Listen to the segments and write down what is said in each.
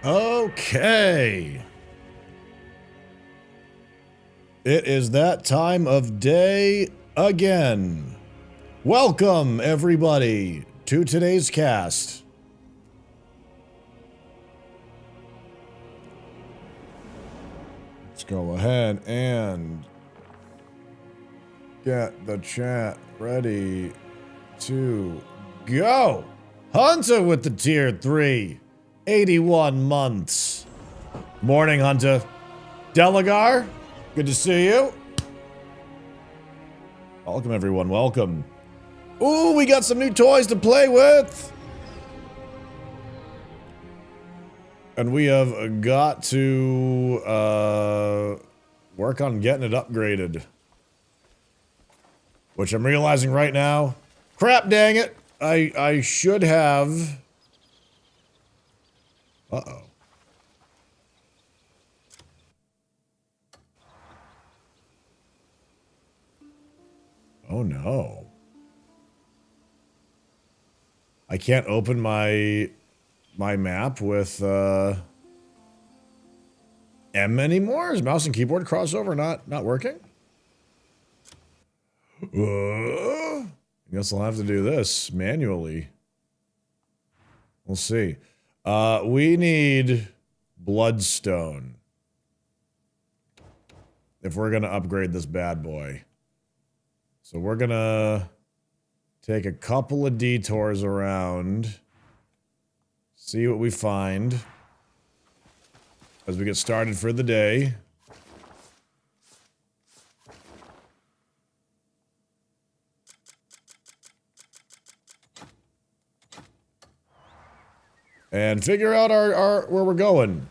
Okay. It is that time of day again. Welcome, everybody, to today's cast. Let's go ahead and get the chat ready to go. Hunter with the tier 3, 81 months. Morning, Hunter. Delagar, good to see you. Welcome, everyone. Welcome. Ooh, we got some new toys to play with. And we have got to work on getting it upgraded. Which I'm realizing right now. Crap, dang it. I should have... Uh-oh. Oh no. I can't open my map with M anymore? Is mouse and keyboard crossover not working? I guess I'll have to do this manually. We'll see. We need Bloodstone if we're gonna upgrade this bad boy. So we're gonna take a couple of detours around, see what we find as we get started for the day. And figure out our where we're going.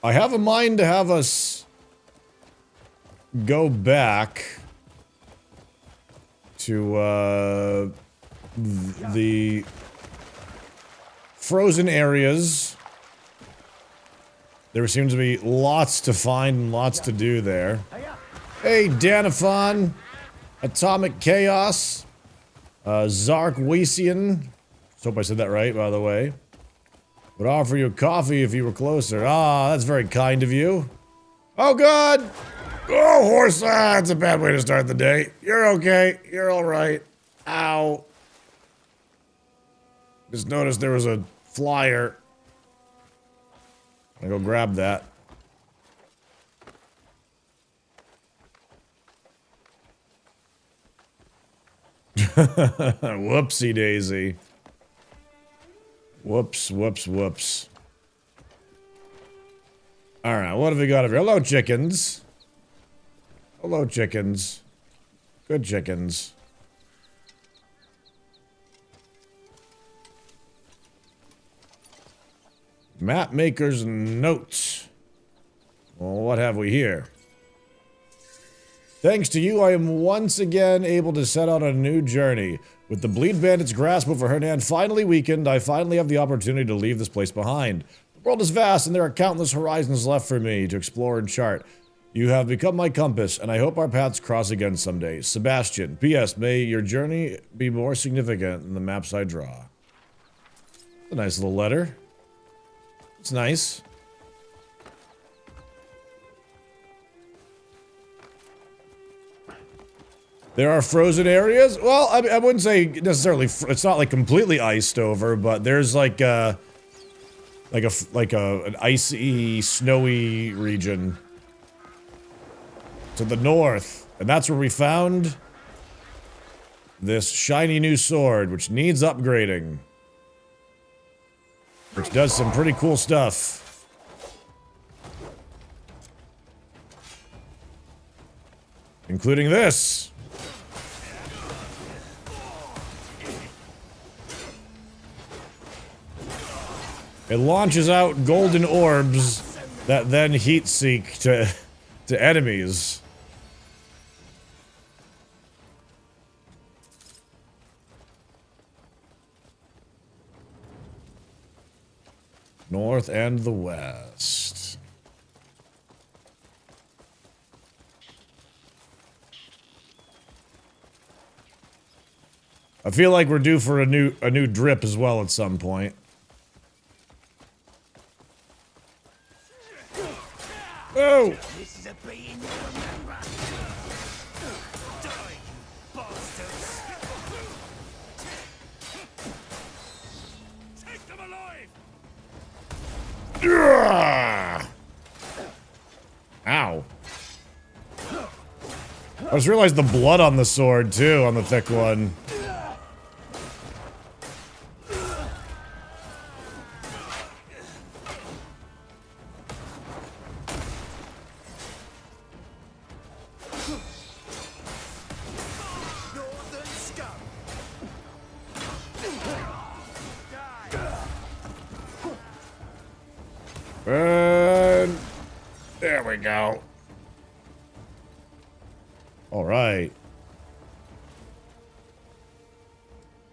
I have a mind to have us go back to the frozen areas. There seems to be lots to find and lots to do there. Hey, Danifon, Atomic Chaos, Zarkwesian. Hope I said that right, by the way. Would offer you coffee if you were closer. Ah, that's very kind of you. Oh, God! Oh, horse! Ah, that's a bad way to start the day. You're okay. You're all right. Ow. Just noticed there was a flyer. I'm gonna go grab that. Whoopsie daisy. Whoops, whoops, whoops. Alright, what have we got over here? Hello, chickens. Hello, chickens. Good chickens. Map maker's notes. Well, what have we here? Thanks to you, I am once again able to set out on a new journey. With the Bleed Bandit's grasp over Hernan finally weakened, I finally have the opportunity to leave this place behind. The world is vast, and there are countless horizons left for me to explore and chart. You have become my compass, and I hope our paths cross again someday. Sebastian. P.S. May your journey be more significant than the maps I draw. A nice little letter. It's nice. There are frozen areas. Well, I wouldn't say necessarily. It's not like completely iced over, but there's like an icy, snowy region to the north, and that's where we found this shiny new sword, which needs upgrading, which does some pretty cool stuff. Including this. It launches out golden orbs that then heat seek to enemies. North and the west. I feel like we're due for a new drip as well at some point. Oh! This is a being you remember. Die, bastards. Take them alive. Ow. I just realized the blood on the sword, too, on the thick one. Northern scum. And there we go. All right.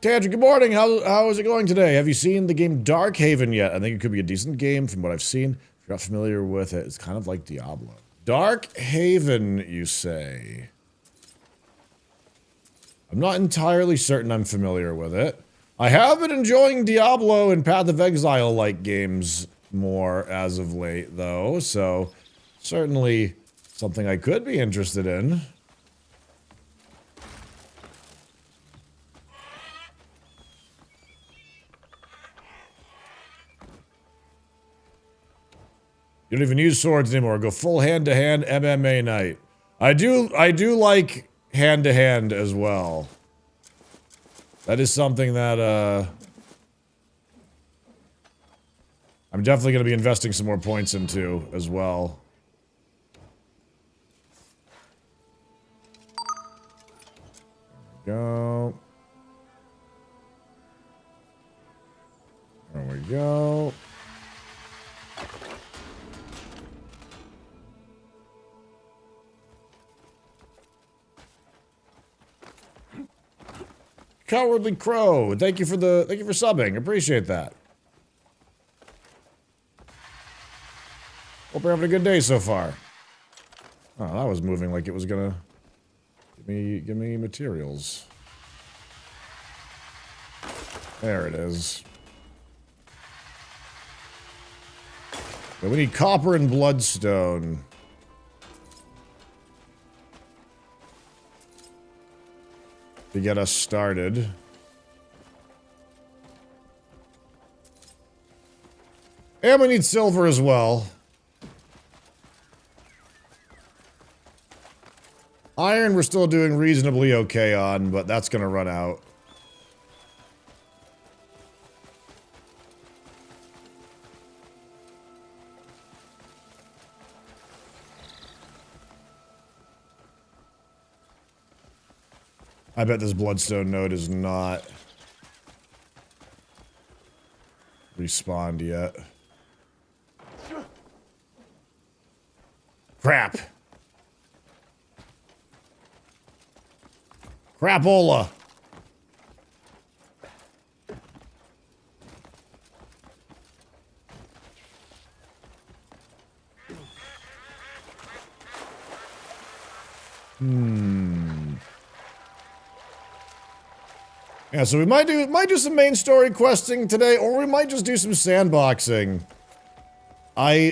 Tandra, good morning. How is it going today? Have you seen the game Darkhaven yet? I think it could be a decent game from what I've seen. If you're not familiar with it, it's kind of like Diablo. Darkhaven, you say? I'm not entirely certain I'm familiar with it. I have been enjoying Diablo and Path of Exile-like games more as of late, though, so certainly something I could be interested in. You don't even use swords anymore. Go full hand-to-hand MMA night. I do like hand-to-hand as well. That is something that, I'm definitely going to be investing some more points into as well. There we go. There we go. Cowardly Crow, thank you for subbing. Appreciate that. Hope you're having a good day so far. Oh, that was moving like it was gonna give me materials. There it is. But we need copper and bloodstone. To get us started. And we need silver as well. Iron we're still doing reasonably okay on, but that's gonna run out. I bet this bloodstone node is not respawned yet. Crap. Crapola. Yeah, so we might do some main story questing today, or we might just do some sandboxing. I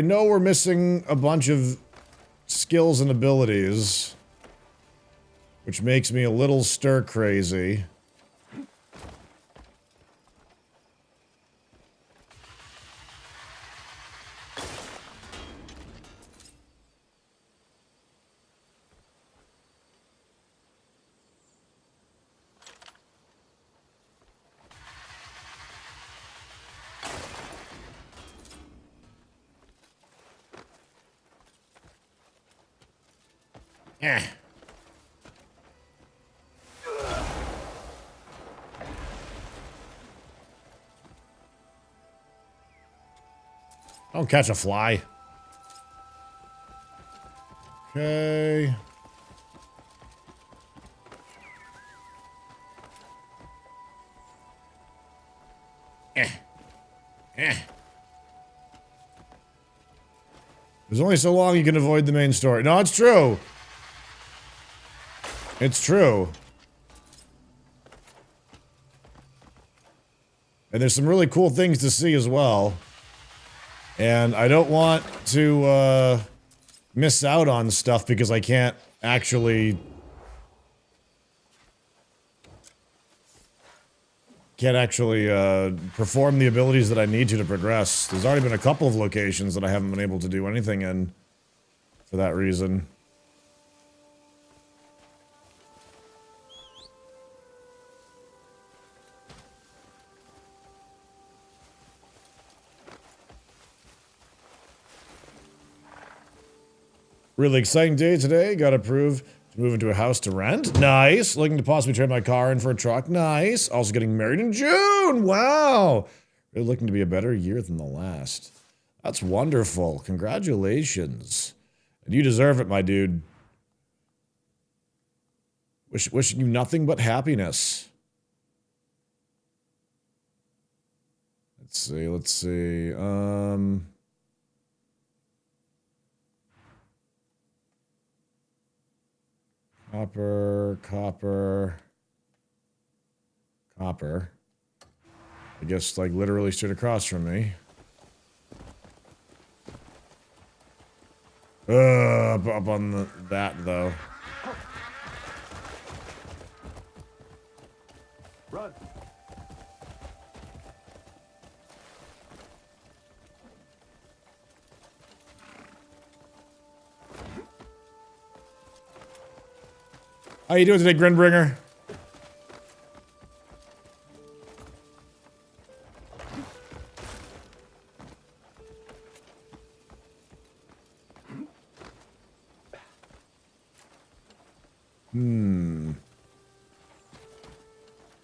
know we're missing a bunch of skills and abilities, which makes me a little stir crazy. Eh. Don't catch a fly. Okay. There's only so long you can avoid the main story. No, it's true. It's true. And there's some really cool things to see as well. And I don't want to miss out on stuff because I can't actually perform the abilities that I need to progress. There's already been a couple of locations that I haven't been able to do anything in for that reason. Really exciting day today. Got approved to move into a house to rent. Nice. Looking to possibly trade my car in for a truck. Nice. Also getting married in June. Wow. Really looking to be a better year than the last. That's wonderful. Congratulations. And you deserve it, my dude. Wishing you nothing but happiness. Let's see. Copper. I guess, like, literally straight across from me. Up on that, though. Run. How you doing today, Grinbringer?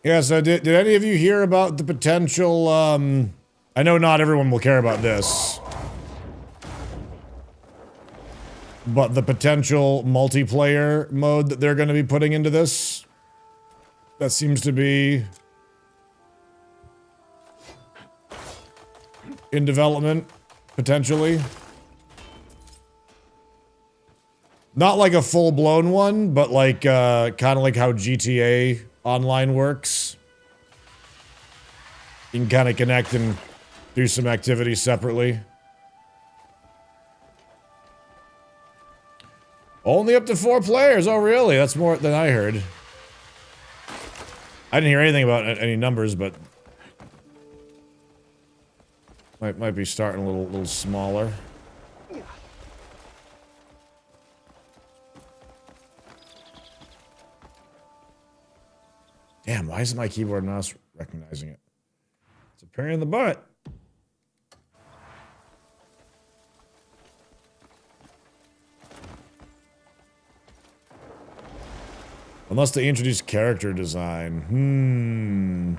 Yeah, so did any of you hear about the potential, I know not everyone will care about this, but the potential multiplayer mode that they're going to be putting into this? That seems to be in development, potentially. Not like a full-blown one, but like, kind of like how GTA Online works. You can kind of connect and do some activities separately. Only up to 4 players. Oh, really? That's more than I heard. I didn't hear anything about any numbers, but might be starting a little smaller. Damn, why isn't my keyboard and mouse recognizing it? It's a pain in the butt. Unless they introduce character design.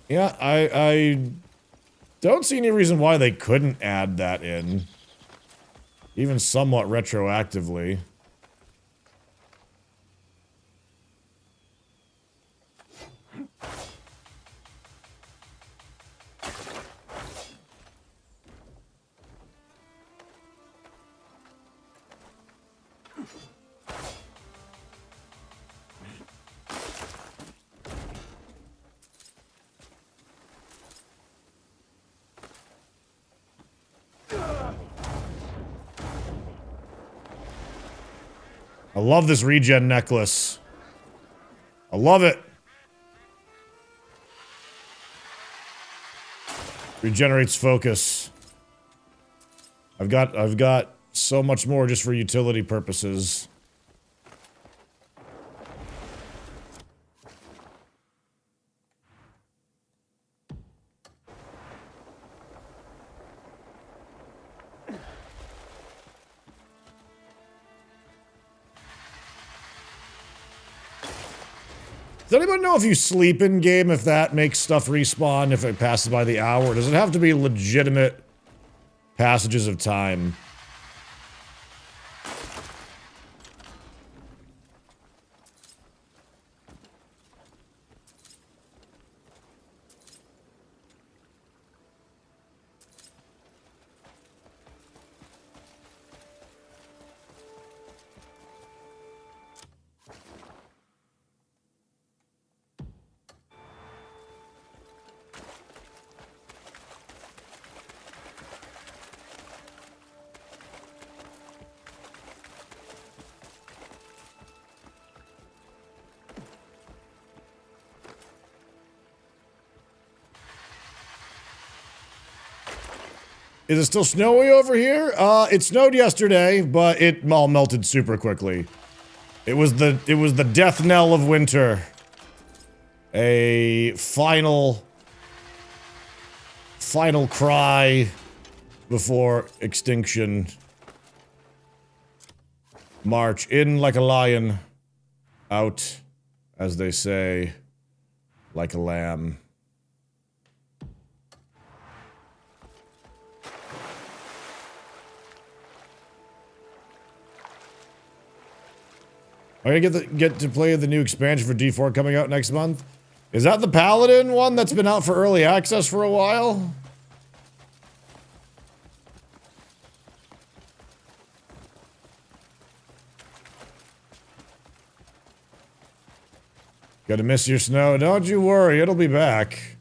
Yeah, I don't see any reason why they couldn't add that in. Even somewhat retroactively. I love this regen necklace. I love it. Regenerates focus. I've got so much more just for utility purposes. Does anyone know if you sleep in game, if that makes stuff respawn, if it passes by the hour? Or does it have to be legitimate passages of time? Is it still snowy over here? It snowed yesterday, but it all melted super quickly. It was the death knell of winter. A final cry before extinction. March in like a lion, out, as they say, like a lamb. Are you gonna get to play the new expansion for D4 coming out next month? Is that the Paladin one that's been out for early access for a while? Gonna miss your snow? Don't you worry, it'll be back.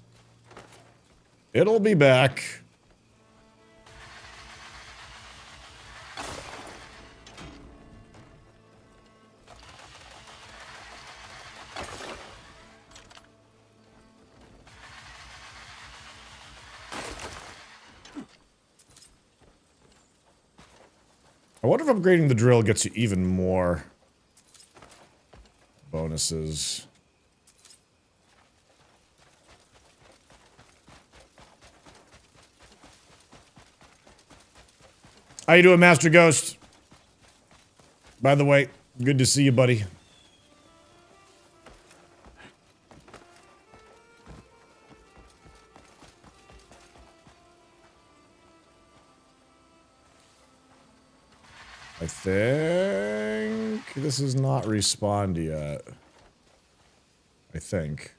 It'll be back. I wonder if upgrading the drill gets you even more bonuses. How you doing, Master Ghost? By the way, good to see you, buddy. I think this is not respawned yet. I think.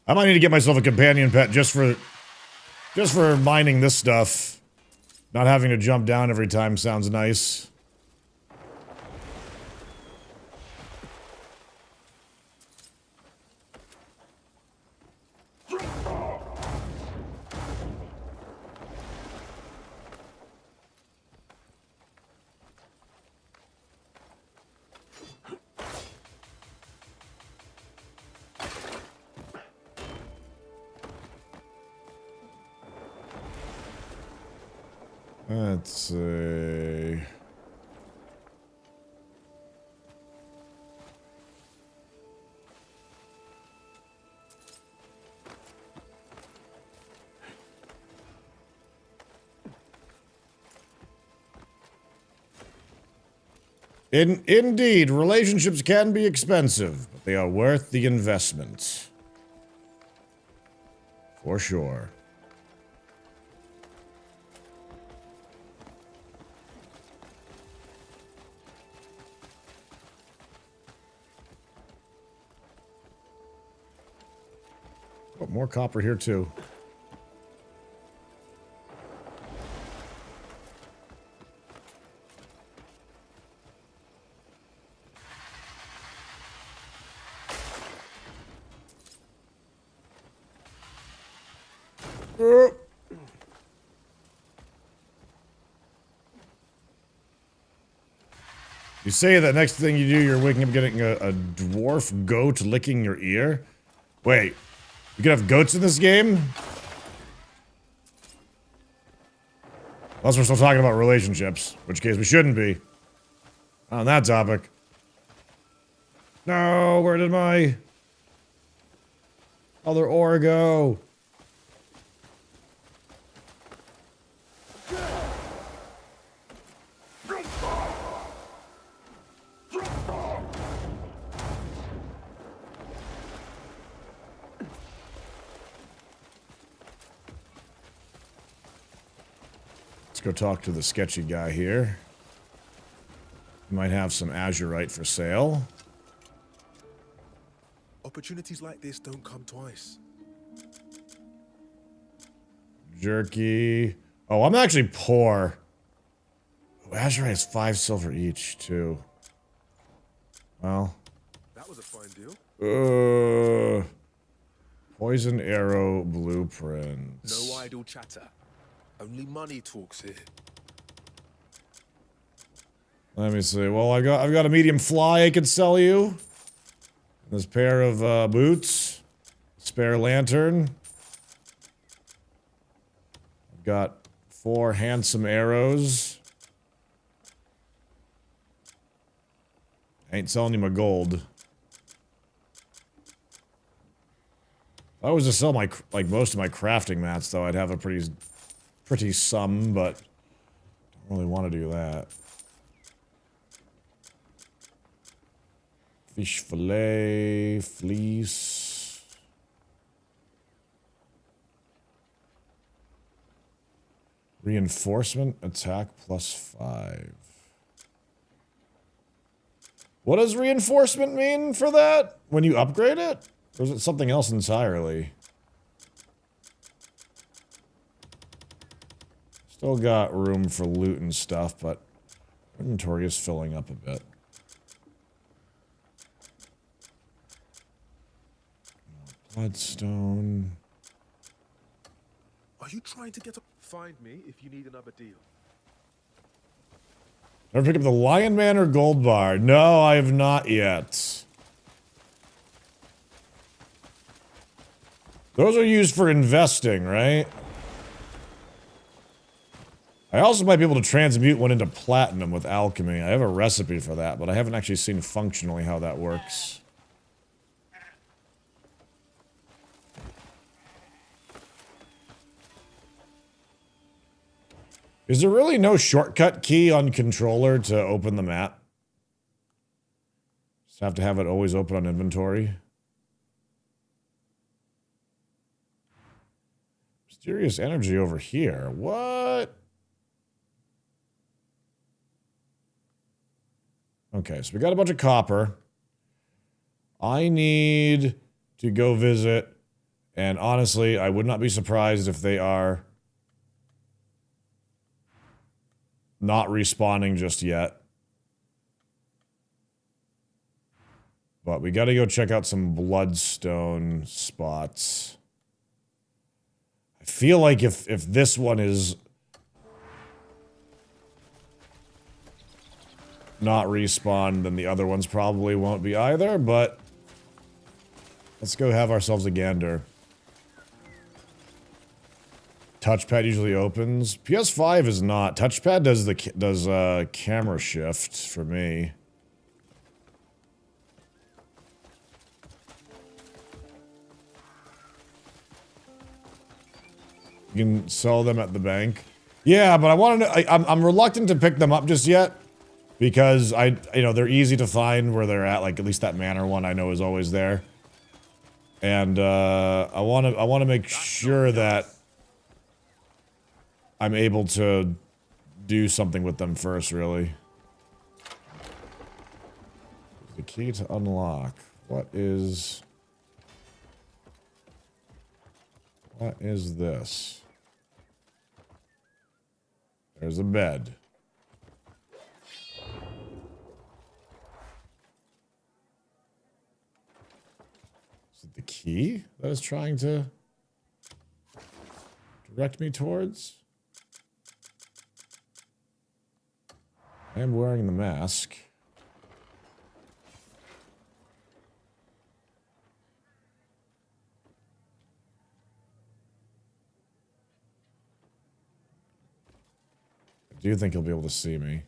I might need to get myself a companion pet just for mining this stuff. Not having to jump down every time sounds nice. Let's see. Indeed, relationships can be expensive, but they are worth the investment. For sure. Oh, more copper here too. You say that next thing you do, you're waking up getting a dwarf goat licking your ear? Wait, you can have goats in this game? Unless we're still talking about relationships, in which case we shouldn't be. On that topic. No, where did my other ore go? Let's go talk to the sketchy guy here. Might have some azurite for sale. Opportunities like this don't come twice. jerky. Oh, I'm actually poor. Oh, Azurite has 5 silver each, too. Well. That was a fine deal. Poison arrow blueprint. No idle chatter. Only money talks here. Let me see. Well, I've got a medium fly I could sell you. This pair of boots. Spare lantern. I've got 4 handsome arrows. Ain't selling you my gold. If I was to sell my, like, most of my crafting mats, though, I'd have a pretty sum, but don't really want to do that. Fish fillet, fleece. Reinforcement, attack +5. What does reinforcement mean for that? When you upgrade it? Or is it something else entirely? Still got room for loot and stuff, but inventory is filling up a bit. Bloodstone. Are you trying to get a... Find me if you need another deal. Ever pick up the Lion Man or Gold Bar? No, I have not yet. Those are used for investing, right? I also might be able to transmute one into platinum with alchemy. I have a recipe for that, but I haven't actually seen functionally how that works. Is there really no shortcut key on controller to open the map? Just have to have it always open on inventory. Mysterious energy over here. What? Okay, so we got a bunch of copper. I need to go visit, and honestly, I would not be surprised if they are not respawning just yet. But we gotta go check out some bloodstone spots. I feel like if this one is not respawned, then the other ones probably won't be either, but let's go have ourselves a gander. Touchpad usually opens. PS5 is not. Touchpad does camera shift for me. You can sell them at the bank. Yeah, but I want to. I'm reluctant to pick them up just yet because you know, they're easy to find where they're at. Like at least that manor one I know is always there, and I want to make sure that I'm able to do something with them first, really. The key to unlock. What is this? There's a bed. Is it the key that is trying to direct me towards? I am wearing the mask. I do think he'll be able to see me.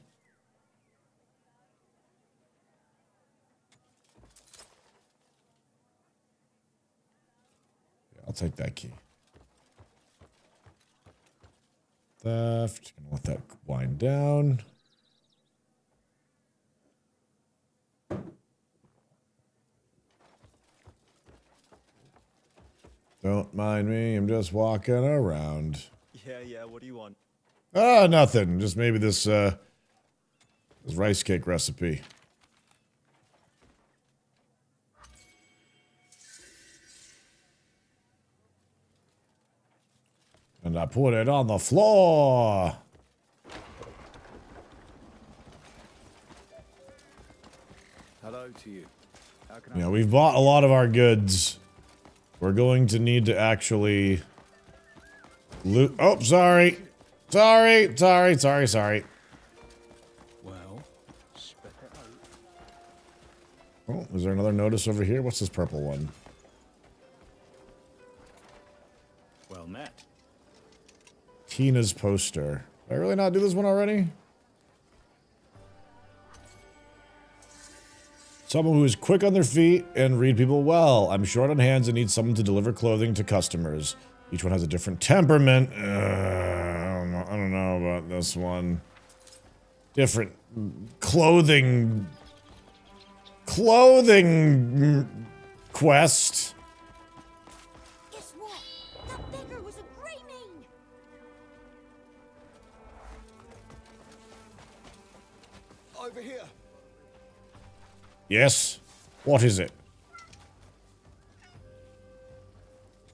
Yeah, I'll take that key. Theft. Gonna let that wind down. Don't mind me, I'm just walking around. Yeah, what do you want? Ah, nothing. Just maybe this rice cake recipe. And I put it on the floor. Hello to you. Yeah, we've bought a lot of our goods. We're going to need to actually loot. Oh, sorry. Sorry. Well, spec it out. Oh, is there another notice over here? What's this purple one? Well met. Tina's poster. Did I really not do this one already? Someone who is quick on their feet and read people well. I'm short on hands and need someone to deliver clothing to customers. Each one has a different temperament. I don't know about this one. Different clothing quest. Guess what? That beggar was a Greymane! Over here. Yes. What is it?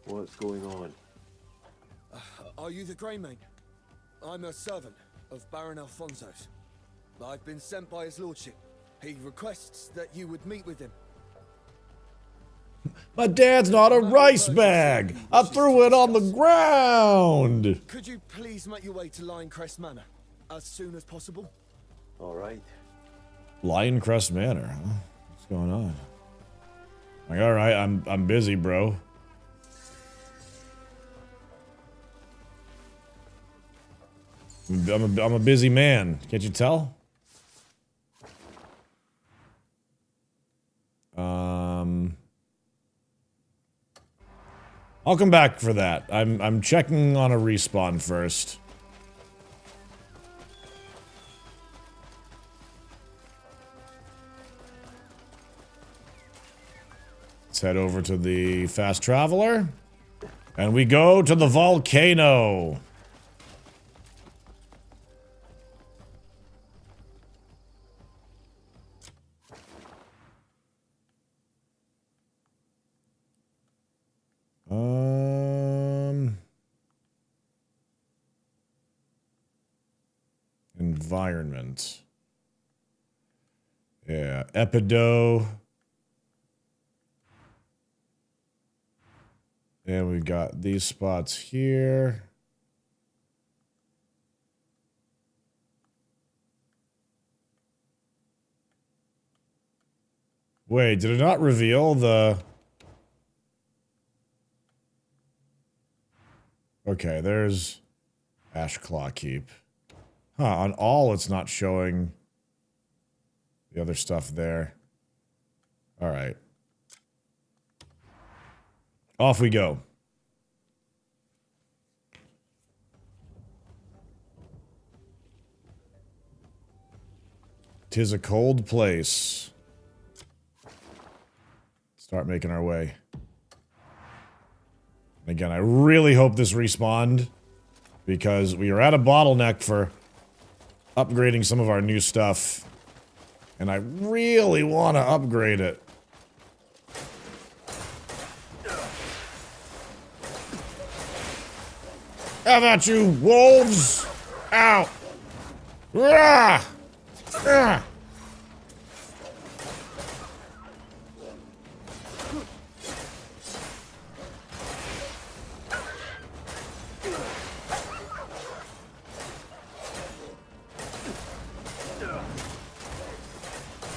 What's going on? Are you the Greymane? I'm a servant of Baron Alfonso's. I've been sent by his lordship. He requests that you would meet with him. My dad's not a rice bag. I threw it on the ground. Could you please make your way to Lioncrest Manor as soon as possible? All right. Lioncrest Manor, huh? What's going on? Like, all right, I'm busy, bro. I'm a busy man. Can't you tell? I'll come back for that. I'm checking on a respawn first. Let's head over to the fast traveler. And we go to the volcano. Environment. Yeah, Epido. And we've got these spots here. Wait, did it not reveal the... Okay, there's Ashclaw Keep. Huh, on all it's not showing the other stuff there. Alright. Off we go. 'Tis a cold place. Start making our way. Again, I really hope this respawned, because we are at a bottleneck for upgrading some of our new stuff, and I really want to upgrade it. How about you, wolves? Ow! Rah! Ah!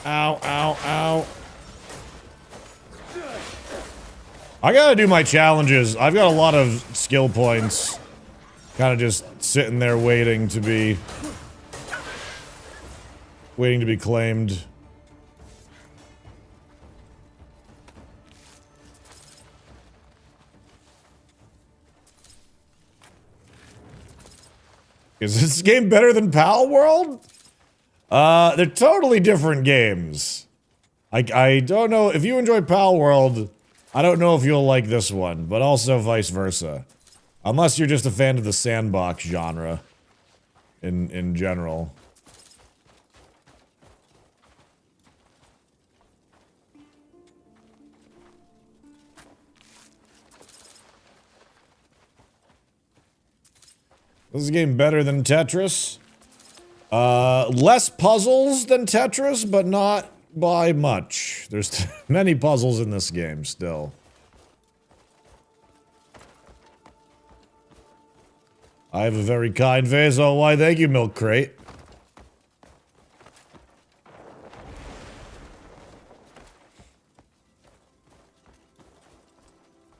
Ow, ow, ow. I gotta do my challenges. I've got a lot of skill points. Kind of just sitting there waiting to be claimed. Is this game better than Pal World? They're totally different games. I don't know if you enjoy Pal World, I don't know if you'll like this one, but also vice versa. Unless you're just a fan of the sandbox genre in general. This is a game better than Tetris. Less puzzles than Tetris, but not by much. There's many puzzles in this game still. I have a very kind face. Oh, why, thank you, Milk Crate.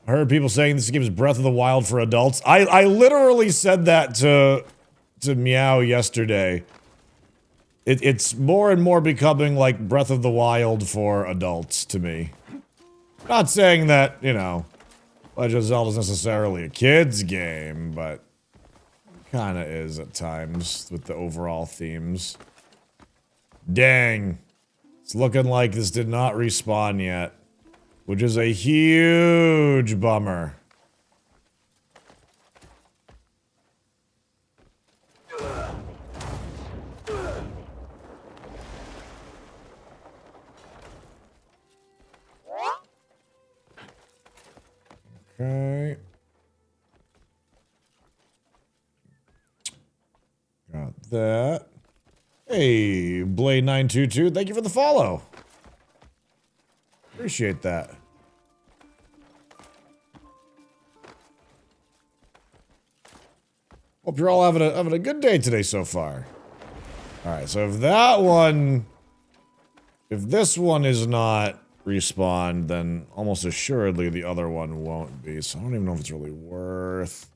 I heard people saying this game is Breath of the Wild for adults. I literally said that to Meow yesterday. It's more and more becoming like Breath of the Wild for adults to me. Not saying that, you know, Legend of Zelda is necessarily a kid's game, but kinda is at times with the overall themes. Dang. It's looking like this did not respawn yet, which is a huge bummer. Okay. Got that. Hey, Blade922, thank you for the follow. Appreciate that. Hope you're all having a good day today so far. Alright, so if this one is not respawned, then almost assuredly the other one won't be. So I don't even know if it's really worth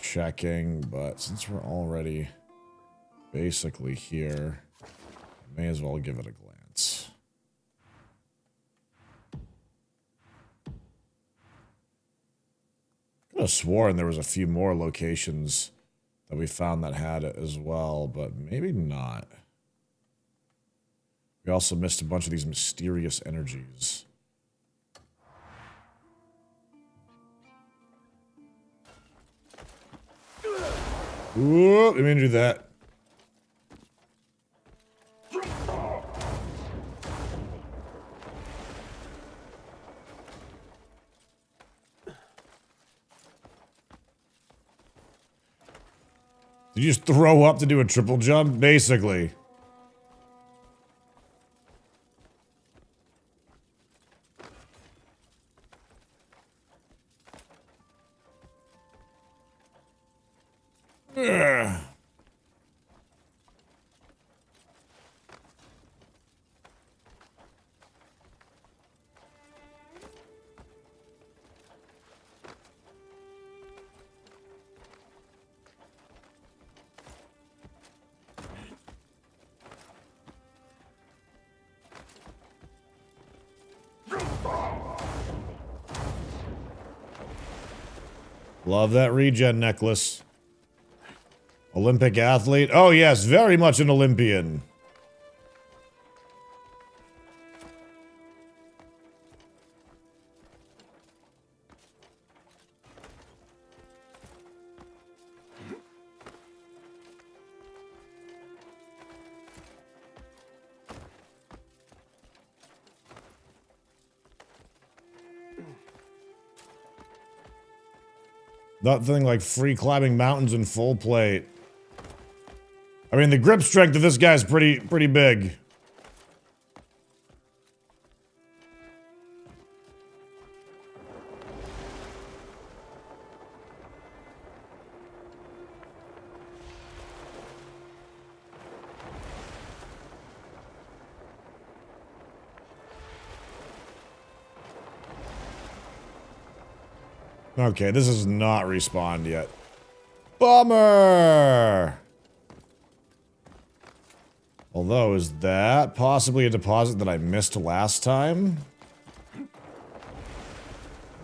checking, but since we're already basically here, I may as well give it a glance. Could have sworn there was a few more locations that we found that had it as well, but maybe not. We also missed a bunch of these mysterious energies. Ooh, let me do that. Did you just throw up to do a triple jump? Basically. Ugh. Love that regen necklace. Olympic athlete. Oh yes, very much an Olympian. Nothing like free climbing mountains in full plate. I mean, the grip strength of this guy's pretty big. Okay, this is not respawned yet. Bummer! Although, is that possibly a deposit that I missed last time?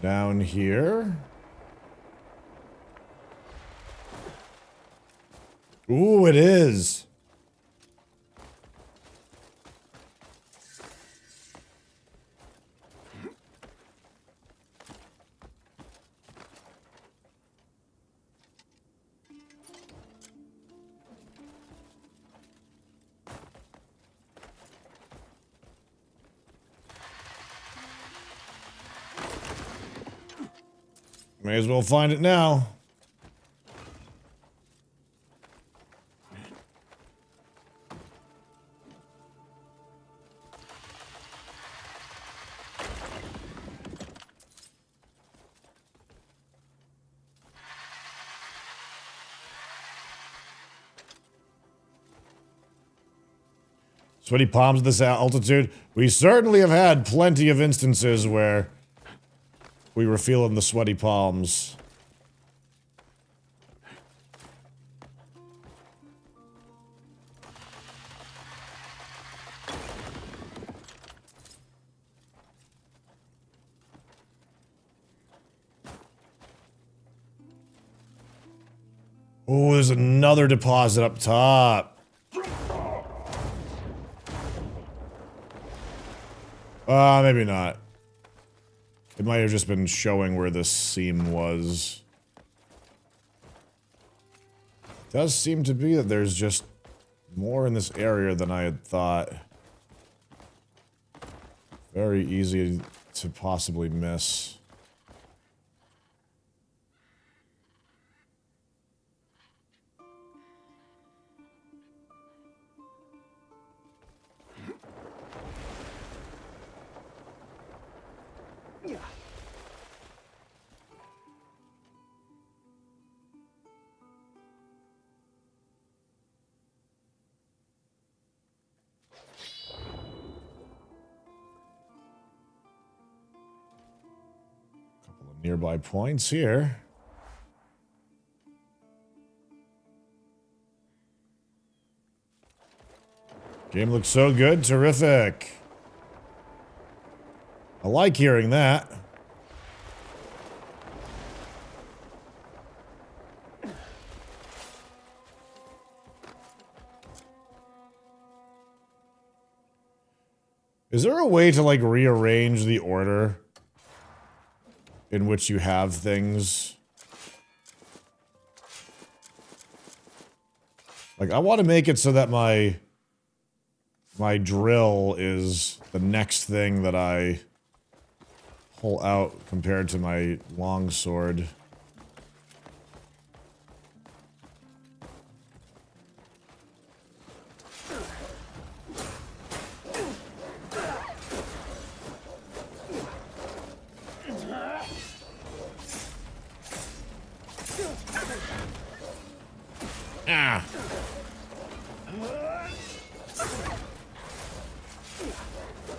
Down here? Ooh, it is! May as well find it now. Sweaty palms at this altitude. We certainly have had plenty of instances where we were feeling the sweaty palms. Oh, there's another deposit up top. Maybe not. It might have just been showing where this seam was. It does seem to be that there's just more in this area than I had thought. Very easy to possibly miss. Nearby points here. Game looks so good. Terrific. I like hearing that. Is there a way to, like, rearrange the order in which you have things? Like, I want to make it so that my drill is the next thing that I pull out compared to my longsword. Ah.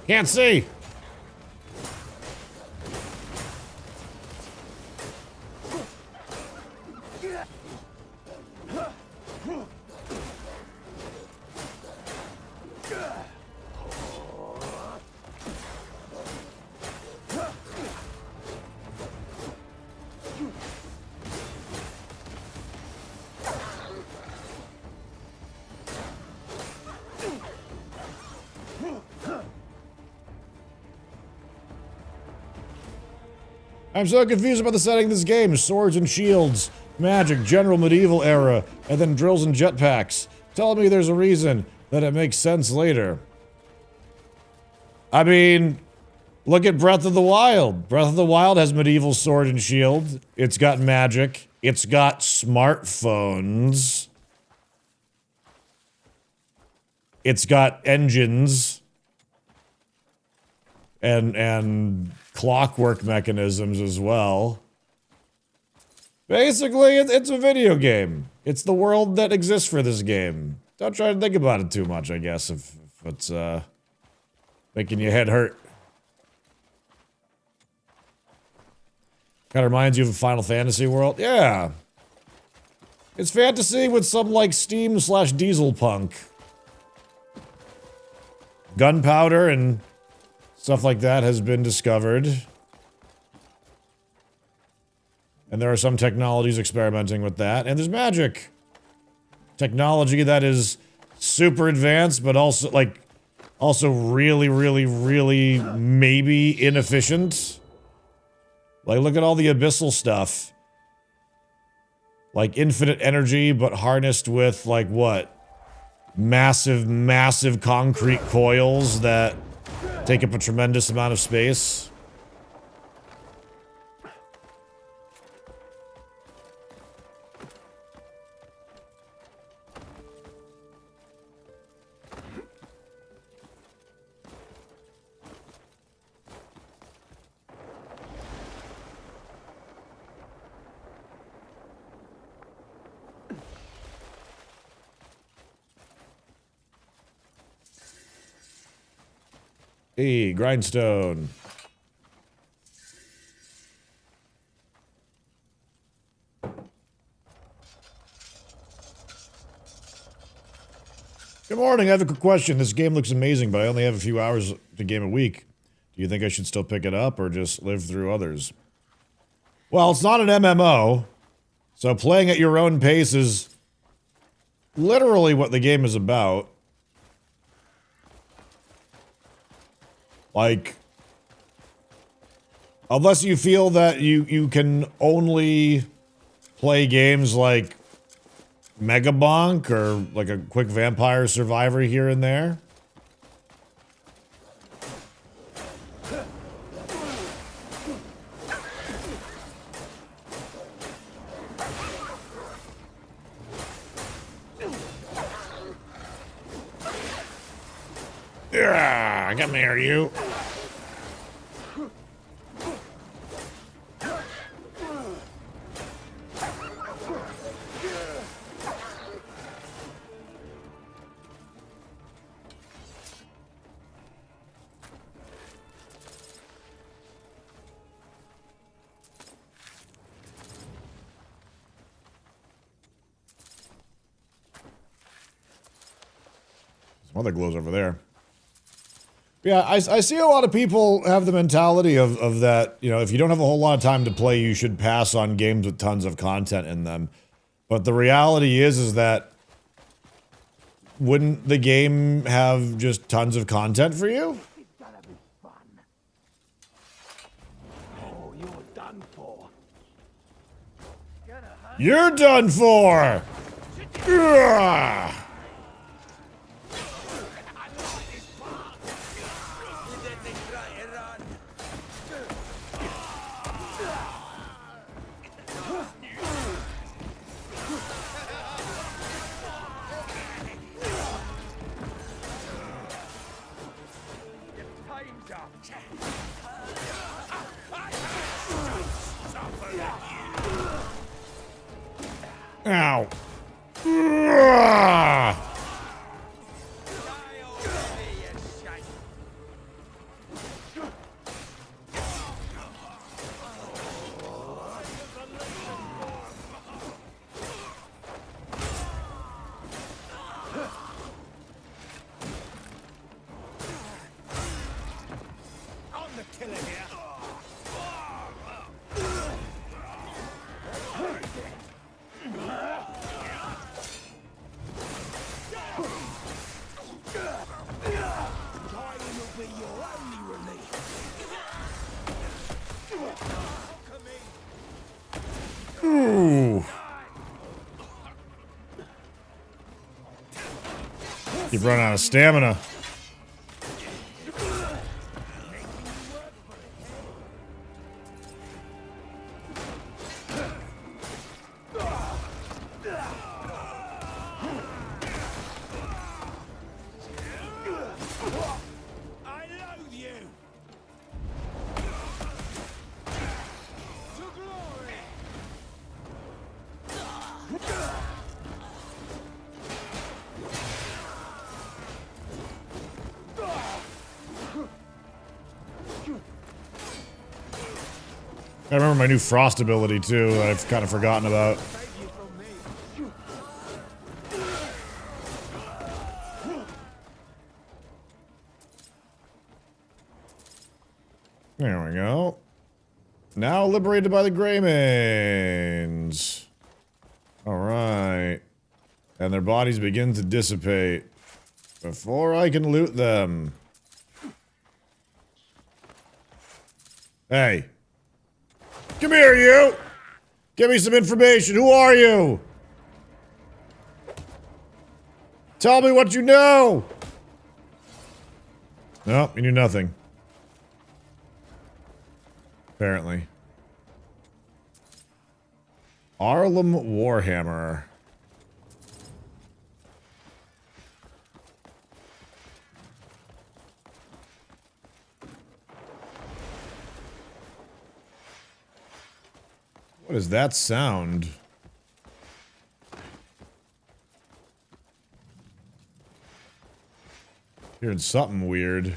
Can't see. I'm so confused about the setting of this game. Swords and shields, magic, general medieval era, and then drills and jetpacks. Tell me there's a reason that it makes sense later. I mean, look at Breath of the Wild. Breath of the Wild has medieval sword and shield. It's got magic. It's got smartphones. It's got engines. And clockwork mechanisms as well. Basically, it's a video game. It's the world that exists for this game. Don't try to think about it too much, I guess, if it's making your head hurt. Kind of reminds you of a Final Fantasy world. Yeah. It's fantasy with some, like, steam/diesel punk. Gunpowder and stuff like that has been discovered. And there are some technologies experimenting with that. And there's magic. Technology that is super advanced, but also, like, also really, really, really maybe inefficient. Like, look at all the abyssal stuff. Like, infinite energy, but harnessed with, like, what? Massive, massive concrete coils that take up a tremendous amount of space. Hey, grindstone. Good morning. I have a quick question. This game looks amazing, but I only have a few hours to game a week. Do you think I should still pick it up or just live through others? Well, it's not an MMO, so playing at your own pace is literally what the game is about. Like, unless you feel that you can only play games like Megabonk or like a quick Vampire Survivor here and there. Yeah, come here, you. Some other glows over there. Yeah, I see a lot of people have the mentality of that, you know, if you don't have a whole lot of time to play, you should pass on games with tons of content in them. But the reality is that wouldn't the game have just tons of content for you? It's gonna be fun. Oh, you're done for. You're done for! Ugh. Ow. Ugh. Ooh. Keep running out of stamina. I remember my new frost ability too that I've kind of forgotten about. There we go. Now liberated by the Greymanes. Alright. And their bodies begin to dissipate before I can loot them. Hey. Come here, you! Give me some information. Who are you? Tell me what you know! No, you knew nothing. Apparently. Arlem Warhammer. What is that sound? Hearing something weird.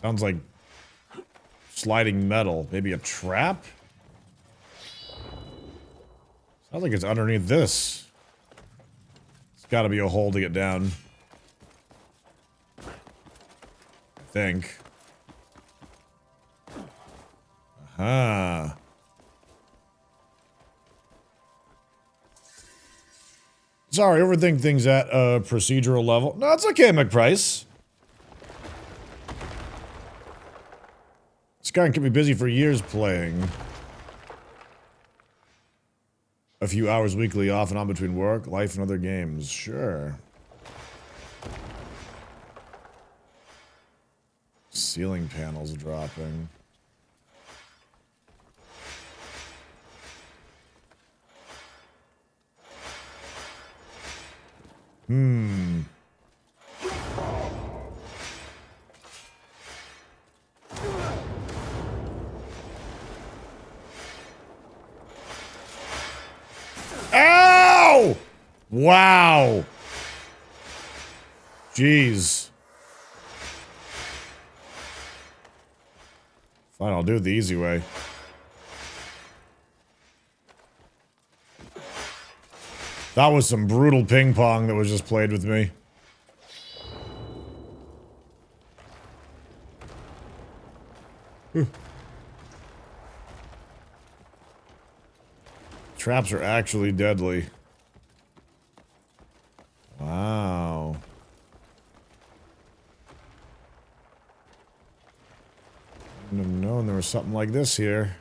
Sounds like sliding metal. Maybe a trap? Sounds like it's underneath this. It's gotta be a hole to get down. I think. Aha. Sorry, overthink things at a procedural level. No, it's okay, McPrice. This guy can keep me busy for years playing. A few hours weekly off and on between work, life, and other games. Sure. Ceiling panels dropping. Ow! Wow. Jeez. Fine, I'll do it the easy way. That was some brutal ping pong that was just played with me. Traps are actually deadly. Wow. I wouldn't have known there was something like this here.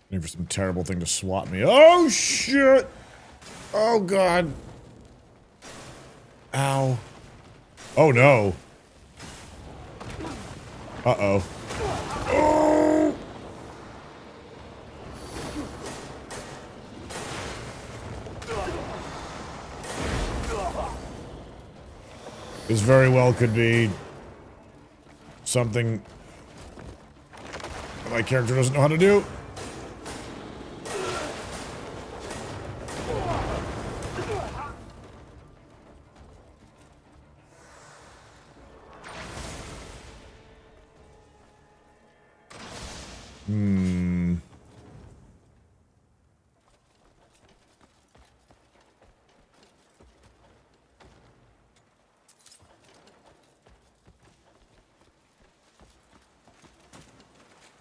Waiting for some terrible thing to swat me. Oh, shit! Oh, God. Ow. Oh, no. Uh-oh. Oh! This very well could be something that my character doesn't know how to do.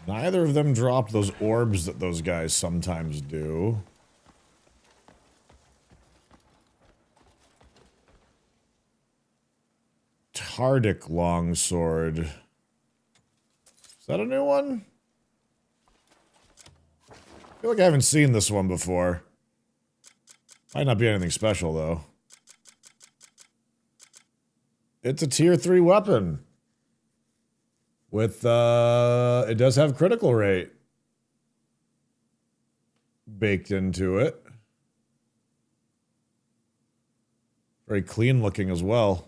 Neither of them dropped those orbs that those guys sometimes do. Tardic longsword. Is that a new one? I feel like I haven't seen this one before. Might not be anything special, though. It's a tier 3 weapon. With, it does have critical rate baked into it. Very clean looking as well.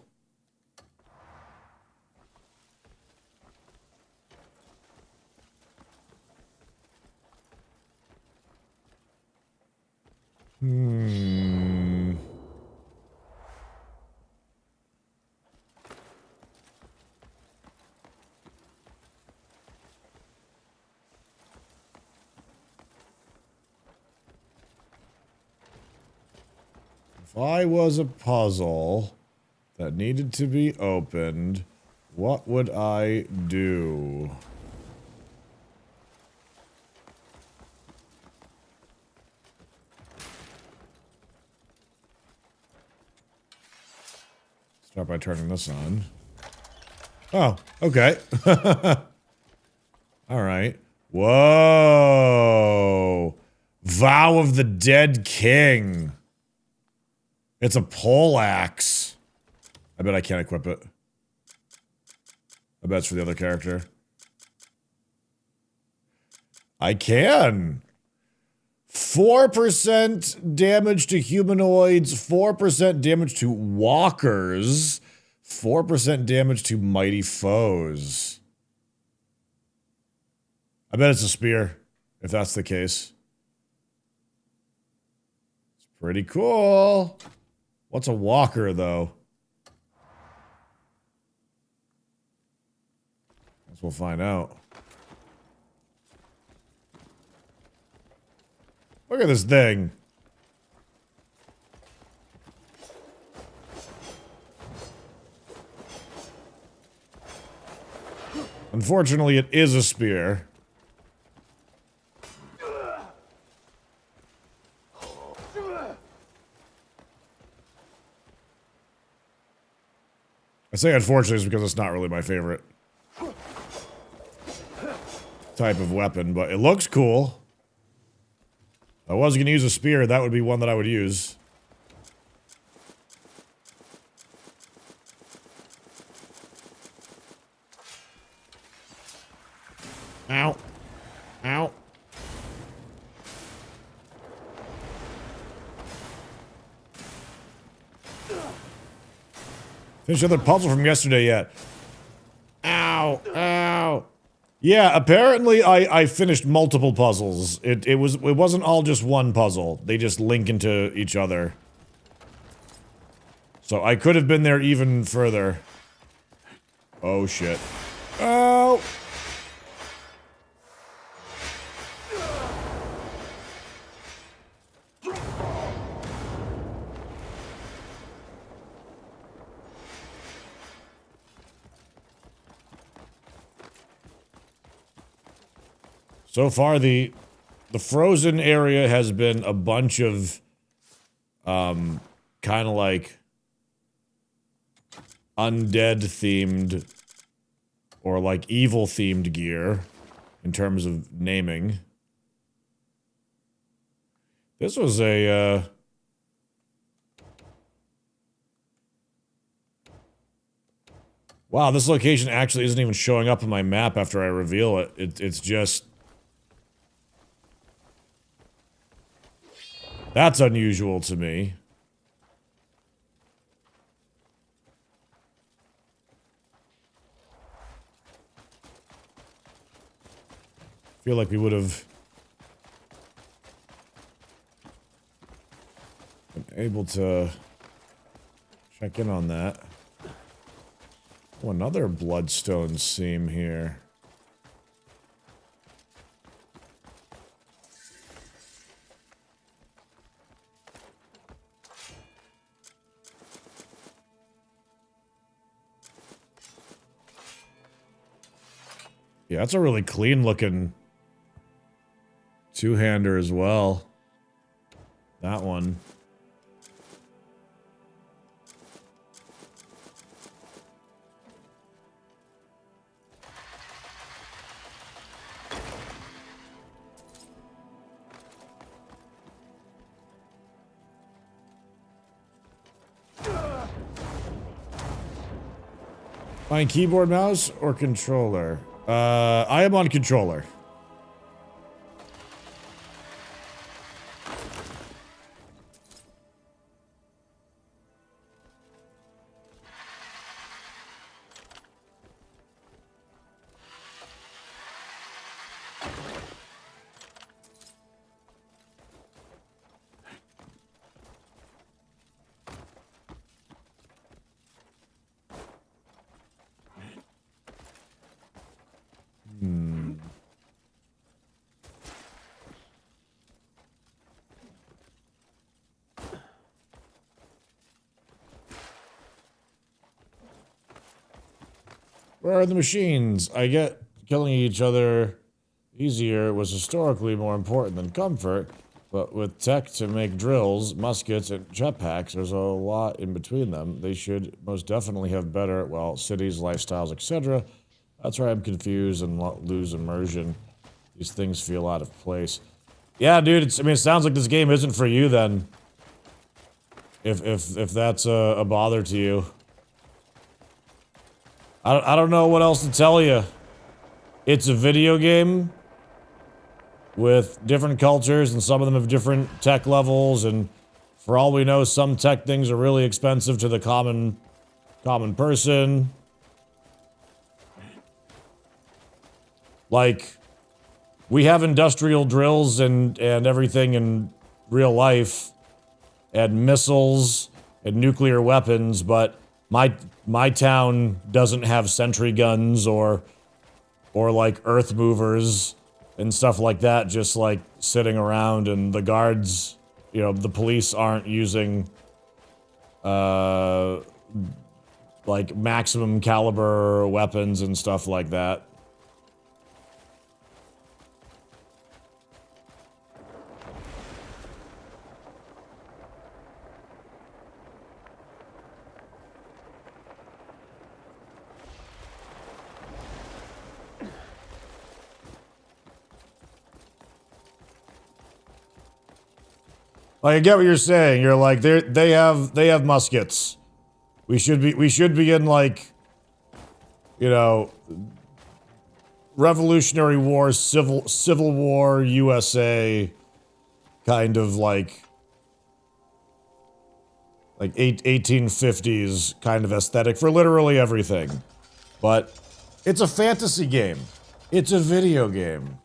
If I was a puzzle that needed to be opened, what would I do? Start by turning this on. Oh, okay. All right. Whoa. Vow of the Dead King. It's a pole axe. I bet I can't equip it. I bet it's for the other character. I can. 4% damage to humanoids, 4% damage to walkers, 4% damage to mighty foes. I bet it's a spear, if that's the case. It's pretty cool. What's a walker, though? Guess we'll find out. Look at this thing. Unfortunately, it is a spear. I say unfortunately is because it's not really my favorite type of weapon, but it looks cool. If I was going to use a spear, that would be one that I would use. Ow. Ow. Finish another puzzle from yesterday yet. Ow. Ow. Yeah, apparently I finished multiple puzzles. It wasn't all just one puzzle. They just link into each other. So I could have been there even further. Oh shit. Oh. So far, the frozen area has been a bunch of, kind of like, undead-themed, or like evil-themed gear, in terms of naming. This was a, wow, this location actually isn't even showing up on my map after I reveal it. It's just... That's unusual to me. Feel like we would have been able to check in on that. Oh, another bloodstone seam here. Yeah, that's a really clean looking two-hander as well. That one. Fine keyboard, mouse, or controller? I am on controller. Where are the machines? I get killing each other easier was historically more important than comfort, but with tech to make drills, muskets, and jetpacks, there's a lot in between them. They should most definitely have better, well, cities, lifestyles, etc. That's where I'm confused and lose immersion. These things feel out of place. Yeah, dude, it sounds like this game isn't for you then. If that's a bother to you. I don't know what else to tell you. It's a video game. with different cultures, and some of them have different tech levels, and for all we know, some tech things are really expensive to the common person. Like, we have industrial drills and everything in real life, and missiles and nuclear weapons, but my town doesn't have sentry guns or like earth movers and stuff like that, just like sitting around, and the guards, you know, the police aren't using like maximum caliber weapons and stuff like that. Like, I get what you're saying. You're like, they have muskets. We should be in, like, you know, Revolutionary War, Civil War, USA kind of like 1850s kind of aesthetic for literally everything. But it's a fantasy game. It's a video game.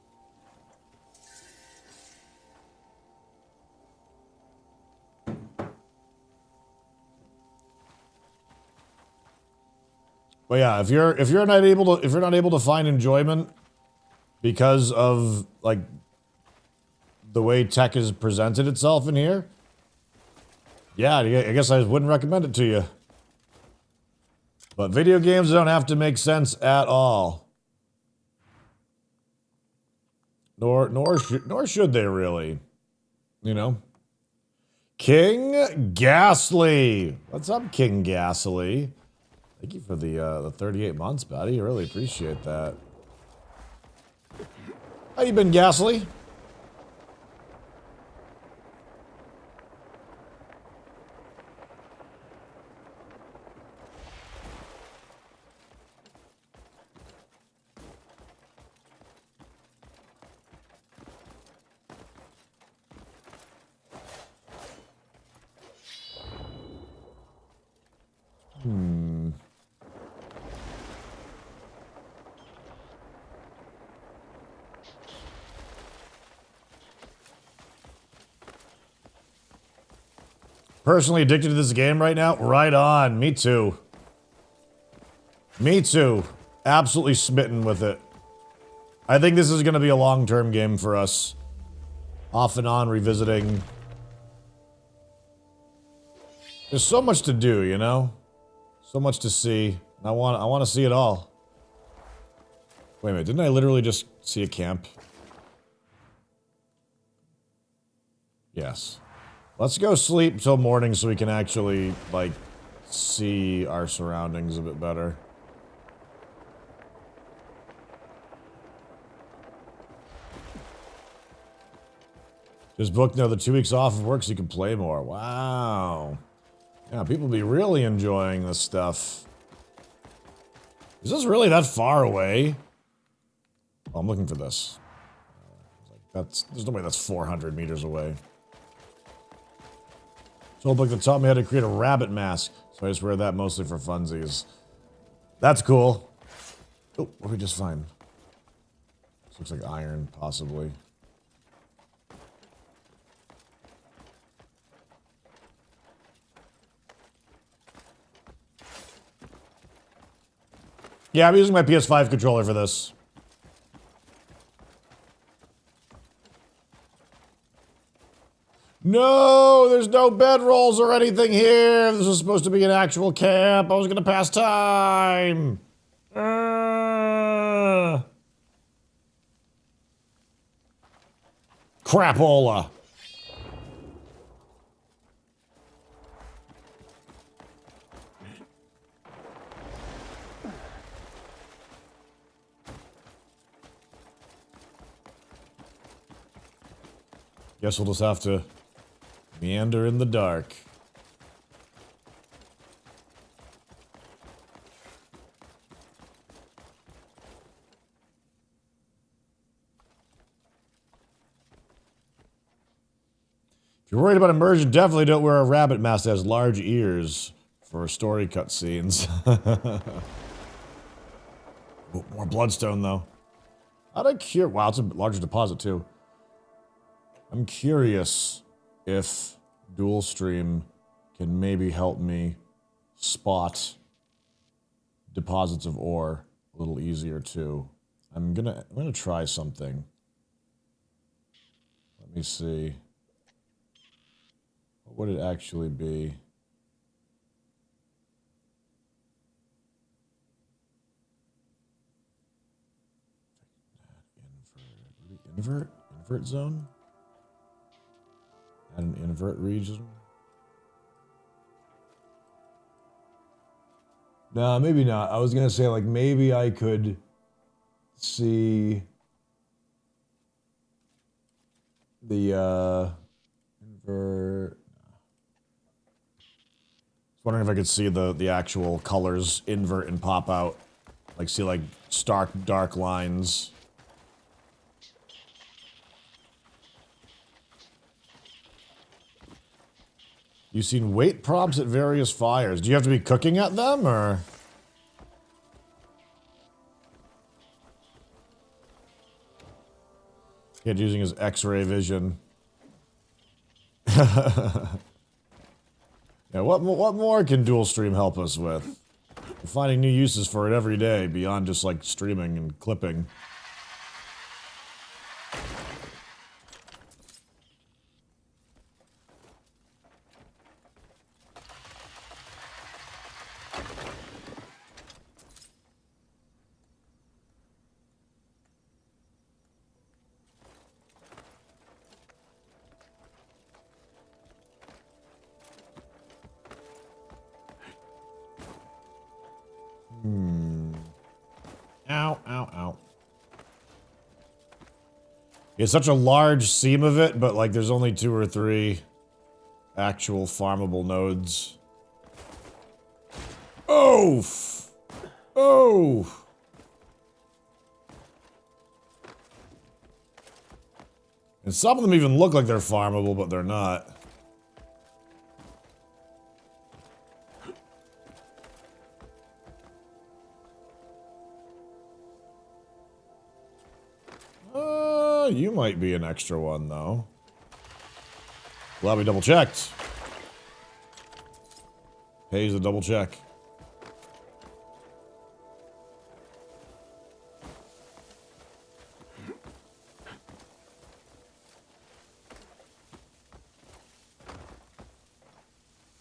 But yeah, if you're not able to find enjoyment because of like the way tech has presented itself in here, yeah, I guess I wouldn't recommend it to you. But video games don't have to make sense at all. Nor should they really. You know? King Ghastly. What's up, King Ghastly? Thank you for the 38 months, buddy. I really appreciate that. How you been, Ghastly? Personally addicted to this game right now? Right on. Me too. Me too. Absolutely smitten with it. I think this is going to be a long-term game for us. Off and on revisiting. There's so much to do, you know? So much to see. I want to see it all. Wait a minute, didn't I literally just see a camp? Yes. Let's go sleep till morning so we can actually, like, see our surroundings a bit better. Just booked another 2 weeks off of work so you can play more. Wow. Yeah, people be really enjoying this stuff. Is this really that far away? Oh, I'm looking for this. There's no way that's 400 meters away. Told book that taught me how to create a rabbit mask, so I just wear that mostly for funsies. That's cool. Oh, what did we just find? This looks like iron, possibly. Yeah, I'm using my PS5 controller for this. No, there's no bedrolls or anything here. This was supposed to be an actual camp. I was gonna pass time. Crapola. Guess we'll just have to meander in the dark. If you're worried about immersion, definitely don't wear a rabbit mask that has large ears for story cutscenes. Ooh, more bloodstone, though. Wow, it's a larger deposit, too. I'm curious if dual stream can maybe help me spot deposits of ore a little easier, too. I'm gonna try something. Let me see. What would it actually be? Invert zone? Add an invert region? Nah, maybe not. I was gonna say, like, maybe I could see the invert. I was wondering if I could see the actual colors invert and pop out. Like, see, like, stark dark lines. You've seen weight prompts at various fires. Do you have to be cooking at them, or? Kid using his X-ray vision. Yeah, what more can dual stream help us with? We're finding new uses for it every day, beyond just, like, streaming and clipping. Ow, ow, ow. It's such a large seam of it, but, like, there's only 2 or 3 actual farmable nodes. Oh! Oh! And some of them even look like they're farmable, but they're not. You might be an extra one, though. Glad we double checked. Pays the double check.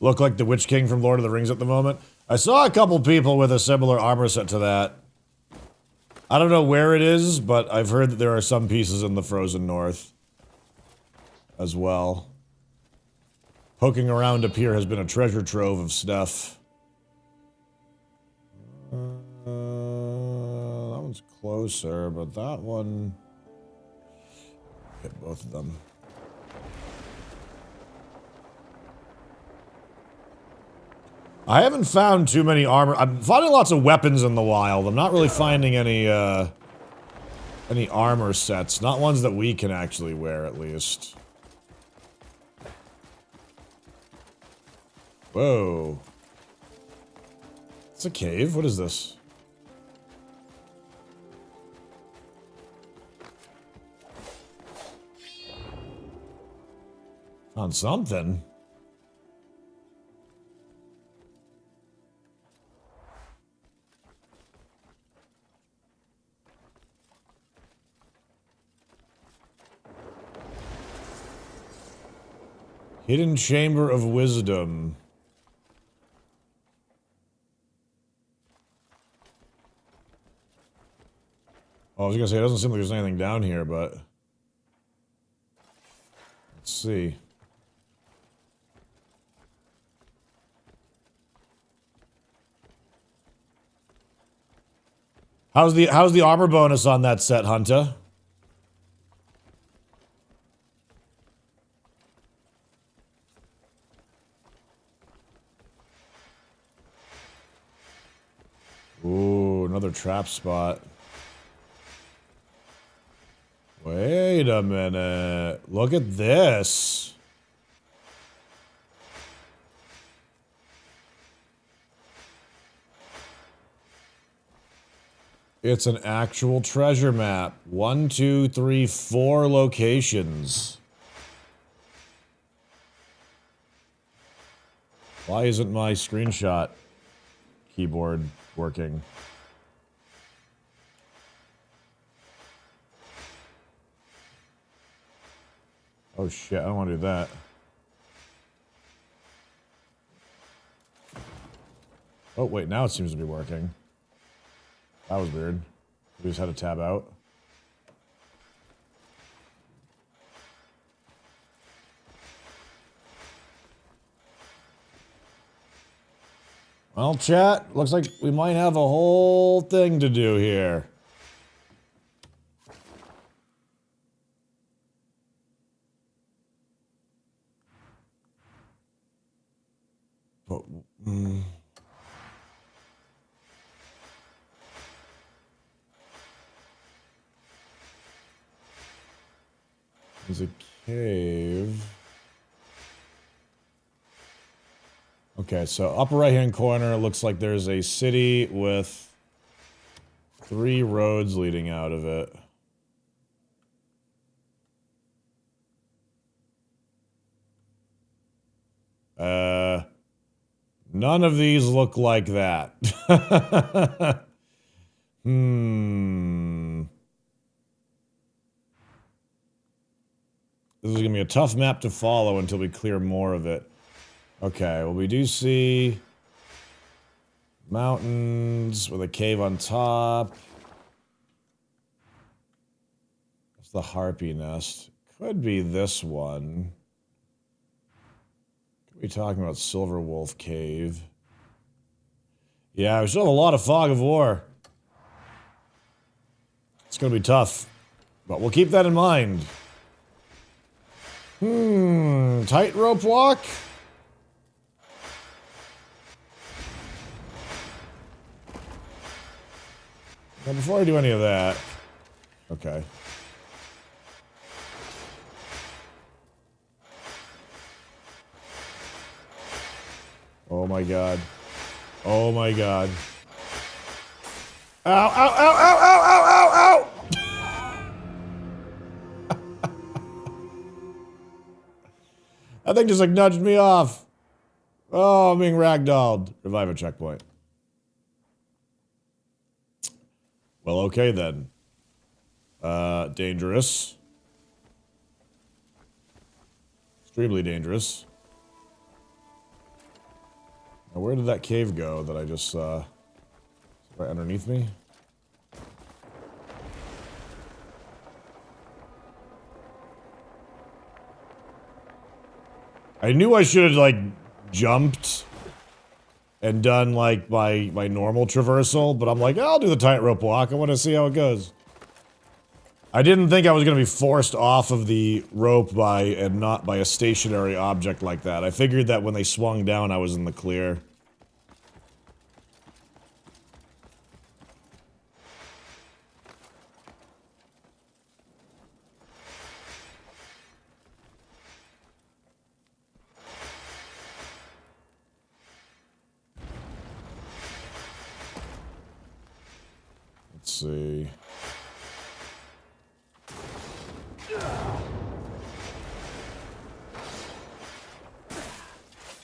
Look like the Witch King from Lord of the Rings at the moment. I saw a couple people with a similar armor set to that. I don't know where it is, but I've heard that there are some pieces in the Frozen North as well. Poking around up here has been a treasure trove of stuff. That one's closer, but that one... Hit both of them. I haven't found too many armor. I'm finding lots of weapons in the wild. I'm not really finding any armor sets. Not ones that we can actually wear, at least. Whoa. It's a cave? What is this? Found something. Hidden Chamber of Wisdom. Oh, I was gonna say, it doesn't seem like there's anything down here, but... Let's see. How's the armor bonus on that set, Hunter? Ooh, another trap spot. Wait a minute. Look at this. It's an actual treasure map. 1, 2, 3, 4 locations. Why isn't my screenshot keyboard working? Oh shit, I don't want to do that. Oh wait, now it seems to be working. That was weird. We just had to tab out. Well, chat, looks like we might have a whole thing to do here. But, there's a cave. Okay, so upper right-hand corner, looks like there's a city with 3 roads leading out of it. None of these look like that. This is gonna be a tough map to follow until we clear more of it. Okay, well we do see mountains with a cave on top. That's the harpy nest. Could be this one. Could be talking about Silver Wolf Cave. Yeah, we still have a lot of fog of war. It's gonna be tough, but we'll keep that in mind. Tightrope walk? Now, before I do any of that... Okay. Oh my god. Oh my god. Ow, ow, ow, ow, ow, ow, ow, ow! That thing just like nudged me off. Oh, I'm being ragdolled. Revive a checkpoint. Well, okay then. Dangerous. Extremely dangerous. Now, where did that cave go that I just saw? Right underneath me? I knew I should have, like, jumped and done, like, my normal traversal, but I'm like, I'll do the tightrope walk. I want to see how it goes. I didn't think I was going to be forced off of the rope and not by a stationary object like that. I figured that when they swung down, I was in the clear. Let's see.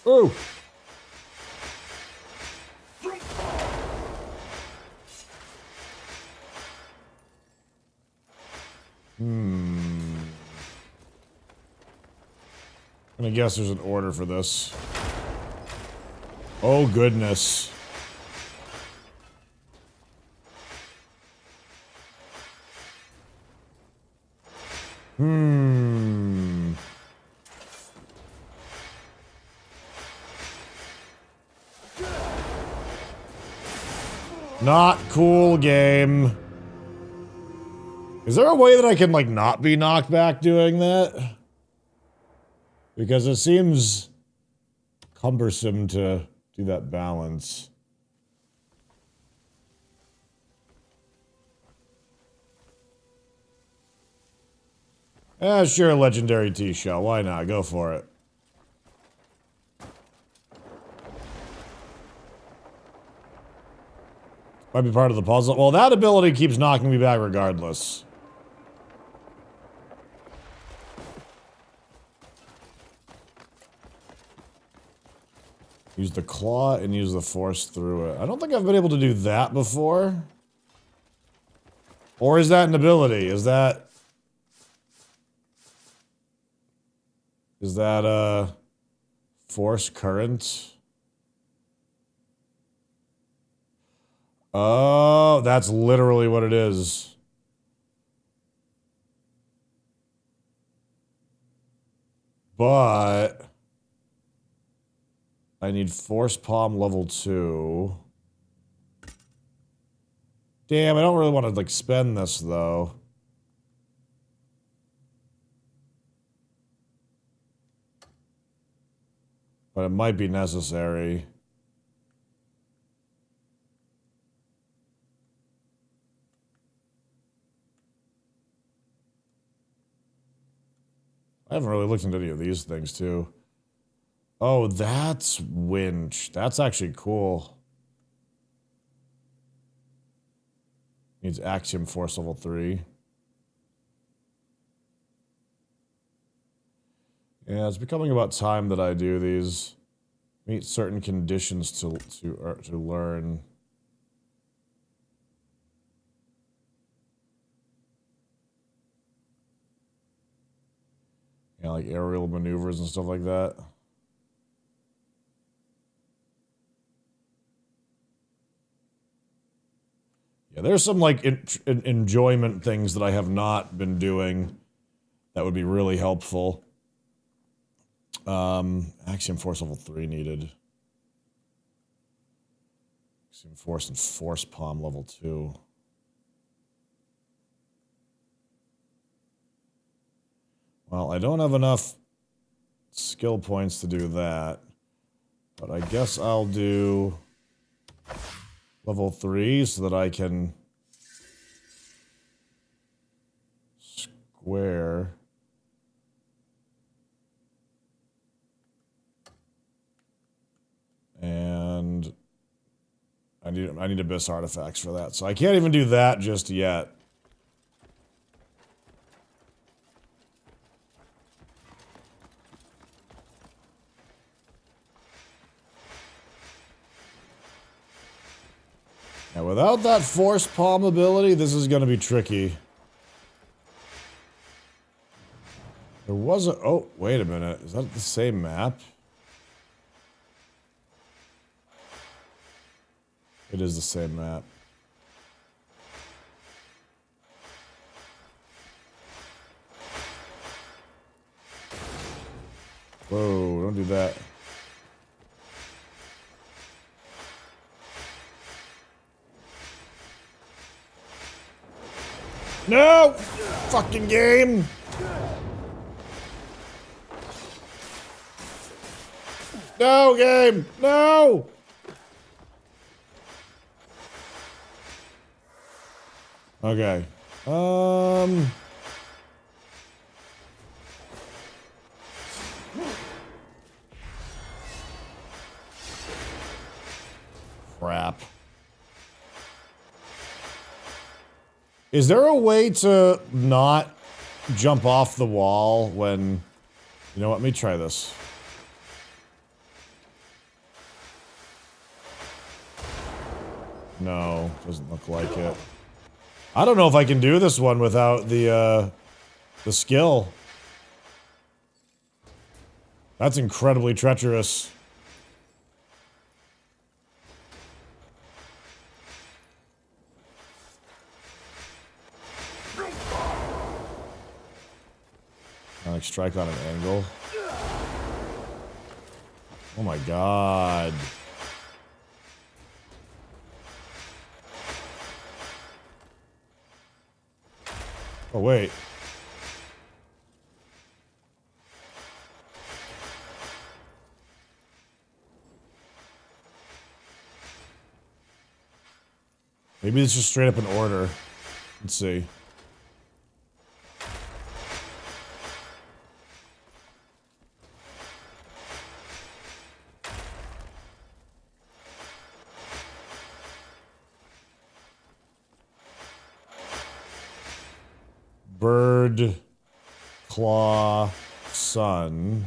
Oh! I'm gonna guess there's an order for this. Oh goodness. Not cool, game. Is there a way that I can, like, not be knocked back doing that? Because it seems cumbersome to do that balance. Sure, legendary T-shell. Why not? Go for it. Might be part of the puzzle. Well, that ability keeps knocking me back regardless. Use the claw and use the force through it. I don't think I've been able to do that before. Or is that an ability? Is that force current? Oh, that's literally what it is. But I need force palm level 2. Damn, I don't really want to like spend this though. But it might be necessary. I haven't really looked into any of these things too. Oh, that's winch. That's actually cool. Needs axiom force level 3. Yeah, it's becoming about time that I do these. Meet certain conditions to learn. Yeah, like aerial maneuvers and stuff like that. Yeah, there's some like enjoyment things that I have not been doing that would be really helpful. Axiom force level 3 needed. Axiom force and force palm level 2. Well, I don't have enough skill points to do that, but I guess I'll do level 3 so that I can square. And I need abyss artifacts for that. So I can't even do that just yet. Now without that force palm ability, this is going to be tricky. There was a... Oh, wait a minute. Is that the same map? It is the same map. Whoa, don't do that. No! Fucking game! No, game! No! Okay. Crap. Is there a way to not jump off the wall when... You know what? Let me try this. No, doesn't look like it. I don't know if I can do this one without the skill. That's incredibly treacherous. I like strike on an angle. Oh my god. Oh, wait. Maybe it's just straight up an order. Let's see. Bird, claw, sun.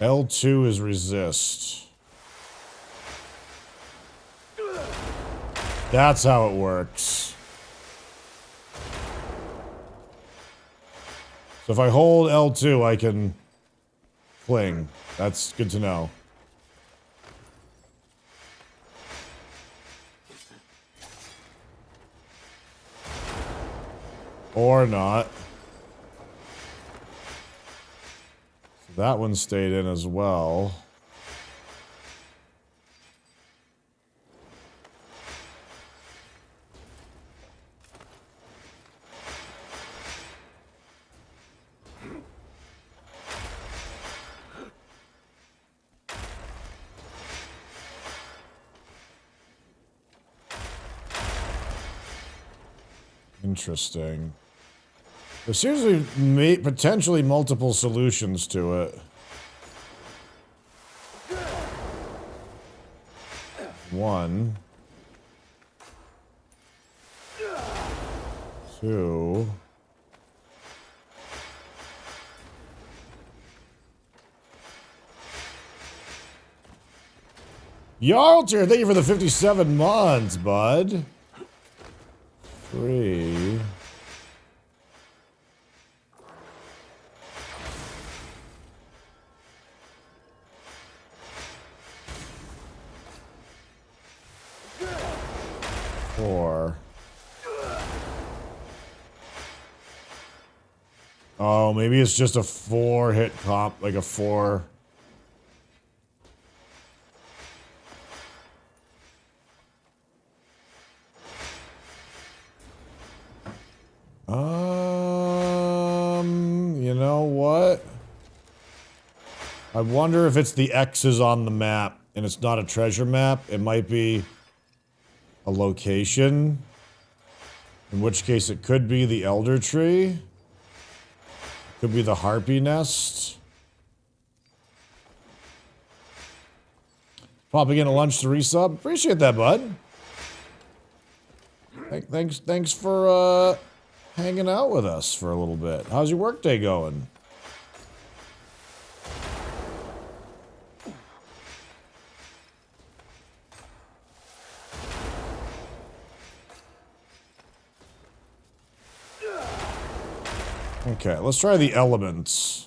L2 is resist. That's how it works. So if I hold L2, I can cling. That's good to know. Or not. So that one stayed in as well. Interesting. There seems to be potentially multiple solutions to it. One. Two. Yarlter, thank you for the 57 months, bud. 3. Four. Oh, maybe it's just a 4-hit comp, like a 4. You know what? I wonder if it's the X's on the map and it's not a treasure map. It might be a location. In which case it could be the Elder Tree. Could be the Harpy Nest. Popping in a lunch to resub. Appreciate that, bud. Thanks for hanging out with us for a little bit. How's your workday going? Okay, let's try the elements.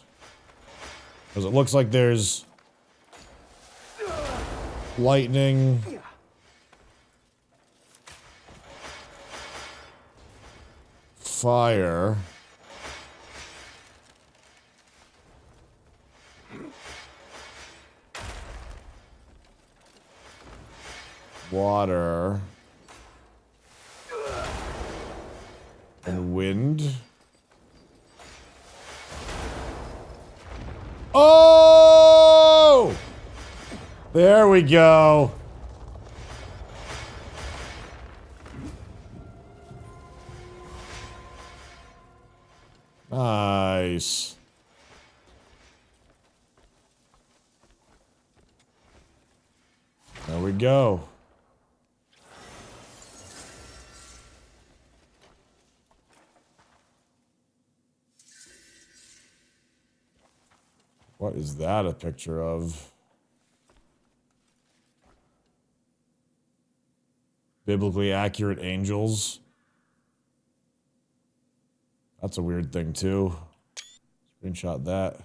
Because it looks like there's lightning. Fire. Water. And wind. Oh! There we go. Nice. There we go. What is that a picture of? Biblically accurate angels. That's a weird thing too. Screenshot that.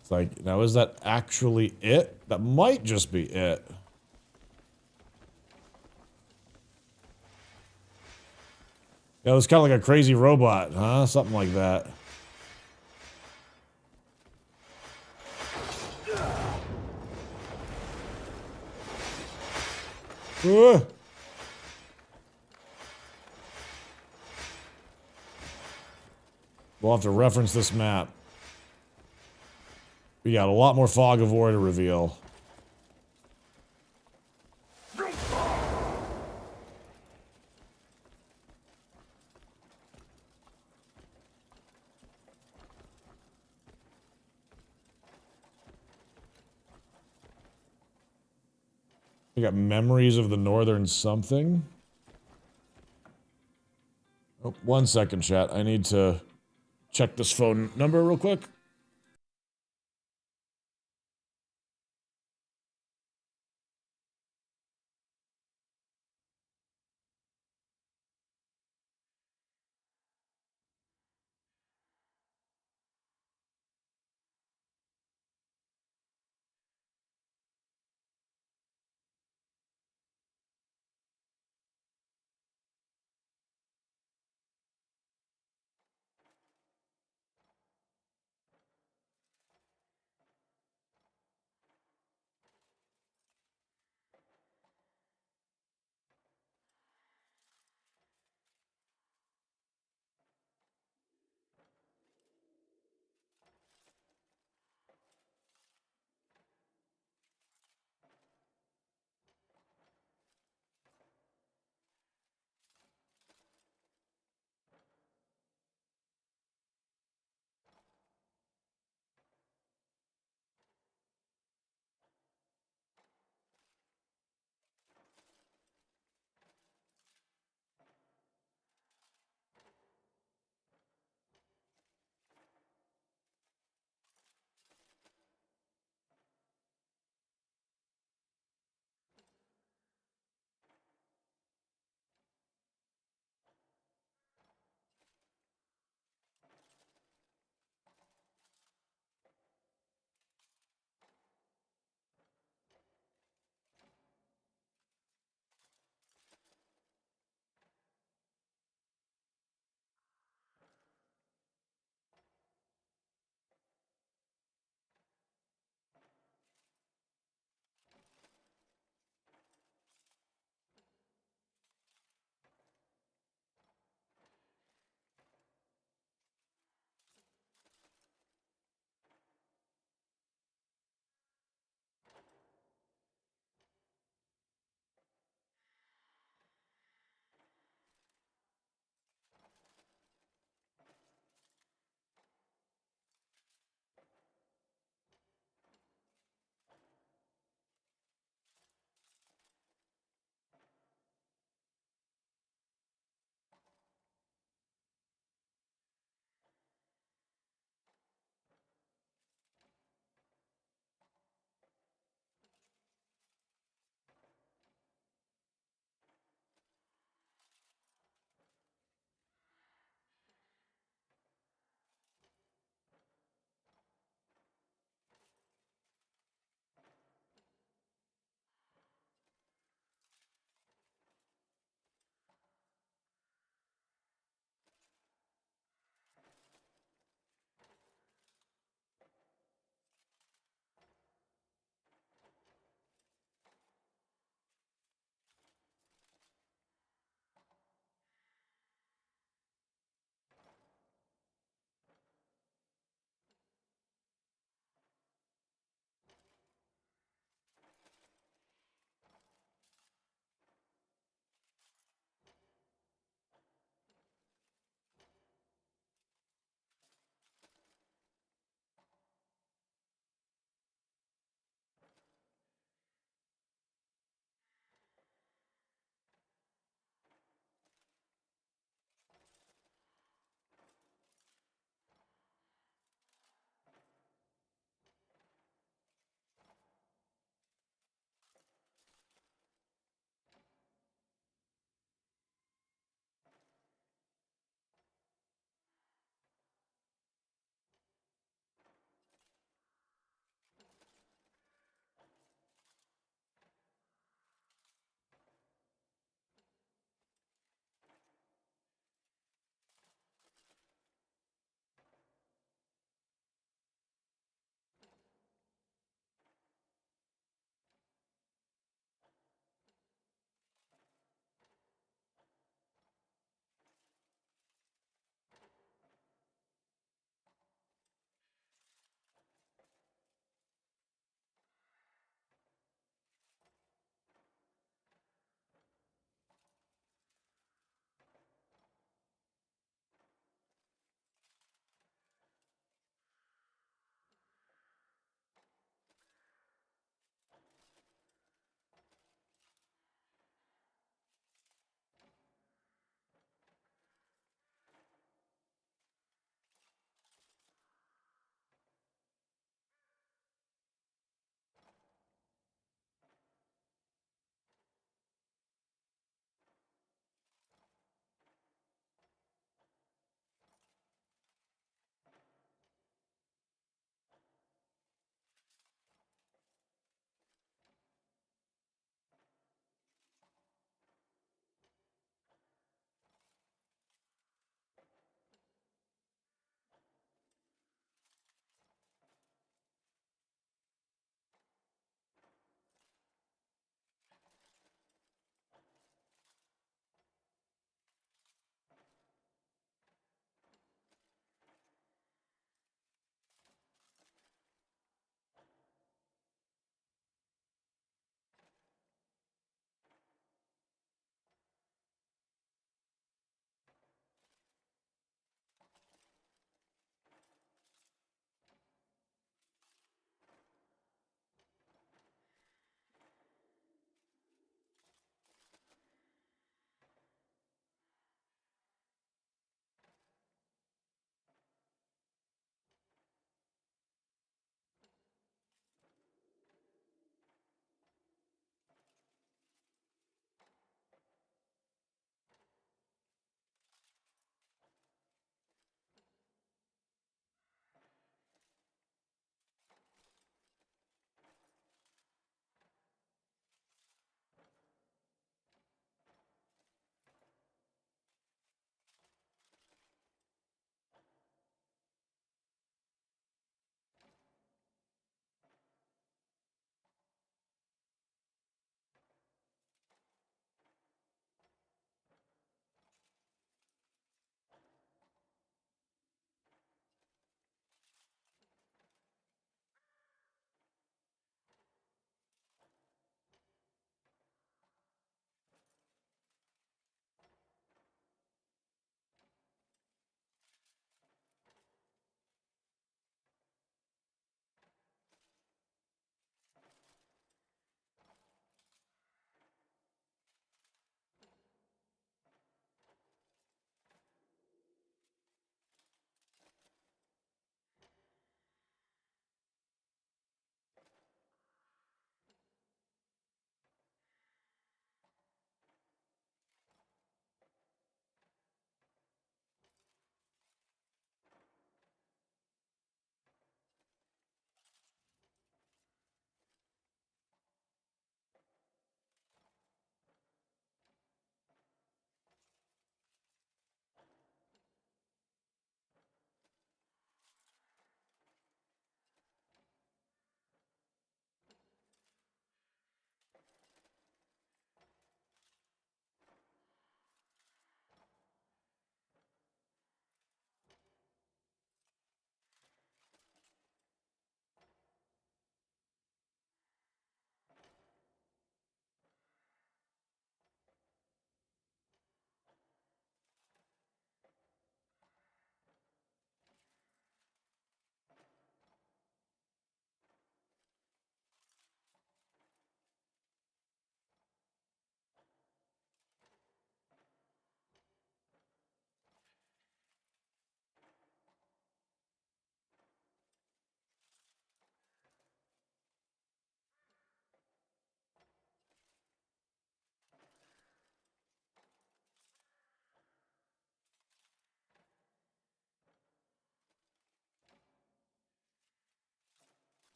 It's like, now is that actually it? That might just be it. Yeah, it was kind of like a crazy robot, huh? Something like that. Uh. We'll have to reference this map. We got a lot more fog of war to reveal. We got memories of the northern something. Oh, 1 second, chat. I need to check this phone number real quick.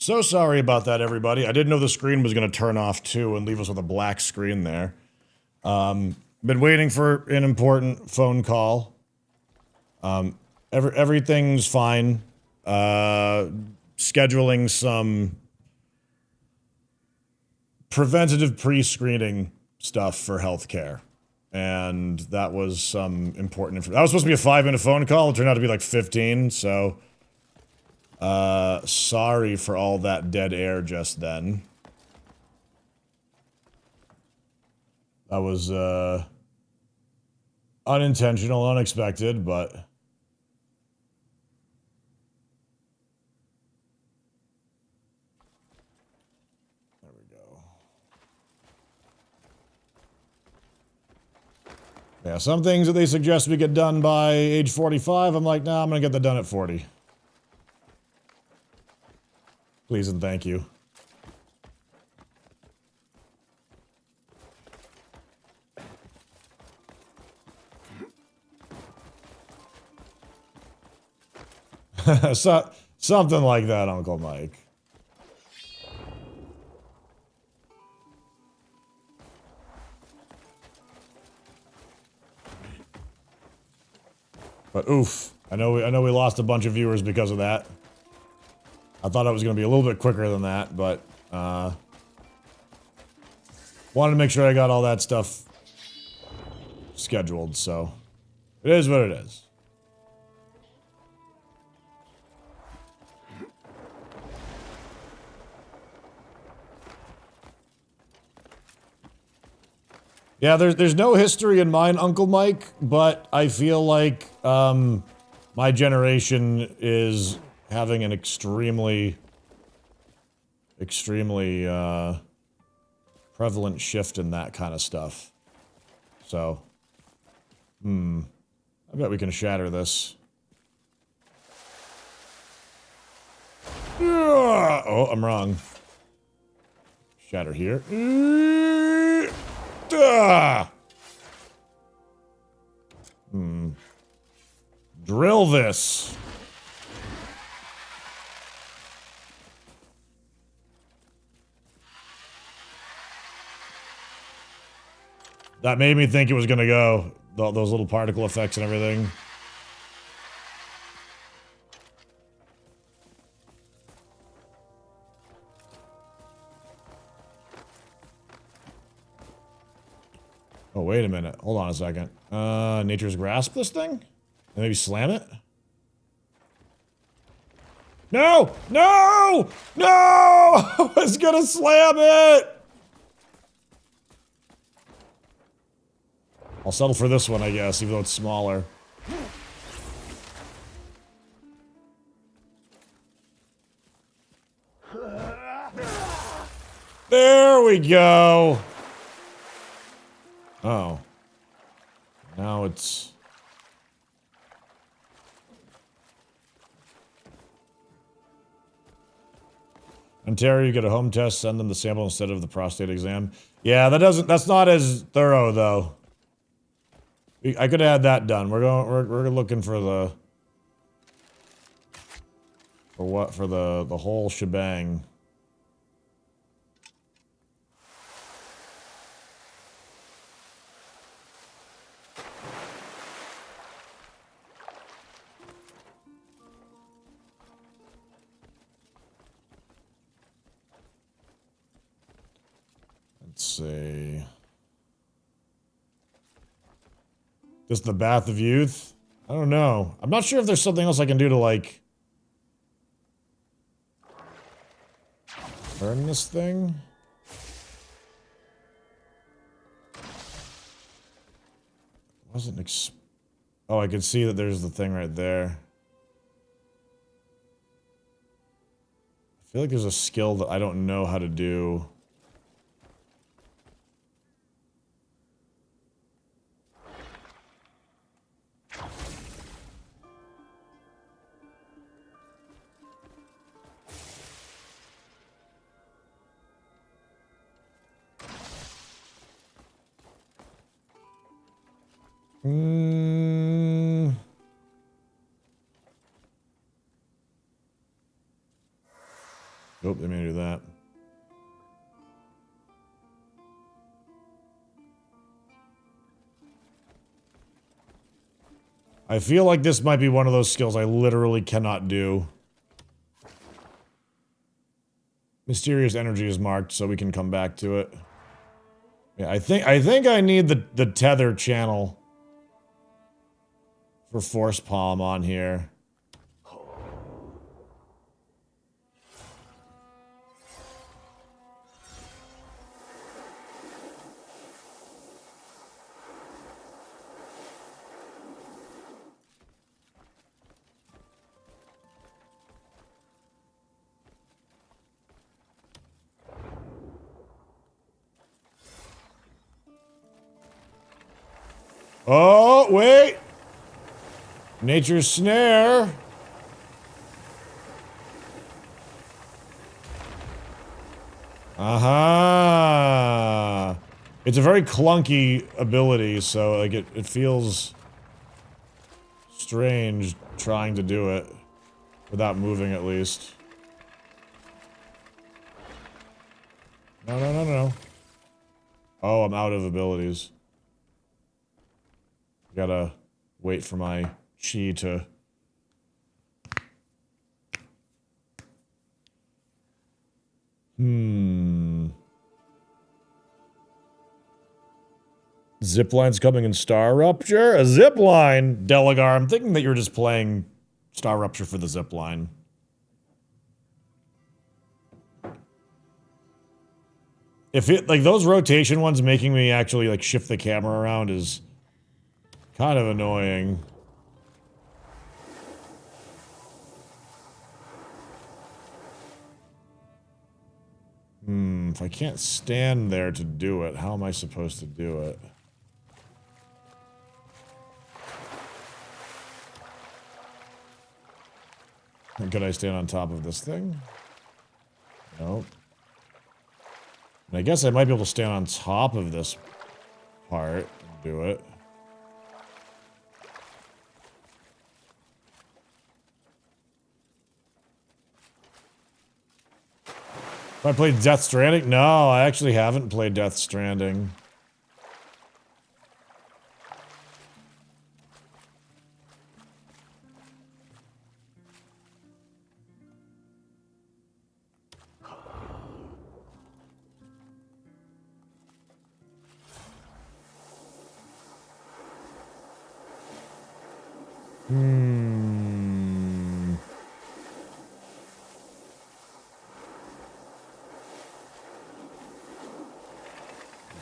So sorry about that, everybody. I didn't know the screen was going to turn off too and leave us with a black screen there. Been waiting for an important phone call. Everything's fine. Scheduling some preventative pre-screening stuff for healthcare. And that was some important information. That was supposed to be a 5-minute phone call. It turned out to be like 15, so... sorry for all that dead air just then. That was, unintentional, unexpected, but... There we go. Yeah, some things that they suggest we get done by age 45, I'm like, nah, I'm gonna get that done at 40. Please and thank you. Something like that, Uncle Mike. But oof, I know we lost a bunch of viewers because of that. I thought it was going to be a little bit quicker than that, but wanted to make sure I got all that stuff scheduled, so it is what it is. Yeah, there's no history in mine, Uncle Mike, but I feel like my generation is having an extremely prevalent shift in that kind of stuff. So, I bet we can shatter this. Oh, I'm wrong. Shatter here. Drill this. That made me think it was gonna go. Those little particle effects and everything. Oh, wait a minute. Hold on a second. Nature's Grasp this thing? And maybe slam it? No! No! No! I was gonna slam it! I'll settle for this one, I guess, even though it's smaller. There we go! Oh. Now it's... Ontario, you get a home test, send them the sample instead of the prostate exam. Yeah, that's not as thorough, though. I could add that done. We're looking for the... For the whole shebang. Let's see. Just the Bath of Youth? I don't know. I'm not sure if there's something else I can do to, like... turn this thing? Wasn't oh, I could see that there's the thing right there. I feel like there's a skill that I don't know how to do. Nope, they may do that. I feel like this might be one of those skills I literally cannot do. Mysterious energy is marked, so we can come back to it. Yeah, I think I need the tether channel for Force Palm on here. Oh, wait! Nature's snare. Aha! It's a very clunky ability, so like it feels strange trying to do it without moving at least. No, no, no, no. Oh, I'm out of abilities. Gotta wait for my chi to... Zipline's coming in Star Rupture? A zipline? Delagar, I'm thinking that you're just playing Star Rupture for the zipline. If it, like, those rotation ones making me actually, like, shift the camera around is kind of annoying. If I can't stand there to do it, how am I supposed to do it? Could I stand on top of this thing? Nope. And I guess I might be able to stand on top of this part and do it. Have I played Death Stranding? No, I actually haven't played Death Stranding.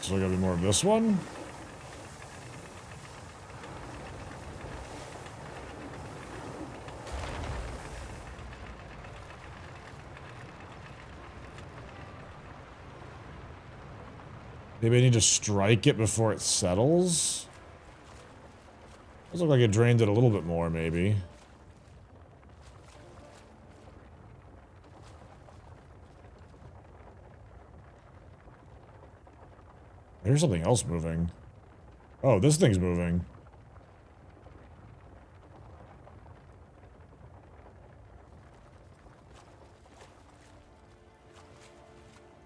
So I gotta be more of this one. Maybe I need to strike it before it settles? Does look like it drained it a little bit more, maybe. There's something else moving. Oh, this thing's moving.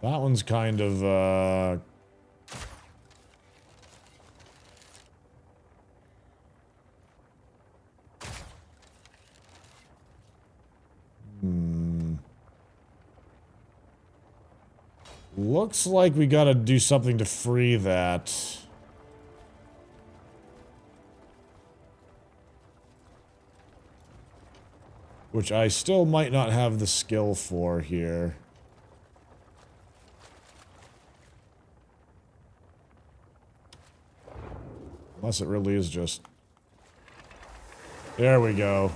That one's kind of, Looks like we gotta do something to free that. Which I still might not have the skill for here. Unless it really is just... There we go.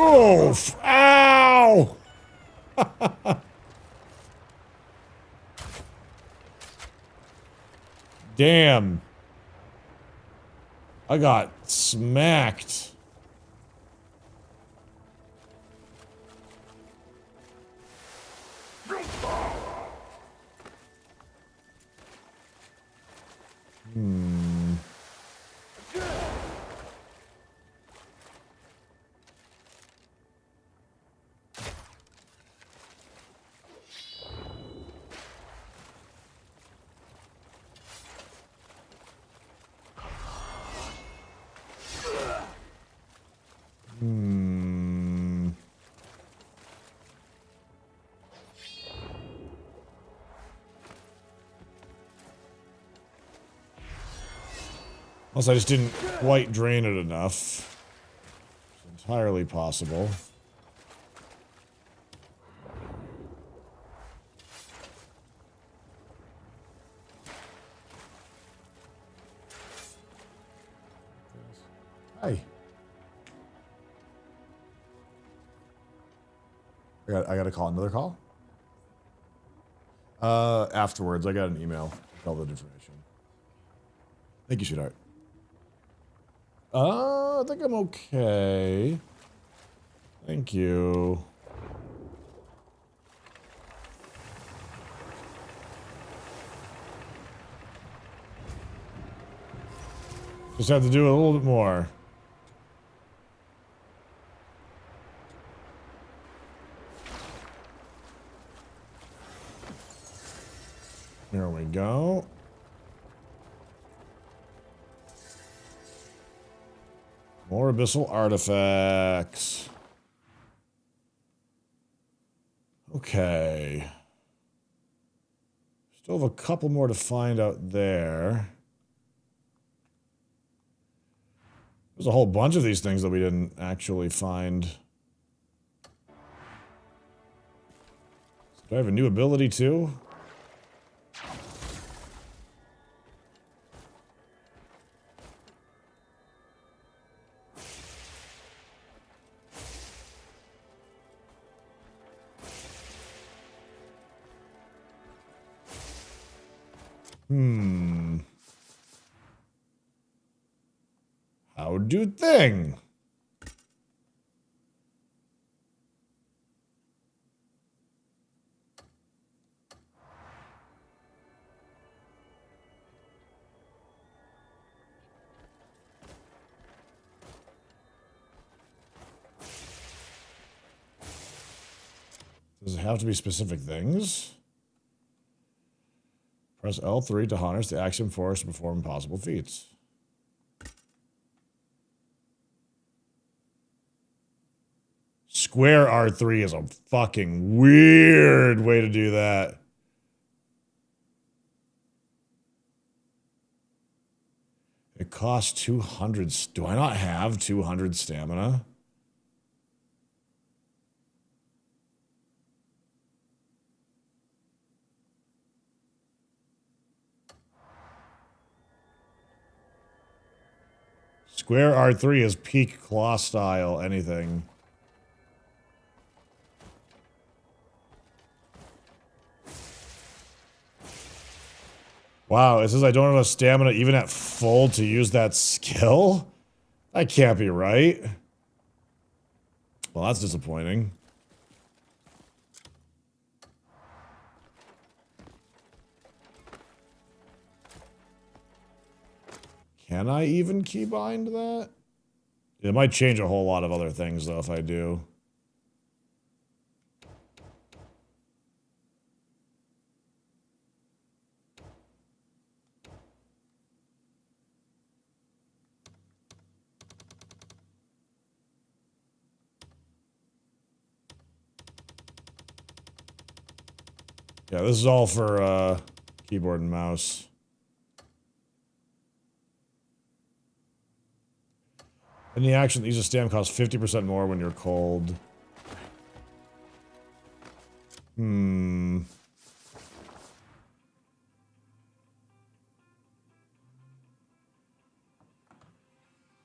Oof! Ow! Damn. I got smacked. Hmm. Hmm. Unless I just didn't quite drain it enough. It's entirely possible. Hi. I got to call another call? Afterwards, I got an email with all the information. Thank you, sweetheart. I think I'm okay. Thank you. Just have to do a little bit more. There we go. More abyssal artifacts. Okay. Still have a couple more to find out there. There's a whole bunch of these things that we didn't actually find. Do I have a new ability too? How do thing? Does it have to be specific things? Press L3 to harness the action force to perform impossible feats. Square R3 is a fucking weird way to do that. It costs 200. Do I not have 200 stamina? Square R3 is peak claw style anything. Wow, it says I don't have enough stamina even at full to use that skill? That can't be right. Well, that's disappointing. Can I even keybind that? It might change a whole lot of other things, though, if I do. Yeah, this is all for keyboard and mouse. And the action that uses stam costs 50% more when you're cold. Hmm.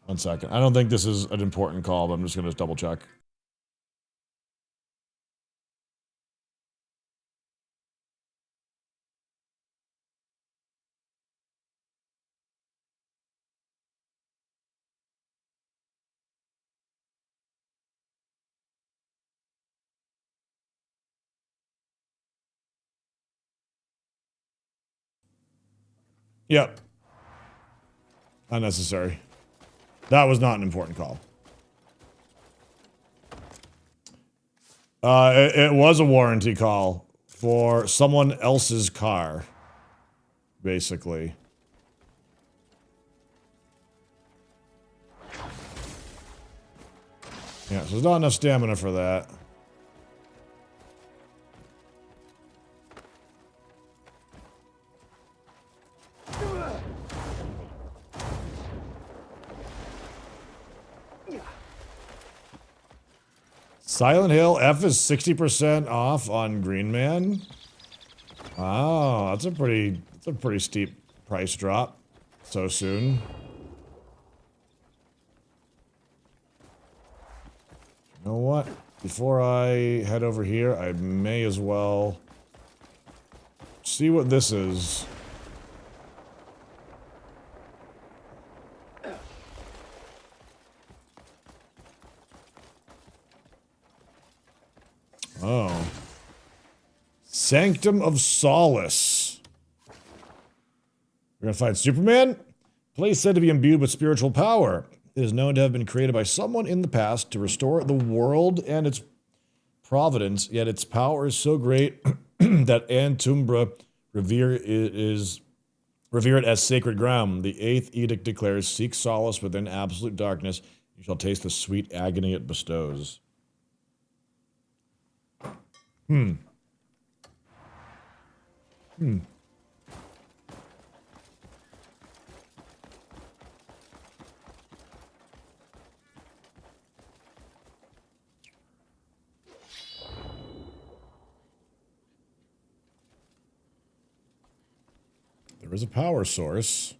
One second. I don't think this is an important call, but I'm just going to double check. Yep. Unnecessary. That was not an important call. It was a warranty call for someone else's car, basically. Yeah, so there's not enough stamina for that. Silent Hill F is 60% off on Green Man. Oh, that's a pretty steep price drop so soon. You know what? Before I head over here, I may as well see what this is. Oh. Sanctum of Solace. We're gonna find Superman? Place said to be imbued with spiritual power. It is known to have been created by someone in the past to restore the world and its providence, yet its power is so great that Antumbra revere it as sacred ground. The 8th edict declares, seek solace within absolute darkness. You shall taste the sweet agony it bestows. There is a power source.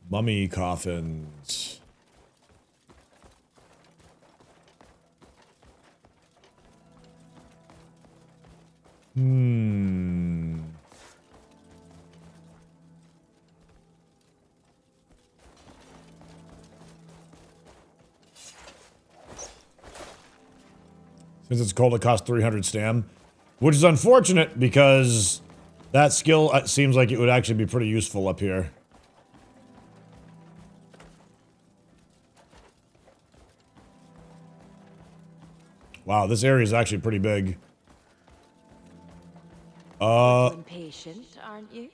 Mummy coffins. Since it's cold, it costs 300 stam, which is unfortunate because that skill seems like it would actually be pretty useful up here. Wow, this area is actually pretty big. Impatient, aren't you?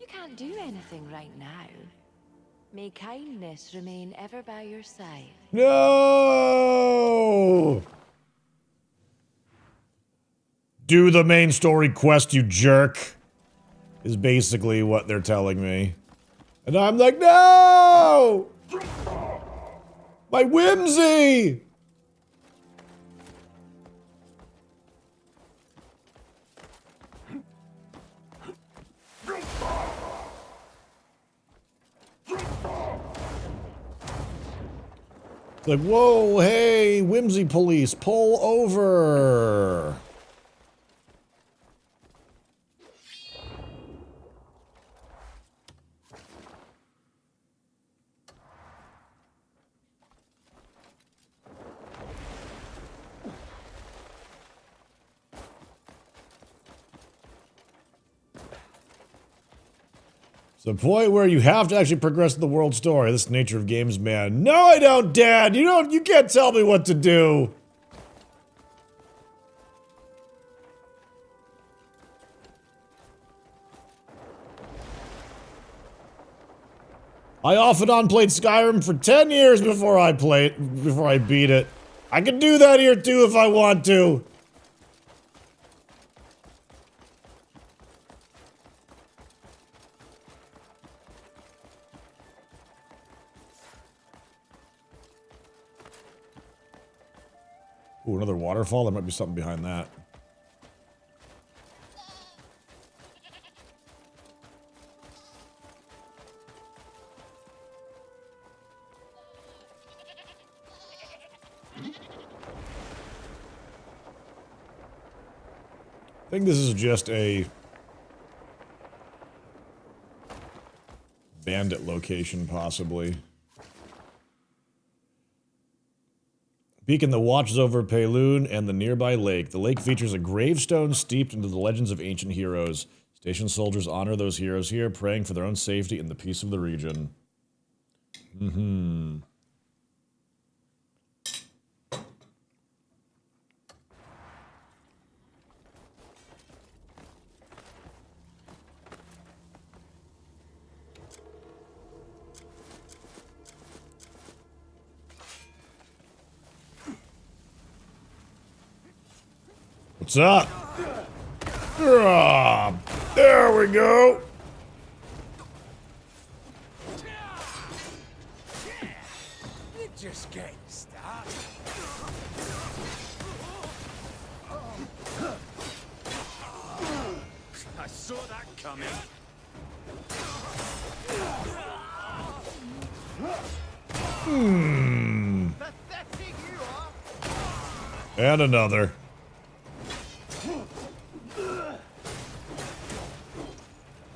You can't do anything right now. May kindness remain ever by your side. No! Do the main story quest, you jerk, is basically what they're telling me. And I'm like, no! My whimsy! It's like, whoa, hey, whimsy police, pull over. The point where you have to actually progress the world story. This is the nature of games, man. No, I don't, Dad. You can't tell me what to do. I off and on played Skyrim for 10 years before I beat it. I can do that here too if I want to. Ooh, another waterfall? There might be something behind that. I think this is just a... bandit location, possibly. Beacon that watches over Payloon and the nearby lake. The lake features a gravestone steeped into the legends of ancient heroes. Station soldiers honor those heroes here, praying for their own safety and the peace of the region. Mm-hmm. What's up? There we go. You're just getting started. I saw that coming. Pathetic you are. And another.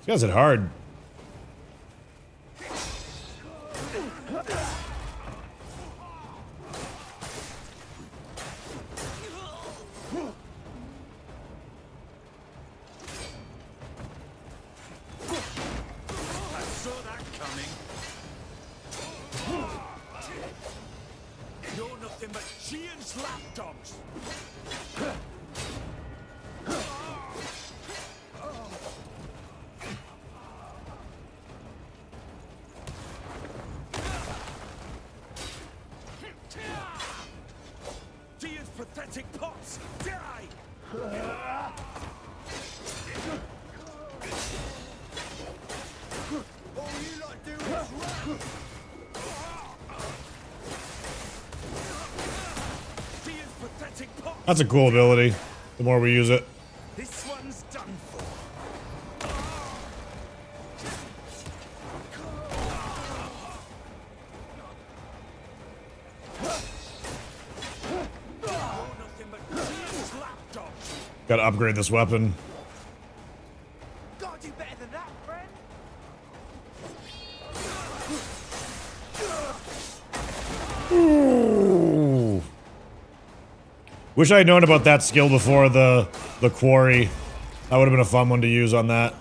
These guys hit hard. I saw that coming. You're nothing but Giant's lapdogs. Giant's pathetic pots. Die! All you lot do is run. Giant's pathetic pots. That's a cool ability. The more we use it. This one's done for. You're nothing but Giant's lapdogs. Gotta upgrade this weapon. Gotta do better than that, friend. Ooh. Wish I had known about that skill before the quarry. That would have been a fun one to use on that.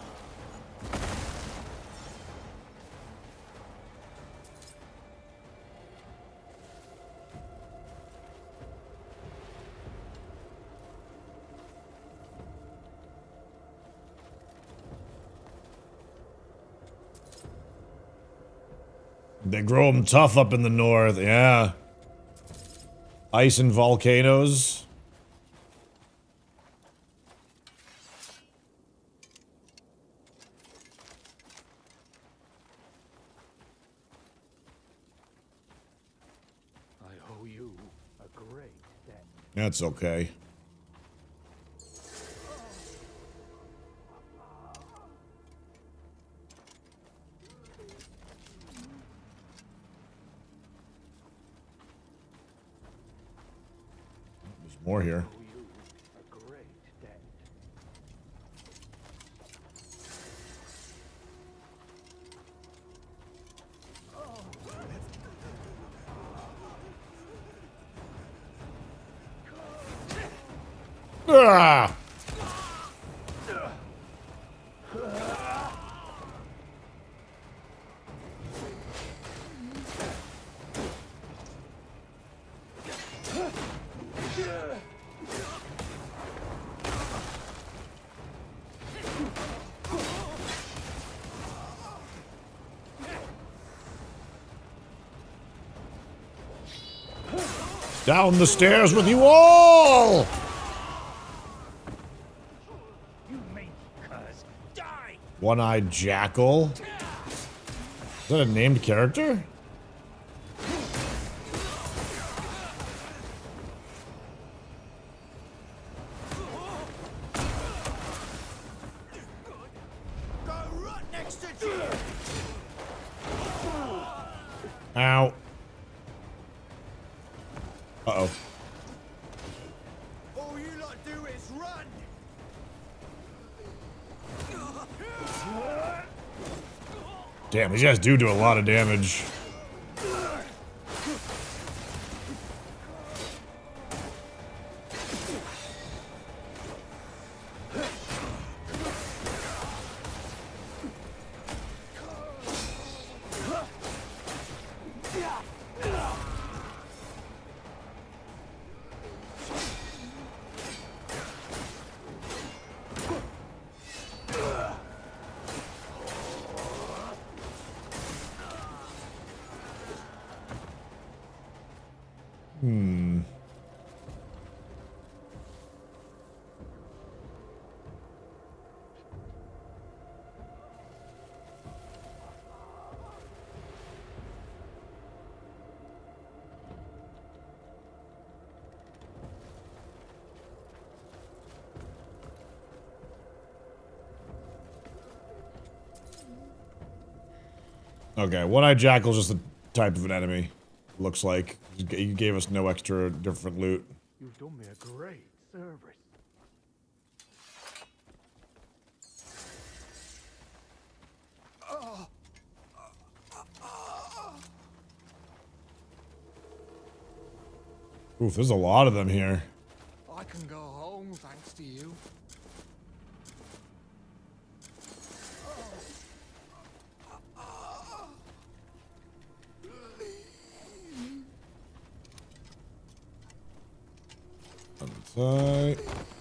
They grow them tough up in the north, yeah. Ice and volcanoes. I owe you a great debt. That's okay. There's more here. Owe you a great debt. Ah! Down the stairs with you all! You mean cuz. Die! One-eyed jackal. Is that a named character? Go right next to Jim. Ow. Uh-oh. All you lot do is run. Damn, these guys do a lot of damage. Okay, one-eyed jackal's just the type of an enemy. Looks like he gave us no extra different loot. You've done me a great service. Oof, there's a lot of them here. I can go home thanks to you.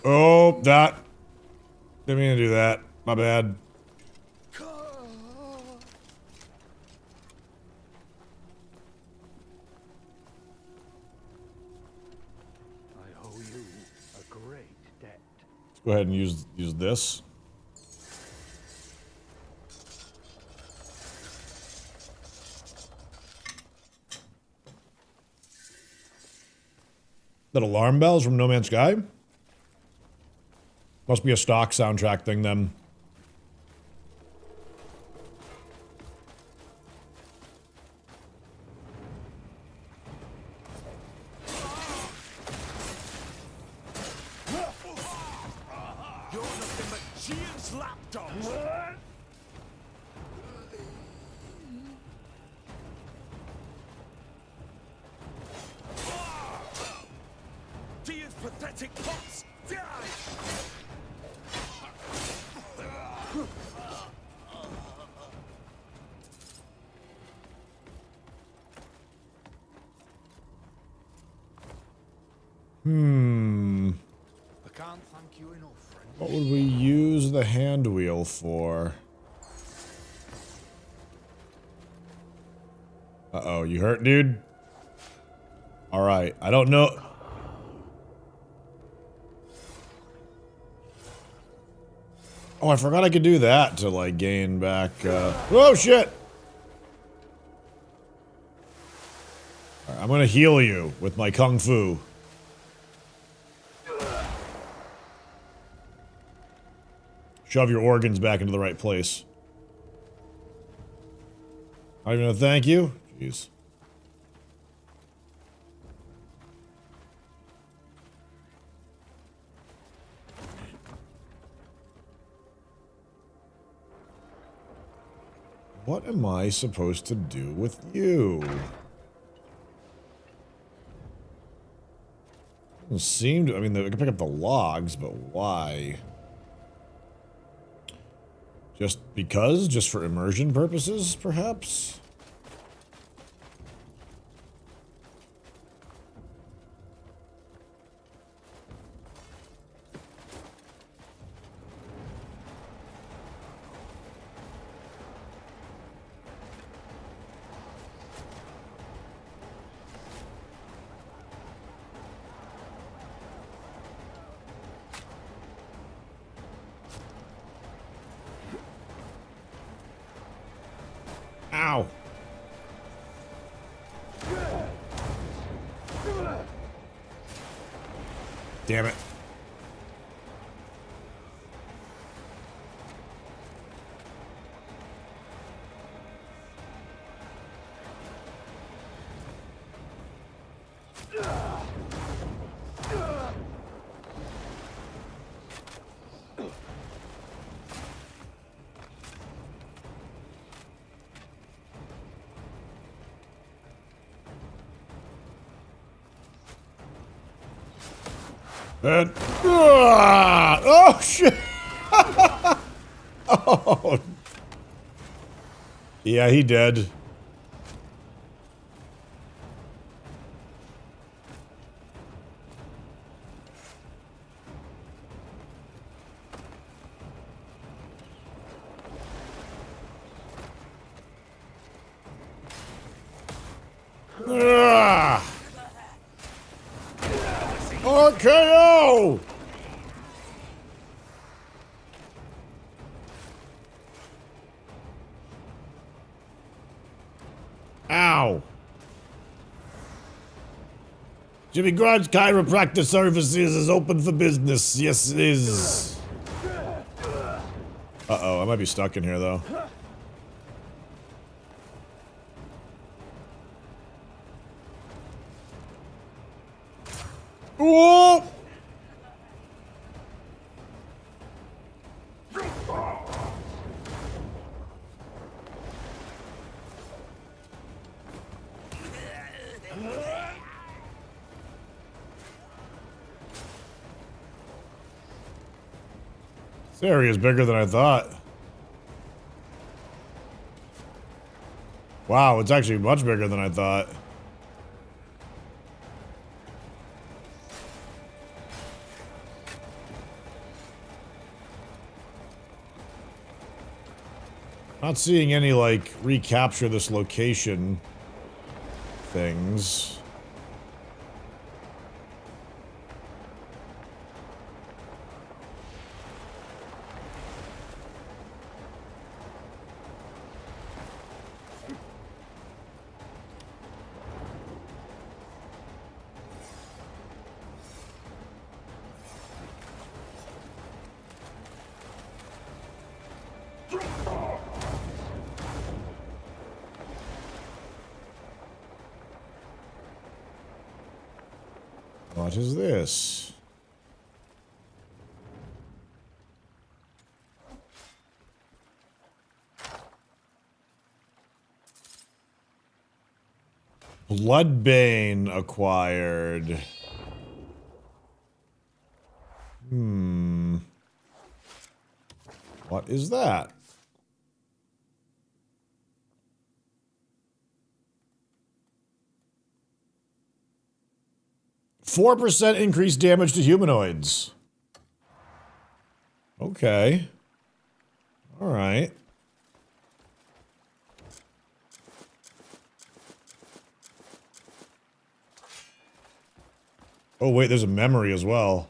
Oh, that. Didn't mean to do that. My bad. I owe you a great debt. Let's go ahead and use this. That alarm bells from No Man's Sky? Must be a stock soundtrack thing then. You're nothing but Gian's lapdogs. Gian's pathetic pots. Die! I can't thank you enough, friend. What would we use the hand wheel for? Uh-oh, you hurt, dude? Alright, I don't know. Oh, I forgot I could do that to, like, gain back, Oh, shit! Alright, I'm gonna heal you with my kung fu. Shove your organs back into the right place. Not even a thank you? Jeez. What am I supposed to do with you? Doesn't seem to, I mean, I can pick up the logs, but why? Just because? Just for immersion purposes, perhaps? Ow. Damn it. And oh shit! Oh, yeah, he dead. RKO! Ow. Jimmy Grant's chiropractic services is open for business. Yes, it is. Uh-oh, I might be stuck in here, though. Whoa! This area is bigger than I thought. Wow, it's actually much bigger than I thought. Not seeing any, like, recapture this location things. What is this? Bloodbane acquired. What is that? %4 increased damage to humanoids. Okay. All right. Oh, wait, there's a memory as well.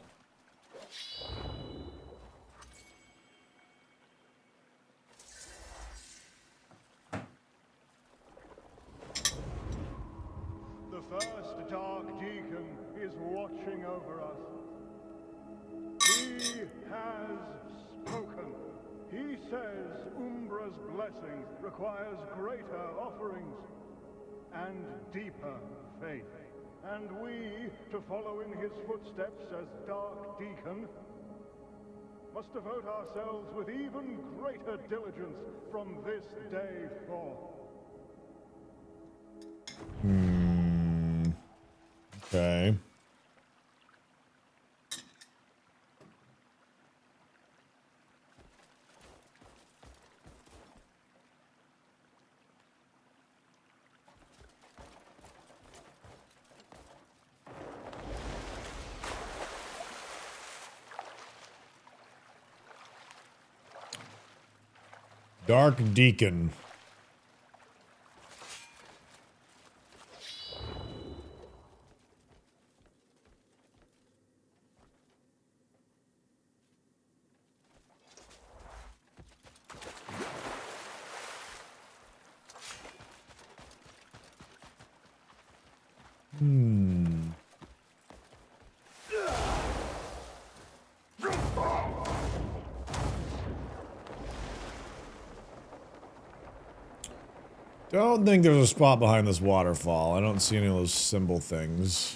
The first Dark Deacon is watching over us. He has spoken. He says Umbra's blessing requires greater offerings and deeper faith. And we, to follow in his footsteps as Dark Deacon, must devote ourselves with even greater diligence from this day forth. Okay. Dark Deacon. Don't think there's a spot behind this waterfall. I don't see any of those symbol things.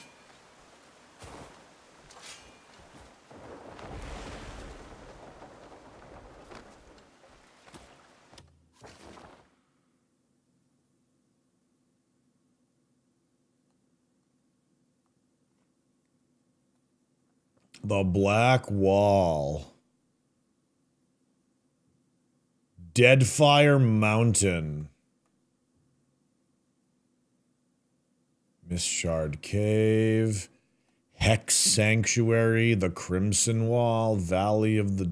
The Black Wall. Deadfire Mountain. Mistshard Cave. Hex Sanctuary. The Crimson Wall. Valley of the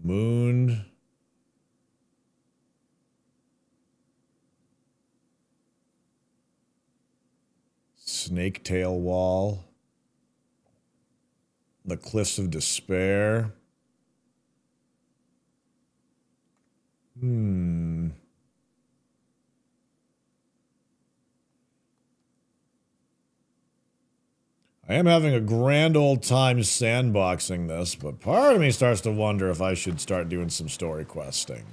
Moon. Snaketail Wall. The Cliffs of Despair. I am having a grand old time sandboxing this, but part of me starts to wonder if I should start doing some story questing.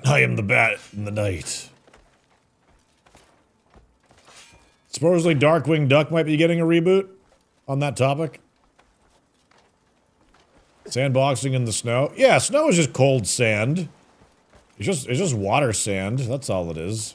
I am the bat in the night. Supposedly Darkwing Duck might be getting a reboot on that topic. Sandboxing in the snow. Yeah, snow is just cold sand. It's just water sand. That's all it is.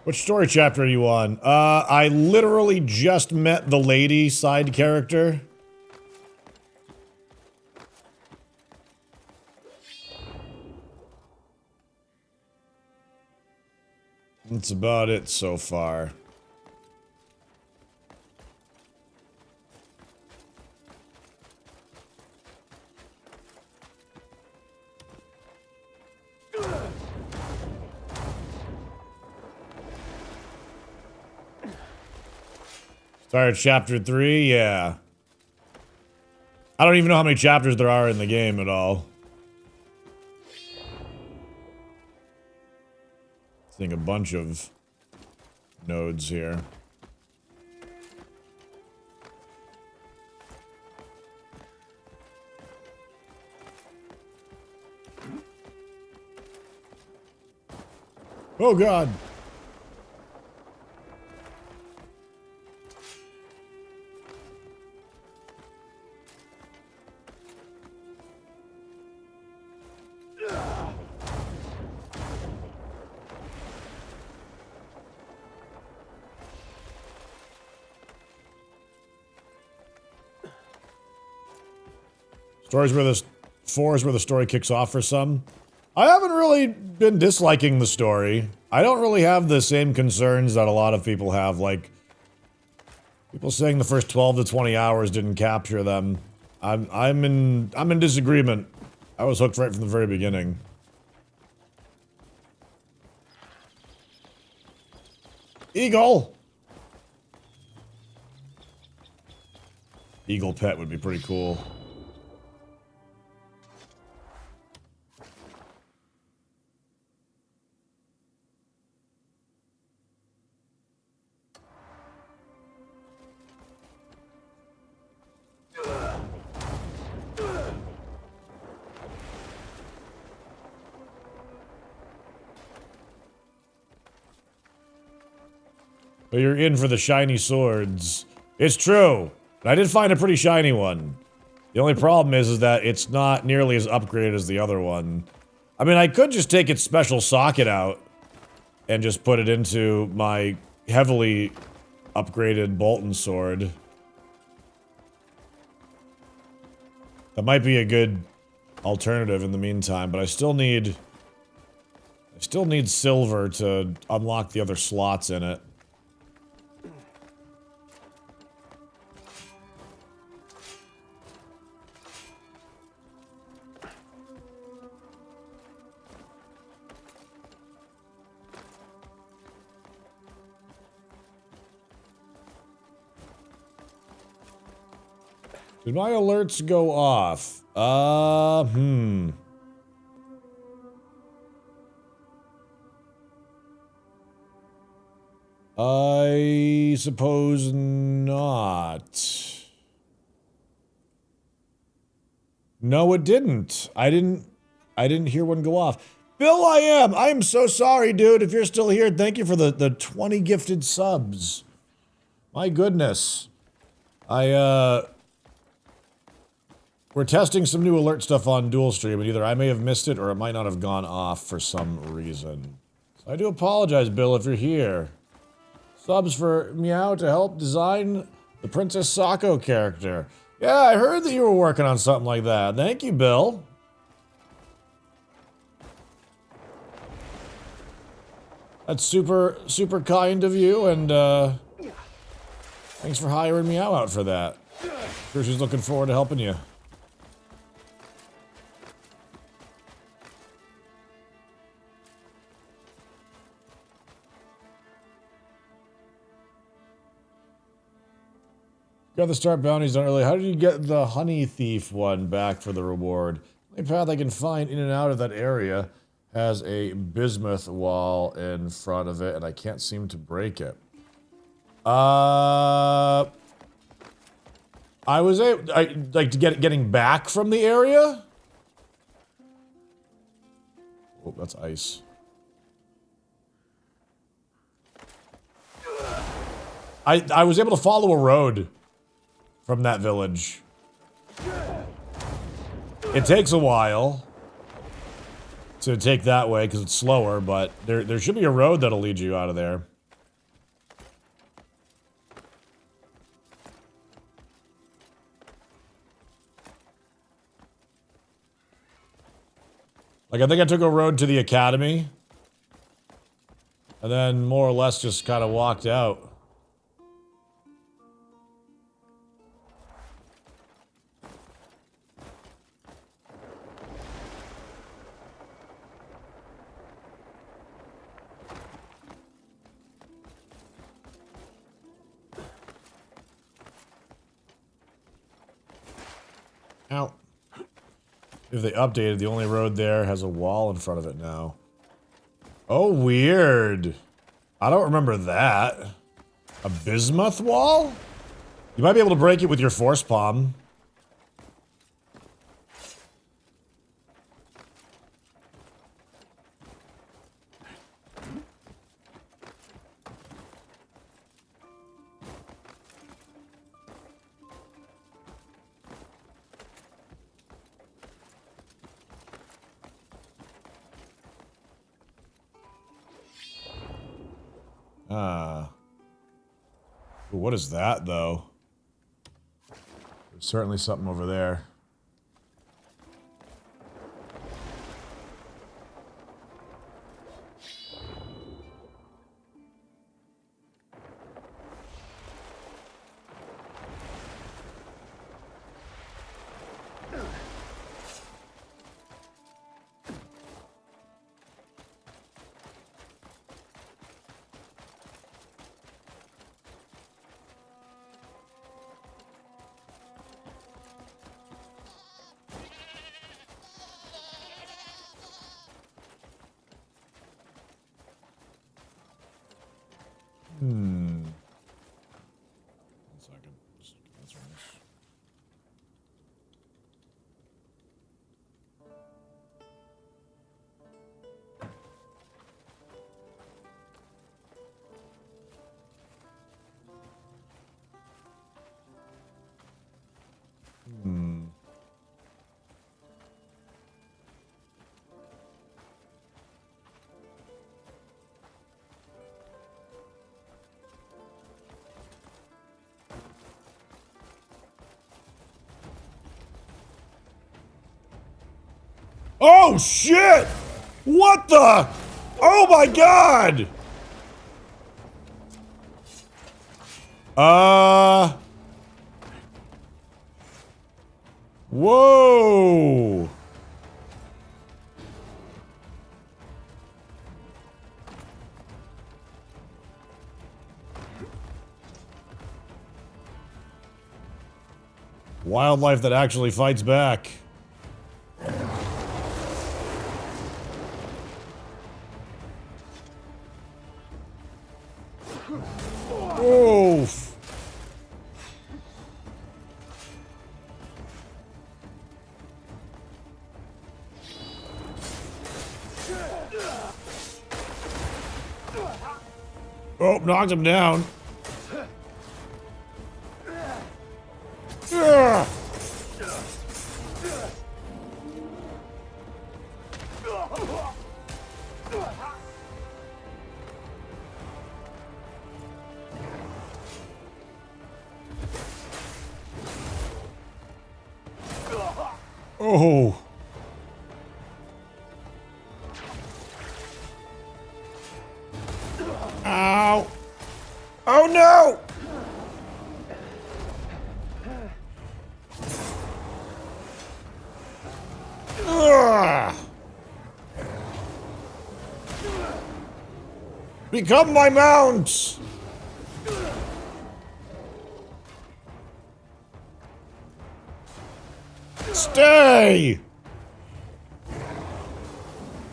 Which story chapter are you on? I literally just met the lady side character. That's about it so far. Started chapter 3, yeah. I don't even know how many chapters there are in the game at all. Seeing a bunch of nodes here. Oh God. Stories where the 4 is where the story kicks off for some. I haven't really been disliking the story. I don't really have the same concerns that a lot of people have, like people saying the first 12 to 20 hours didn't capture them. I'm in disagreement. I was hooked right from the very beginning. Eagle. Eagle pet would be pretty cool. But you're in for the shiny swords. It's true. I did find a pretty shiny one. The only problem is that it's not nearly as upgraded as the other one. I mean, I could just take its special socket out and just put it into my heavily upgraded Bolton sword. That might be a good alternative in the meantime, but I still need silver to unlock the other slots in it. Did my alerts go off? I suppose not. No, it didn't. I didn't hear one go off. Bill, I am so sorry, dude. If you're still here, thank you for the 20 gifted subs. My goodness. We're testing some new alert stuff on Dual Stream, and either I may have missed it or it might not have gone off for some reason. So I do apologize, Bill, if you're here. Subs for Meow to help design the Princess Sako character. Yeah, I heard that you were working on something like that. Thank you, Bill. That's super, super kind of you, and thanks for hiring Meow out for that. Sure, she's looking forward to helping you. Got the start bounties done early. How did you get the honey thief one back for the reward? The only path I can find in and out of that area has a bismuth wall in front of it, and I can't seem to break it. I was able, like to getting back from the area. Oh, that's ice. I was able to follow a road from that village. It takes a while to take that way because it's slower, but there should be a road that'll lead you out of there. Like, I think I took a road to the academy, and then more or less just kind of walked out. Ow. If they updated, the only road there has a wall in front of it now. Oh, weird. I don't remember that. A bismuth wall? You might be able to break it with your force palm. What is that, though? There's certainly something over there. One second. Just answer this. Oh shit! What the? Oh my god! Whoa! Wildlife that actually fights back. Oof. Oh, knocked him down. Ugh. Oh. Ow. Oh no! Ugh. Become my mount! Stay!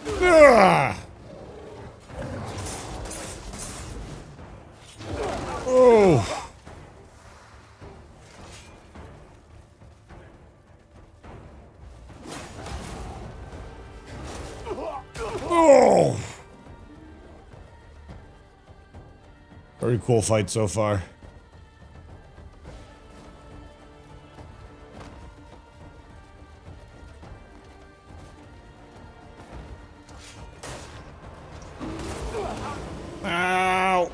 Ugh. Oh. Oh. Very cool fight so far. Ow.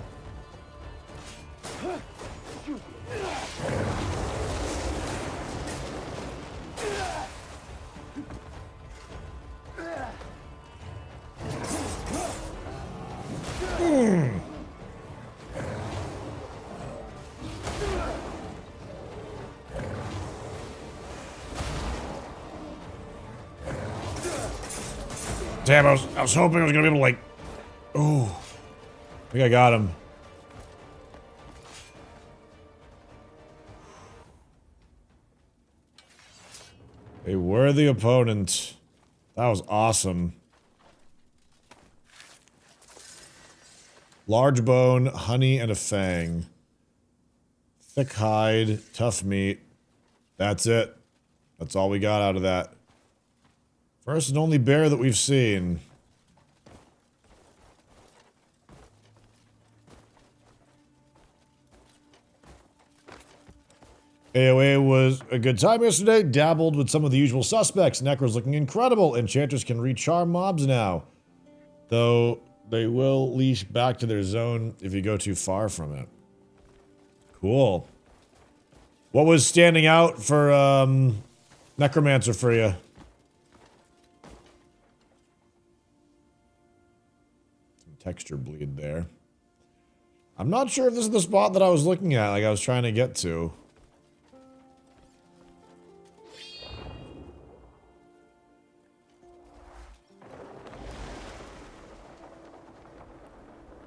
Damn, I was hoping I was gonna be able to, like... Oh. I think I got him. A worthy opponent. That was awesome. Large bone, honey, and a fang. Thick hide, tough meat. That's it. That's all we got out of that. First and only bear that we've seen. AoA was a good time yesterday. Dabbled with some of the usual suspects. Necro's looking incredible. Enchanters can recharm mobs now. Though they will leash back to their zone if you go too far from it. Cool. What was standing out for Necromancer for you? Some texture bleed there. I'm not sure if this is the spot that I was looking at, like I was trying to get to.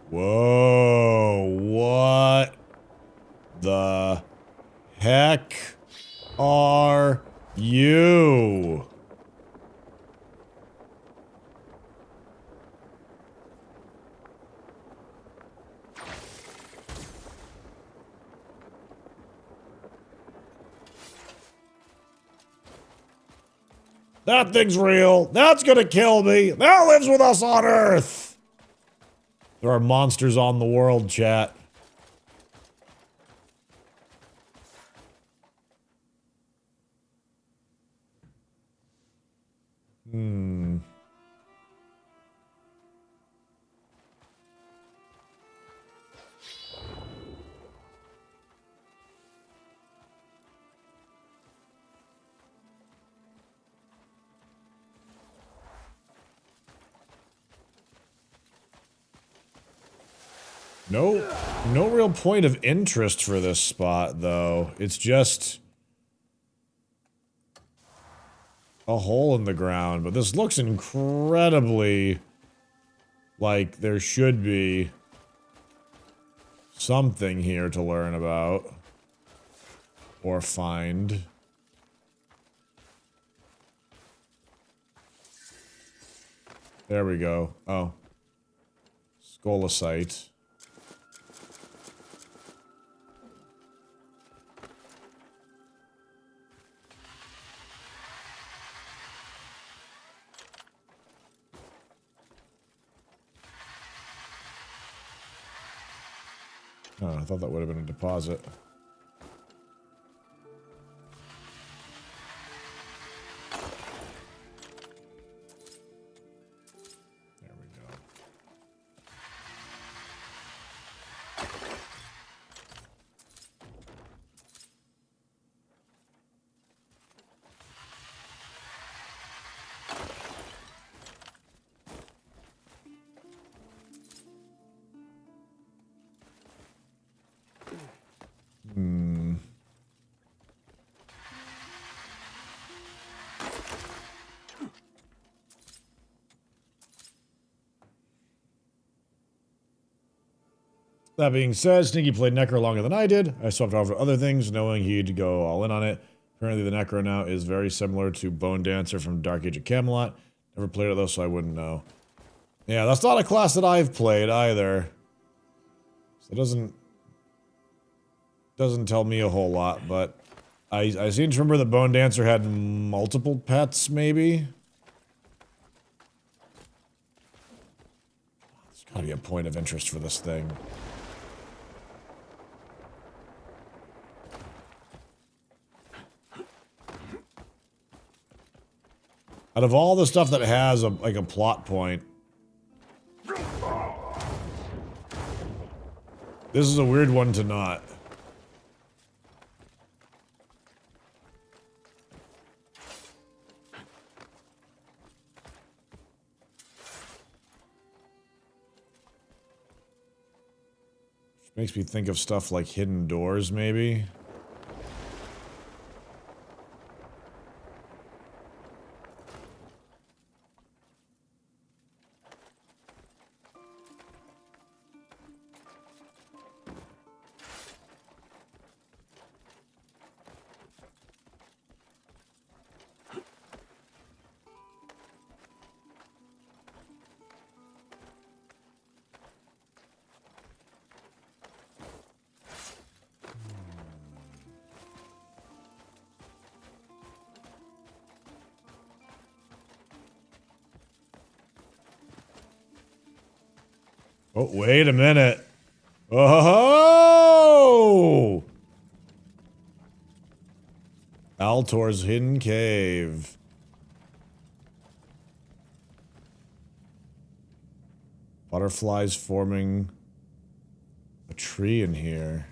Whoa, what the heck are you? That thing's real. That's gonna kill me. That lives with us on Earth. There are monsters on the world, chat. No real point of interest for this spot, though. It's just a hole in the ground, but this looks incredibly like there should be something here to learn about or find. There we go. Oh. Scolecite. Oh, I thought that would have been a deposit. There we go. Hmm. That being said, Sneaky played Necro longer than I did. I swapped over to other things, knowing he'd go all in on it. Apparently the Necro now is very similar to Bone Dancer from Dark Age of Camelot. Never played it though, so I wouldn't know. Yeah, that's not a class that I've played either. So it doesn't tell me a whole lot, but I seem to remember that Bone Dancer had multiple pets, maybe? There's gotta be a point of interest for this thing. Out of all the stuff that has like a plot point, this is a weird one to not. Makes me think of stuff like Hidden Doors, maybe. Oh, wait a minute. Oh! Altor's Hidden Cave. Butterflies forming a tree in here.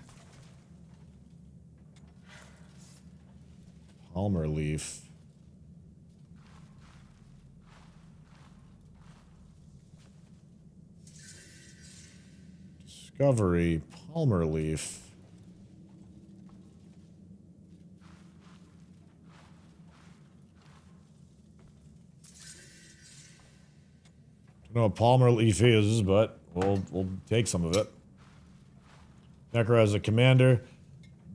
Palmer leaf. Discovery, Palmer leaf. Don't know what Palmer leaf is, but we'll take some of it. Necro has a commander.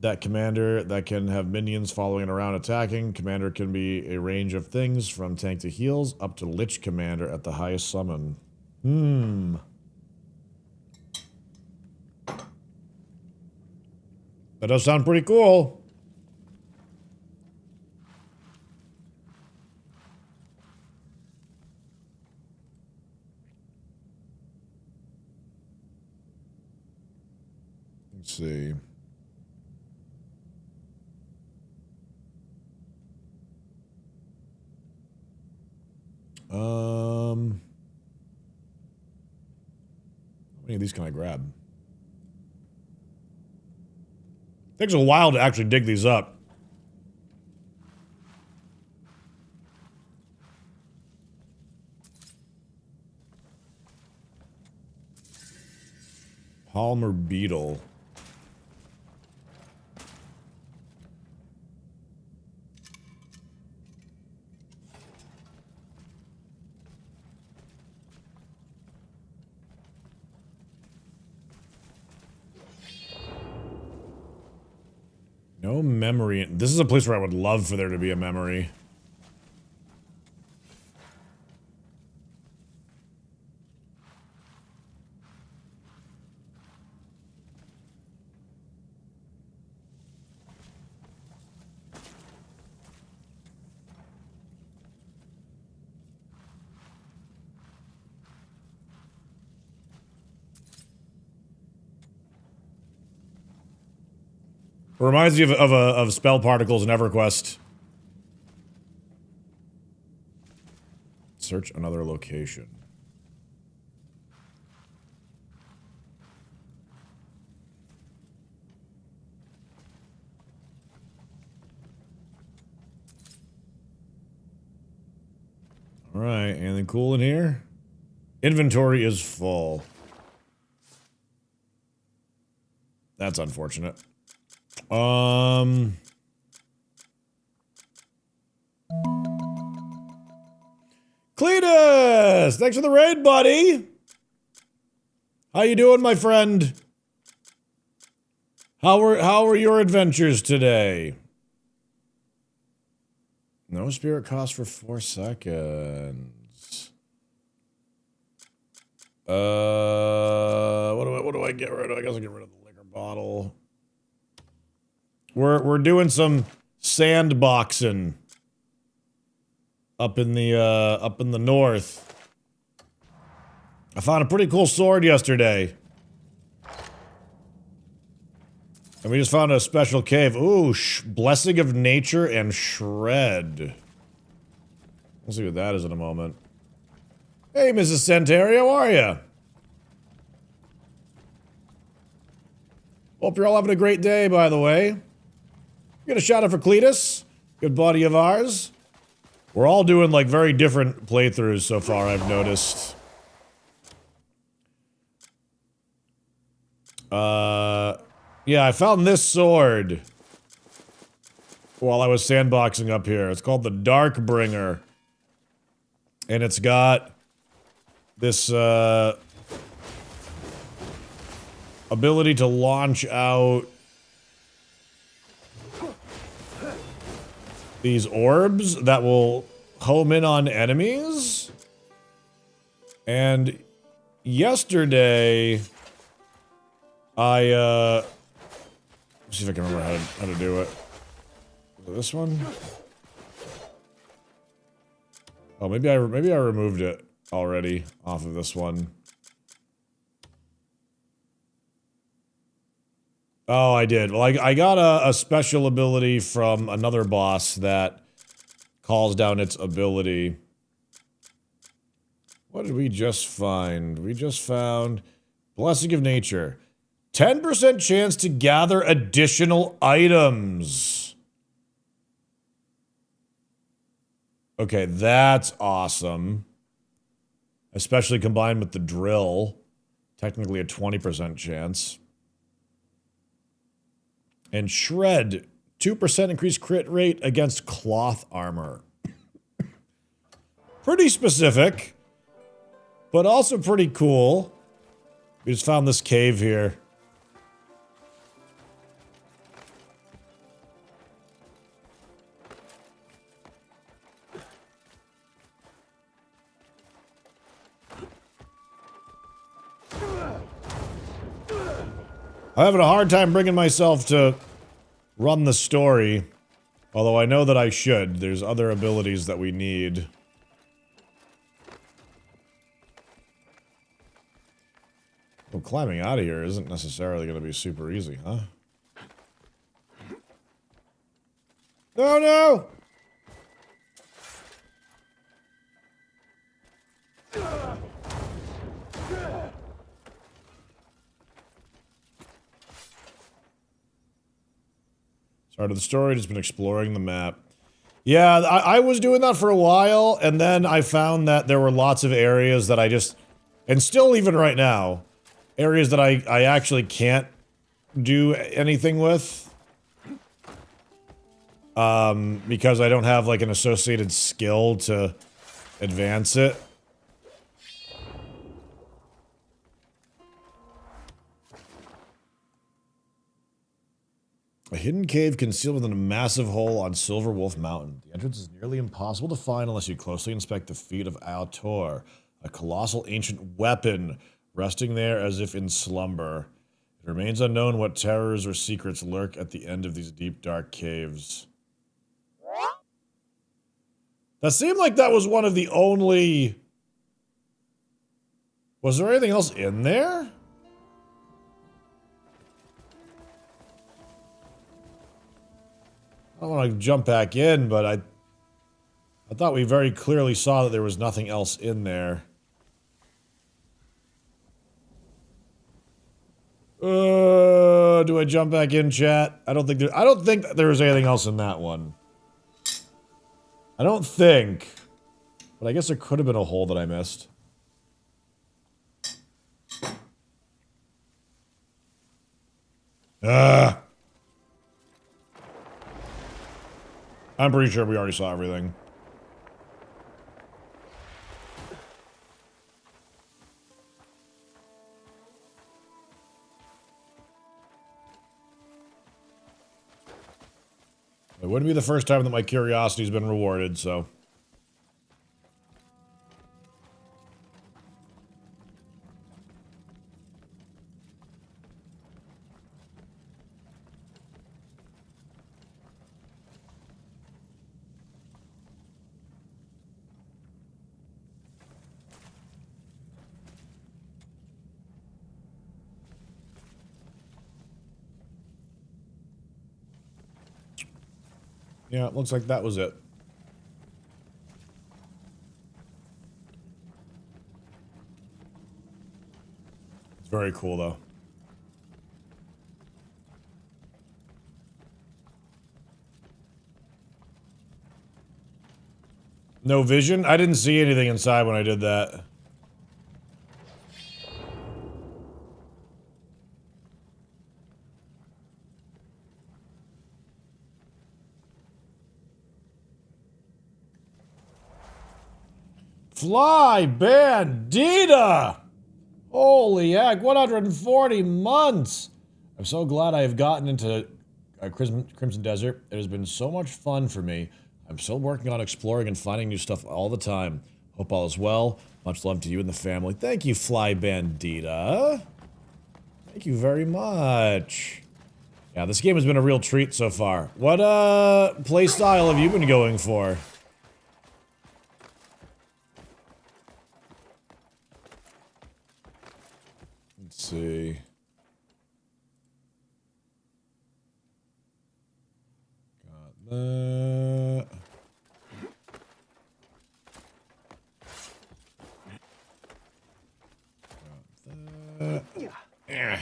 That commander that can have minions following it around attacking. Commander can be a range of things from tank to heals up to Lich Commander at the highest summon. That does sound pretty cool. Let's see. How many of these can I grab? Takes a while to actually dig these up. Palmer beetle. No memory. This is a place where I would love for there to be a memory. Reminds me of spell particles in EverQuest. Search another location. Alright, anything cool in here? Inventory is full. That's unfortunate. Cletus! Thanks for the raid, buddy! How you doing, my friend? How were your adventures today? No spirit cost for 4 seconds. What do I get rid of? I guess I'll get rid of the liquor bottle. We're doing some sandboxing up in the north. I found a pretty cool sword yesterday. And we just found a special cave. Ooh, Blessing of Nature and Shred. We'll see what that is in a moment. Hey, Mrs. Centauri, how are you? Hope you're all having a great day, by the way. Get a shout out for Cletus. Good buddy of ours. We're all doing, like, very different playthroughs so far, I've noticed. Yeah, I found this sword while I was sandboxing up here. It's called the Darkbringer. And it's got this, ability to launch out these orbs that will home in on enemies. And yesterday, let's see if I can remember how to do it. Is it this one? Oh, maybe I removed it already off of this one. Oh, I did. Well, I got a special ability from another boss that calls down its ability. What did we just find? We just found Blessing of Nature. 10% chance to gather additional items. Okay, that's awesome. Especially combined with the drill. Technically a 20% chance. And Shred, 2% increased crit rate against cloth armor. Pretty specific, but also pretty cool. We just found this cave here. I'm having a hard time bringing myself to run the story. Although I know that I should. There's other abilities that we need. Well, climbing out of here isn't necessarily going to be super easy, huh? No, no! Start of the story, just been exploring the map. Yeah, I was doing that for a while, and then I found that there were lots of areas that I just... And still even right now, areas that I actually can't do anything with. Because I don't have, like, an associated skill to advance it. A hidden cave concealed within a massive hole on Silver Wolf Mountain. The entrance is nearly impossible to find unless you closely inspect the feet of Altor, a colossal ancient weapon resting there as if in slumber. It remains unknown what terrors or secrets lurk at the end of these deep, dark caves. That seemed like that was one of the only... Was there anything else in there? I don't want to jump back in, but I thought we very clearly saw that there was nothing else in there. Do I jump back in, chat? I don't think there was anything else in that one. I don't think. But I guess there could have been a hole that I missed. I'm pretty sure we already saw everything. It wouldn't be the first time that my curiosity's been rewarded, so. Yeah, it looks like that was it. It's very cool, though. No vision? I didn't see anything inside when I did that. Fly Bandita! Holy heck, 140 months! I'm so glad I have gotten into Crimson Desert. It has been so much fun for me. I'm still working on exploring and finding new stuff all the time. Hope all is well. Much love to you and the family. Thank you, Fly Bandita. Thank you very much. Yeah, this game has been a real treat so far. What, play style have you been going for? Let's see. Got that. Got that. Yeah.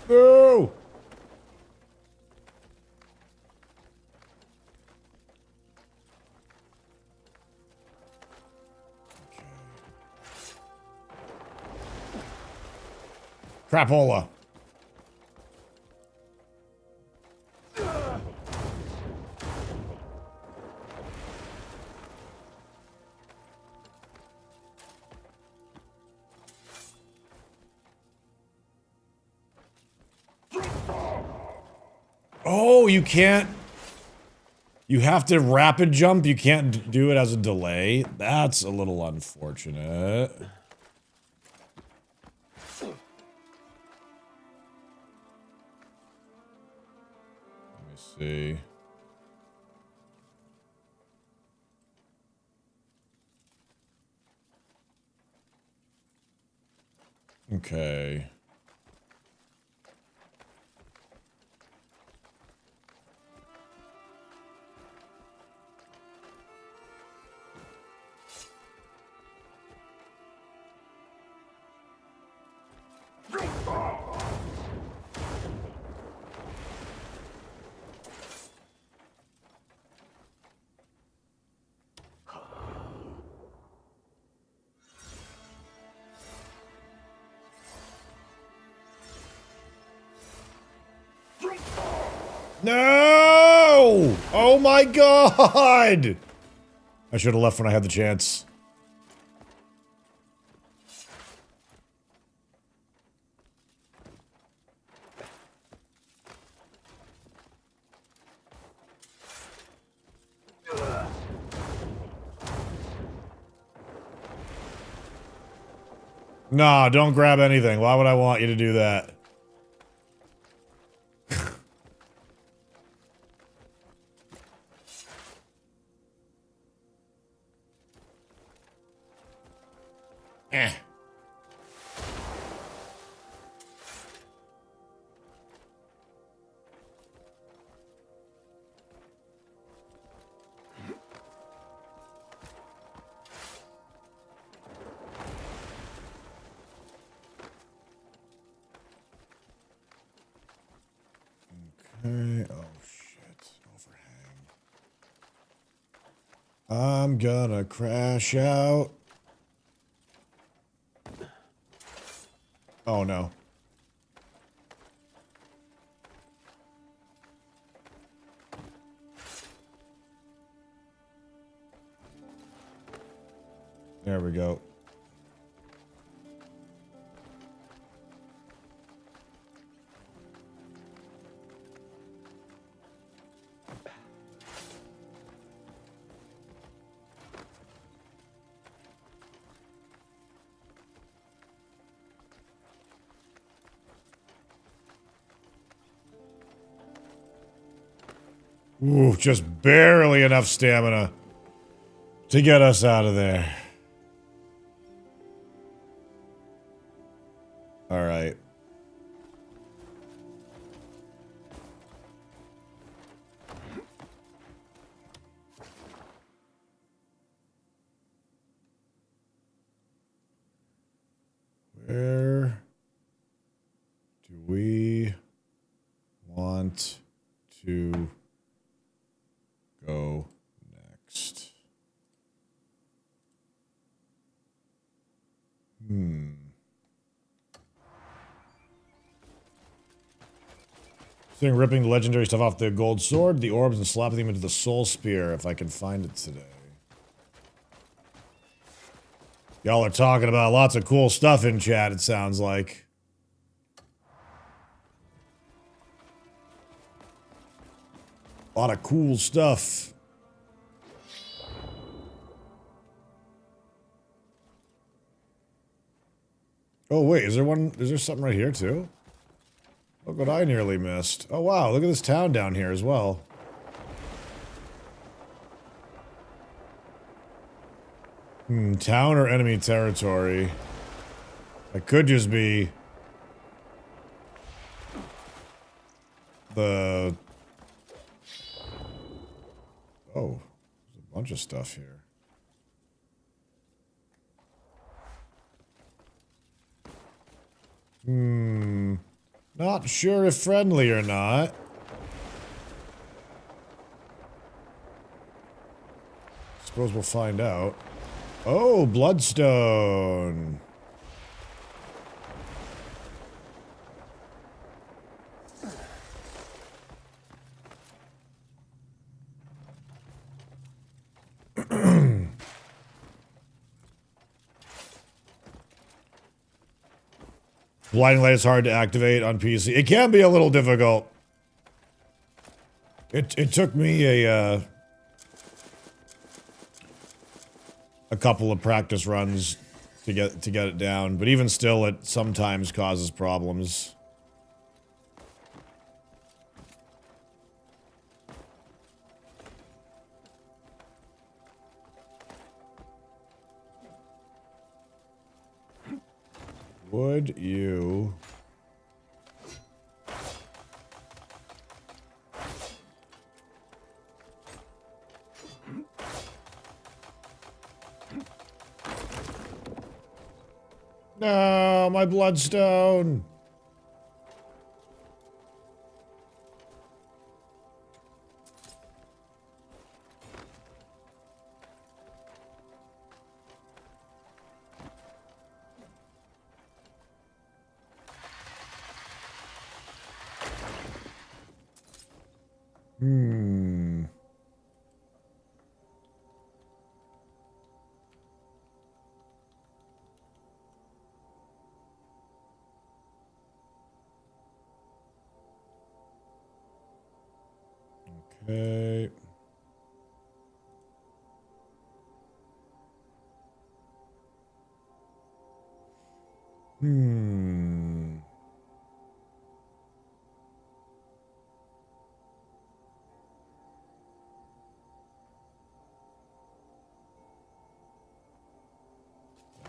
No! Crapola. Oh, you can't. You have to rapid jump. You can't do it as a delay. That's a little unfortunate. See. Okay. No! Oh my god! I should have left when I had the chance. Nah, don't grab anything. Why would I want you to do that? Eh. Okay. Oh, shit. Overhang. I'm gonna crash out. Oh, no. There we go. Ooh, just barely enough stamina to get us out of there. All right. Where do we want to go next? Considering ripping the legendary stuff off the gold sword, the orbs, and slapping them into the soul spear if I can find it today. Y'all are talking about lots of cool stuff in chat, it sounds like. A lot of cool stuff. Oh, wait, is there something right here, too? Look what I nearly missed. Oh, wow, look at this town down here as well. Town or enemy territory? It could just be the... Oh, there's a bunch of stuff here. Not sure if friendly or not. Suppose we'll find out. Oh, bloodstone. Blinding light is hard to activate on PC. It can be a little difficult. It took me a couple of practice runs to get it down, but even still, it sometimes causes problems. Would you... No, my bloodstone.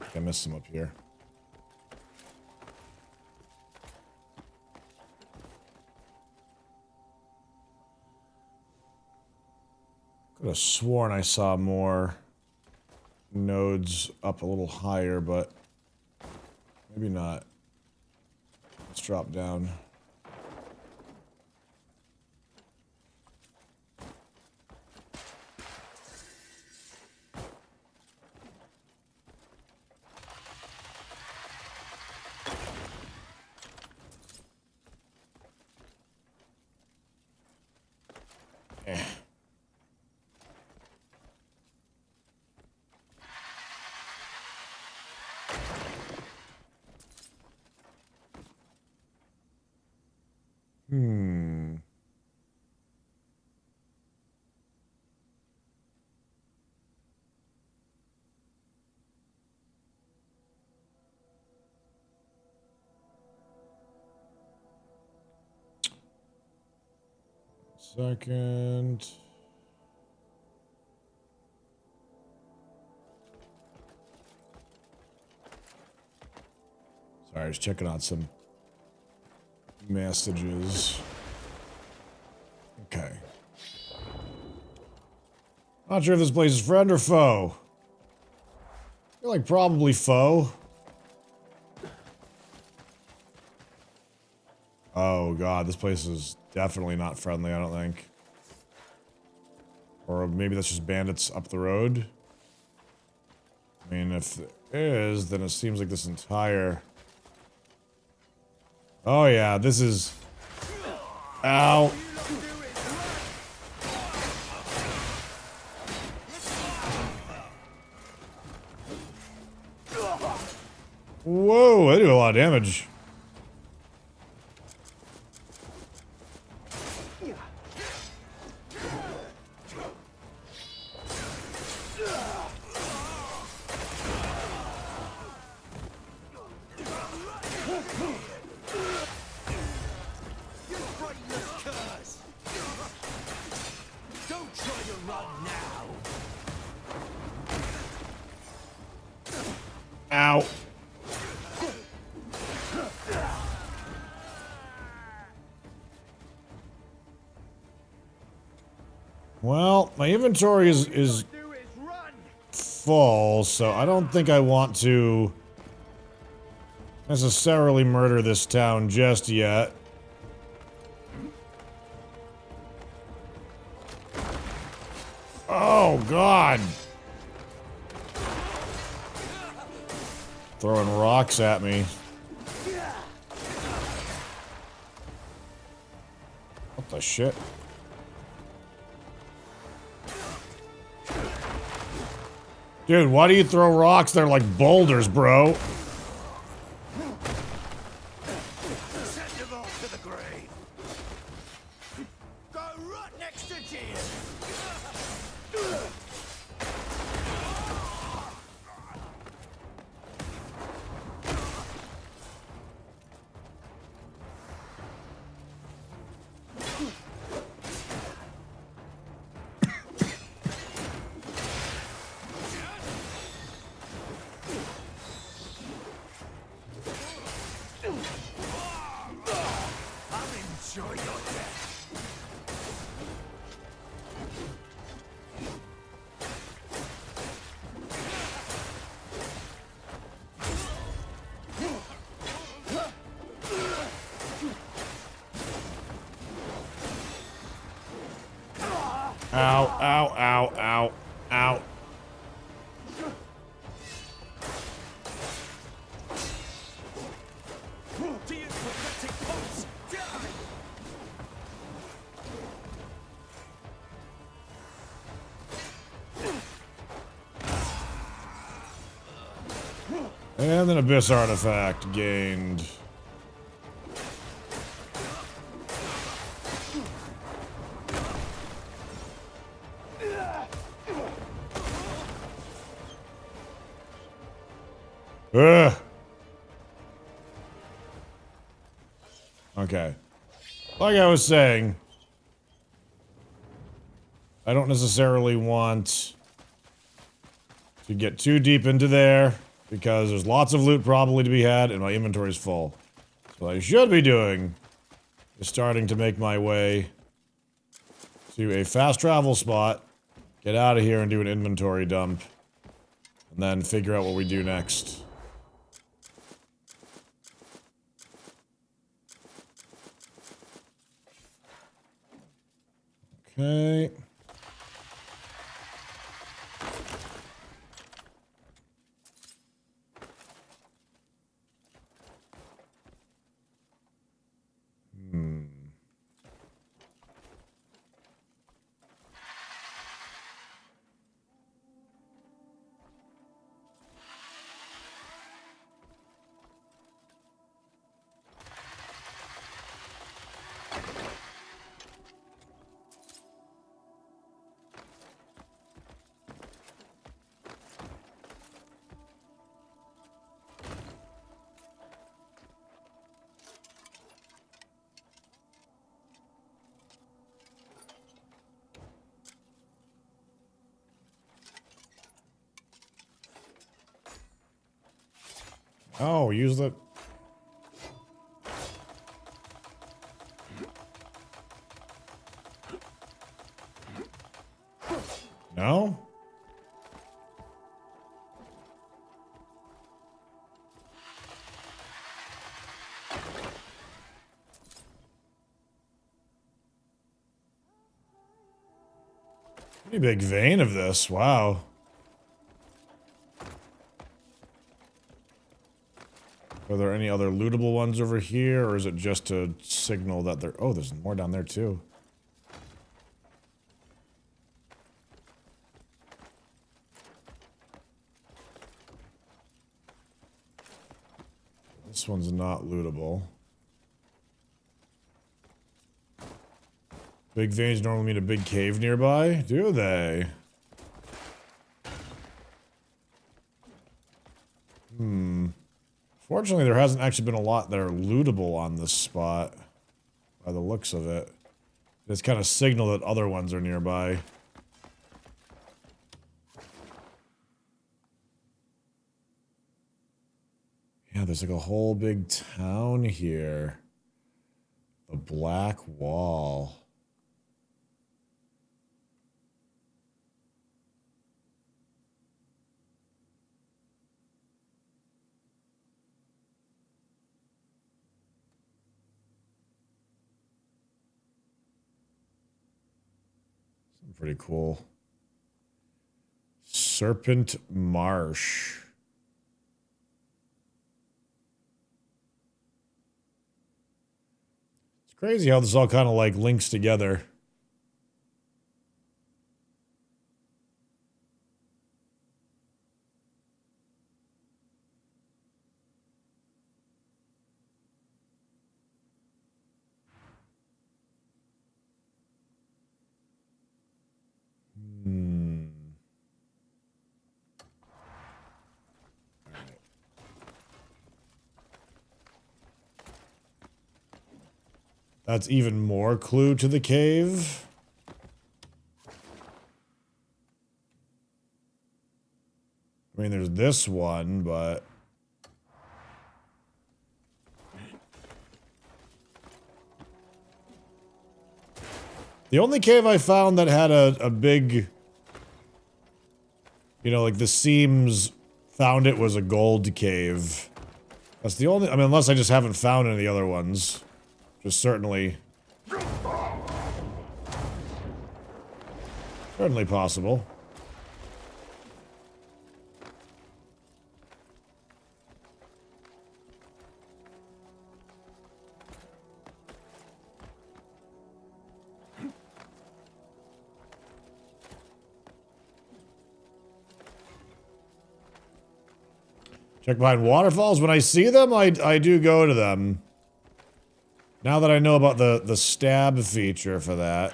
Okay. I missed some up here. Could have sworn I saw more nodes up a little higher, but maybe not. Let's drop down. Hmm. Second. Sorry, I was checking out some messages. Okay. Not sure if this place is friend or foe. I feel like probably foe. Oh god, this place is definitely not friendly, I don't think. Or maybe that's just bandits up the road. I mean, if it is, then it seems like this entire... Oh yeah, this is... Ow. Whoa, they do a lot of damage. Ow. Well, my inventory is full, so I don't think I want to necessarily murder this town just yet. Oh, God. Throwing rocks at me. What the shit? Dude, why do you throw rocks? They're like boulders, bro. Send them off to the grave. Go right next to Jin. Enjoy your death. Ow, ow, ow, ow, ow. Dear pathetic pots, die! And an abyss artifact gained. Ugh. Okay. Like I was saying, I don't necessarily want to get too deep into there. because there's lots of loot probably to be had and my inventory's full. So what I should be doing is starting to make my way to a fast travel spot, get out of here and do an inventory dump, and then figure out what we do next. Okay. Oh, use the... No? Pretty big vein of this, wow. Are there any other lootable ones over here, or is it just to signal that there... Oh, there's more down there, too. This one's not lootable. Big veins normally mean a big cave nearby, do they? Fortunately, there hasn't actually been a lot that are lootable on this spot, by the looks of it. It's kind of signal that other ones are nearby. Yeah, there's like a whole big town here. The Black Wall. Pretty cool. Serpent Marsh. It's crazy how this all kind of like links together. That's even more clue to the cave. I mean, there's this one, but... The only cave I found that had a big... You know, like the seams found it was a gold cave. That's the only... I mean, unless I just haven't found any of the other ones. Just certainly possible. Check behind waterfalls. When I see them, I do go to them. Now that I know about the stab feature for that.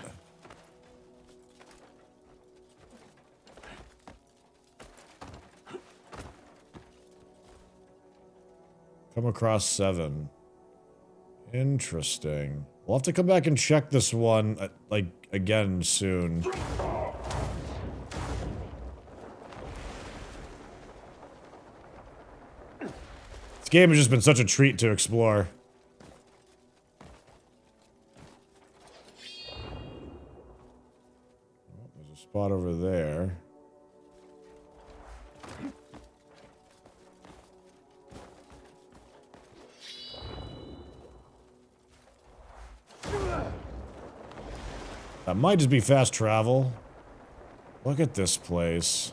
Come across 7. Interesting. We'll have to come back and check this one, like, again soon. This game has just been such a treat to explore. Oh, there's a spot over there. That might just be fast travel. Look at this place.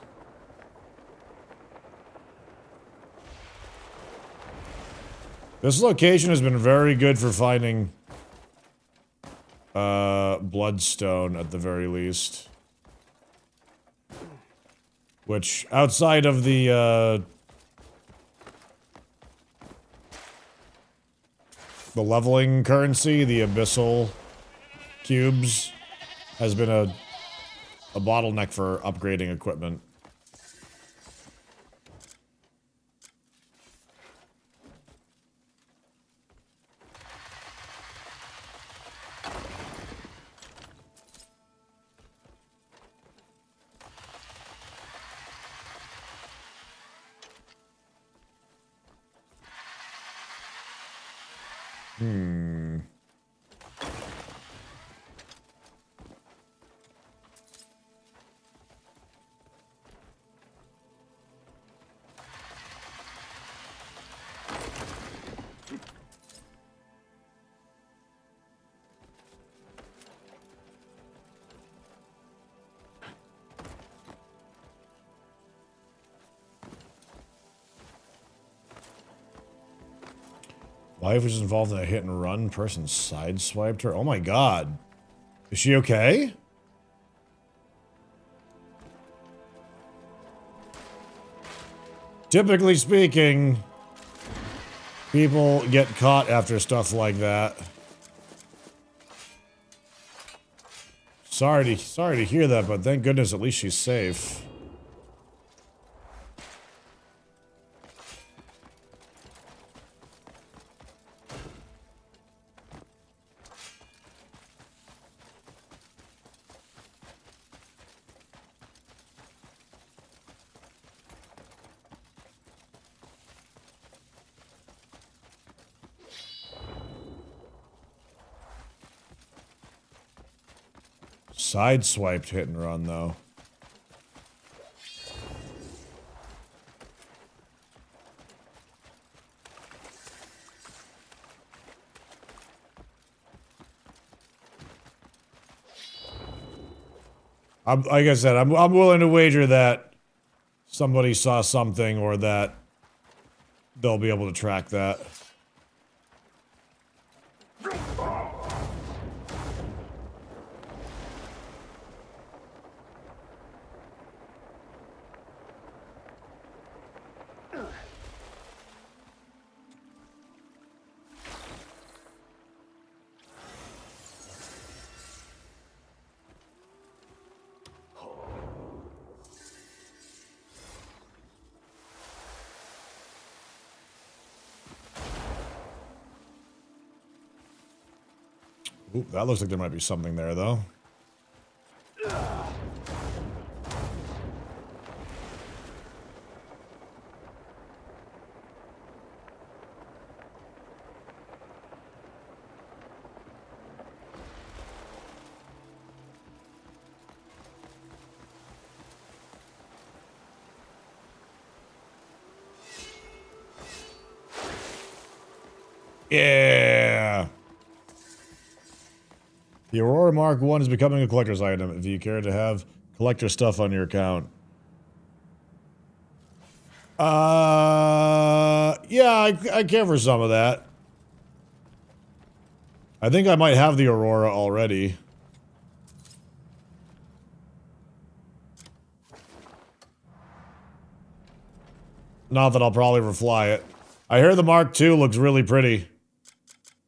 This location has been very good for finding bloodstone at the very least. Which, outside of the leveling currency, the abyssal cubes, has been a bottleneck for upgrading equipment. Wife was involved in a hit and run. Person sideswiped her. Oh my god. Is she okay? Typically speaking, people get caught after stuff like that. Sorry to hear that, but thank goodness at least she's safe. Sideswiped hit and run, though. Like I said, I'm willing to wager that somebody saw something or that they'll be able to track that. Ooh, that looks like there might be something there, though. Yeah. The Aurora Mark 1 is becoming a collector's item if you care to have collector stuff on your account. Yeah, I care for some of that. I think I might have the Aurora already. Not that I'll probably refly it. I hear the Mark II looks really pretty.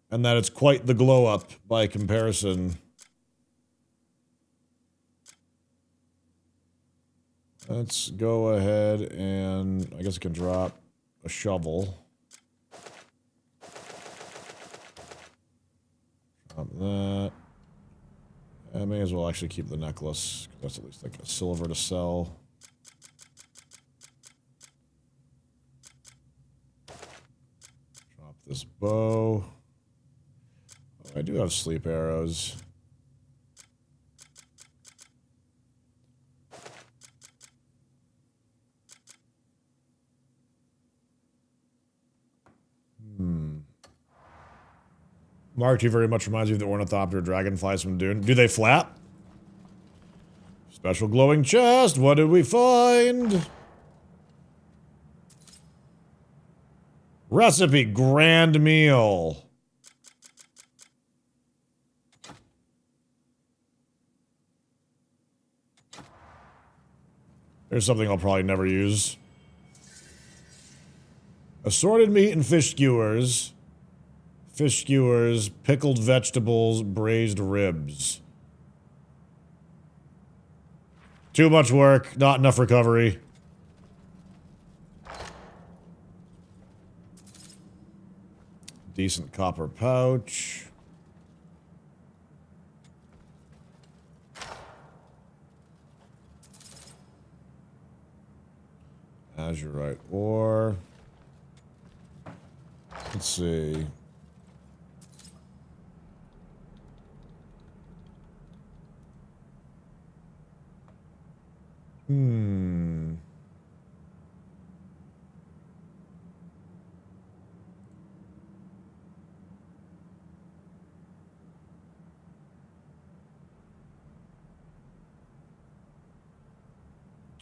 And that it's quite the glow up by comparison. Let's go ahead and I guess I can drop a shovel. Drop that. I may as well actually keep the necklace, because that's at least like a silver to sell. this bow. Oh, I do have sleep arrows. Mark, you very much reminds me of the ornithopter dragonflies from Dune. Do they flap? Special glowing chest. What did we find? Recipe grand meal. There's something I'll probably never use. Assorted meat and fish skewers. Fish skewers, pickled vegetables, braised ribs. Too much work, not enough recovery. Decent copper pouch. Azurite ore. Let's see.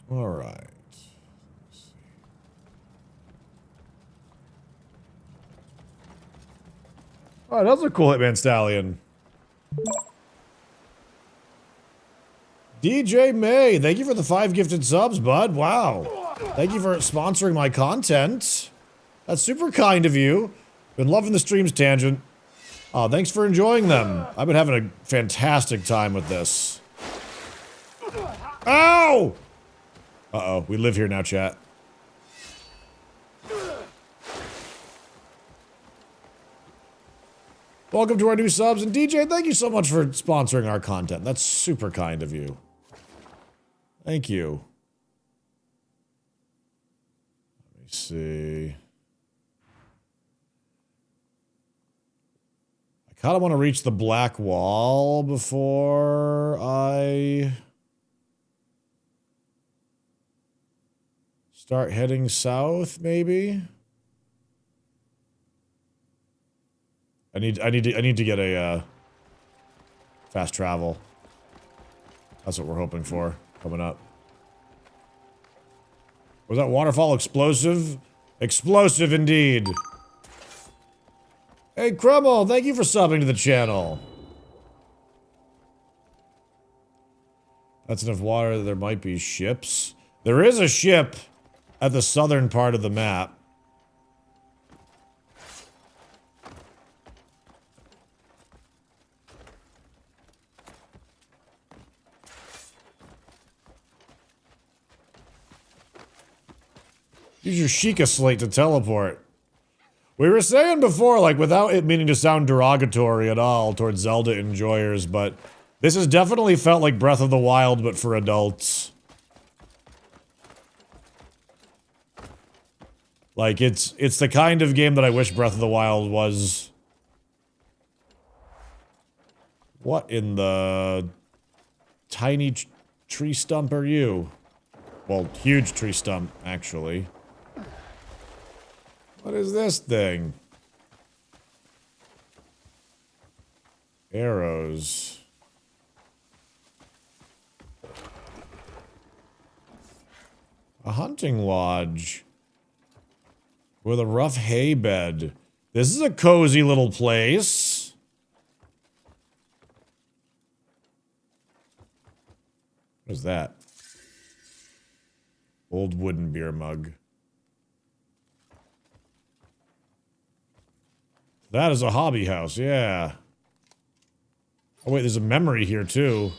All right. Oh, that's a cool Hitman Stallion. DJ May, thank you for the 5 gifted subs, bud. Wow. Thank you for sponsoring my content. That's super kind of you. Been loving the streams, Tangent. Oh, thanks for enjoying them. I've been having a fantastic time with this. Ow! Uh-oh, we live here now, chat. Welcome to our new subs, and DJ, thank you so much for sponsoring our content. That's super kind of you. Thank you. Let me see. I kind of want to reach the black wall before I start heading south, maybe. I need to get a fast travel. That's what we're hoping for coming up. Was that waterfall explosive? Explosive indeed. Hey Krumel, thank you for subbing to the channel. That's enough water that there might be ships. There is a ship at the southern part of the map. Use your Sheikah slate to teleport. We were saying before, like, without it meaning to sound derogatory at all towards Zelda enjoyers, but this has definitely felt like Breath of the Wild, but for adults. Like, it's the kind of game that I wish Breath of the Wild was. What in the tiny tree stump are you? Well, huge tree stump, actually. What is this thing? Arrows. A hunting lodge. With a rough hay bed. This is a cozy little place. What is that? Old wooden beer mug. That is a hobby house, yeah. Oh wait, there's a memory here too.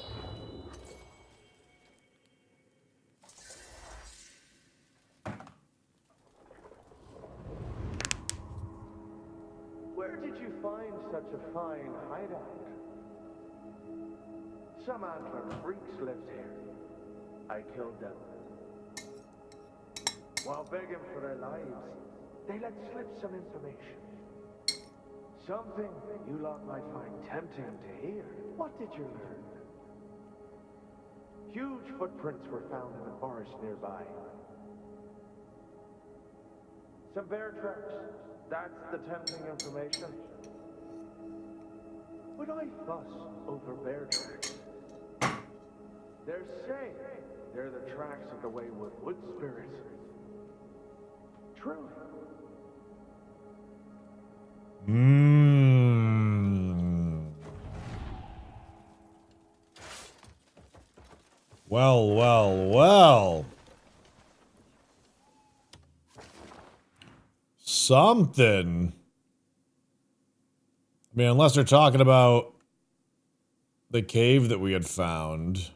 Where did you find such a fine hideout? Some antlered freaks lived here. I killed them. While begging for their lives, they let slip some information. Something you lot might find tempting to hear. What did you learn? Huge footprints were found in the forest nearby. Some bear tracks. That's the tempting information. Would I fuss over bear tracks? They're saying they're the tracks of the wayward wood spirit. True. Well, well, well. Something. I mean, unless they're talking about the cave that we had found.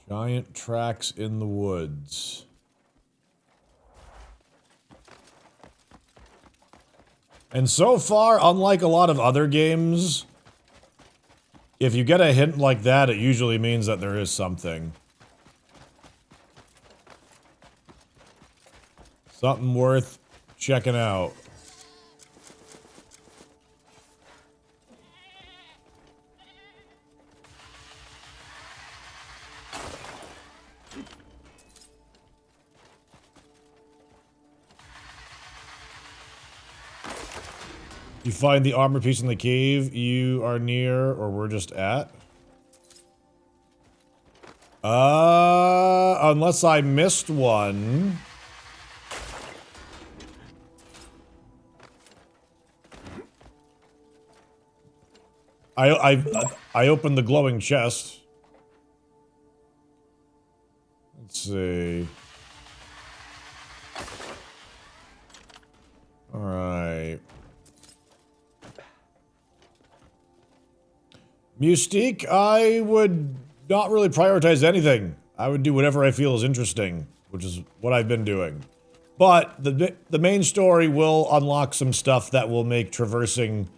Giant tracks in the woods. And so far, unlike a lot of other games, if you get a hint like that, it usually means that there is something. Something worth checking out. You find the armor piece in the cave you are near or we're just at? Unless I missed one. I opened the glowing chest. Let's see. All right. Mystique, I would not really prioritize anything. I would do whatever I feel is interesting, which is what I've been doing. But the main story will unlock some stuff that will make traversing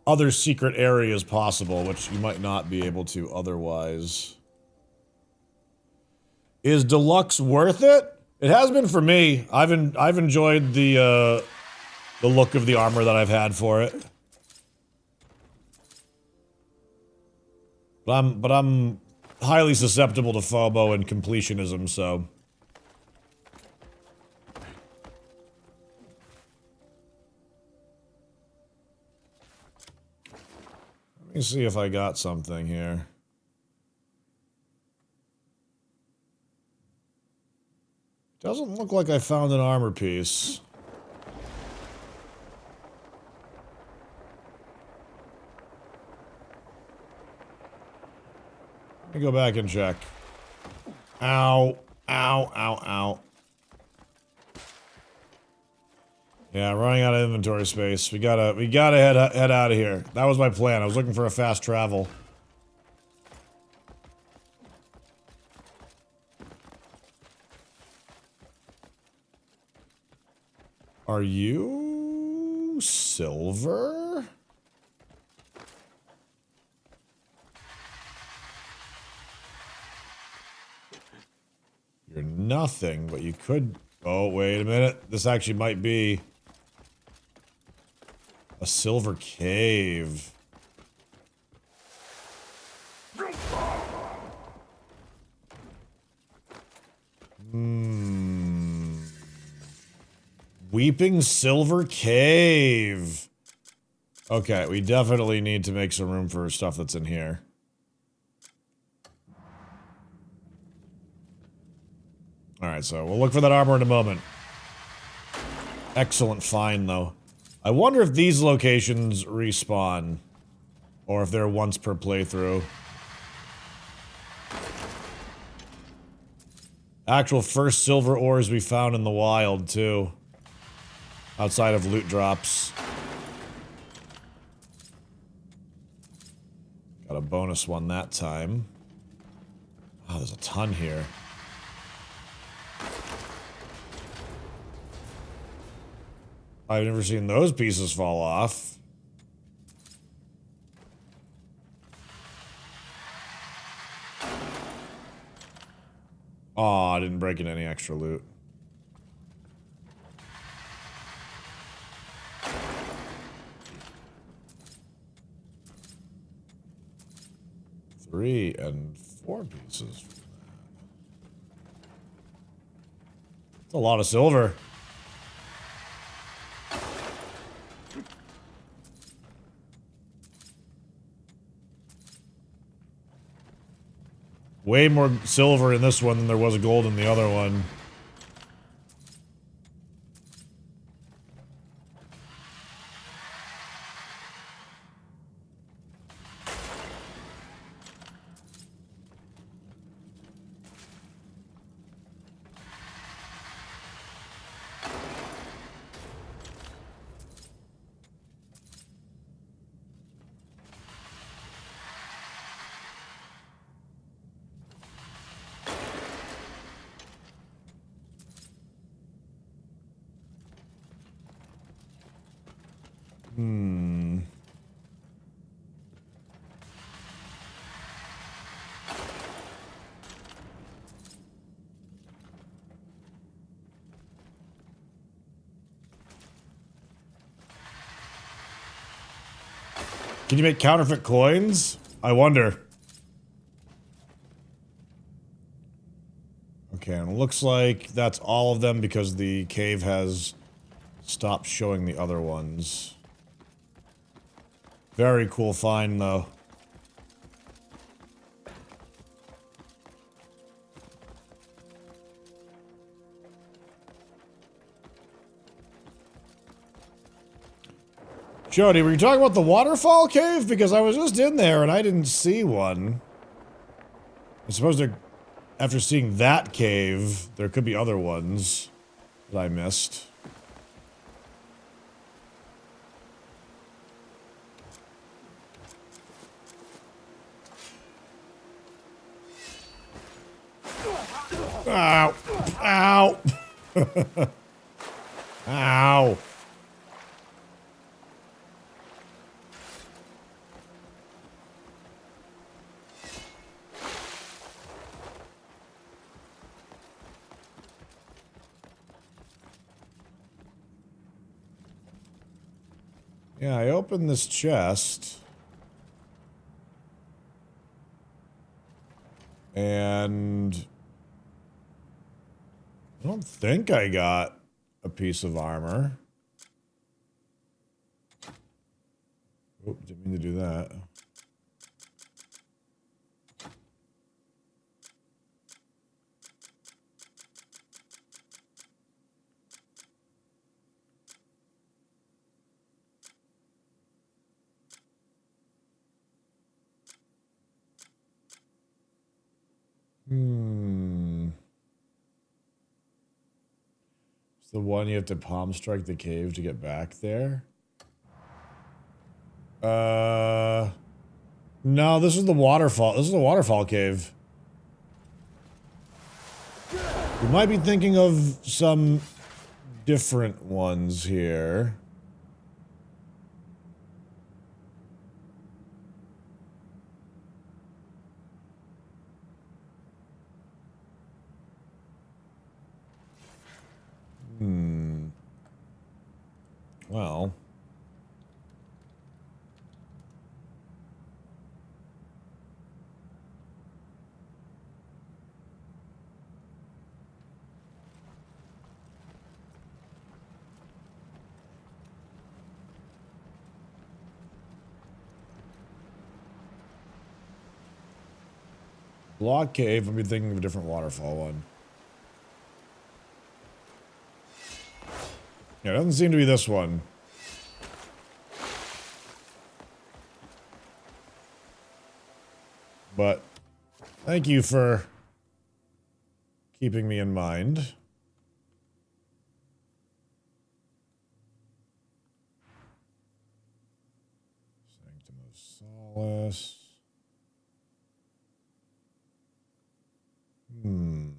other secret areas possible, which you might not be able to otherwise. Is Deluxe worth it? It has been for me. I've enjoyed the look of the armor that I've had for it. But I'm highly susceptible to FOMO and completionism, so. Let me see if I got something here. Doesn't look like I found an armor piece. Let me go back and check. Ow. Ow, ow, ow. Yeah, running out of inventory space. We gotta head out of here. That was my plan. I was looking for a fast travel. Are you silver? You're nothing, but you could... Oh, wait a minute. This actually might be... a silver cave. Weeping Silver Cave. Okay, we definitely need to make some room for stuff that's in here. Alright, so we'll look for that armor in a moment. Excellent find, though. I wonder if these locations respawn. Or if they're once per playthrough. Actual first silver ores we found in the wild, too. Outside of loot drops. Got a bonus one that time. Oh, there's a ton here. I've never seen those pieces fall off. Aw, I didn't break in any extra loot. Three and 4 pieces. That's a lot of silver. Way more silver in this one than there was gold in the other one. Can you make counterfeit coins? I wonder. Okay, and it looks like that's all of them because the cave has stopped showing the other ones. Very cool find, though. Jody, were you talking about the waterfall cave? Because I was just in there and I didn't see one. I suppose there, after seeing that cave, there could be other ones that I missed. Ow! Ow! Ow! Yeah, I opened this chest. And I don't think I got a piece of armor. Oh, didn't mean to do that. It's the one you have to palm strike the cave to get back there. No, this is the waterfall. This is the waterfall cave. You might be thinking of some different ones here. Well. Block cave, I'll be thinking of a different waterfall one. Yeah, it doesn't seem to be this one. But thank you for keeping me in mind. Sanctum of Solace. I don't know.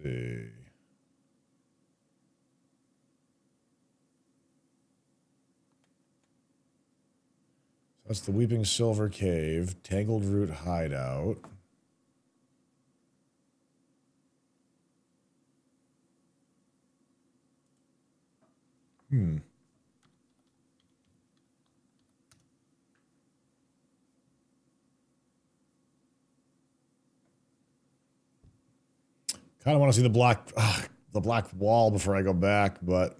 see. That's the Weeping Silver Cave, Tangled Root Hideout. Kind of want to see the black wall before I go back, but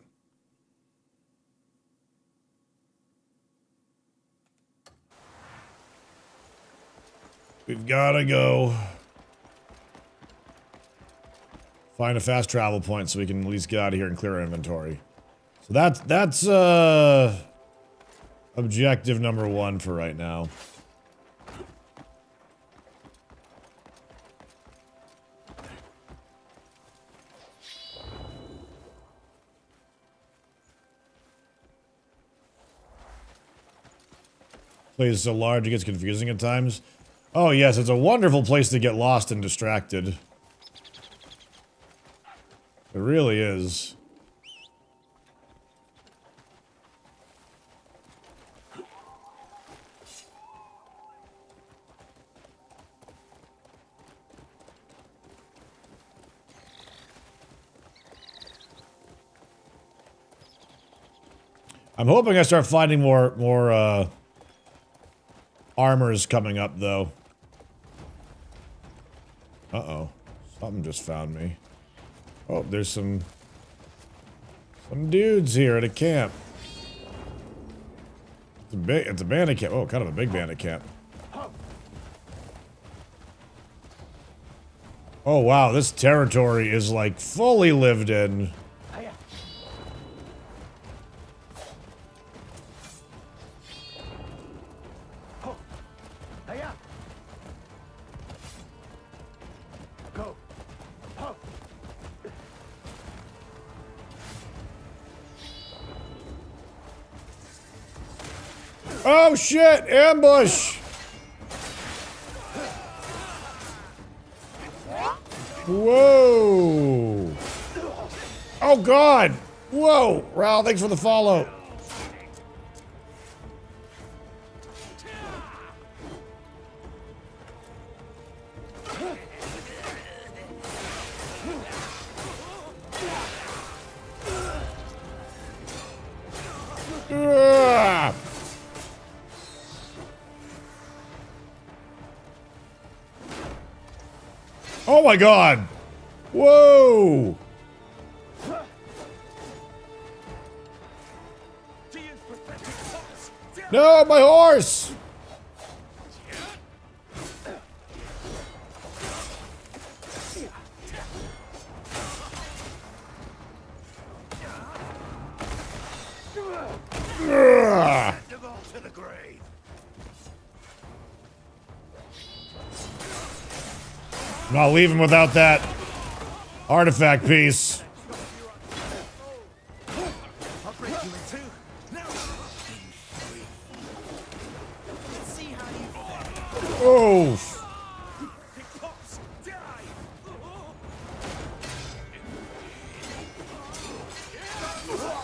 we've got to go find a fast travel point so we can at least get out of here and clear our inventory. So that's objective number 1 for right now. Place is so large it gets confusing at times. Oh yes, it's a wonderful place to get lost and distracted. It really is. I'm hoping I start finding more armors coming up, though. Uh-oh. Something just found me. Oh, there's some dudes here at a camp. It's a bandit camp. Oh, kind of a big bandit camp. Oh, wow. This territory is, like, fully lived in. Oh shit! Ambush! Whoa! Oh god! Whoa! Ral, thanks for the follow. Ugh. Oh my god! Whoa! No, my horse! Ugh. To the grave. I'm not leaving without that artifact piece. I'll break you in two. Now. Let's see how you fare. Oh! Big pops, die.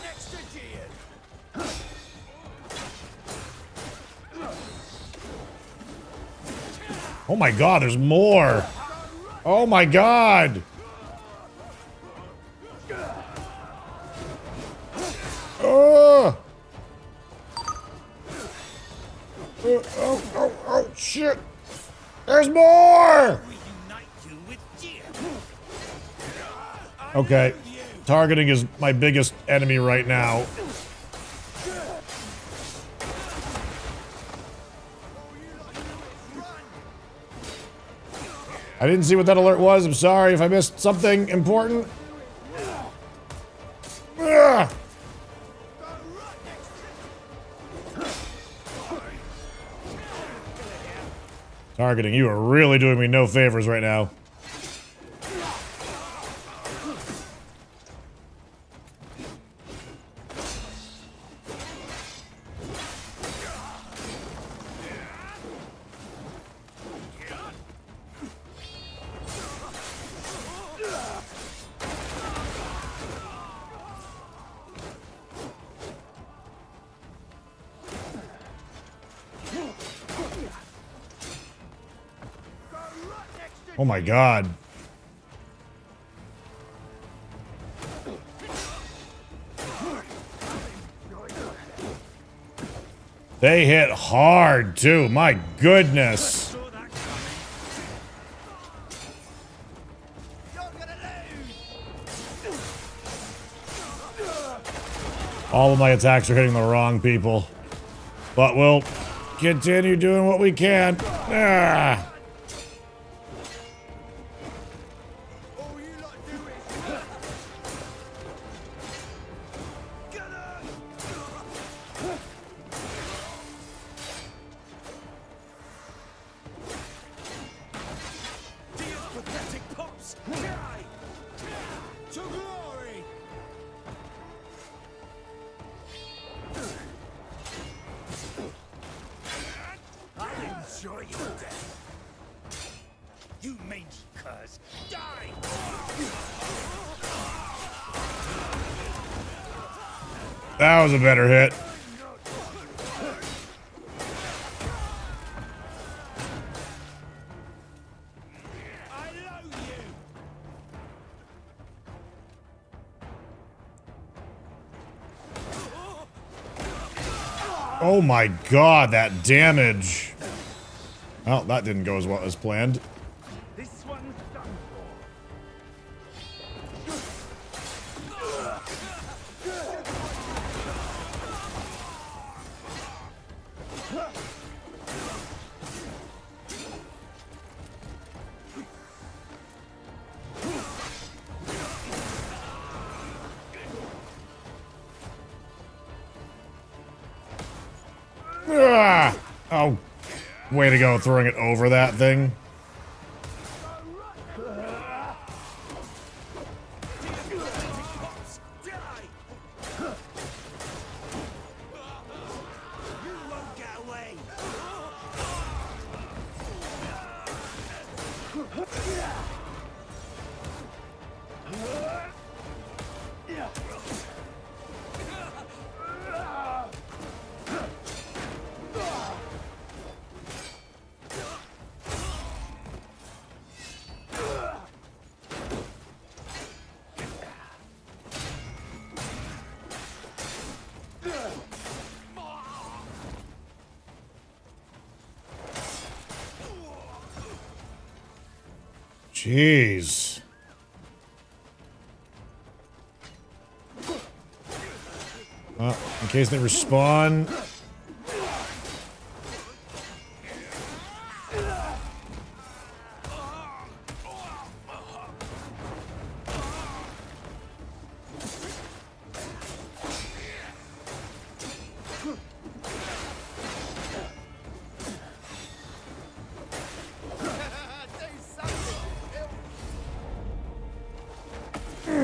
Next to Gian. Oh my god, there's more! Oh my god! Oh! Oh, shit! There's more! Okay. Targeting is my biggest enemy right now. I didn't see what that alert was. I'm sorry if I missed something important. Ugh. Targeting, you are really doing me no favors right now. Oh my god. They hit hard too, my goodness. Saw that coming. You're gonna lose. All of my attacks are hitting the wrong people. But we'll continue doing what we can. Ah. All you lot do is run. Get her. Dear pathetic pops, die to glory. I'll enjoy your death. You mangy curs, die! That was a better hit. I loathe you! Oh my god, that damage. Well, that didn't go as well as planned. This one's done for. Ah! Oh, way to go throwing it over that thing. Pops, die! You won't get away! Jeez. Well, in case they respawn.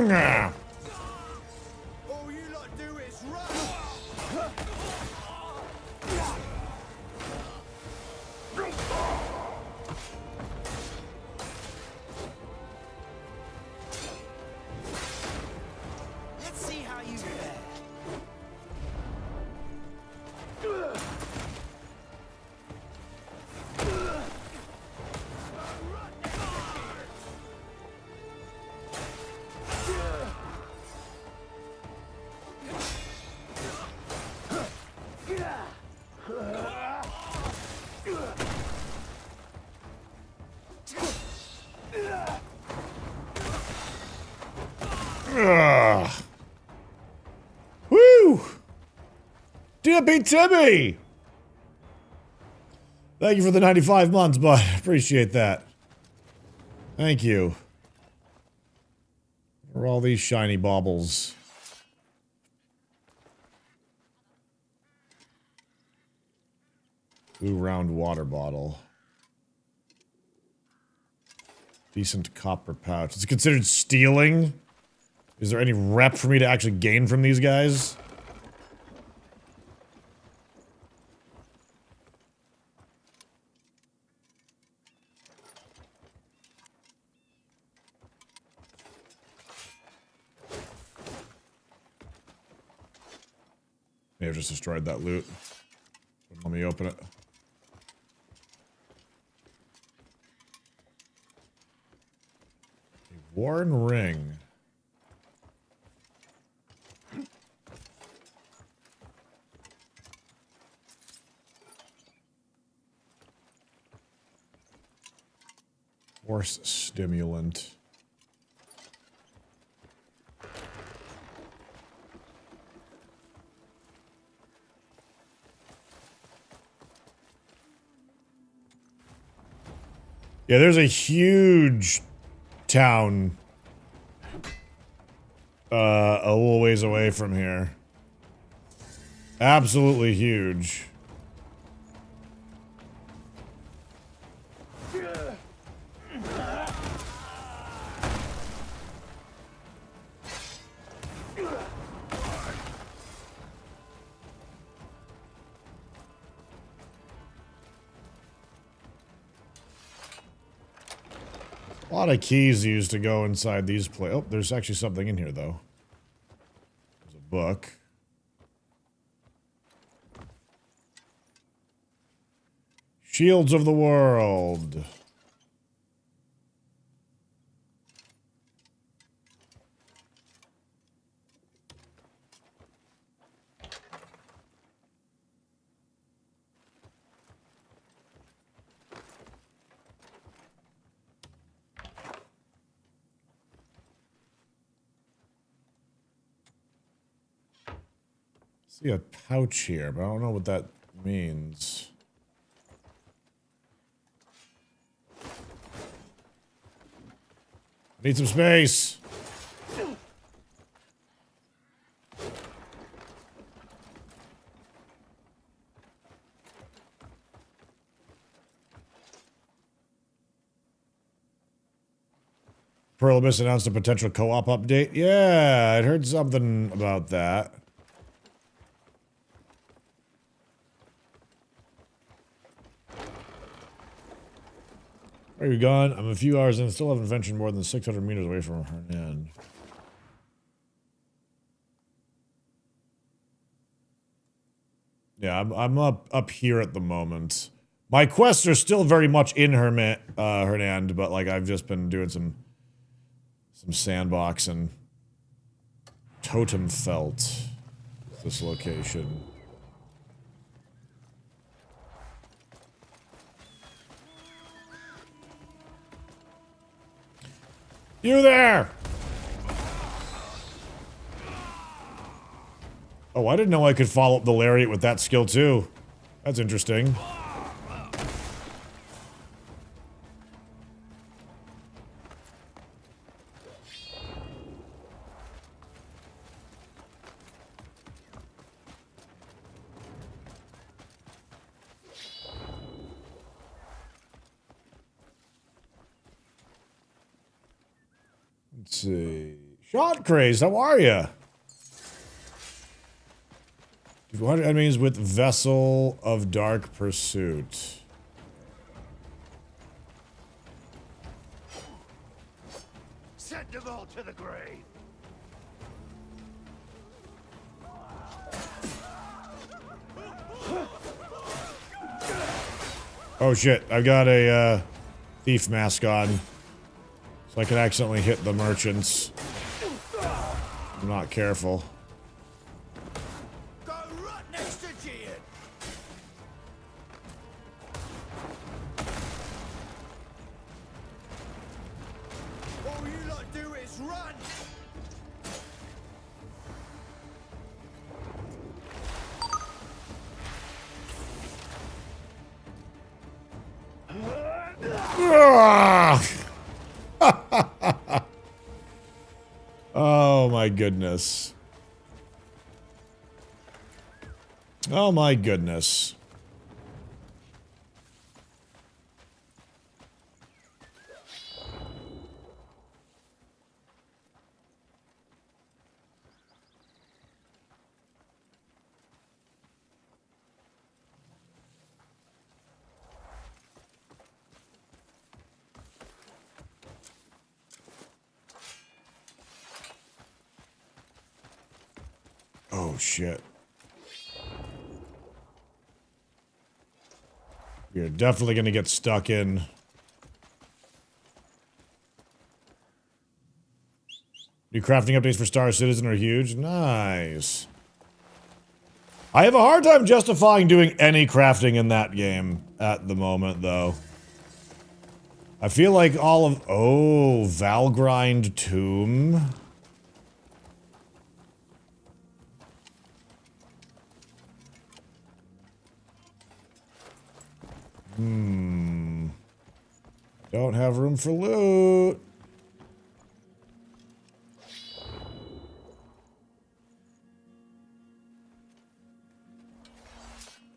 Ah. All you lot do is run! Let's see how you fare. Ugh. Woo! Dippy Timmy! Thank you for the 95 months, bud. Appreciate that. Thank you. For all these shiny baubles. Blue round water bottle. Decent copper pouch. Is it considered stealing? Is there any rep for me to actually gain from these guys? May have just destroyed that loot. Let me open it. Warren Ring. Force stimulant. Yeah, there's a huge town a little ways away from here. Absolutely huge. A lot of keys used to go inside these places. Oh, there's actually something in here, though. There's a book. Shields of the World. See a pouch here, but I don't know what that means. Need some space. Pearl Abyss announced a potential co-op update. Yeah, I'd heard something about that. Are you gone? I'm a few hours in, still haven't ventured more than 600 meters away from her end. Yeah, I'm up here at the moment. My quests are still very much in Hernand, but like I've just been doing some sandbox and Totem Felt. This location. You there! Oh, I didn't know I could follow up the lariat with that skill too. That's interesting. Let's see. Shot Craze, how are ya? 200 enemies with Vessel of Dark Pursuit. Send them all to the grave. Oh shit, I've got a thief mask on. So I can accidentally hit the merchants. I'm not careful. Go right next to Gian. All you lot do is run. Ah! Oh my goodness. Oh my goodness. Oh shit. We are definitely going to get stuck in. New crafting updates for Star Citizen are huge. Nice. I have a hard time justifying doing any crafting in that game at the moment, though. I feel like all of... Oh, Valgrind Tomb. Don't have room for loot.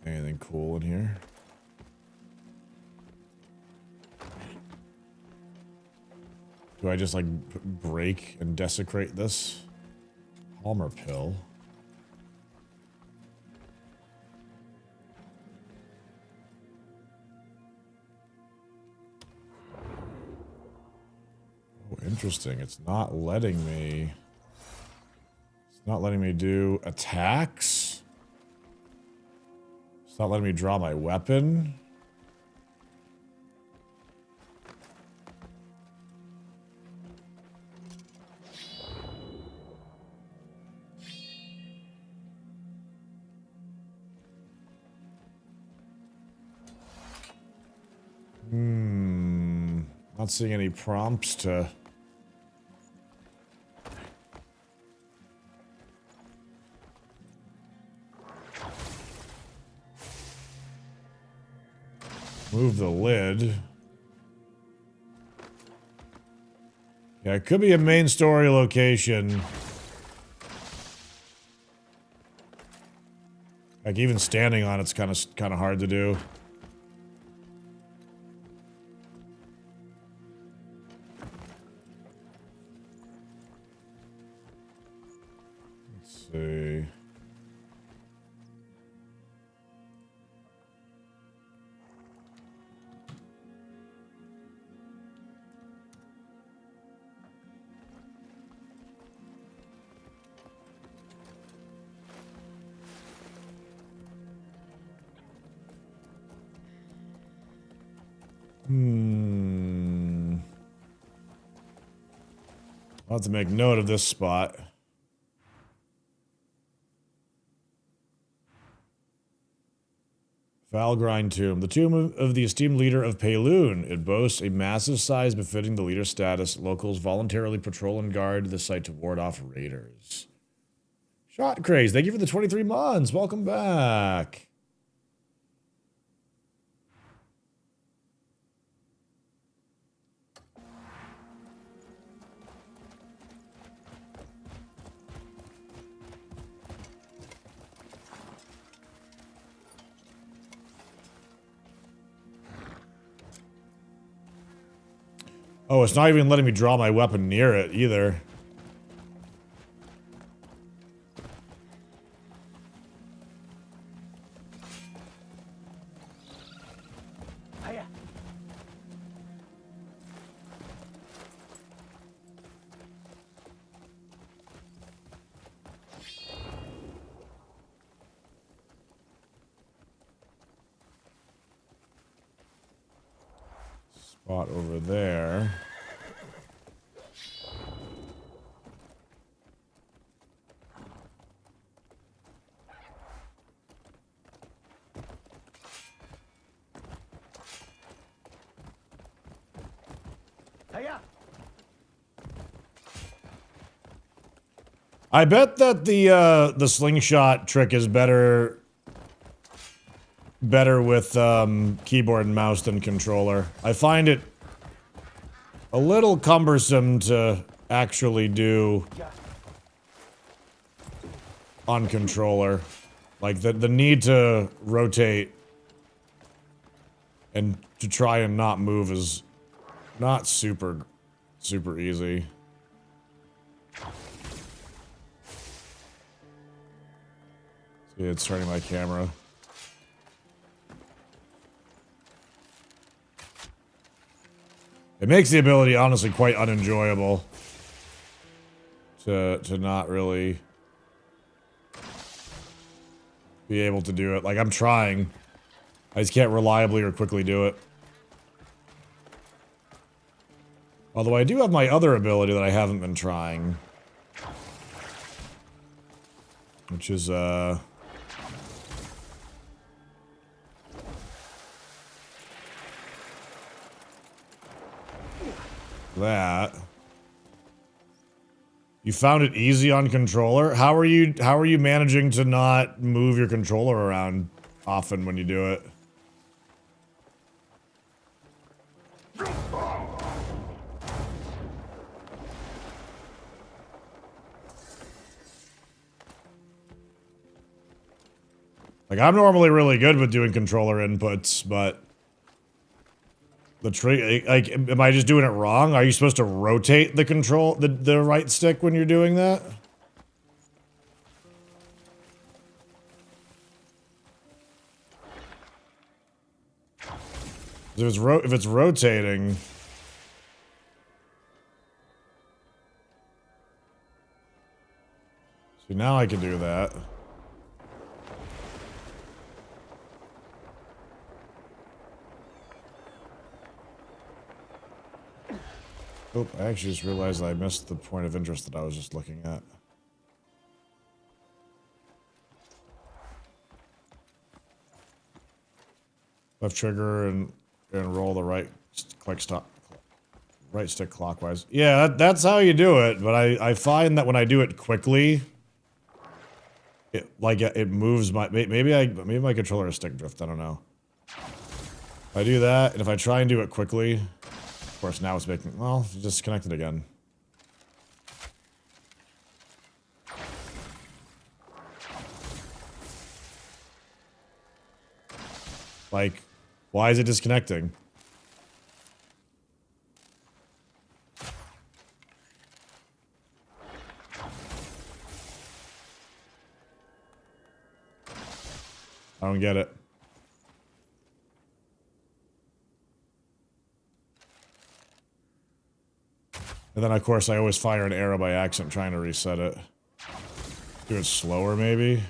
Anything cool in here? Do I just like break and desecrate this? Palmer pill. Oh, interesting. It's not letting me. It's not letting me do attacks. It's not letting me draw my weapon. Not seeing any prompts to... Move the lid. Yeah, it could be a main story location. Like even standing on it's kind of hard to do. Let's see. I'll have to make note of this spot. Valgrind Tomb. The tomb of the esteemed leader of Payloon. It boasts a massive size befitting the leader's status. Locals voluntarily patrol and guard the site to ward off raiders. Shot Craze, thank you for the 23 months. Welcome back. Oh, it's not even letting me draw my weapon near it, either. Hiya. Spot over there. Hiya. I bet that the slingshot trick is better with keyboard and mouse than controller. I find it a little cumbersome to actually do on controller. Like the need to rotate and to try and not move is not super easy. See, it's turning my camera. It makes the ability honestly quite unenjoyable to not really be able to do it. Like I'm trying. I just can't reliably or quickly do it. Although I do have my other ability that I haven't been trying. Which is, that. You found it easy on controller? How are you managing to not move your controller around often when you do it? Like, I'm normally really good with doing controller inputs, but the tree, like, am I just doing it wrong? Are you supposed to rotate the the right stick when you're doing that? If it's rotating. See, now I can do that. Oh, I actually just realized I missed the point of interest that I was just looking at. Left trigger and roll the right right stick clockwise. Yeah, that's how you do it, but I find that when I do it quickly, it moves my maybe my controller is stick drift, I don't know. If I do that, and if I try and do it quickly, of course now it's making, well, disconnected again. Like, why is it disconnecting? I don't get it. And then, of course, I always fire an arrow by accident trying to reset it. Do it slower, maybe?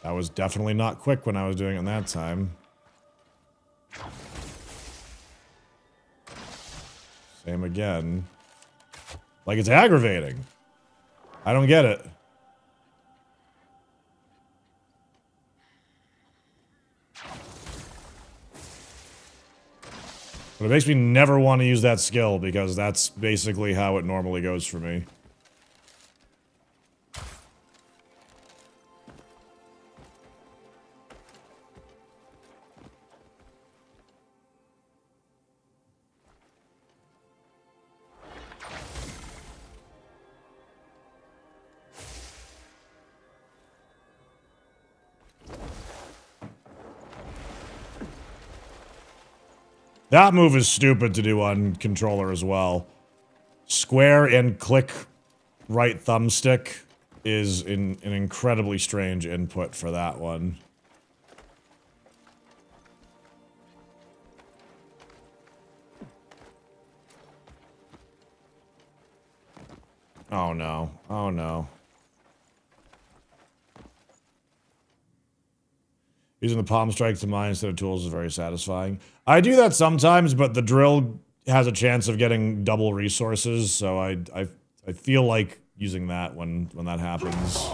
That was definitely not quick when I was doing it that time. Same again. Like, it's aggravating. I don't get it. But it makes me never want to use that skill, because that's basically how it normally goes for me. That move is stupid to do on controller as well. Square and click right thumbstick is an incredibly strange input for that one. Oh no. Oh no. Using the palm strike to mine instead of tools is very satisfying. I do that sometimes, but the drill has a chance of getting double resources, so I feel like using that when that happens.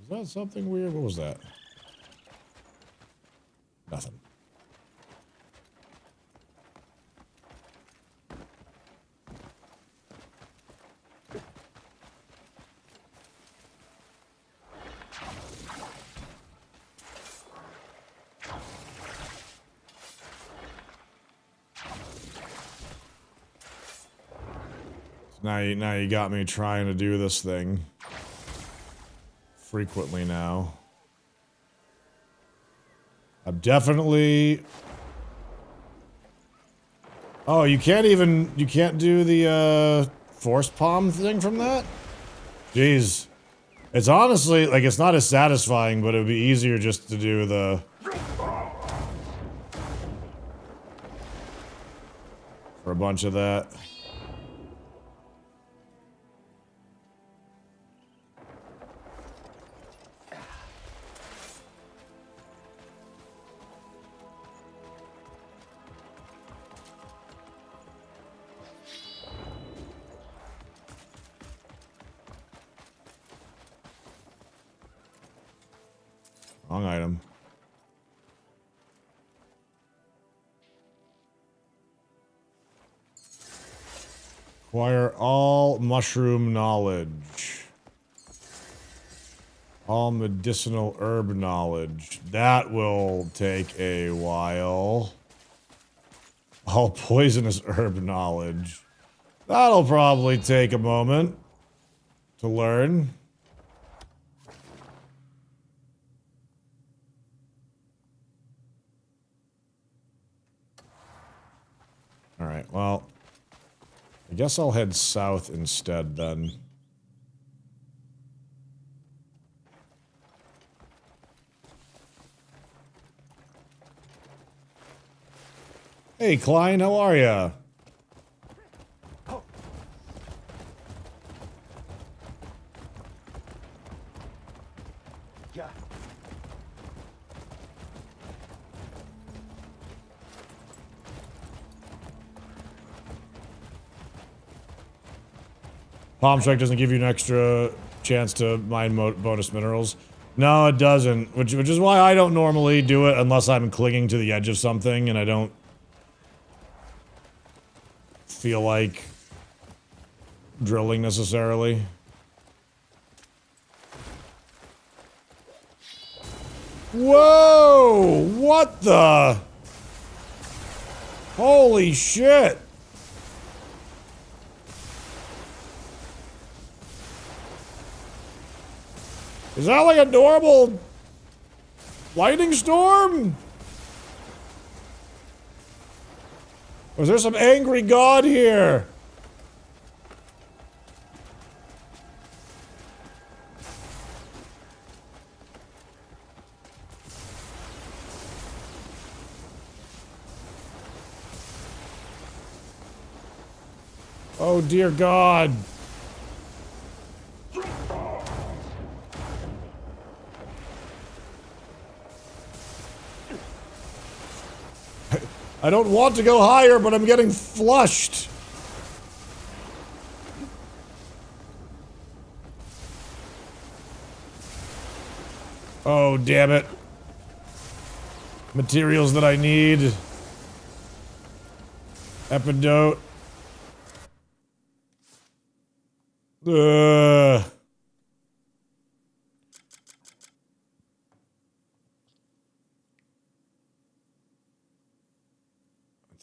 Is that something weird? What was that? Nothing. Now you got me trying to do this thing frequently now. I'm definitely... Oh, you can't do the, force palm thing from that? Jeez. It's honestly, like, it's not as satisfying, but it would be easier just to do the... For a bunch of that. Wrong item. Acquire all mushroom knowledge. All medicinal herb knowledge. That will take a while. All poisonous herb knowledge. That'll probably take a moment to learn. Alright, well, I guess I'll head south instead then. Hey Klein, how are ya? Yeah. Palm Strike doesn't give you an extra chance to mine bonus minerals. No, it doesn't, which is why I don't normally do it unless I'm clinging to the edge of something and I don't feel like drilling necessarily. Whoa! What the? Holy shit! Is that like a normal lightning storm? Or is there some angry god here? Oh dear God. I don't want to go higher, but I'm getting flushed. Oh, damn it. Materials that I need. Epidote.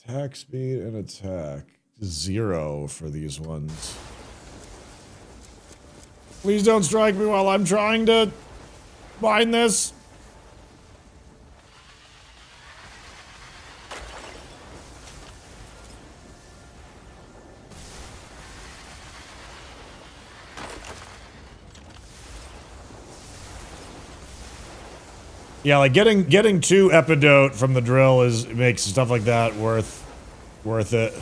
Attack speed and attack. 0 for these ones. Please don't strike me while I'm trying to find this. Yeah, like getting 2 epidote from the drill makes stuff like that worth it.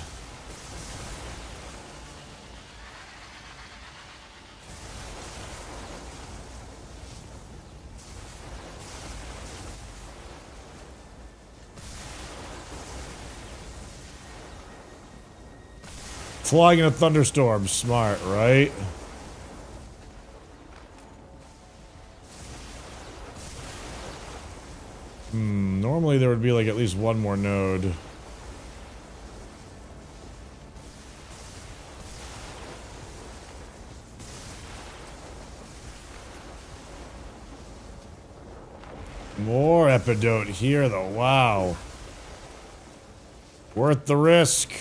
Flying in a thunderstorm, smart, right? Normally there would be like at least one more node. More epidote here though, wow. Worth the risk.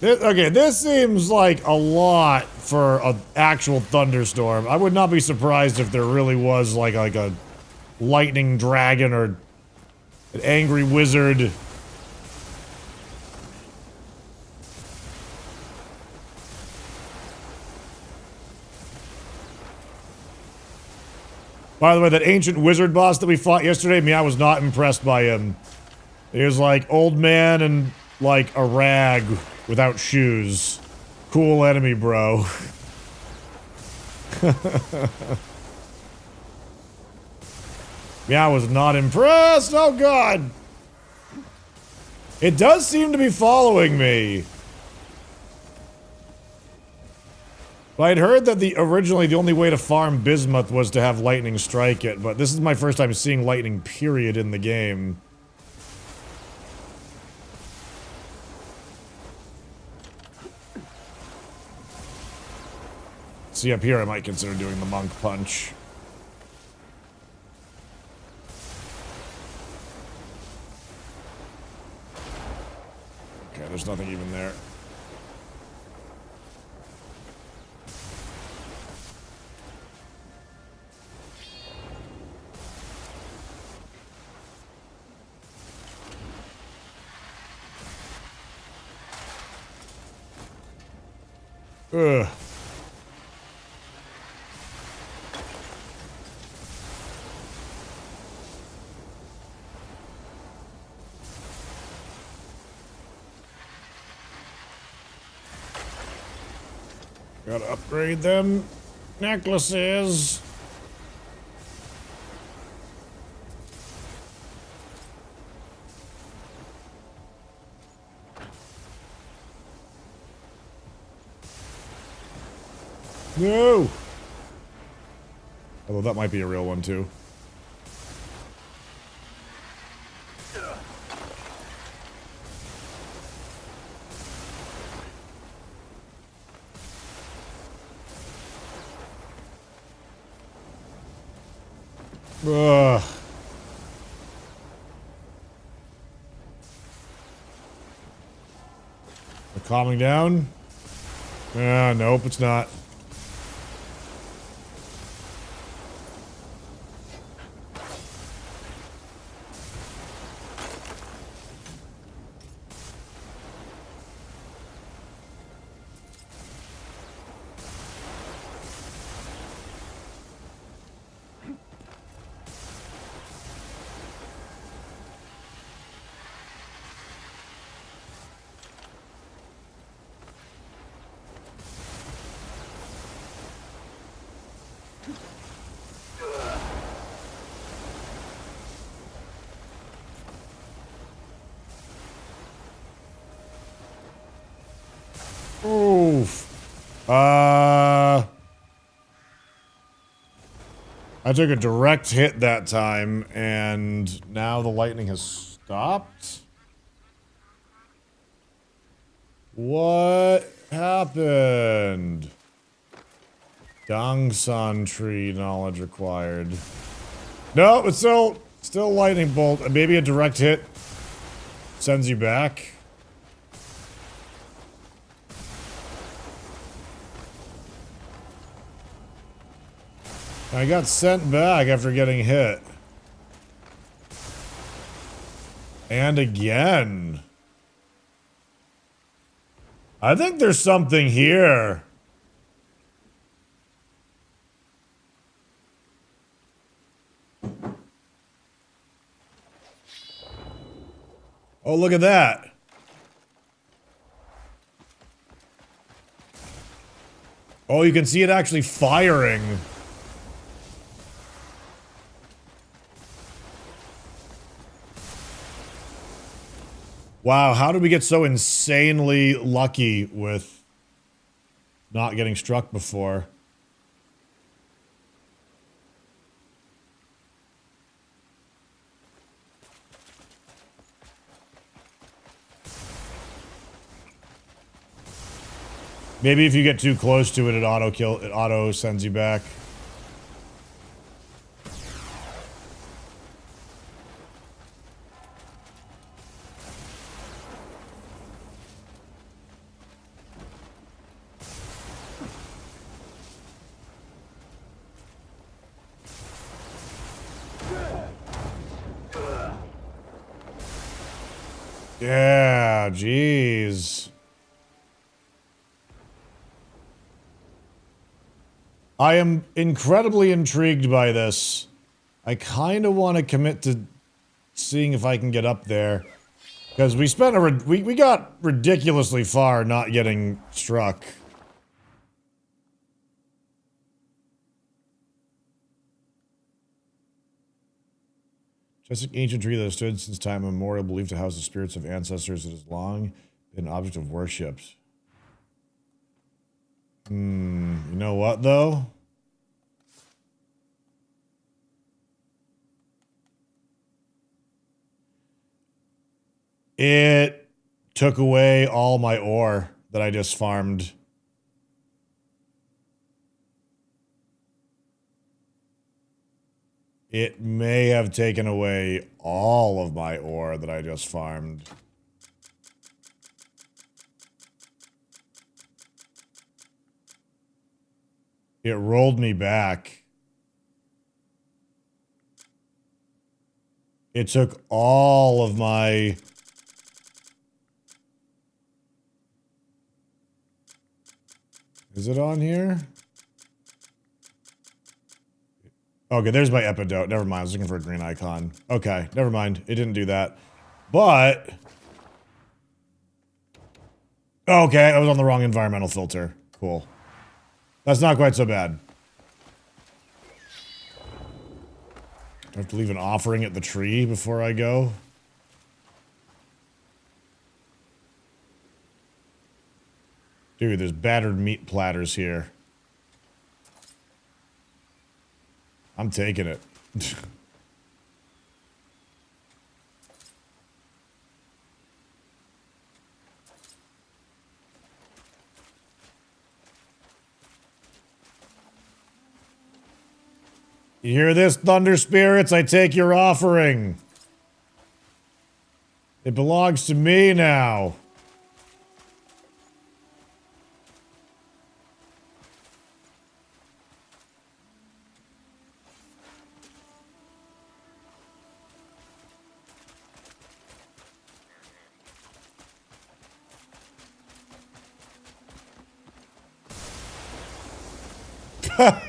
Okay, this seems like a lot for an actual thunderstorm. I would not be surprised if there really was like a lightning dragon or an angry wizard. By the way, that ancient wizard boss that we fought yesterday, I was not impressed by him. He was like old man and like a rag without shoes. Cool enemy, bro. I was not impressed. Oh God. It does seem to be following me. But I'd heard that originally the only way to farm bismuth was to have lightning strike it, but this is my first time seeing lightning period in the game. See, up here I might consider doing the monk punch. Okay, there's nothing even there. Ugh. Gotta upgrade them necklaces. No! Although that might be a real one too. Ugh. They're calming down? Nope, it's not. Oof. I took a direct hit that time, and now the lightning has stopped? What happened? Dongsan tree knowledge required. No, it's still lightning bolt. Maybe a direct hit sends you back. I got sent back after getting hit. And again. I think there's something here. Oh, look at that. Oh, you can see it actually firing. Wow, how did we get so insanely lucky with not getting struck before? Maybe if you get too close to it, it auto sends you back. Yeah, jeez. I am incredibly intrigued by this. I kind of want to commit to seeing if I can get up there. Because we spent we got ridiculously far not getting struck. Just an ancient tree that has stood since time immemorial, believed to house the spirits of ancestors, it has long been an object of worship. You know what, though? It took away all my ore that I just farmed. It may have taken away all of my ore that I just farmed. It rolled me back. It took all of my... Is it on here? Okay, there's my epidote. Never mind, I was looking for a green icon. Okay, never mind. It didn't do that. But... Okay, I was on the wrong environmental filter. Cool. That's not quite so bad. I have to leave an offering at the tree before I go. Dude, there's battered meat platters here. I'm taking it. You hear this, Thunder Spirits? I take your offering. It belongs to me now.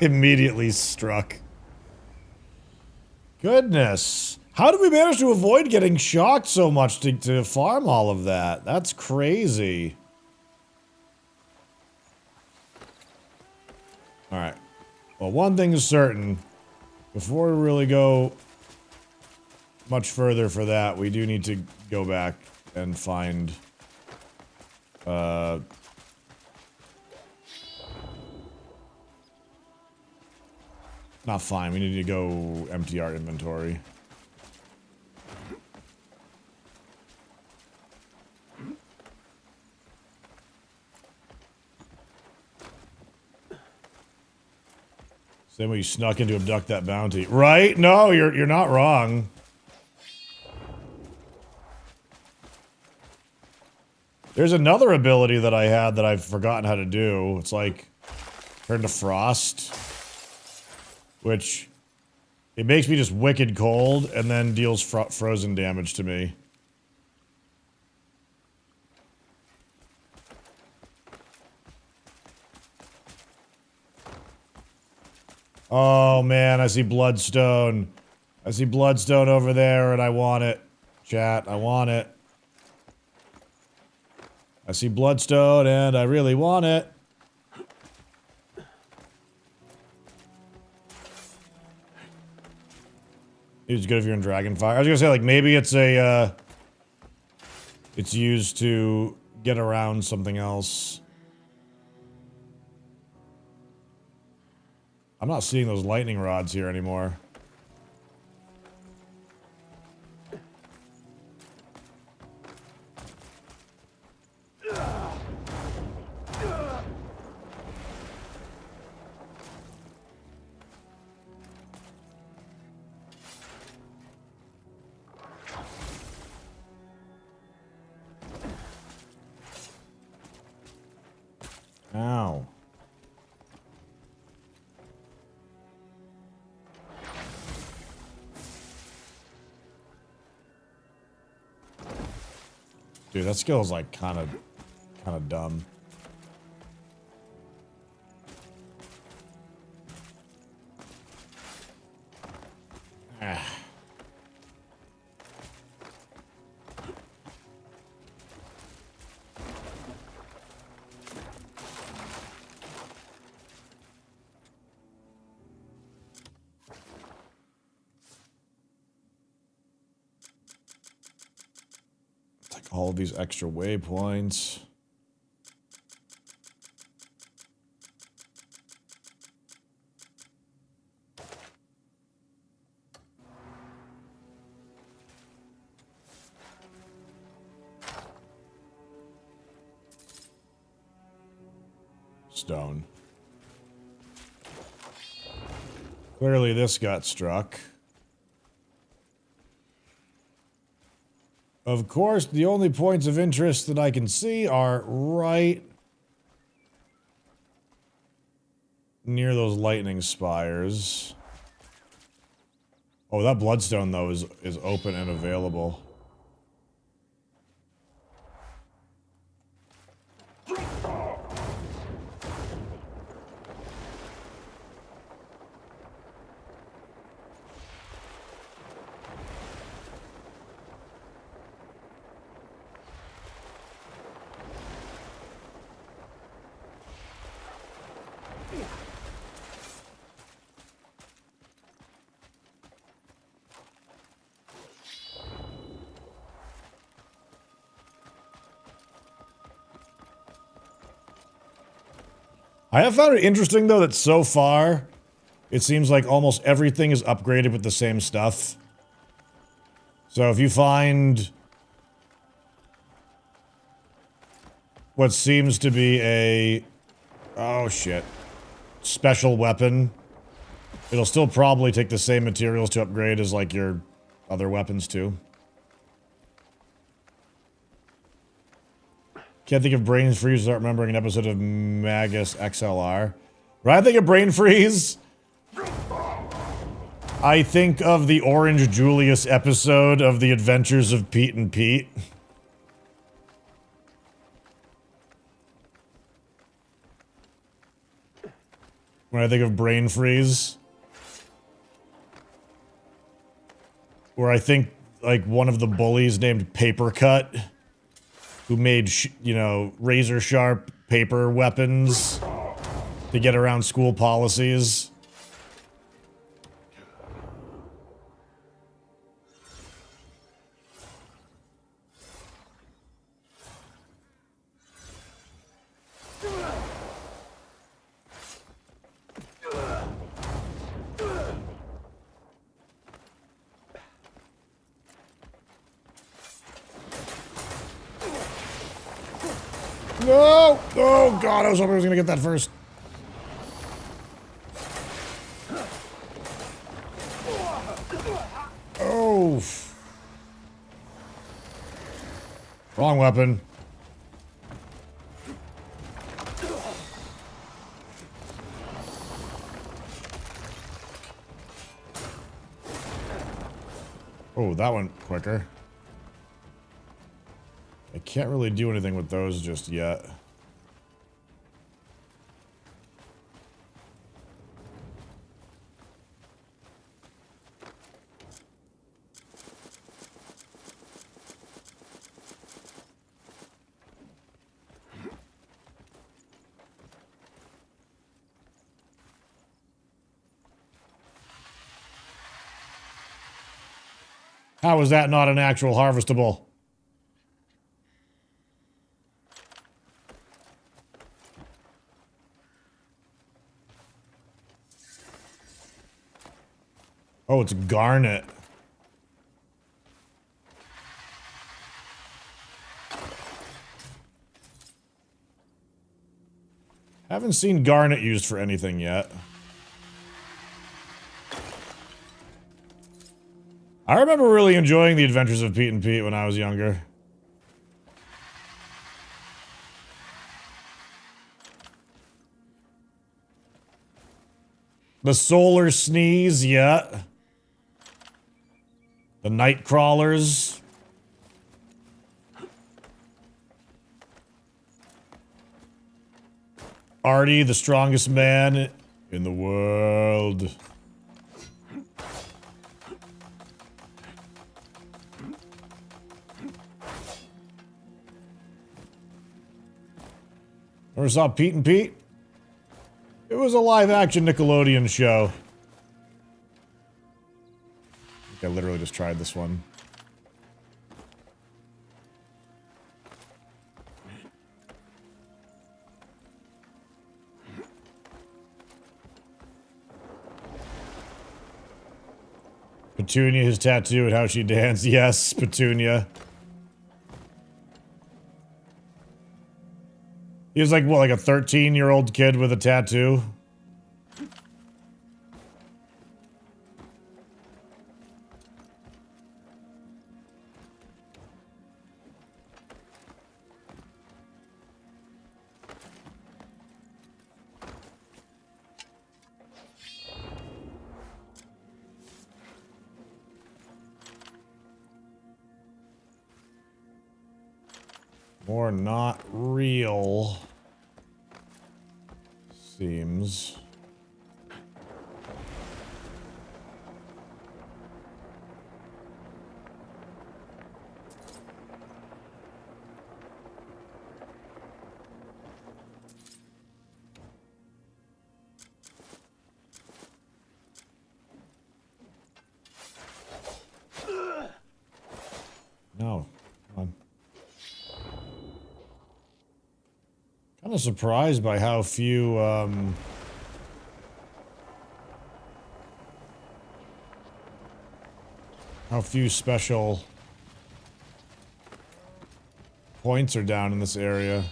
Immediately struck. Goodness. How did we manage to avoid getting shocked so much to farm all of that? That's crazy. Alright. Well, one thing is certain. Before we really go much further for that, we do need to go back and find... Not fine, we need to go empty our inventory. Same way you snuck in to abduct that bounty. Right? No, you're not wrong. There's another ability that I had that I've forgotten how to do. It's like turn to frost. Which, it makes me just wicked cold, and then deals frozen damage to me. Oh man, I see bloodstone. I see bloodstone over there, and I want it. Chat, I want it. I see bloodstone, and I really want it. It's good if you're in Dragonfire. I was gonna say, like, maybe it's a, it's used to get around something else. I'm not seeing those lightning rods here anymore. Ow. Dude, that skill is like kind of dumb. Ah. All of these extra waypoints. stone. Clearly this got struck. Of course, the only points of interest that I can see are right near those lightning spires. Oh, that bloodstone, though, is open and available. I have found it interesting, though, that so far, it seems like almost everything is upgraded with the same stuff. So if you find what seems to be a... oh, shit. Special weapon, it'll still probably take the same materials to upgrade as, like, your other weapons, too. Can't think of brain freeze without remembering an episode of Magus XLR. When I think of brain freeze, I think of the Orange Julius episode of The Adventures of Pete and Pete. When I think of brain freeze. Where I think, like, one of the bullies named Paper Cut, who made, you know, razor-sharp paper weapons to get around school policies. No! Oh god, I was hoping I was gonna get that first. Oh. Wrong weapon. Oh, that went quicker. I can't really do anything with those just yet. How is that not an actual harvestable? Oh, it's garnet. Haven't seen garnet used for anything yet. I remember really enjoying The Adventures of Pete and Pete when I was younger. The solar sneeze, yeah. The night crawlers. Artie, the strongest man in the world. Ever saw Pete and Pete? It was a live-action Nickelodeon show. I think I literally just tried this one. Petunia, his tattoo, and how she danced. Yes, Petunia. He was like, what, like a 13-year-old kid with a tattoo? Or not real. Seems. No. Come on. Kind of surprised by how few, how few special points are down in this area.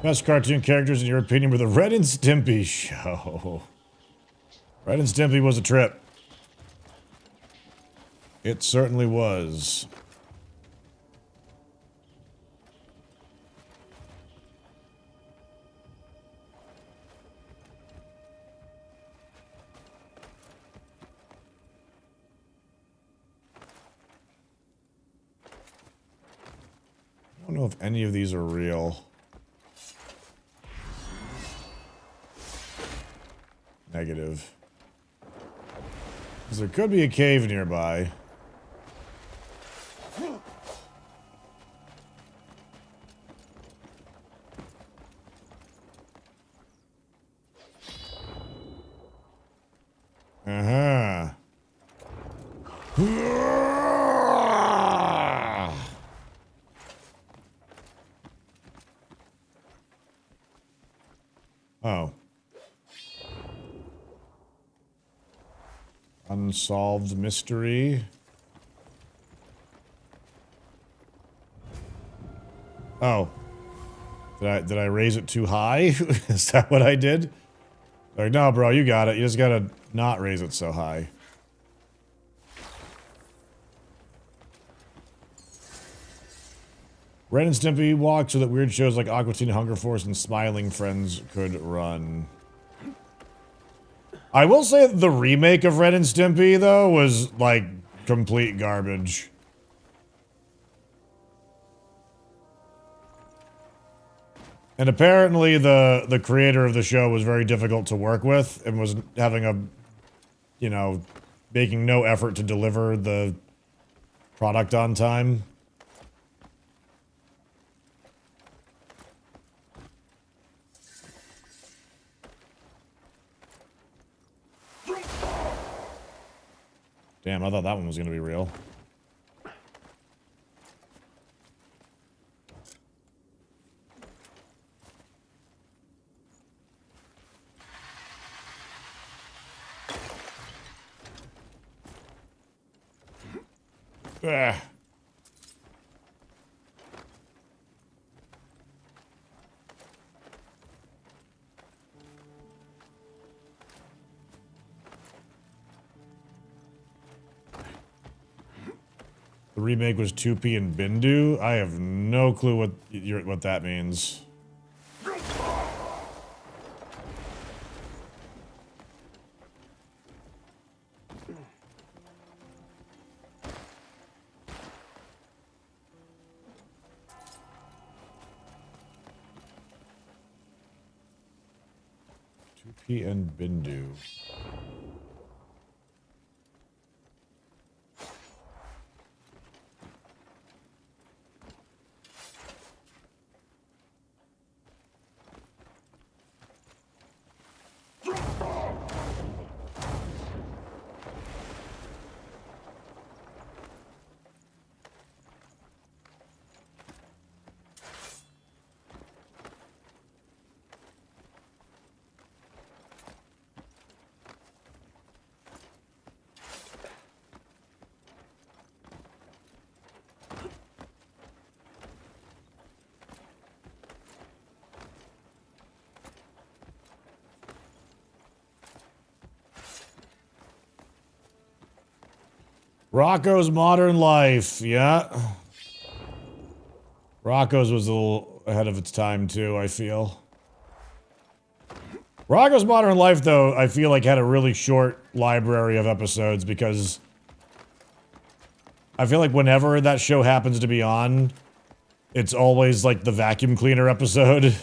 Best cartoon characters in your opinion were the Ren and Stimpy show. Ren and Stimpy was a trip. It certainly was. I don't know if any of these are real. Negative. Because there could be a cave nearby. Uh-huh. Oh. Unsolved mystery. Oh. Did I raise it too high? Is that what I did? Like, no, bro, you got it. You just gotta not raise it so high. Ren and Stimpy walked so that weird shows like Aqua Teen Hunger Force and Smiling Friends could run. I will say the remake of Ren and Stimpy, though, was, like, complete garbage. And apparently the creator of the show was very difficult to work with and was having a, you know, making no effort to deliver the product on time. Damn, I thought that one was going to be real. Ah. The remake was 2P and Bindu? I have no clue what that means. P and Bindu. Rocco's Modern Life, yeah. Rocco's was a little ahead of its time too, I feel. Rocco's Modern Life, though, I feel like had a really short library of episodes because I feel like whenever that show happens to be on, it's always like the vacuum cleaner episode.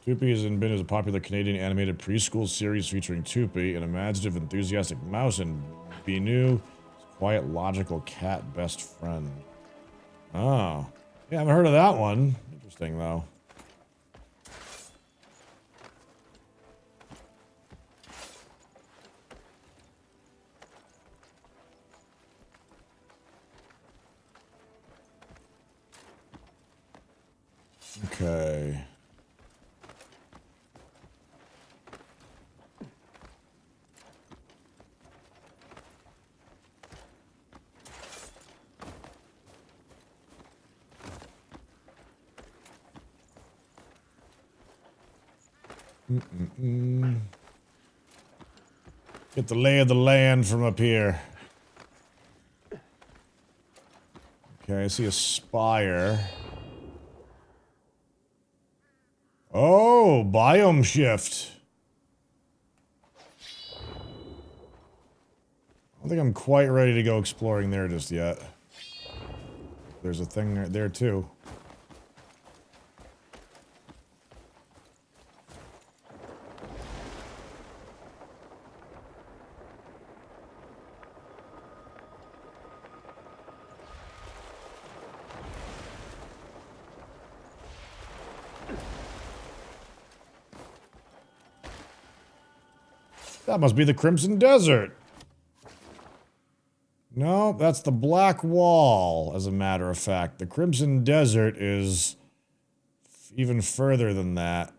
Toopy has been a popular Canadian animated preschool series featuring Toopy, an imaginative, enthusiastic mouse, and Binu, quiet, logical cat best friend. Oh. Yeah, I haven't heard of that one. Interesting, though. Okay. Get the lay of the land from up here. Okay, I see a spire. Oh, biome shift. I don't think I'm quite ready to go exploring there just yet. There's a thing right there too. That must be the Crimson Desert. No, that's the Black Wall, as a matter of fact. The Crimson Desert is even further than that.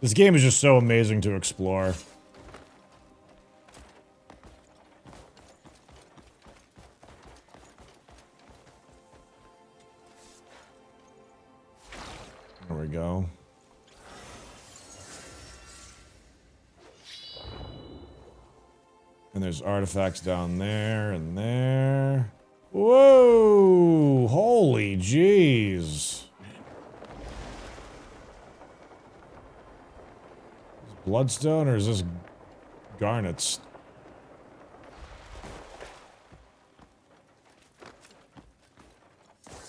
This game is just so amazing to explore. There we go. And there's artifacts down there and there. Whoa! Holy jeez. Bloodstone, or is this garnets?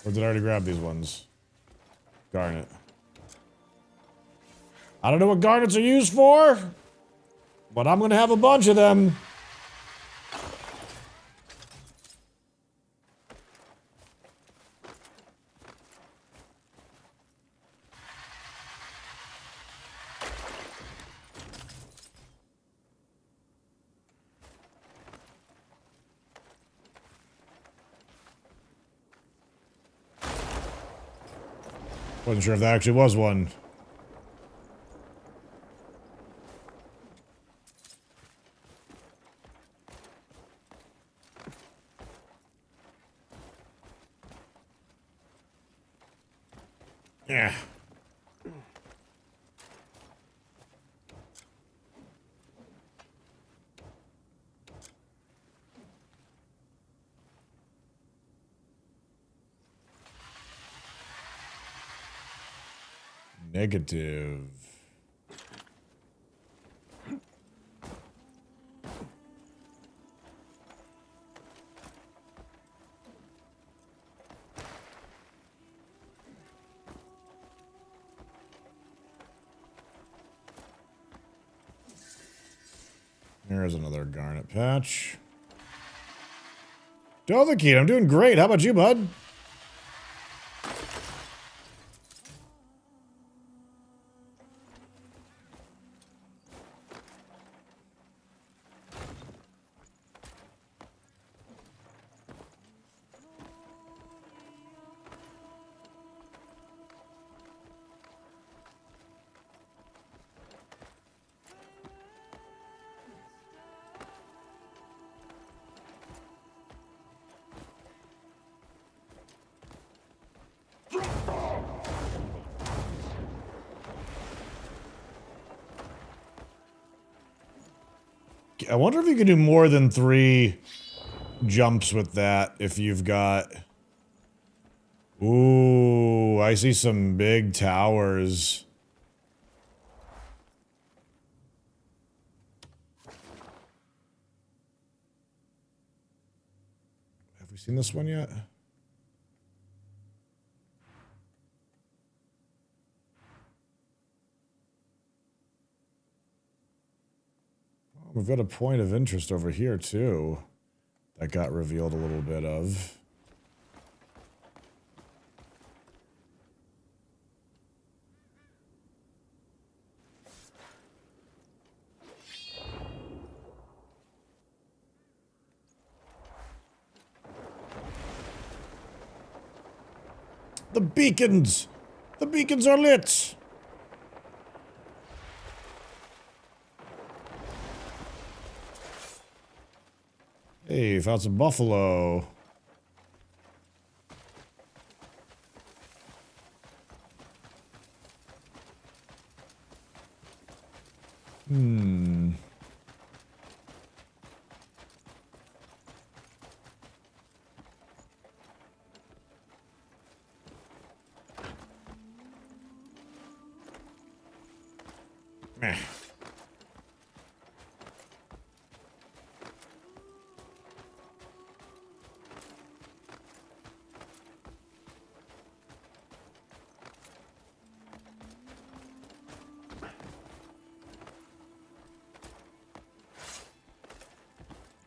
Or did I already grab these ones? Garnet. I don't know what garnets are used for, but I'm gonna have a bunch of them. Wasn't sure if that actually was one. Yeah. Negative. There's another garnet patch. Dovahkiin, I'm doing great. How about you, bud? I wonder if you can do more than 3 jumps with that if you've got... Ooh, I see some big towers. Have we seen this one yet? We've got a point of interest over here, too. That got revealed a little bit of. The beacons! The beacons are lit! Hey, found some buffalo. Meh.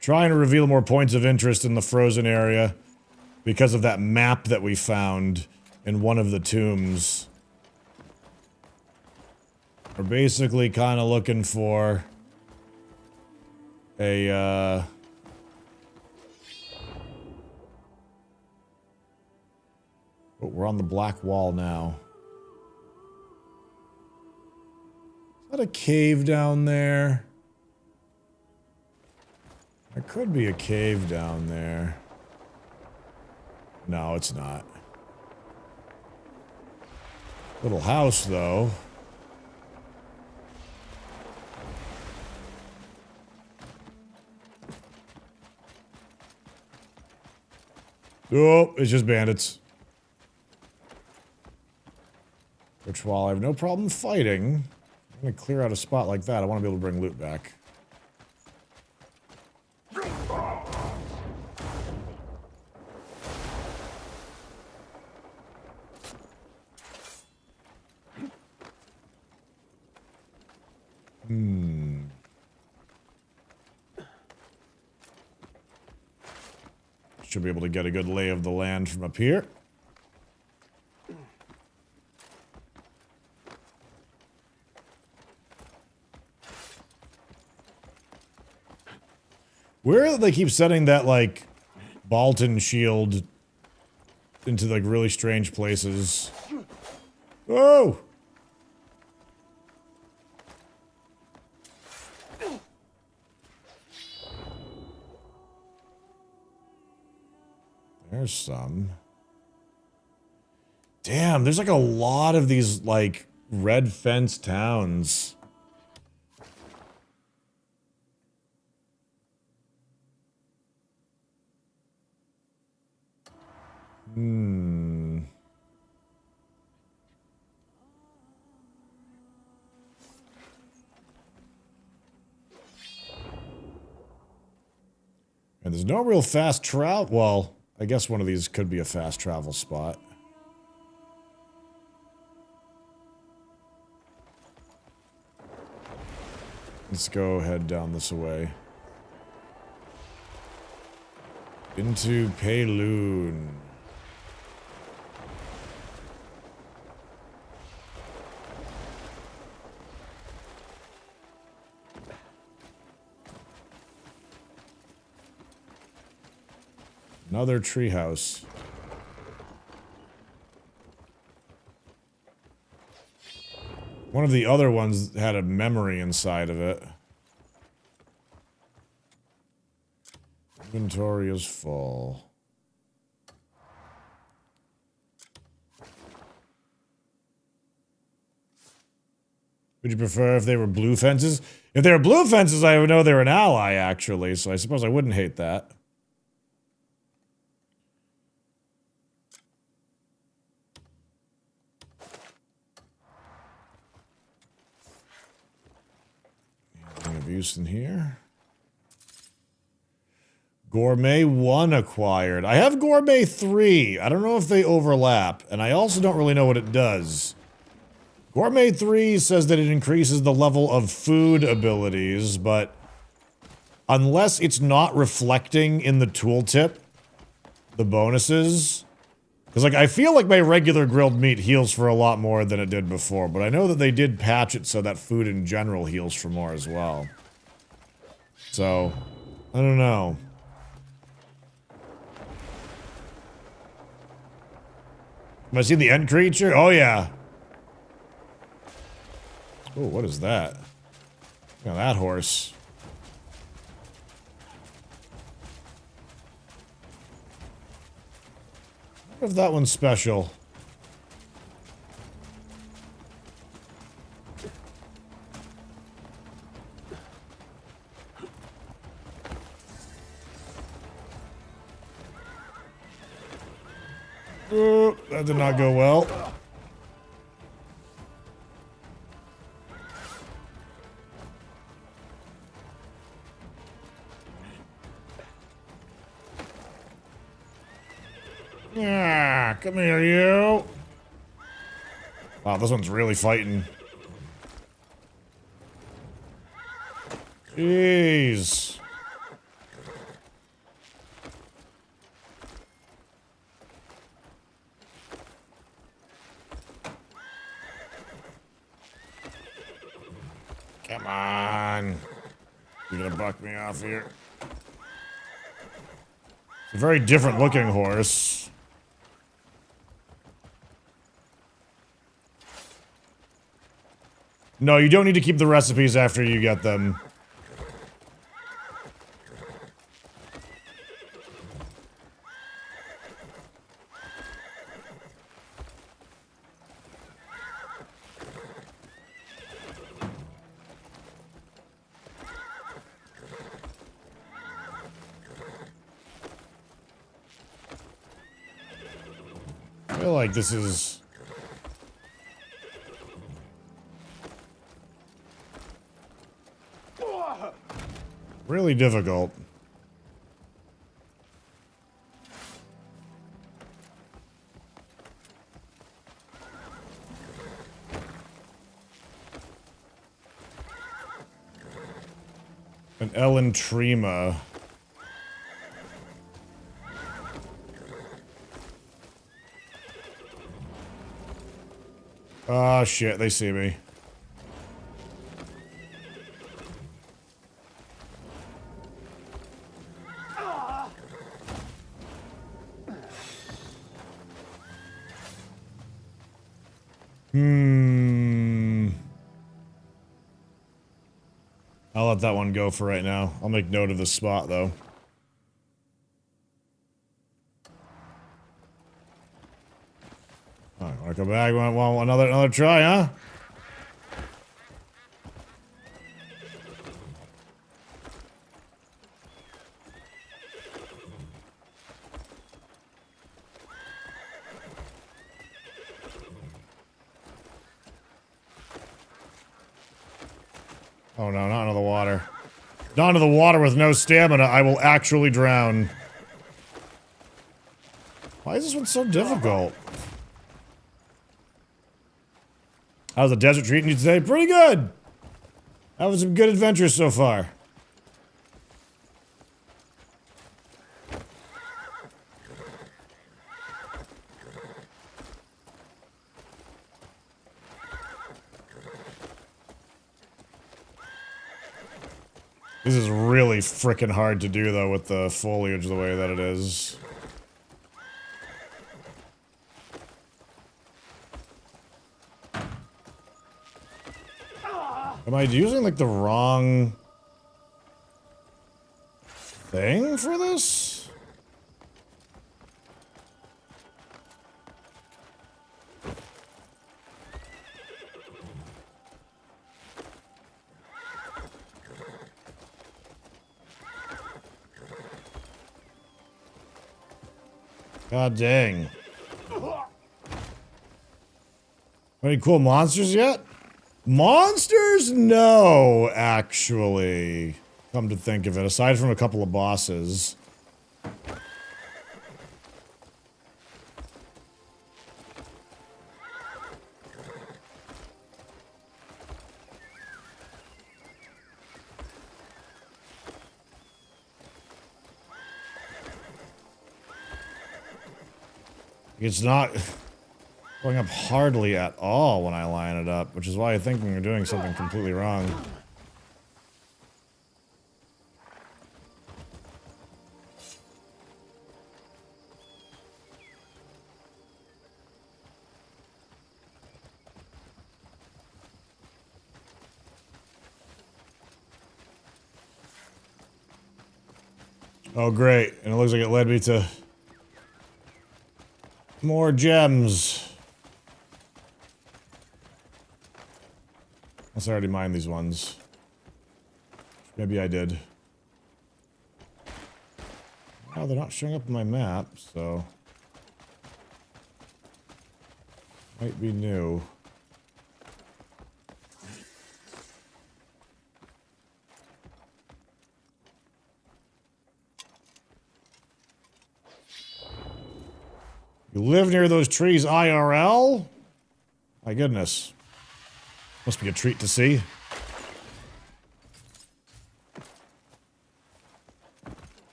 Trying to reveal more points of interest in the frozen area because of that map that we found in one of the tombs. We're basically kind of looking for a, oh, we're on the black wall now. Is that a cave down there? There could be a cave down there. No, it's not. Little house, though. Oh, it's just bandits. Which, while I have no problem fighting, I'm going to clear out a spot like that. I want to be able to bring loot back. Should be able to get a good lay of the land from up here. Where do they keep setting that, like, Baltan shield into, like, really strange places? Oh! There's some. Damn, there's like a lot of these, like, red fence towns. And there's no real fast travel. Well, I guess one of these could be a fast travel spot. Let's go head down this way. Into Payloon. Another treehouse. One of the other ones had a memory inside of it. Inventory is full. Would you prefer if they were blue fences? If they were blue fences, I would know they're an ally, actually, so I suppose I wouldn't hate that. Anything of use in here? Gourmet 1 acquired. I have Gourmet 3. I don't know if they overlap, and I also don't really know what it does. Gourmet 3 says that it increases the level of food abilities, but unless it's not reflecting in the tooltip, the bonuses, because like I feel like my regular grilled meat heals for a lot more than it did before, but I know that they did patch it so that food in general heals for more as well. So, I don't know. Have I seen the end creature? Oh yeah. Oh, what is that? Look at that horse. I wonder if that one's special. Oh, that did not go well. Yeah, come here, you. Wow, this one's really fighting. Jeez. Come on. You're gonna buck me off here. It's a very different looking horse. No, you don't need to keep the recipes after you get them. I feel like this is... really difficult. An Ellen Trima. Ah, shit, they see me. I'll let that one go for right now. I'll make note of the spot, though. Alright, wanna come back? Want another try, huh? Oh no, not into the water. Not into the water with no stamina, I will actually drown. Why is this one so difficult? How's the desert treating you today? Pretty good! Having some good adventures so far. This is really frickin' hard to do, though, with the foliage the way that it is. Am I using, like, the wrong thing for this? God dang. Any cool monsters yet? Monsters? No, actually. Come to think of it, aside from a couple of bosses. It's not going up hardly at all when I line it up, which is why I think we're doing something completely wrong. Oh, great. And it looks like it led me to more gems. Unless I already mined these ones. Maybe I did. Oh, they're not showing up on my map, so... might be new. You live near those trees IRL? My goodness. Must be a treat to see.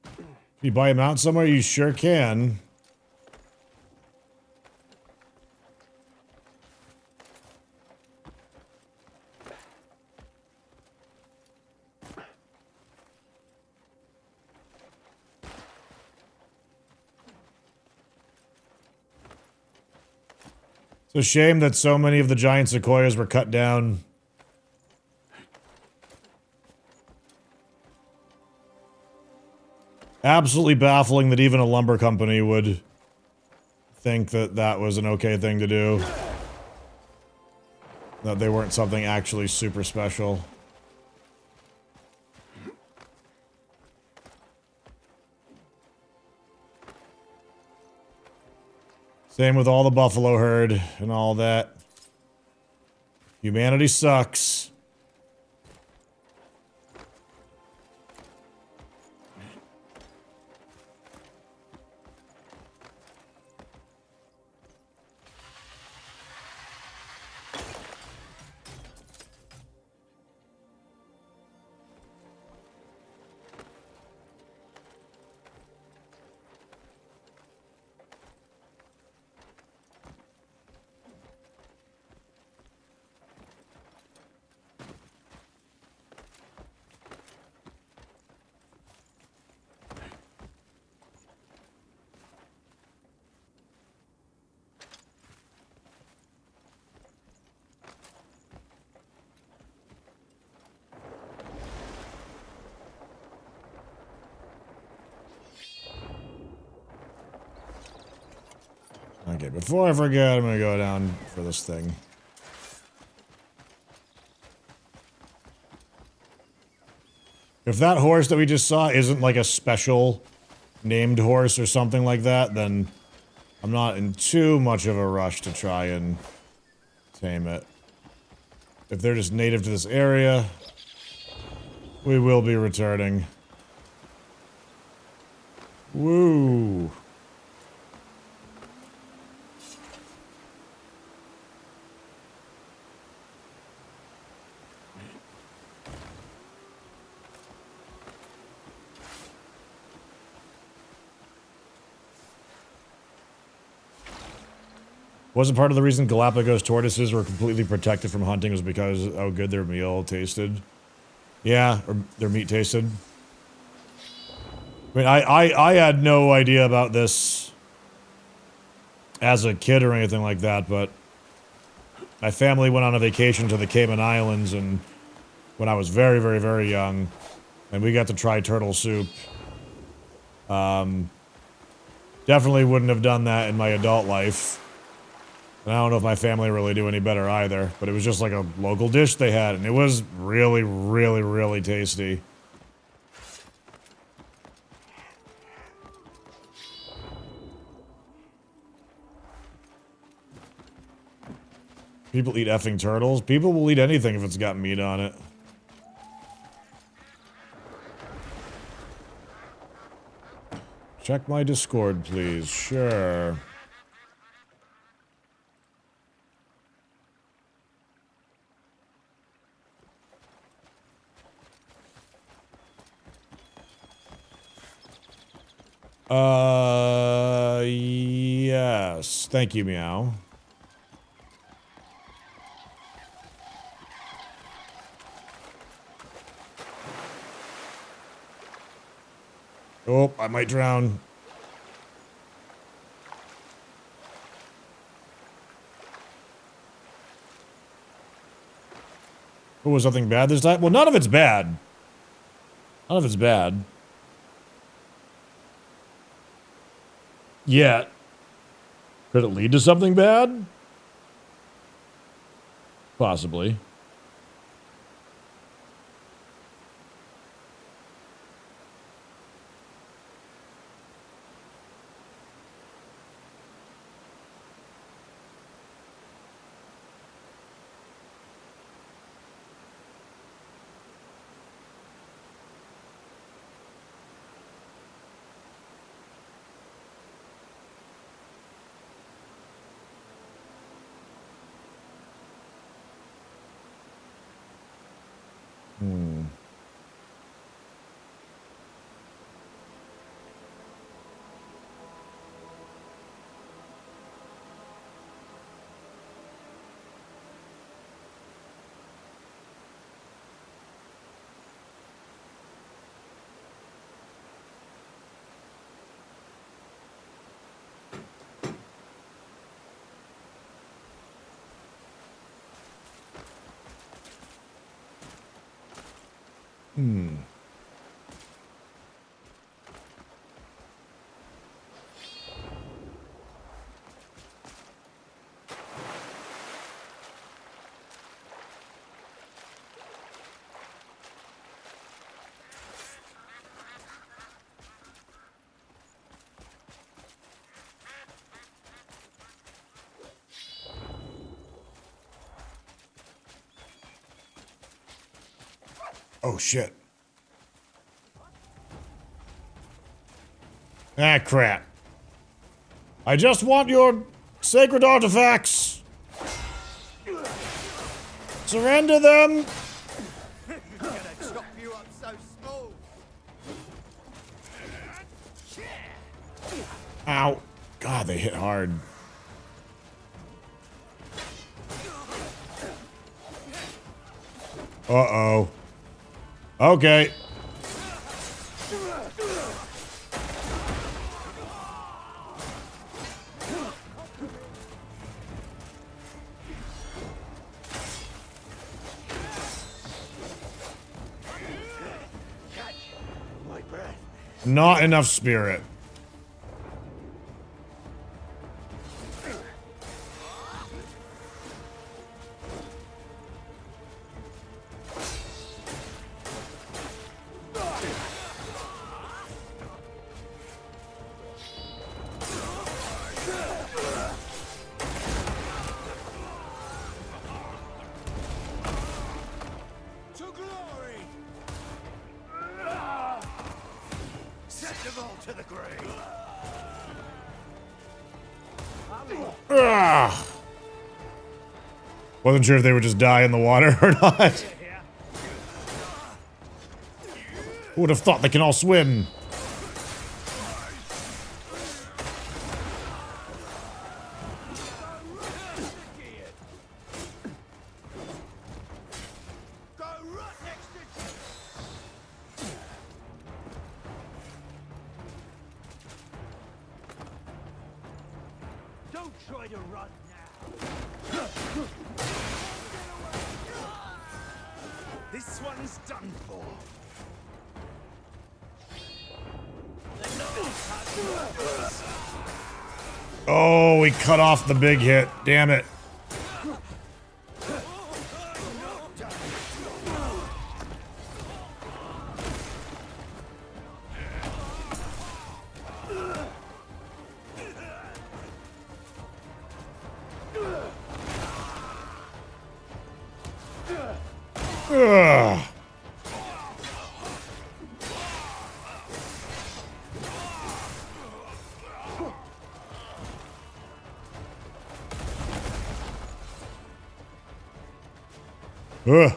Can you buy a mount somewhere? You sure can. It's a shame that so many of the giant sequoias were cut down. Absolutely baffling that even a lumber company would think that that was an okay thing to do. That they weren't something actually super special. Same with all the buffalo herd and all that. Humanity sucks. Okay, before I forget, I'm gonna go down for this thing. If that horse that we just saw isn't like a special named horse or something like that, then I'm not in too much of a rush to try and tame it. If they're just native to this area, we will be returning. Woo! Wasn't part of the reason Galapagos tortoises were completely protected from hunting was because how good their meal tasted? Yeah, or their meat tasted. I mean, I had no idea about this as a kid or anything like that, but my family went on a vacation to the Cayman Islands and when I was very, very, very young, and we got to try turtle soup. Definitely wouldn't have done that in my adult life. And I don't know if my family really do any better either, but it was just like a local dish they had, and it was really, really, really tasty. People eat effing turtles. People will eat anything if it's got meat on it. Check my Discord, please. Sure. Yes. Thank you, Meow. Oh, I might drown. Oh, was something bad this time? Well, none of it's bad. None of it's bad. Yet. Could it lead to something bad? Possibly. Oh, shit. Ah, crap. I just want your sacred artifacts. Surrender them. Gonna chop you up so small. Ow. God, they hit hard. Uh-oh. Okay. My breath. Not enough spirit. To glory. Set them all to the grave. Ugh. Wasn't sure if they would just die in the water or not. Who would have thought they can all swim? Go right next to. Don't try to run now. This one's done for. Oh, we cut off the big hit. Damn it. Ugh.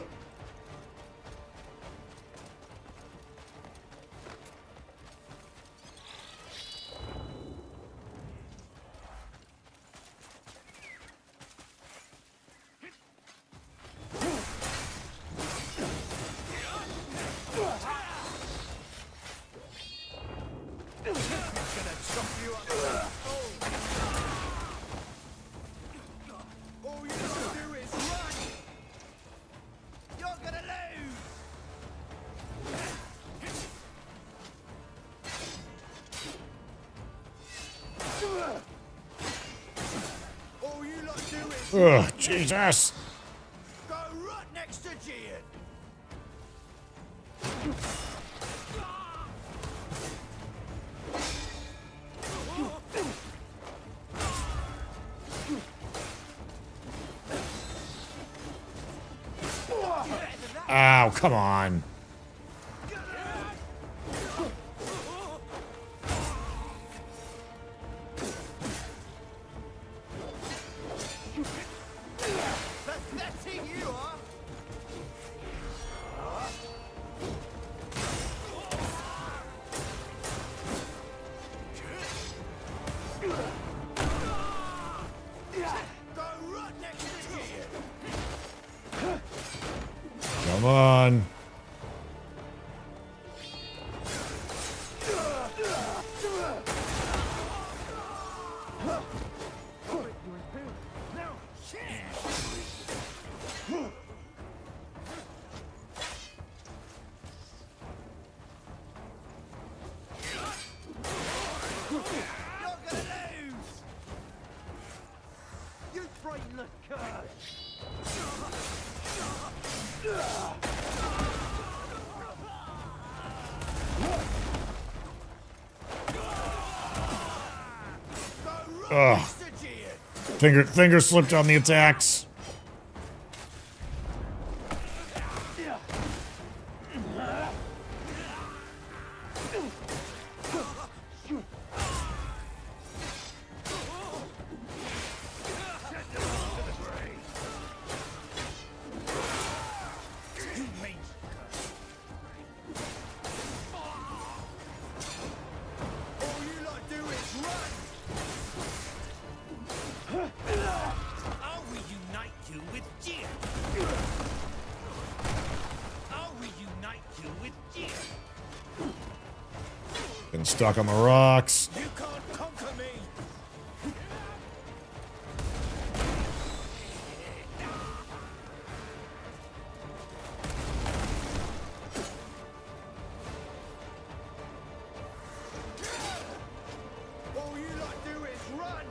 All you gotta do is run! You're gonna lose! All you lot do is Ugh, Jesus. go right next to Gian! Ow, come on. Pathetic you are! Go right next to Gian! Come on. You're gonna lose! You brainless curse! Go right Ugh. next to Gian! Finger slipped on the attacks. All you lot do is run! I'll reunite you with Gia. I'll reunite you with Gia. Been stuck on the rocks. You can't conquer me! All you lot do is run!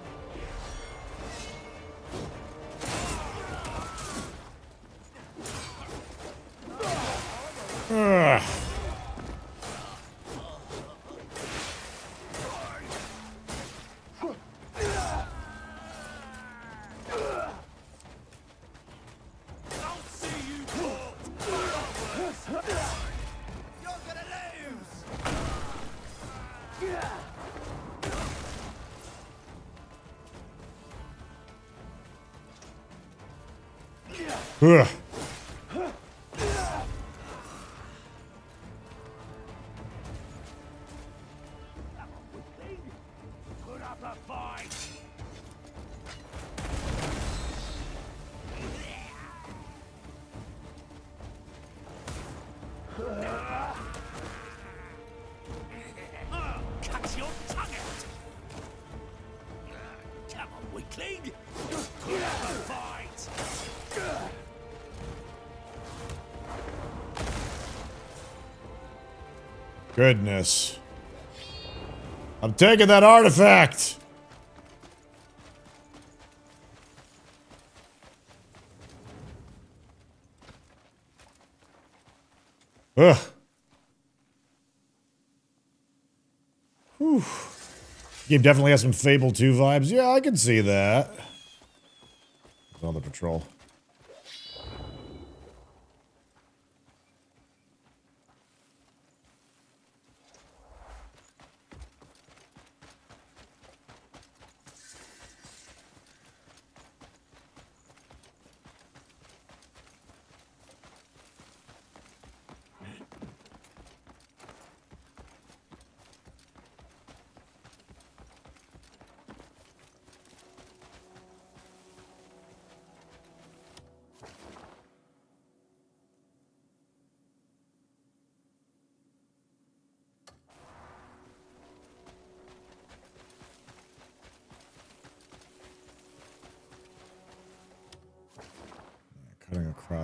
Ugh. I'll see you fall! You're gonna lose! Ugh. Put up a fight. Cut your tongue out. Come on, weakling. Put up a fight. Goodness. I'm taking that artifact. Ugh. Whew. Game definitely has some Fable 2 vibes. Yeah, I can see that. On the patrol.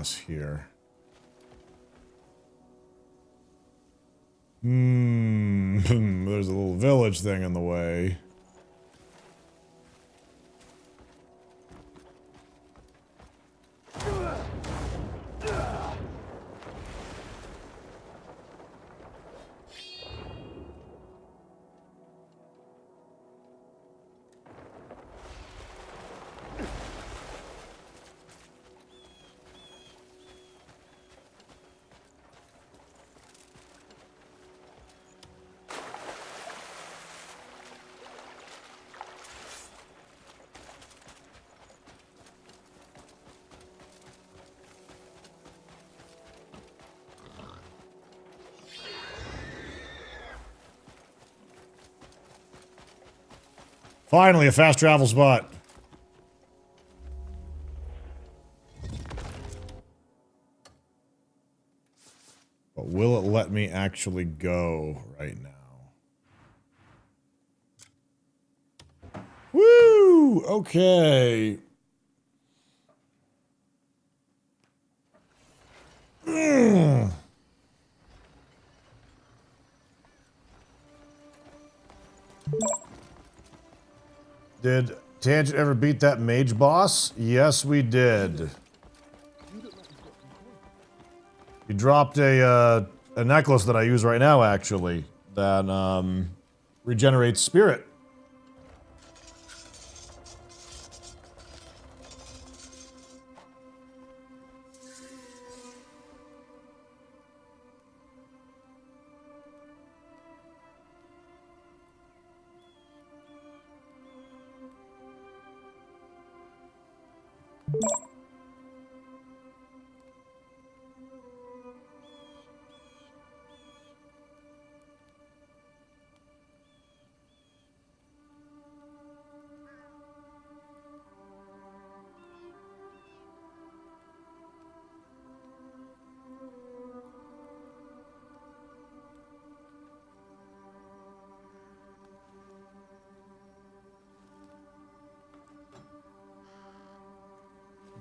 access here? There's a little village thing in the way. Finally, a fast travel spot. But will it let me actually go right now? Woo! Okay. Did Tangent ever beat that mage boss? Yes, we did. He dropped a necklace that I use right now, actually, that regenerates spirit.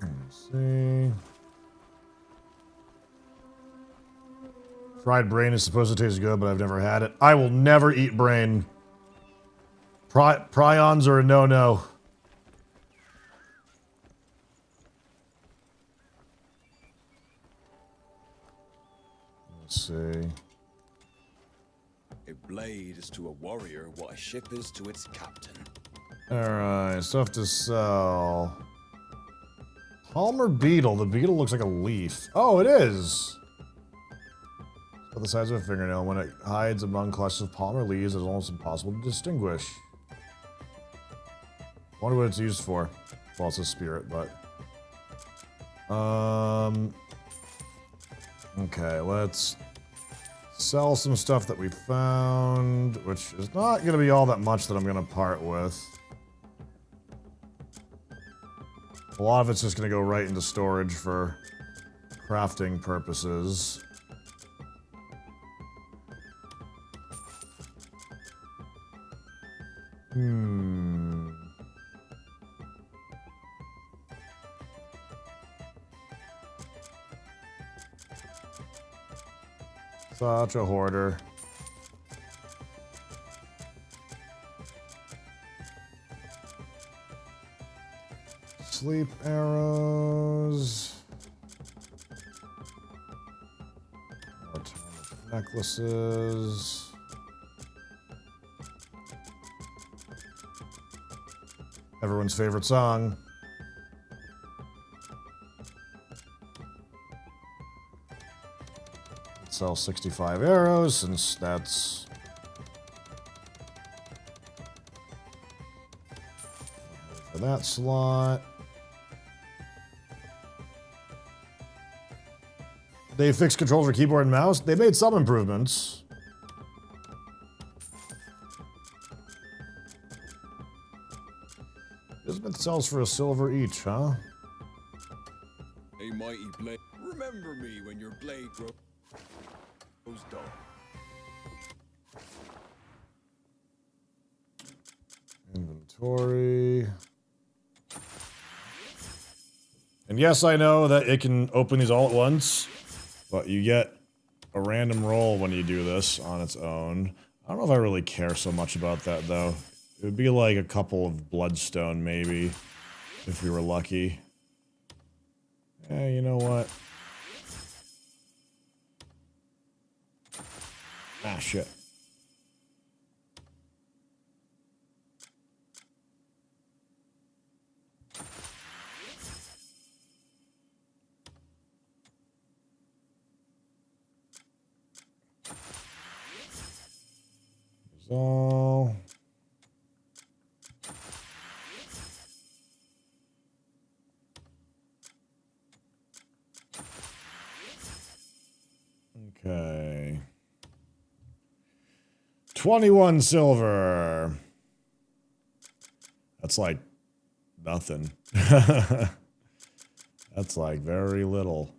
Let's see. Fried brain is supposed to taste good, but I've never had it. I will never eat brain. Prions are a no-no. Let's see. A blade is to a warrior what a ship is to its captain. Alright, stuff to sell. Palmer beetle. The beetle looks like a leaf. Oh, it is! About the size of a fingernail. When it hides among clusters of palmer leaves, it's almost impossible to distinguish. Wonder what it's used for. Well, it's a spirit, but... Okay, let's sell some stuff that we found, which is not going to be all that much that I'm going to part with. A lot of it's just going to go right into storage for crafting purposes. Such a hoarder. Sleep arrows. Atomic necklaces. Everyone's favorite song. Let's sell 65 arrows since that's for that slot. They fixed controls for keyboard and mouse. They made some improvements. Bismuth sells for a silver each, huh? A mighty blade. Remember me when your blade grows dull. Inventory. And yes, I know that it can open these all at once, but you get a random roll when you do this on its own. I don't know if I really care so much about that, though. It would be like a couple of bloodstone, maybe, if we were lucky. Eh, you know what? Ah, shit. So... Okay. 21 silver. That's like nothing. That's like very little.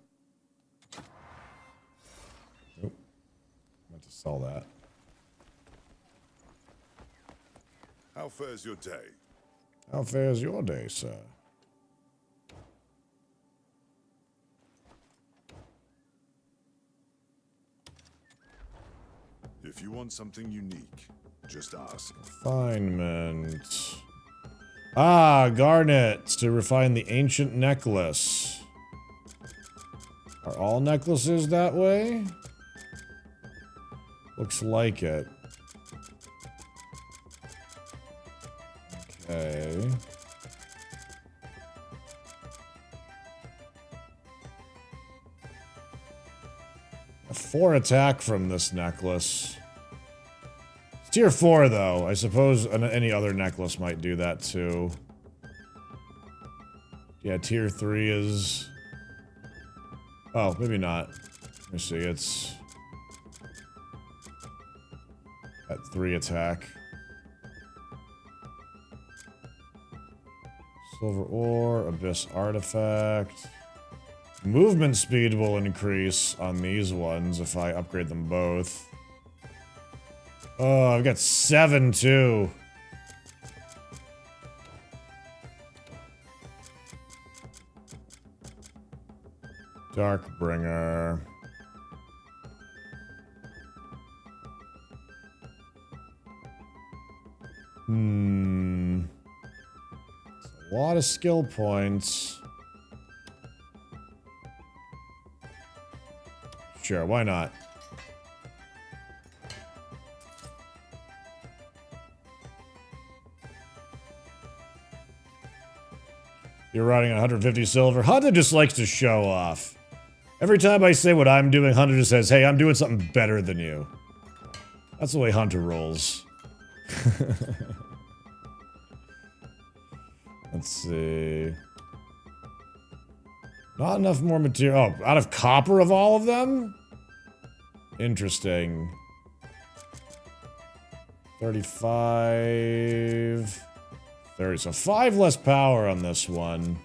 Oop. I meant to sell that. How fares your day? How fares your day, sir? If you want something unique, just ask. Refinement. Ah, garnets to refine the ancient necklace. Are all necklaces that way? Looks like it. Okay. A 4 attack from this necklace. It's tier 4 though. I suppose any other necklace might do that too. Yeah, tier 3 is... Oh, maybe not. Let me see, it's... at 3 attack. Silver ore, abyss artifact. Movement speed will increase on these ones if I upgrade them both. Oh, I've got 7 too. Darkbringer. A lot of skill points. Sure, why not? You're riding 150 silver. Hunter just likes to show off. Every time I say what I'm doing, Hunter just says, hey, I'm doing something better than you. That's the way Hunter rolls. Let's see. Not enough more material. Oh, out of copper of all of them? Interesting. 35... 30. So 5 less power on this one.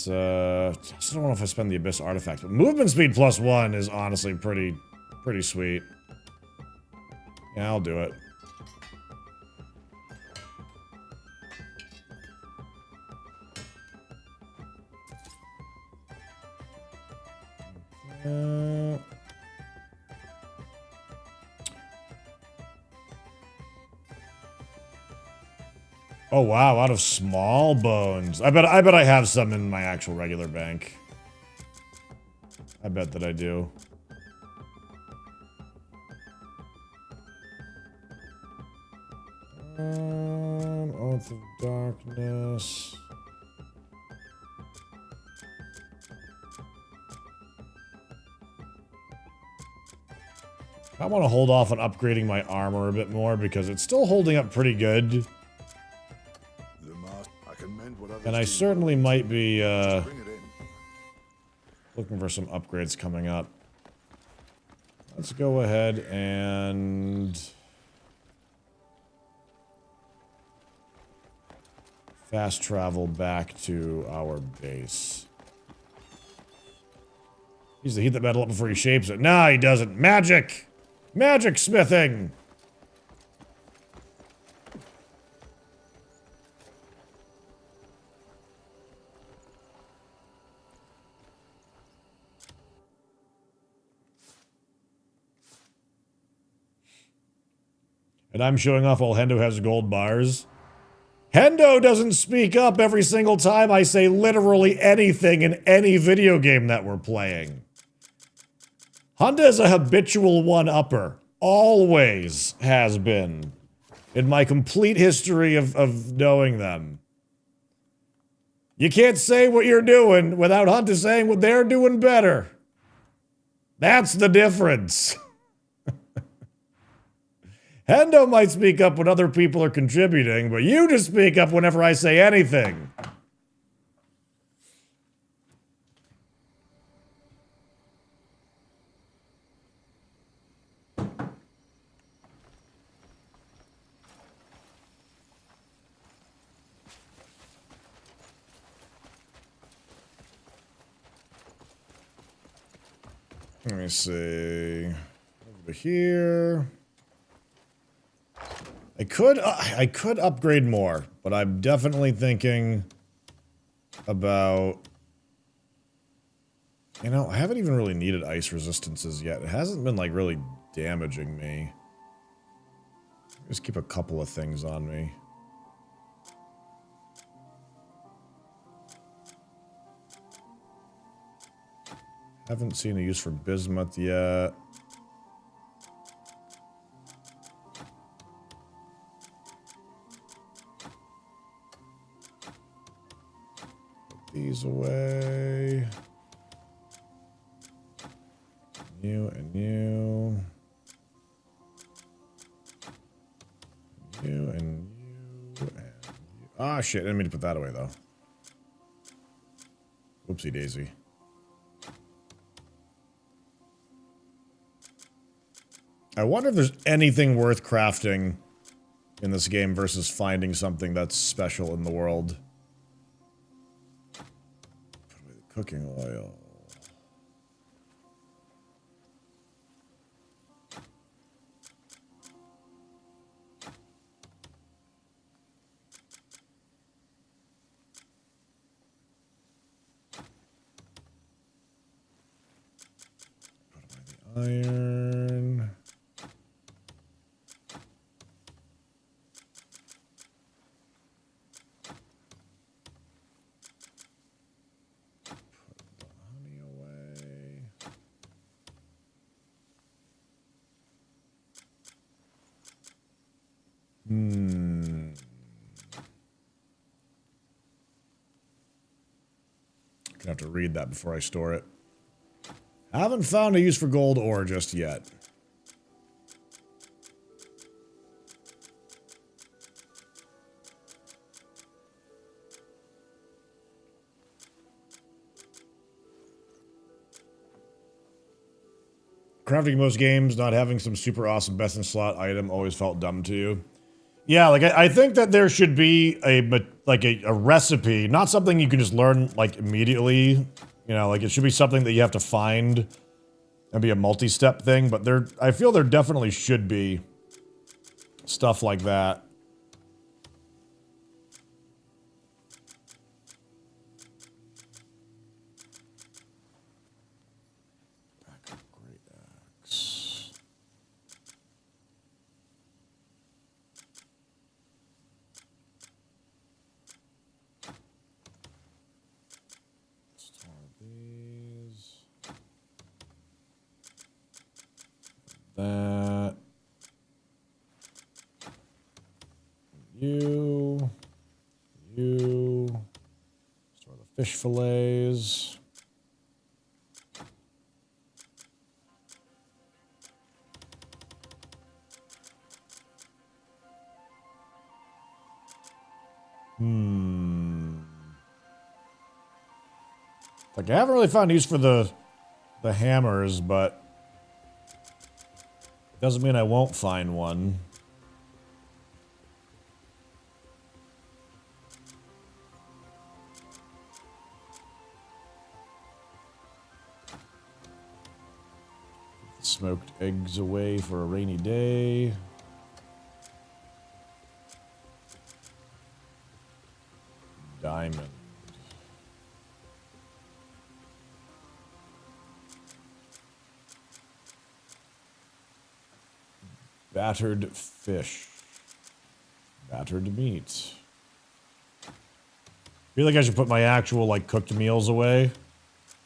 I just don't know if I spend the Abyss artifact, but movement speed +1 is honestly pretty sweet. Yeah, I'll do it. Oh wow, out of small bones. I bet I have some in my actual regular bank. I bet that I do. Oath of Darkness. I want to hold off on upgrading my armor a bit more because it's still holding up pretty good. And I certainly might be looking for some upgrades coming up. Let's go ahead and fast travel back to our base. He needs to heat the metal up before he shapes it. Nah, he doesn't. Magic! Magic smithing! And I'm showing off while Hendo has gold bars. Hendo doesn't speak up every single time I say literally anything in any video game that we're playing. Honda is a habitual one-upper. Always has been. In my complete history of knowing them. You can't say what you're doing without Hunter saying what they're doing better. That's the difference. Hendo might speak up when other people are contributing, but you just speak up whenever I say anything. Let me see. Over here. I could upgrade more, but I'm definitely thinking about... You know, I haven't even really needed ice resistances yet. It hasn't been, like, really damaging me. Just keep a couple of things on me. Haven't seen a use for bismuth yet. Put these away. You and you. You and you and you. Ah, shit. I didn't mean to put that away, though. Whoopsie daisy. I wonder if there's anything worth crafting in this game versus finding something that's special in the world. Put away the cooking oil. Put away the iron. Gonna have to read that before I store it. I haven't found a use for gold ore just yet. Crafting most games, not having some super awesome best in slot item always felt dumb to you. Yeah, like I think that there should be a recipe, not something you can just learn like immediately. You know, like it should be something that you have to find and be a multi-step thing. But I feel there definitely should be stuff like that. That. You. Store the fish fillets. Like, I haven't really found use for the hammers, but doesn't mean I won't find one. smoked eggs away for a rainy day. Diamond. Battered fish. Battered meat. I feel like I should put my actual, like, cooked meals away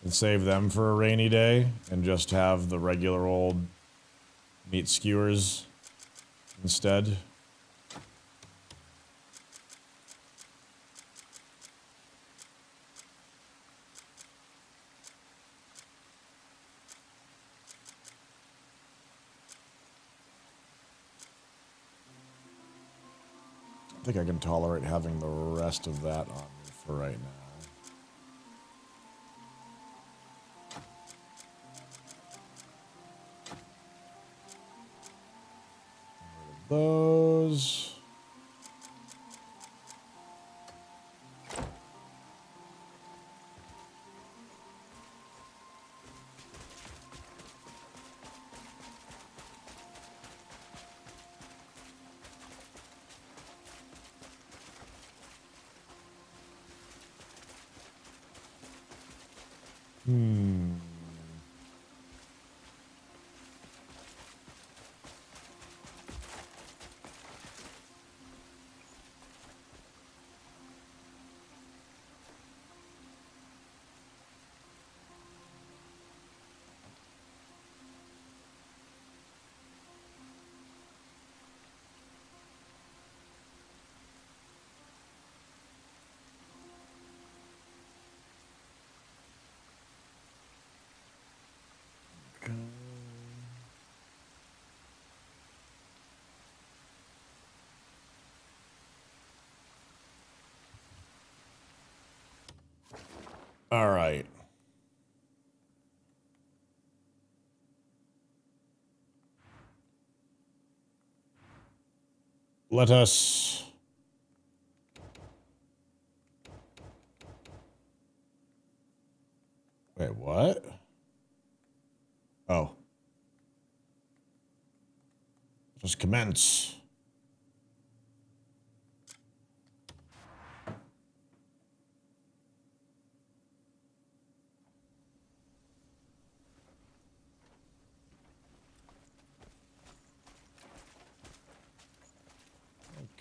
and save them for a rainy day and just have the regular old meat skewers instead. I think I can tolerate having the rest of that on me for right now. Those. All right. Let us wait, what? Oh. Just commence.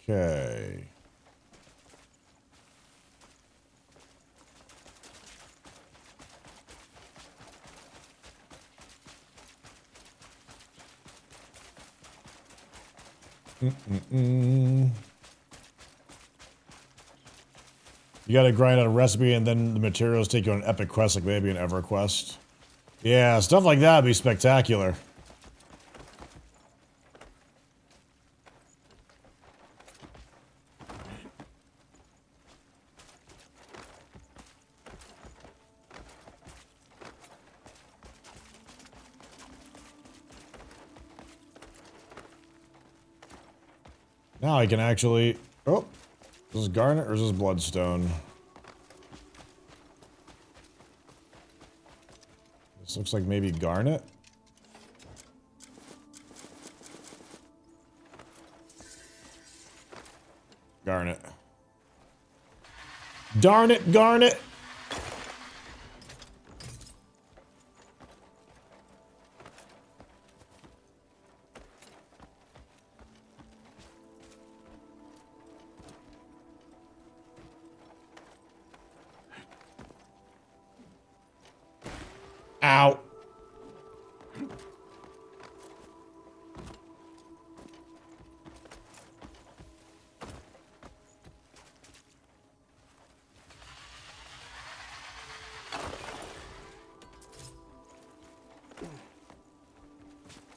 Okay. You gotta grind out a recipe and then the materials take you on an epic quest, like maybe an EverQuest. Yeah, stuff like that would be spectacular. Now I can actually... Oh, is this garnet or is this bloodstone? This looks like maybe garnet. Garnet. Darn it, garnet! Ow.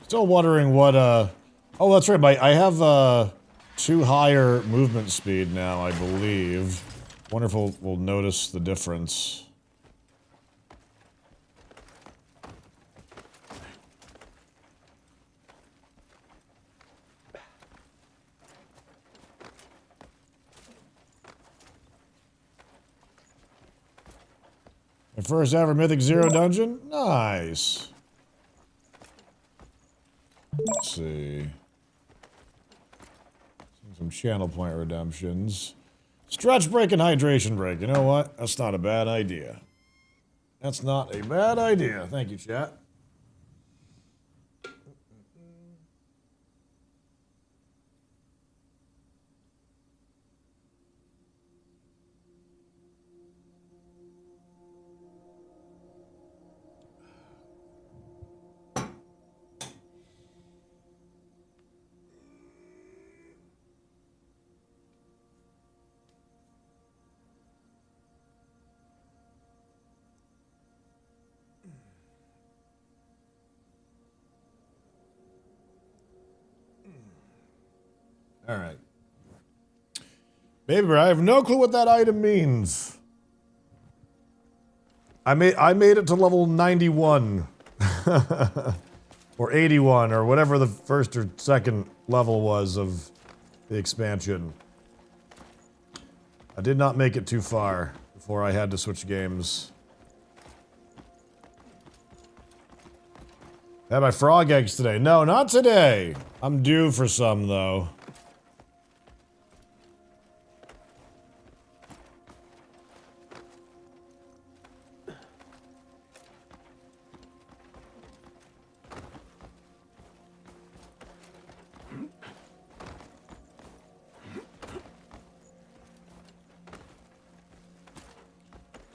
Still wondering what, oh, that's right, I have, 2 higher movement speed now, I believe. Wonder if we'll notice the difference. My first ever Mythic Zero dungeon? Nice. see. Some channel point redemptions. Stretch break and hydration break. You know what? That's not a bad idea. That's not a bad idea. Thank you, chat. All right. Baby bear, I have no clue what that item means. I made it to level 91. Or 81, or whatever the first or second level was of the expansion. I did not make it too far before I had to switch games. Had my frog eggs today. No, not today. I'm due for some, though.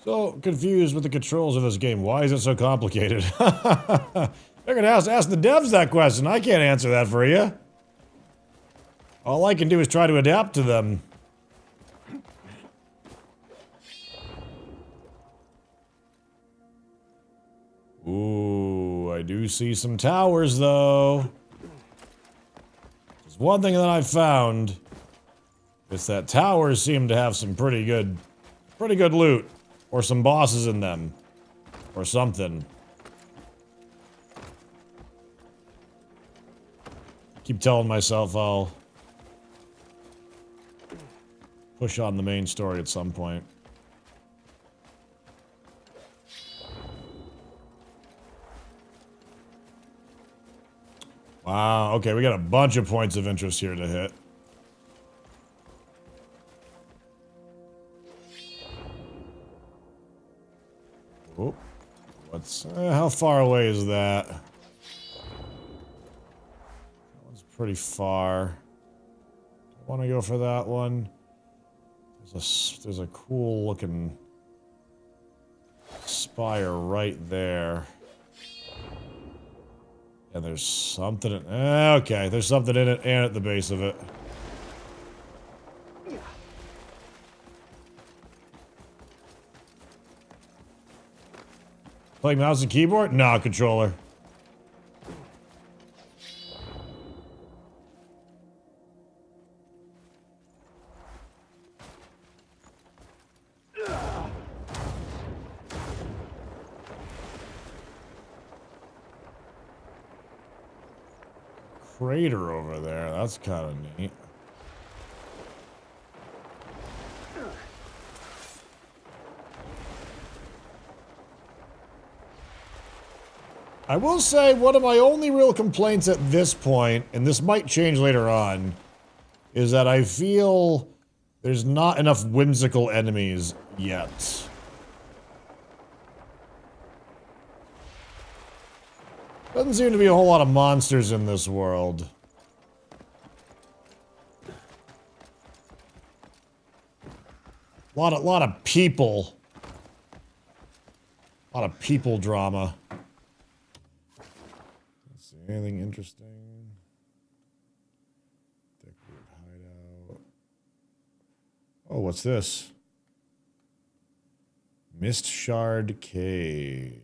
So confused with the controls of this game. Why is it so complicated? They're gonna ask the devs that question. I can't answer that for you. All I can do is try to adapt to them. Ooh, I do see some towers though. There's one thing that I found. It's that towers seem to have some pretty good loot. Or some bosses in them. Or something. Keep telling myself I'll push on the main story at some point. Wow, okay, we got a bunch of points of interest here to hit. Oh, what's how far away is that? That one's pretty far. I want to go for that one. There's a cool looking spire right there. And there's something in, okay, there's something in it and at the base of it. Playing mouse and keyboard? No, controller. Crater over there. That's kind of neat. I will say one of my only real complaints at this point, and this might change later on, is that I feel there's not enough whimsical enemies yet. Doesn't seem to be a whole lot of monsters in this world. Lot of people. A lot of people drama. Let's see, anything interesting? Decorative hideout. Oh, what's this? Mist Shard Cave.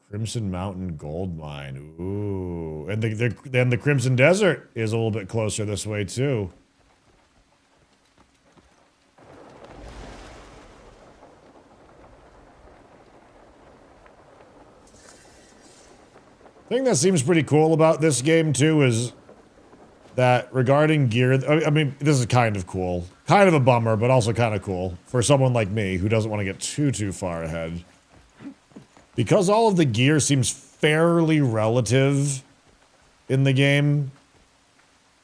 Crimson Mountain Gold Mine. Ooh. And the Crimson Desert is a little bit closer this way, too. Thing that seems pretty cool about this game, too, is that regarding gear... I mean, this is kind of cool. Kind of a bummer, but also kind of cool. For someone like me, who doesn't want to get too far ahead. Because all of the gear seems fairly relative in the game,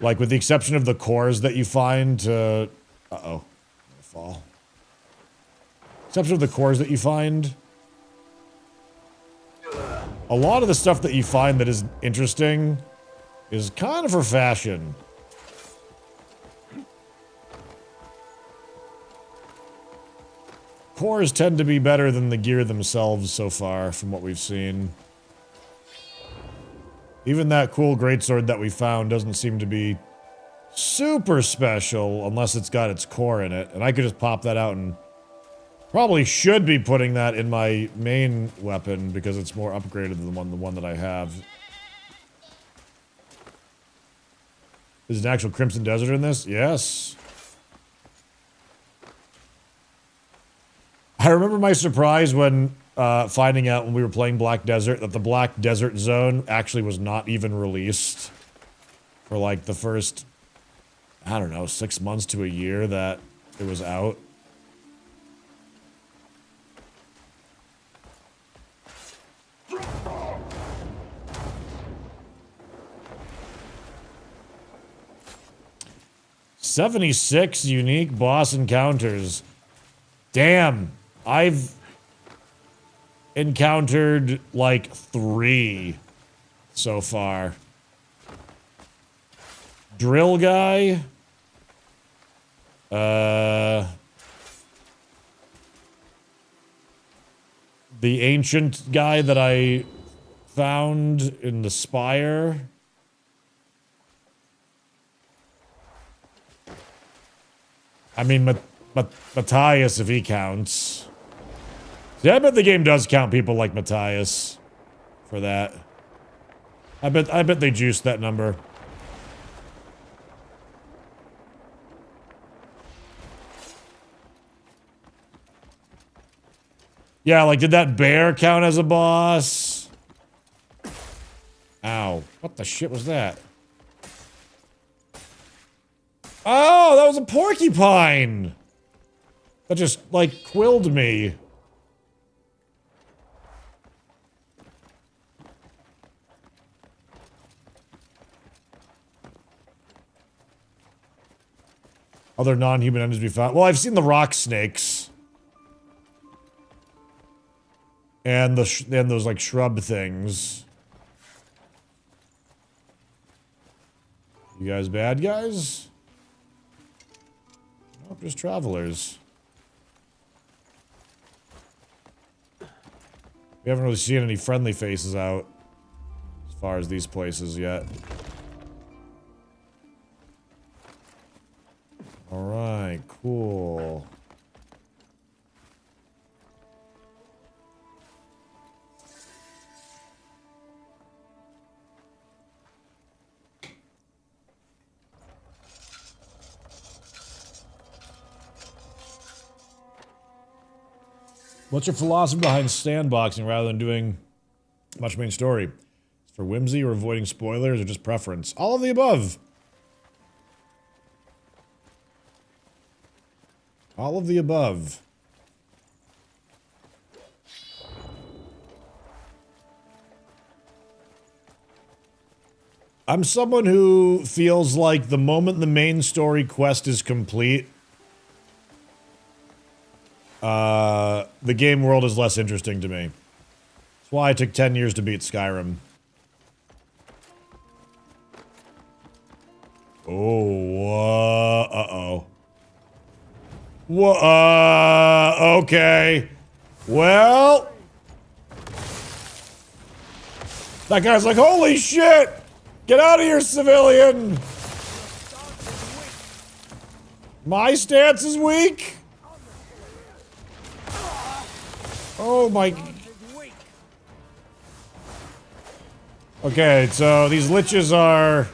like with the exception of the cores that you find to... Uh-oh. Fall. Exception of the cores that you find. A lot of the stuff that you find that is interesting is kind of for fashion. Cores tend to be better than the gear themselves so far, from what we've seen. Even that cool greatsword that we found doesn't seem to be super special unless it's got its core in it. And I could just pop that out and probably should be putting that in my main weapon because it's more upgraded than the one that I have. Is an actual Crimson Desert in this? Yes. I remember my surprise when finding out when we were playing Black Desert that the Black Desert Zone actually was not even released for like the first, I don't know, 6 months to a year that it was out. "76 unique boss encounters." Damn, I've encountered like 3 so far. Drill guy. The ancient guy that I found in the Spire. I mean, Matthias, if he counts. See, I bet the game does count people like Matthias for that. I bet they juiced that number. Yeah, like, did that bear count as a boss? Ow. What the shit was that? Oh, that was a porcupine! That just, like, quilled me. Other non-human enemies to be found. Well, I've seen the rock snakes. And those, like, shrub things. You guys bad guys? Nope, just travelers. We haven't really seen any friendly faces out as far as these places yet. Alright, cool. What's your philosophy behind sandboxing rather than doing much main story? For whimsy or avoiding spoilers or just preference? All of the above. All of the above. I'm someone who feels like the moment the main story quest is complete, the game world is less interesting to me. That's why I took 10 years to beat Skyrim. Oh, uh-oh. Okay. Well. That guy's like, holy shit! Get out of here, civilian! My stance is weak? Oh my... Okay, so these liches are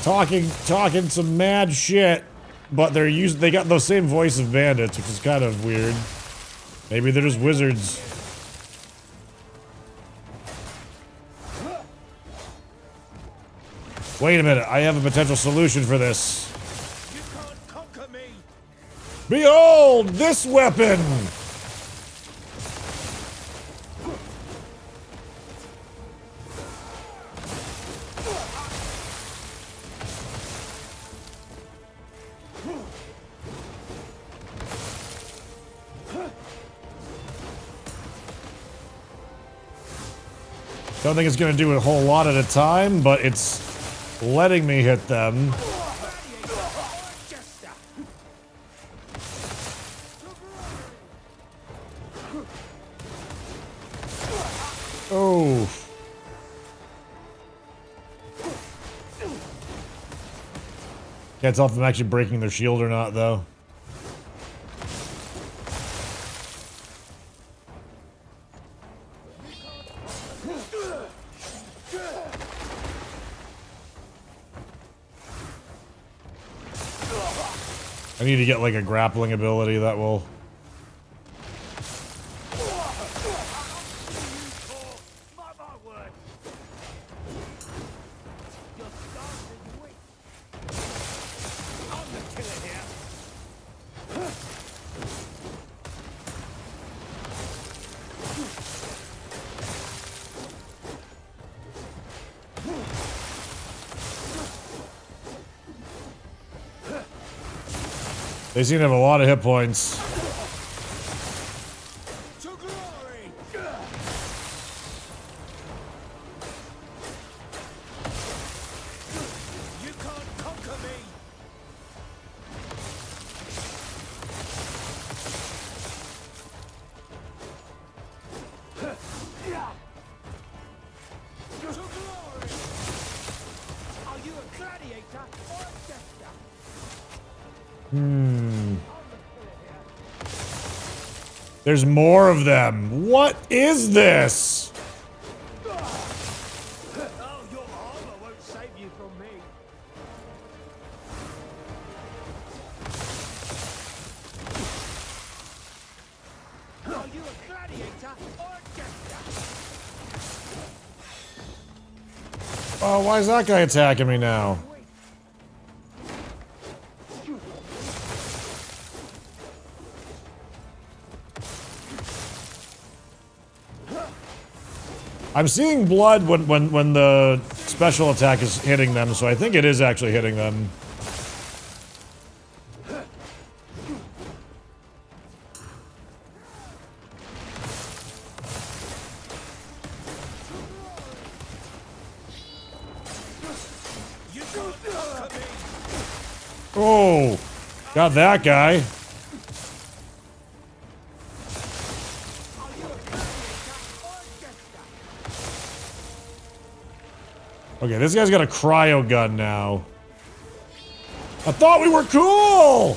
talking some mad shit, but they got the same voice of bandits, which is kind of weird. Maybe they're just wizards. Wait a minute, I have a potential solution for this. You can't conquer me. Behold, this weapon! Don't think it's gonna do a whole lot at a time, but it's letting me hit them. Oh. Can't tell if I'm actually breaking their shield or not, though. I need to get like a grappling ability that will... They seem to have a lot of hit points. To glory! You can't conquer me! To glory! Are you a gladiator or a jester? There's more of them. What is this? Oh, your armor won't save you from me. Are you a gladiator or a jester? Oh, why is that guy attacking me now? I'm seeing blood when the special attack is hitting them, so I think it is actually hitting them. Oh, got that guy. Okay, this guy's got a cryo gun now. I thought we were cool!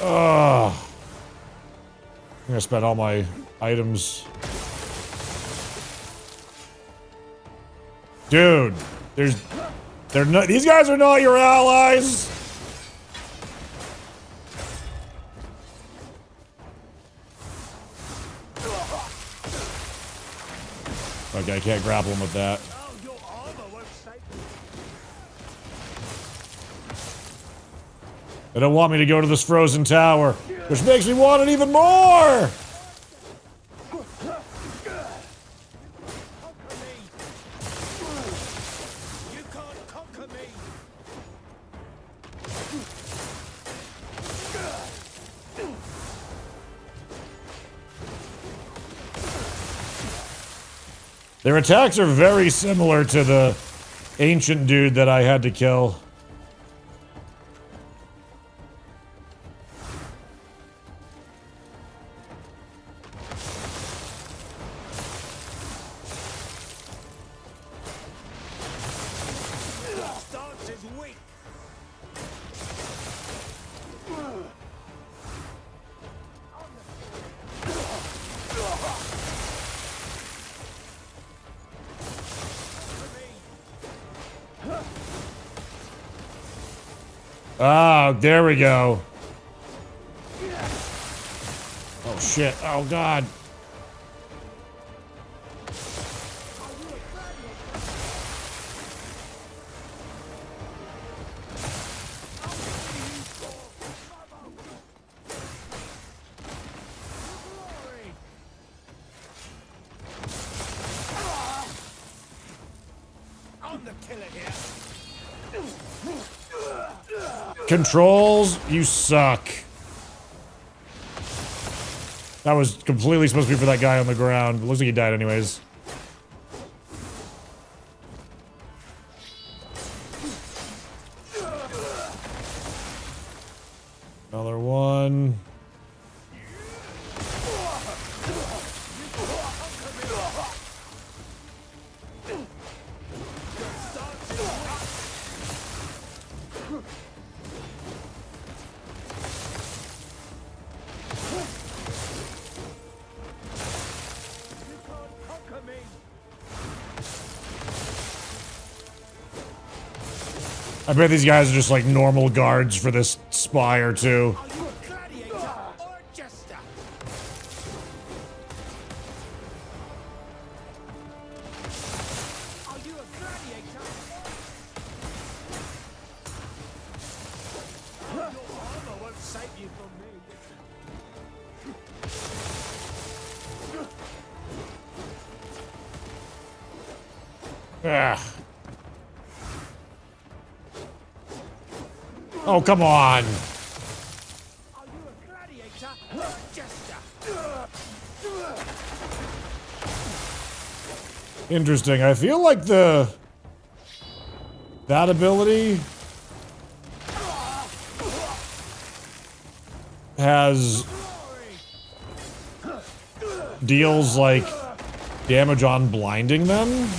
Ugh. I'm gonna spend all my items. Dude, they're not, these guys are not your allies. Okay, I can't grapple him with that. Oh, your armor won't save you. They don't want me to go to this frozen tower, which makes me want it even more. Their attacks are very similar to the ancient dude that I had to kill. Stance is weak. Ah, there we go. Oh shit, oh god. Controls, you suck. That was completely supposed to be for that guy on the ground. It looks like he died anyways. Another one. I bet these guys are just like normal guards for this Spire too. Are you a gladiator or a jester? Are you a gladiator? Your armor won't save you from me. Ugh. Oh, come on. Are you a gladiator or a jester? Interesting. I feel like that ability deals like damage on blinding them.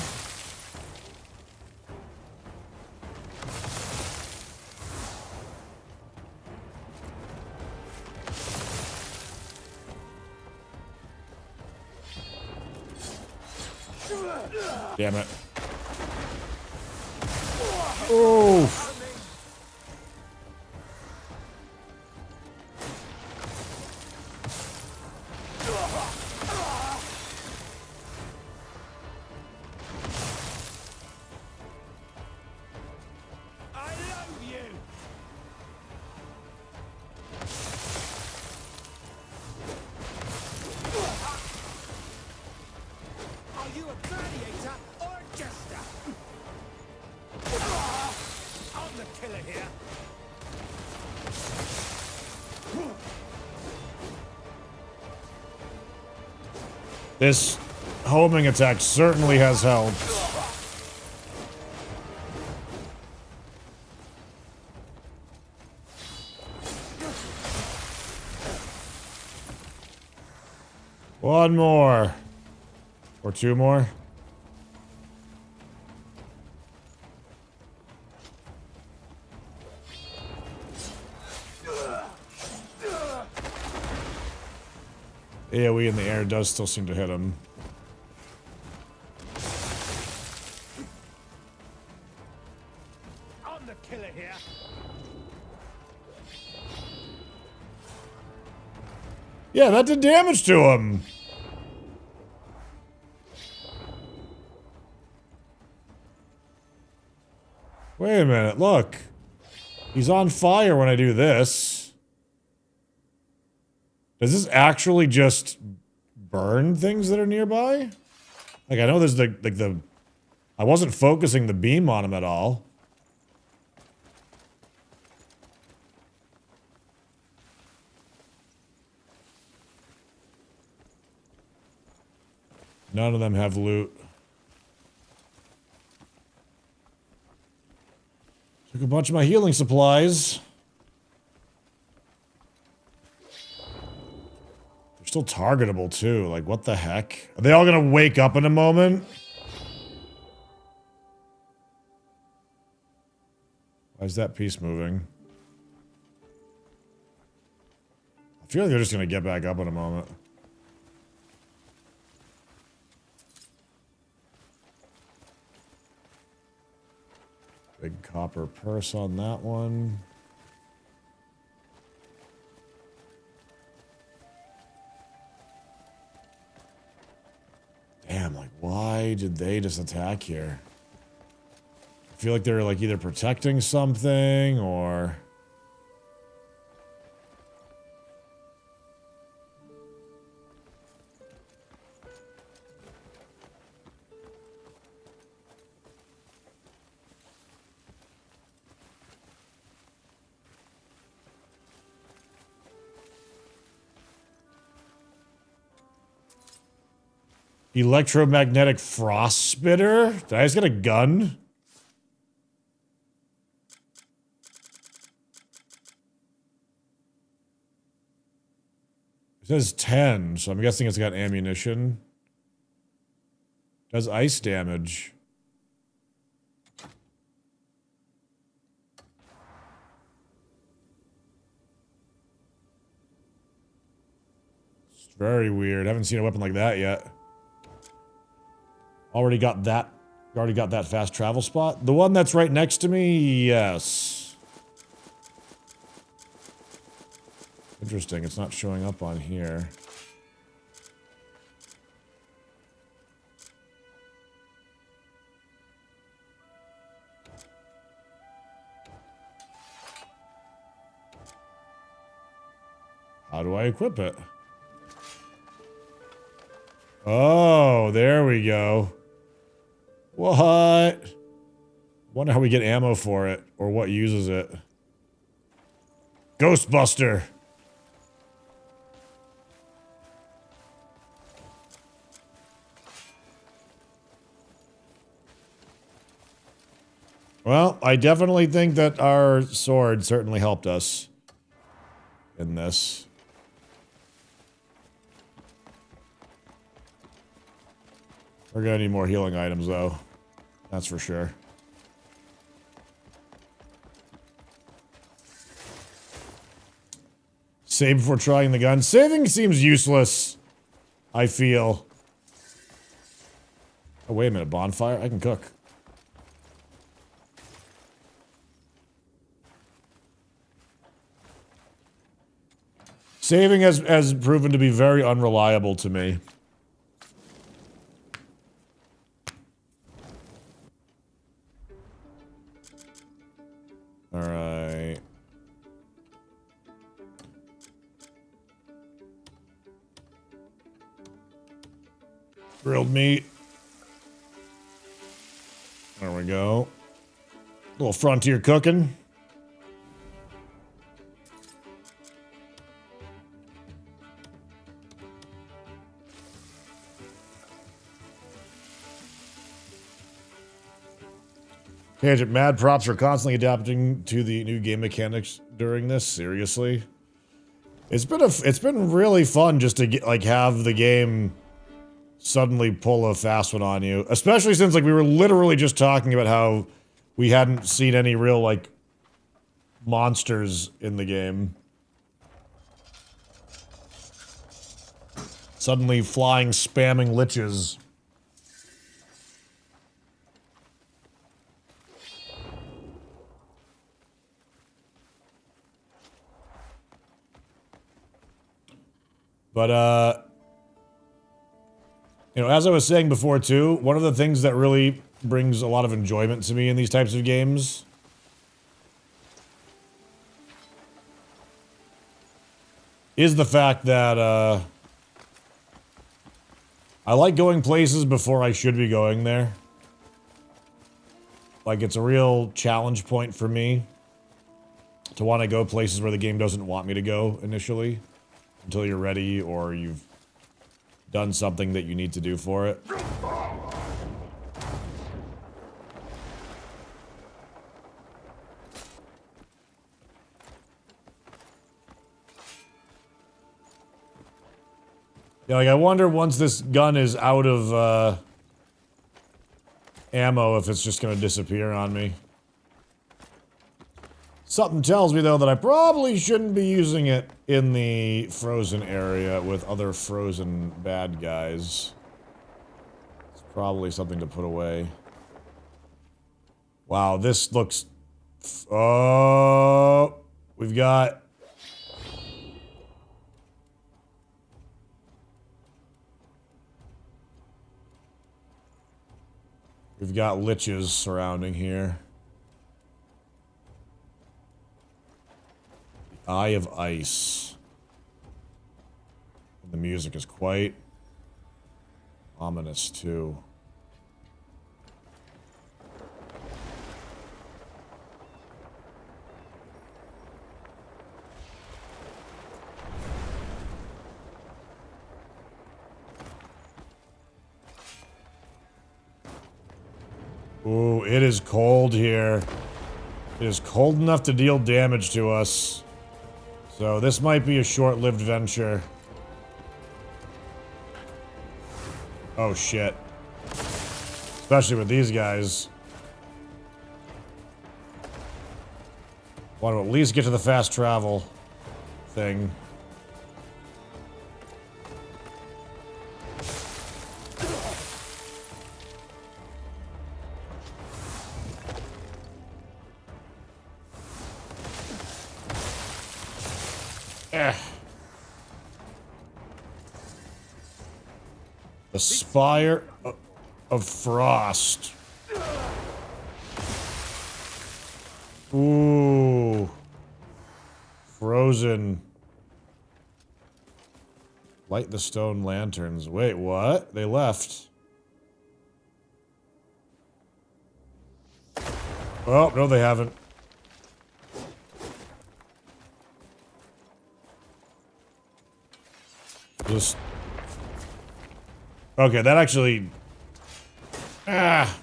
Damn it. Oh. I love you. Are you a gladiator or a jester? I'm the killer here. This homing attack certainly has helped. One more. Or two more. AoE in the air does still seem to hit him. I'm the killer here. Yeah, that did damage to him. Wait a minute, look. He's on fire when I do this. Does this actually just burn things that are nearby? Like, I know there's the I wasn't focusing the beam on him at all. None of them have loot. Took a bunch of my healing supplies. They're still targetable too. Like, what the heck? Are they all gonna wake up in a moment? Why is that piece moving? I feel like they're just gonna get back up in a moment. Big copper purse on that one. Damn, like, why did they just attack here? I feel like they're, like, either protecting something, or... Electromagnetic frost spitter? Did I just get a gun? It says 10, so I'm guessing it's got ammunition. Does ice damage. It's very weird. I haven't seen a weapon like that yet. Already got that fast travel spot. The one that's right next to me, yes. Interesting, it's not showing up on here. How do I equip it? Oh, there we go. What? Wonder how we get ammo for it, or what uses it. Ghostbuster! Well, I definitely think that our sword certainly helped us in this. We're gonna need more healing items, though. That's for sure. Save before trying the gun. Saving seems useless, I feel. Oh, wait a minute. Bonfire? I can cook. Saving has proven to be very unreliable to me. Alright. Grilled meat. There we go. A little frontier cooking. Tangent, mad props are constantly adapting to the new game mechanics during this. Seriously, it's been really fun just to get, like, have the game suddenly pull a fast one on you, especially since, like, we were literally just talking about how we hadn't seen any real, like, monsters in the game. Suddenly flying, spamming liches. But, you know, as I was saying before, too, one of the things that really brings a lot of enjoyment to me in these types of games is the fact that, I like going places before I should be going there. Like, it's a real challenge point for me to want to go places where the game doesn't want me to go initially. Until you're ready, or you've done something that you need to do for it. Yeah, like, I wonder once this gun is out of, ammo, if it's just gonna disappear on me. Something tells me, though, that I probably shouldn't be using it in the frozen area with other frozen bad guys. It's probably something to put away. Wow, this looks... Oh... We've got... We've got liches surrounding here. Eye of Ice. And the music is quite ominous, too. Ooh, it is cold here. It is cold enough to deal damage to us. So this might be a short-lived venture. Oh shit. Especially with these guys. Want to at least get to the fast travel thing. The Spire of Frost. Ooh. Frozen. Light the stone lanterns. Wait, what? They left. Oh, no, they haven't. Just... Okay, that actually... Ah!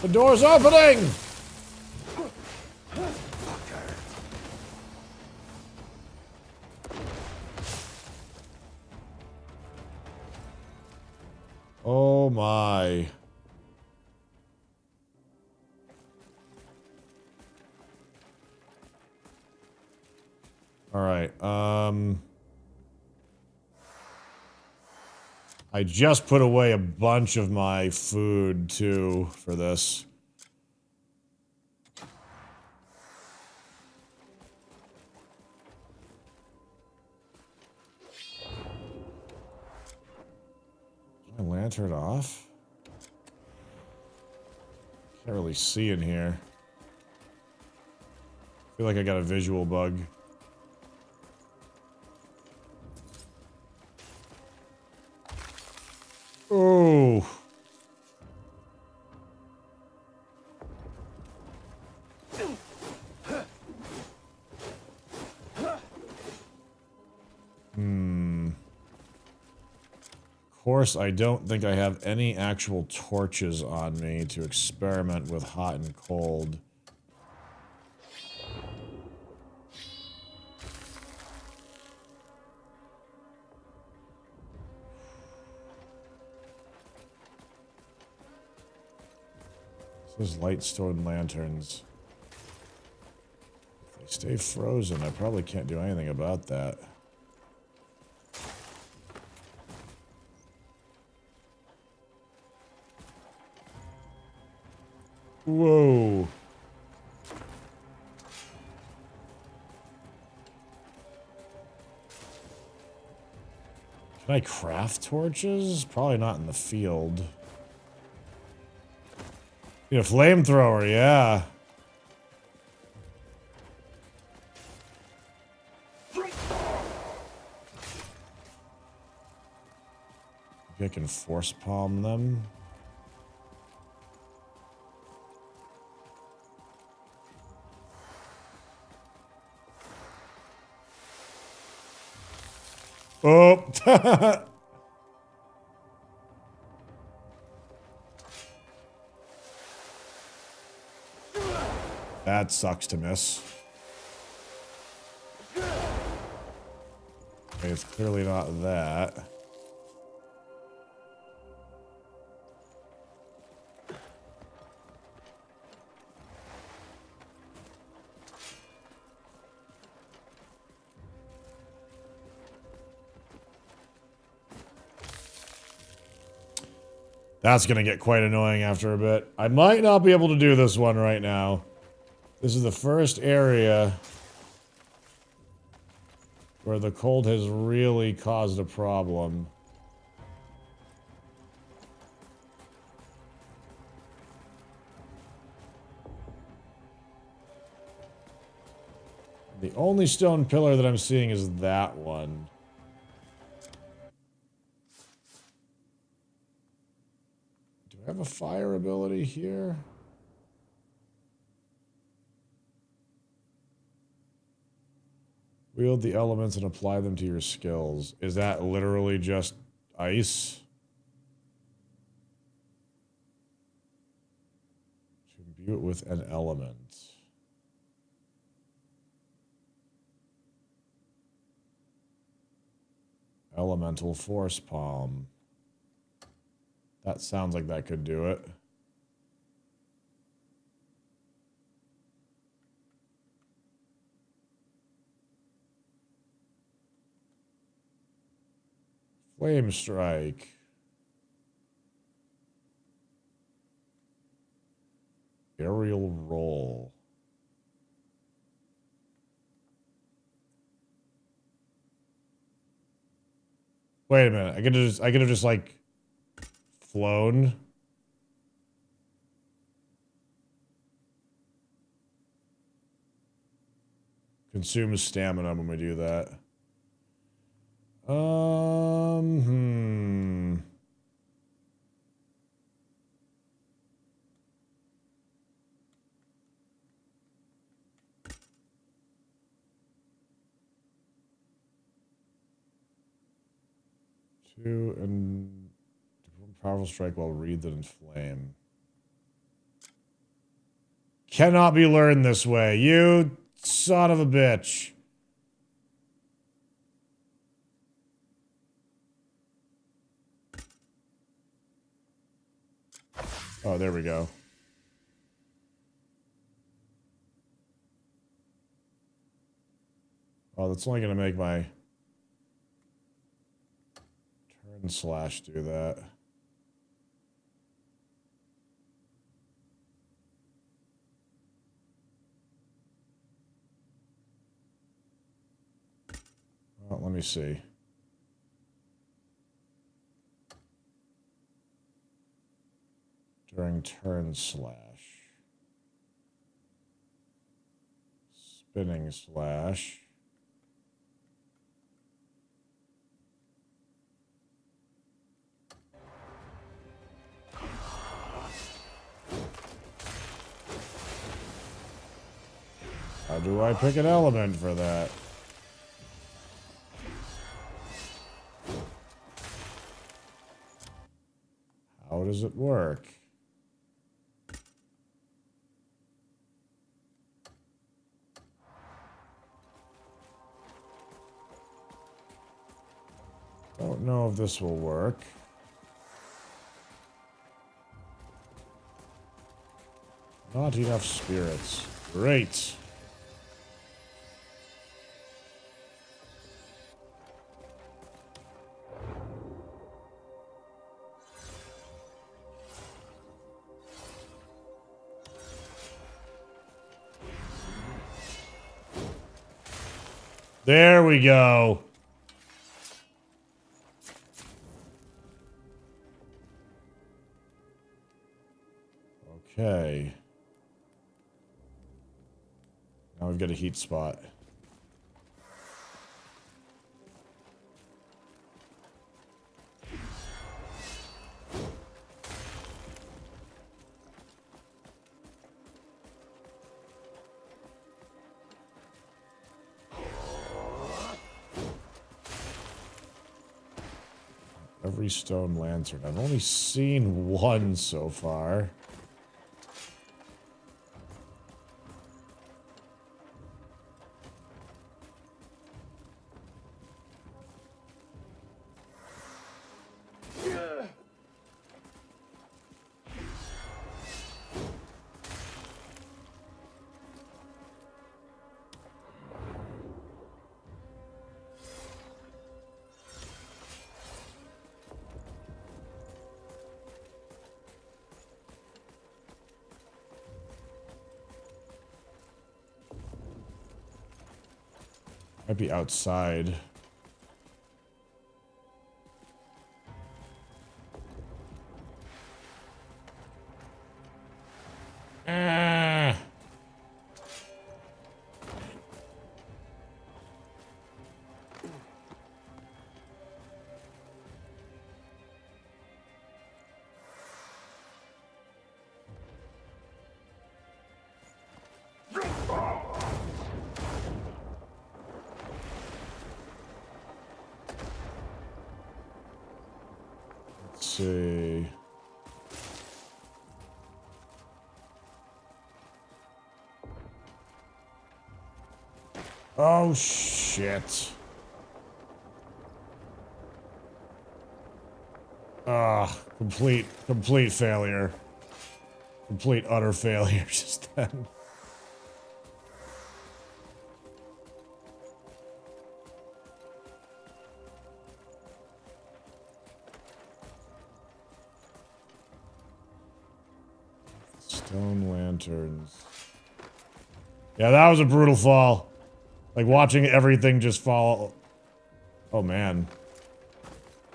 The door's opening! Oh my. Alright, I just put away a bunch of my food, too, for this. Is my lantern off? Can't really see in here. I feel like I got a visual bug. Oh. Of course, I don't think I have any actual torches on me to experiment with hot and cold. Those light stone lanterns. If they stay frozen, I probably can't do anything about that. Whoa. Can I craft torches? Probably not in the field. Need a flamethrower, yeah. Maybe I can force palm them. Oh! That sucks to miss. Okay, it's clearly not that. That's gonna get quite annoying after a bit. I might not be able to do this one right now. This is the first area where the cold has really caused a problem. The only stone pillar that I'm seeing is that one. Do I have a fire ability here? Wield the elements and apply them to your skills. Is that literally just ice? Do it with an element. Elemental Force Palm. That sounds like that could do it. Flame Strike. Aerial Roll. Wait a minute. I could have just like flown. Consumes stamina when we do that. Hmm. Two and powerful strike while wreathed in flame. Cannot be learned this way. You son of a bitch. Oh, there we go. Oh, that's only going to make my turn slash do that. Well, let me see. During turn slash. Spinning slash. How do I pick an element for that? How does it work? Don't know if this will work. Not enough spirits. Great. There we go. Okay. Now we've got a heat spot. Every stone lantern. I've only seen one so far. Might be outside. Ah. Let's see. Oh, shit. Complete failure. Complete utter failure just then. Stone lanterns. Yeah, that was a brutal fall. Like watching everything just fall. Oh man.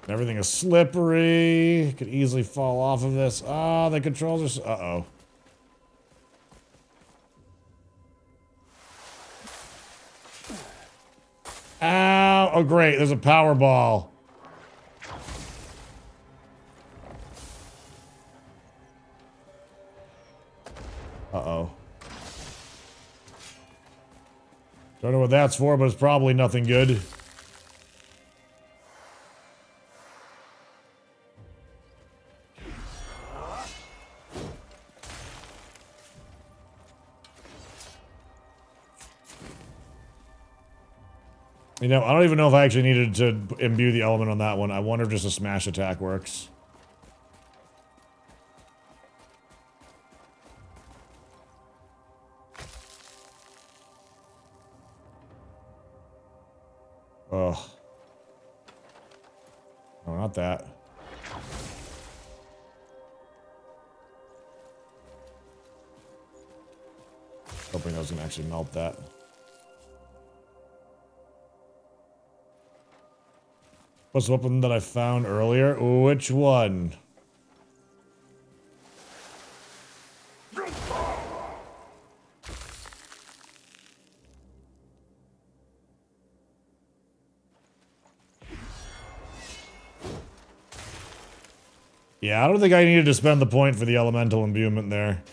Everything is slippery. Could easily fall off of this. Ah, the controls are. Uh-oh. Ow. Oh, great. There's a power ball. Uh-oh. Don't know what that's for, but it's probably nothing good. You know, I don't even know if I actually needed to imbue the element on that one. I wonder if just a smash attack works. Ugh. No, not that. Hoping I was gonna actually melt that. What's the weapon that I found earlier? Which one? Yeah, I don't think I needed to spend the point for the elemental imbuement there.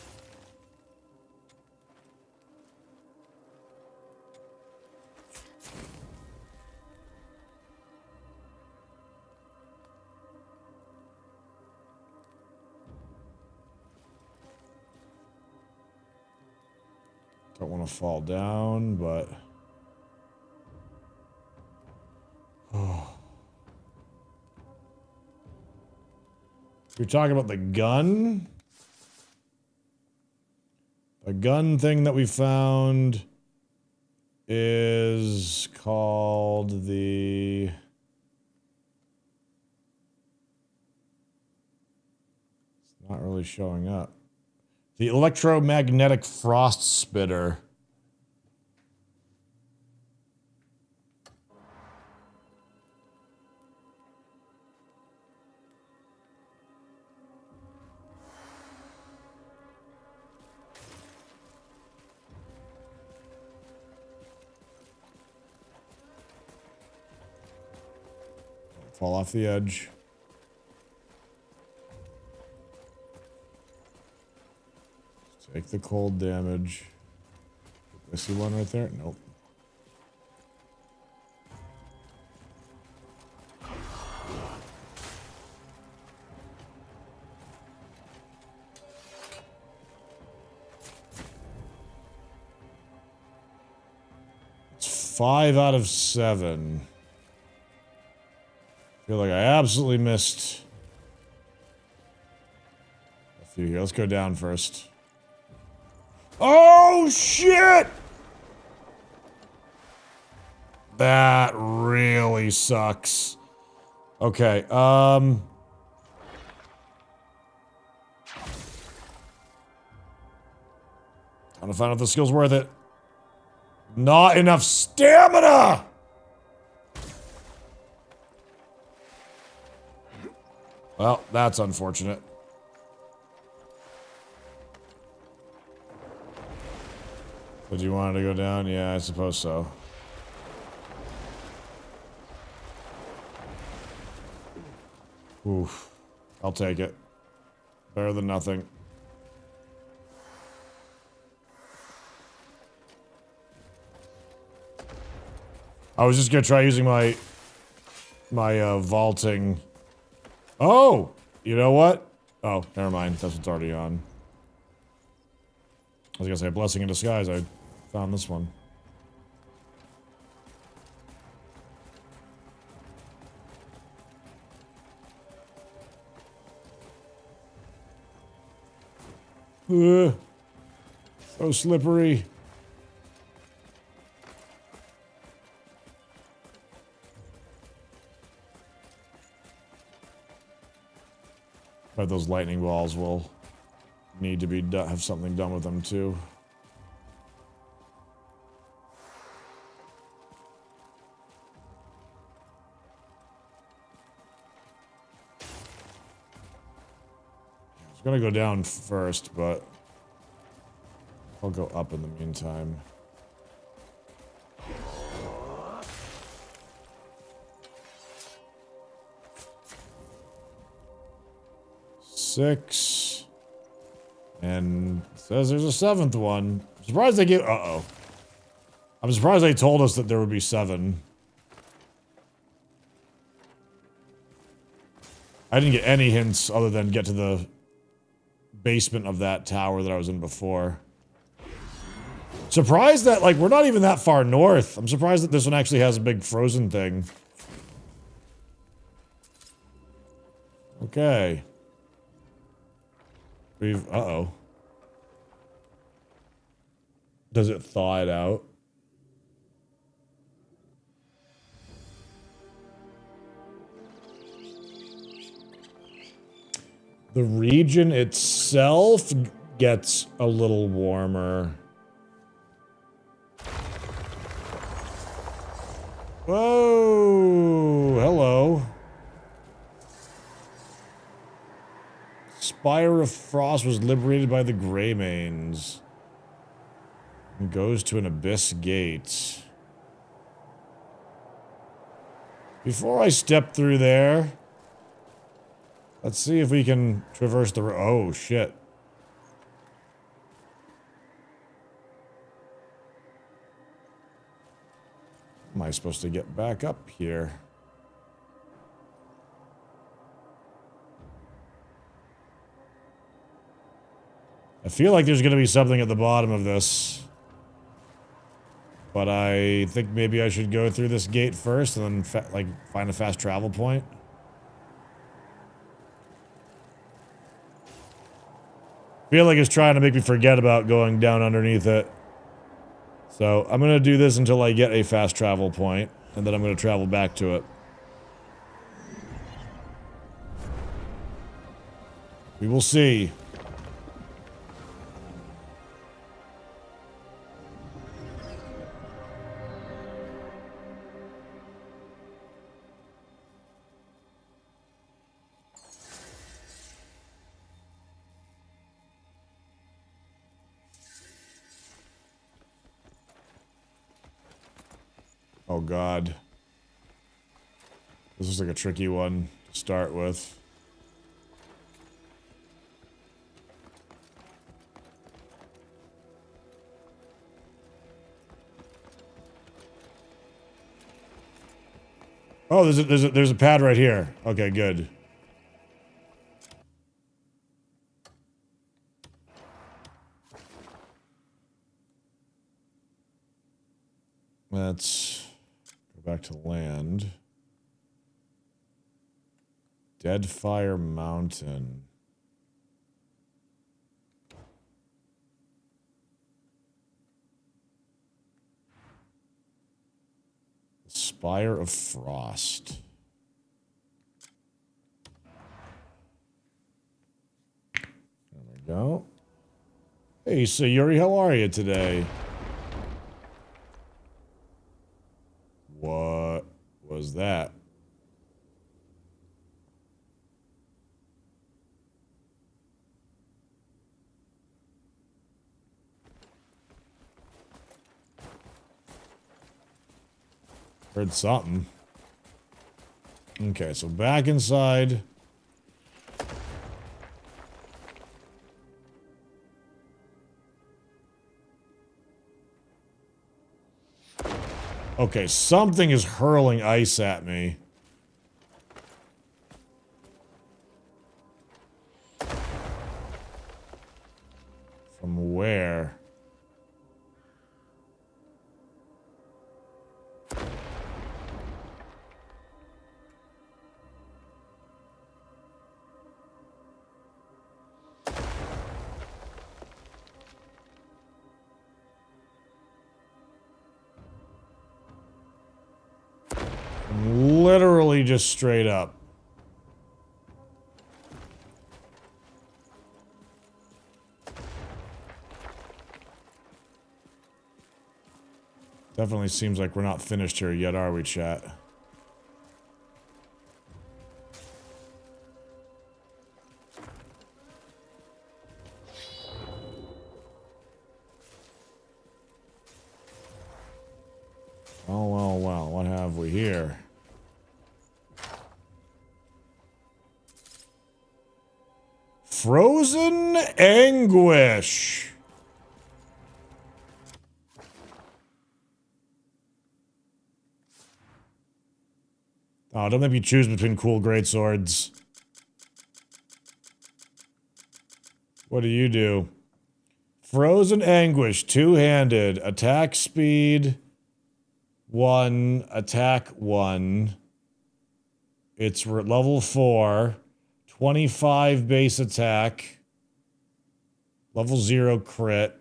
Don't want to fall down, but... Oh. You're talking about the gun? The gun thing that we found is called the... It's not really showing up. The electromagnetic frost spitter. Fall off the edge. Take the cold damage. I see one right there? Nope. It's 5 out of 7. Feel like I absolutely missed a few here. Let's go down first. Oh, shit! That really sucks. Okay, Time to find out if the skill's worth it. Not enough stamina! Well, that's unfortunate. Did you want it to go down? Yeah, I suppose so. Oof. I'll take it. Better than nothing. I was just gonna try using my vaulting. Oh! You know what? Oh, never mind. That's what's already on. I was gonna say, blessing in disguise. I found this one. So slippery. But those lightning balls will need to be have something done with them too. I was gonna go down first, but I'll go up in the meantime. Six. And it says there's a seventh one. I'm surprised they gave. Uh-oh. I'm surprised they told us that there would be 7. I didn't get any hints other than get to the basement of that tower that I was in before. Surprised that, like, we're not even that far north. I'm surprised that this one actually has a big frozen thing. Okay. Uh-oh. Does it thaw it out? The region itself gets a little warmer. Whoa! Hello. Spire of Frost was liberated by the Greymanes. And goes to an abyss gate. Before I step through there, let's see if we can traverse the oh, shit. Am I supposed to get back up here? I feel like there's going to be something at the bottom of this. But I think maybe I should go through this gate first and then like find a fast travel point. Feel like it's trying to make me forget about going down underneath it. So I'm going to do this until I get a fast travel point, and then I'm going to travel back to it. We will see. Oh god. This is like a tricky one to start with. Oh, there's a pad right here. Okay, good. Let's go back to land. Deadfire Mountain. Spire of Frost. There we go. Hey, Sayuri, how are you today? What was that? Heard something. Okay, so back inside. Okay, something is hurling ice at me. From where? Literally just straight up. Definitely seems like we're not finished here yet, are we, chat? Oh, well, well, what have we here? Frozen Anguish. Oh, don't make me choose between cool greatswords. What do you do? Frozen Anguish, two-handed, attack speed 1, attack 1. It's level 4, 25 base attack, level 0 crit,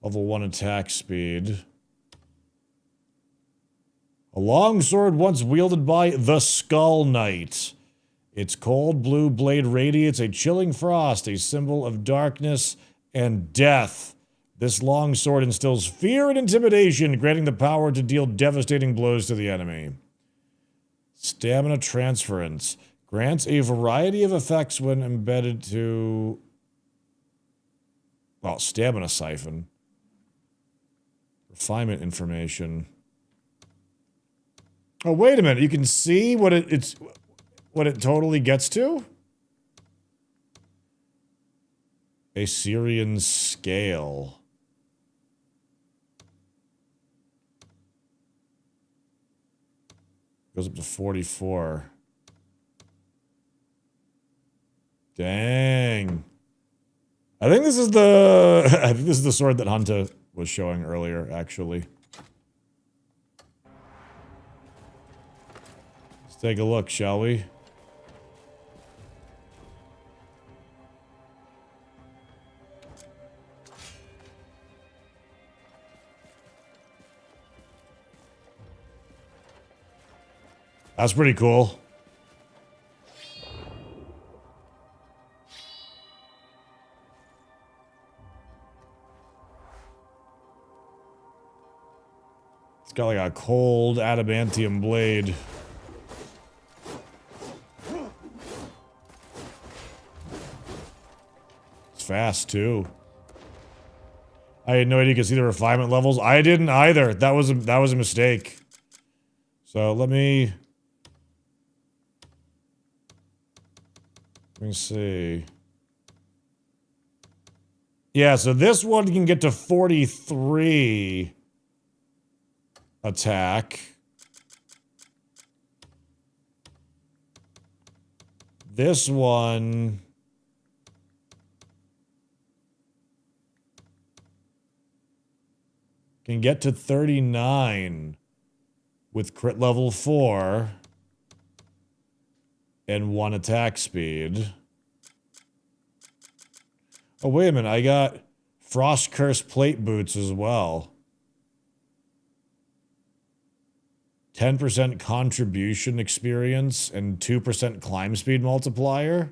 level 1 attack speed. A longsword once wielded by the Skull Knight. Its cold blue blade radiates a chilling frost, a symbol of darkness and death. This longsword instills fear and intimidation, granting the power to deal devastating blows to the enemy. Stamina transference. Grants a variety of effects when embedded to... well, stamina siphon. Refinement information. Oh, wait a minute. You can see what what it totally gets to? A Syrian scale. Goes up to 44. Dang. I think this is the I think this is the sword that Hunter was showing earlier, actually. Let's take a look, shall we? That's pretty cool. It's got like a cold adamantium blade. It's fast too. I had no idea you could see the refinement levels. I didn't either. That was a mistake. So let me see. Yeah, so this one can get to 43 attack. This one can get to 39 with crit level 4 and 1 attack speed. Oh, wait a minute. I got Frost Curse plate boots as well. 10% contribution experience and 2% climb speed multiplier.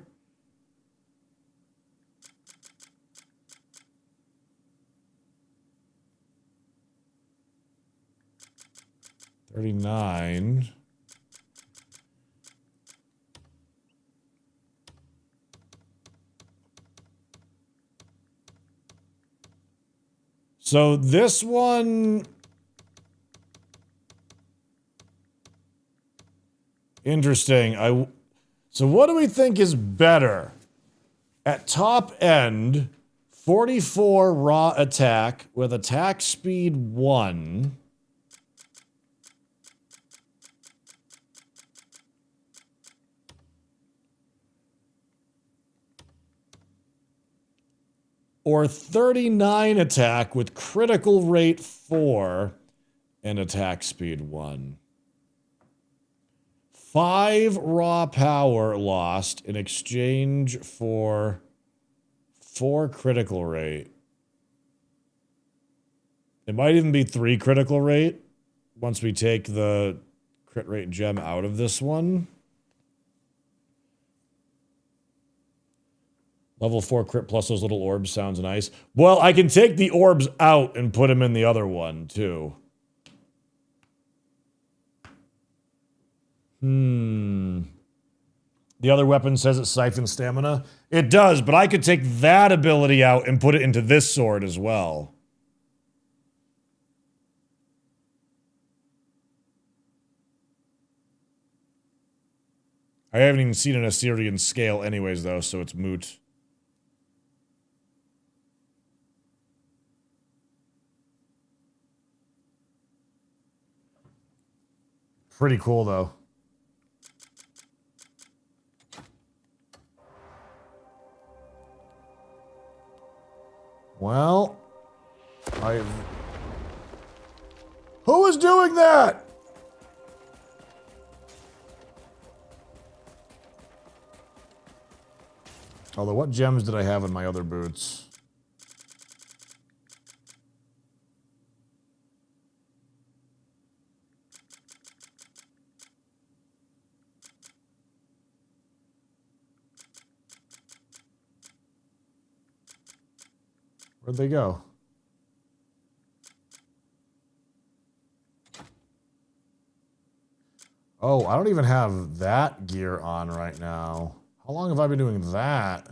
$39. So this one... interesting. So what do we think is better? At top end, 44 raw attack with attack speed 1. Or 39 attack with critical rate 4 and attack speed 1. 5 raw power lost in exchange for 4 critical rate. It might even be 3 critical rate once we take the crit rate gem out of this one. Level 4 crit plus those little orbs sounds nice. Well, I can take the orbs out and put them in the other one, too. The other weapon says it siphons stamina. It does, but I could take that ability out and put it into this sword as well. I haven't even seen an Assyrian scale anyways, though, so it's moot. Pretty cool, though. Well, who is doing that? Although, what gems did I have in my other boots? Where'd they go? Oh, I don't even have that gear on right now. How long have I been doing that?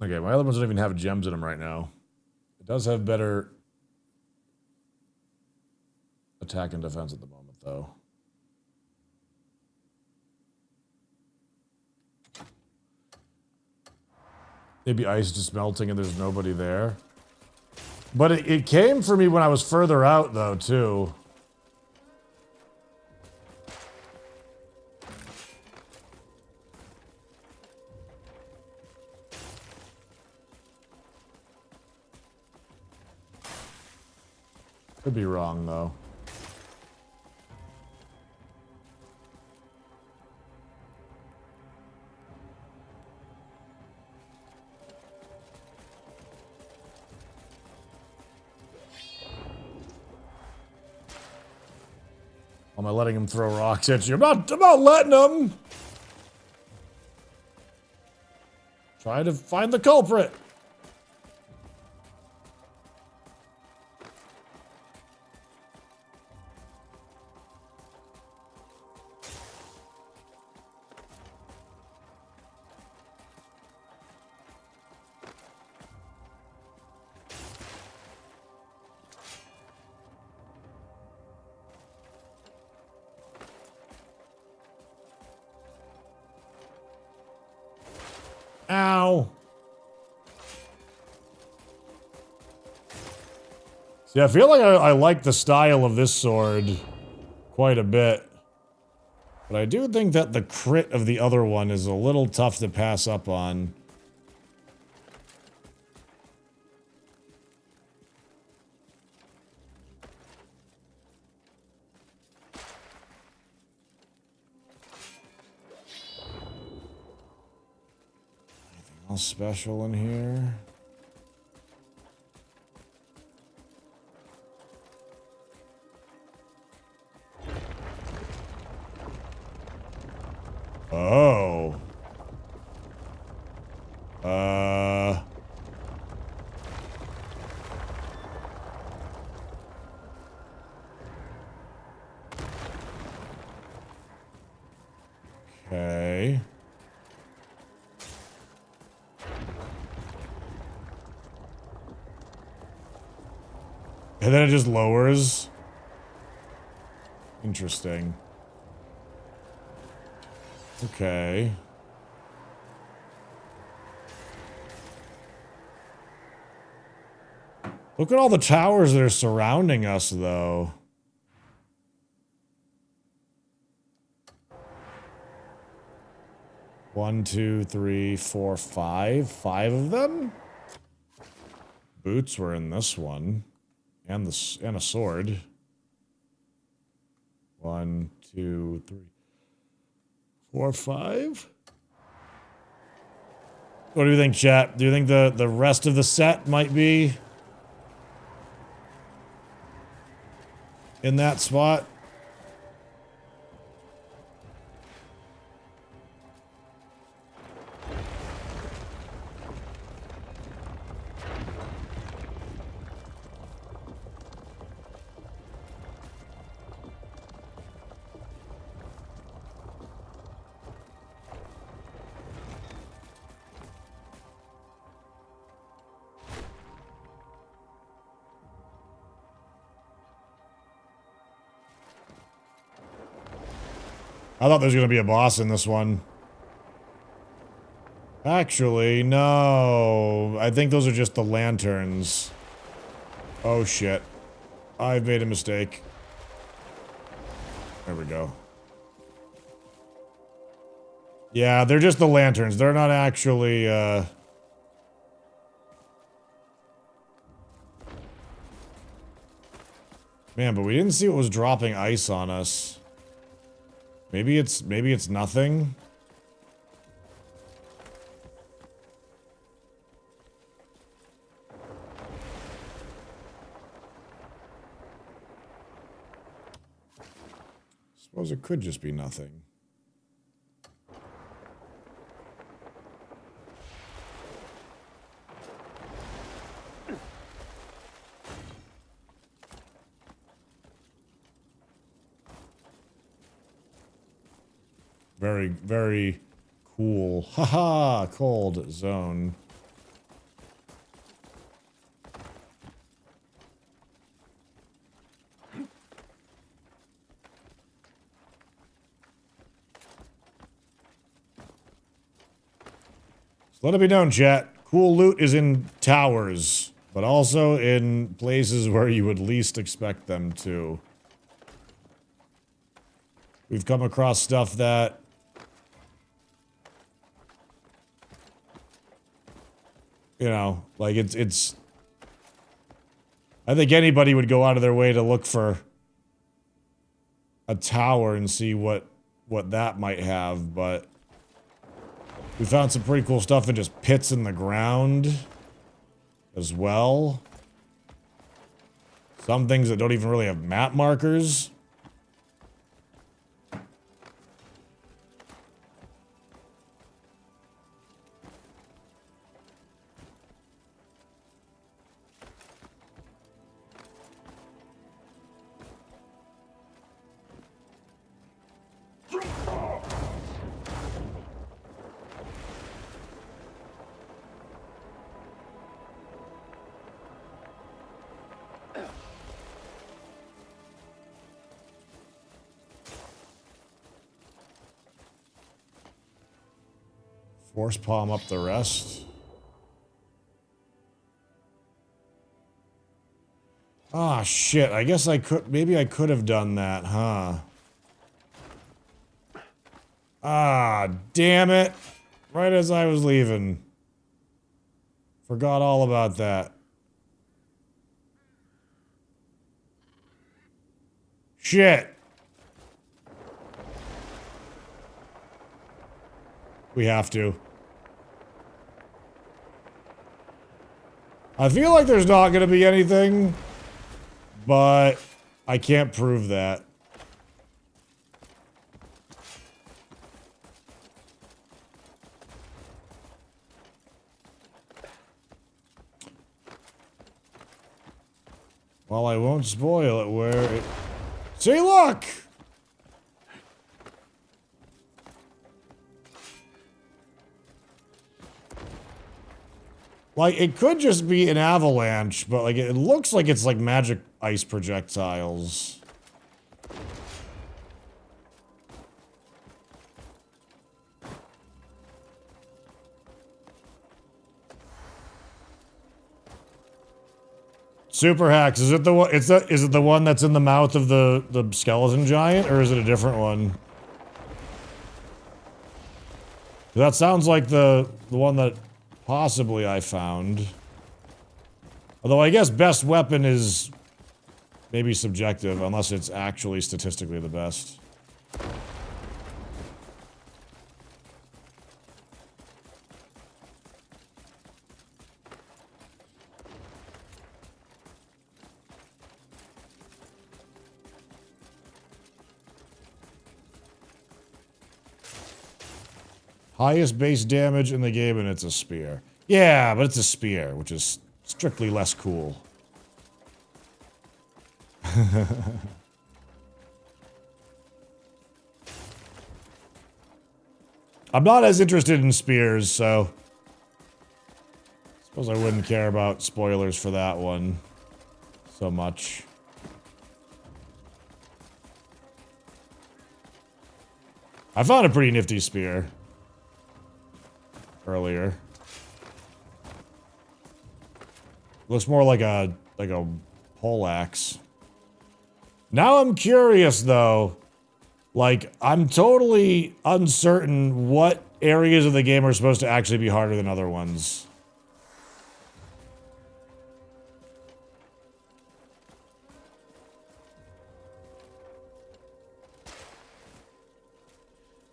Okay, my other ones don't even have gems in them right now. It does have better attack and defense at the moment, though. Maybe ice just melting and there's nobody there. But it came for me when I was further out, though, too. Could be wrong, though. Am I letting him throw rocks at you? I'm not letting him! Try to find the culprit. Ow. See, I feel like I like the style of this sword quite a bit. But I do think that the crit of the other one is a little tough to pass up on. Special in here. Oh. Okay. And then it just lowers. Interesting. Okay. Look at all the towers that are surrounding us, though. One, two, three, four, five. 5 of them? Boots were in this one. And a sword. 1, 2, 3, 4, 5. What do you think, chat? Do you think the rest of the set might be in that spot. I thought there was going to be a boss in this one. Actually, no. I think those are just the lanterns. Oh, shit. I've made a mistake. There we go. Yeah, they're just the lanterns. They're not actually, Man, but we didn't see what was dropping ice on us. Maybe it's nothing. Suppose it could just be nothing. Very, very cool. Haha, cold zone. So let it be known, chat. Cool loot is in towers, but also in places where you would least expect them to. We've come across stuff that you know, like it's I think anybody would go out of their way to look for a tower and see what that might have, but we found some pretty cool stuff in just pits in the ground as well. Some things that don't even really have map markers. Force palm up the rest. Ah, shit. I guess I could... Maybe I could have done that, huh? Ah, damn it. Right as I was leaving. Forgot all about that. Shit. We have to. I feel like there's not going to be anything, but I can't prove that. Well, I won't spoil it where it... See, look! Like, it could just be an avalanche, but, like, it looks like it's, like, magic ice projectiles. Super hacks. Is it the one? Is it the one that's in the mouth of the skeleton giant, or is it a different one? That sounds like the one that possibly I found. Although I guess best weapon is maybe subjective, unless it's actually statistically the best. Highest base damage in the game, and it's a spear. Yeah, but it's a spear, which is strictly less cool. I'm not as interested in spears, so... suppose I wouldn't care about spoilers for that one so much. I found a pretty nifty spear earlier. Looks more like a pole axe. Now I'm curious though. Like, I'm totally uncertain what areas of the game are supposed to actually be harder than other ones.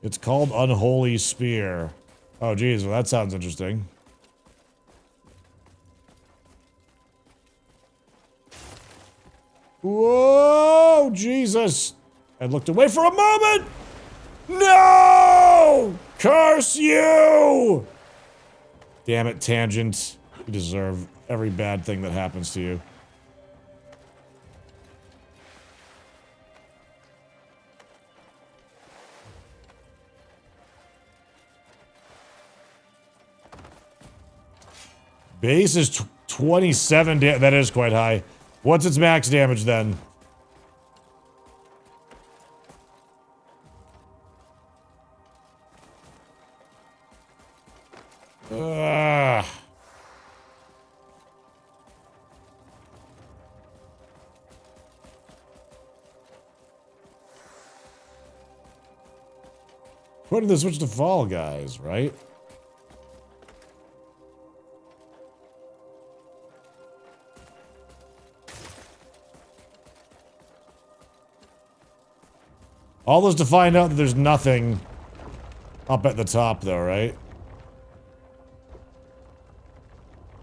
It's called Unholy Spear. Oh, geez, well, that sounds interesting. Whoa, Jesus! I looked away for a moment! No! Curse you! Damn it, Tangent. You deserve every bad thing that happens to you. Base is 27 that is quite high. What's its max damage then? Ugh. When did they switch to Fall Guys, right? All this to find out that there's nothing up at the top, though, right?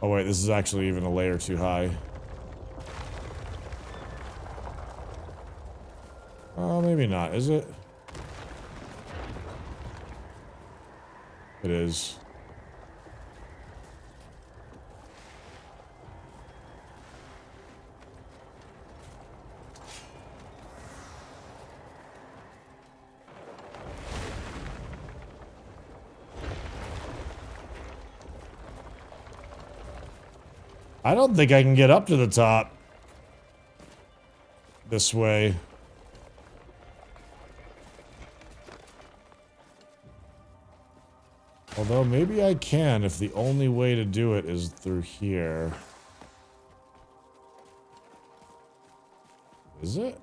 Oh, wait, this is actually even a layer too high. Oh, maybe not, is it? It is. I don't think I can get up to the top this way. Although maybe I can if the only way to do it is through here. Is it?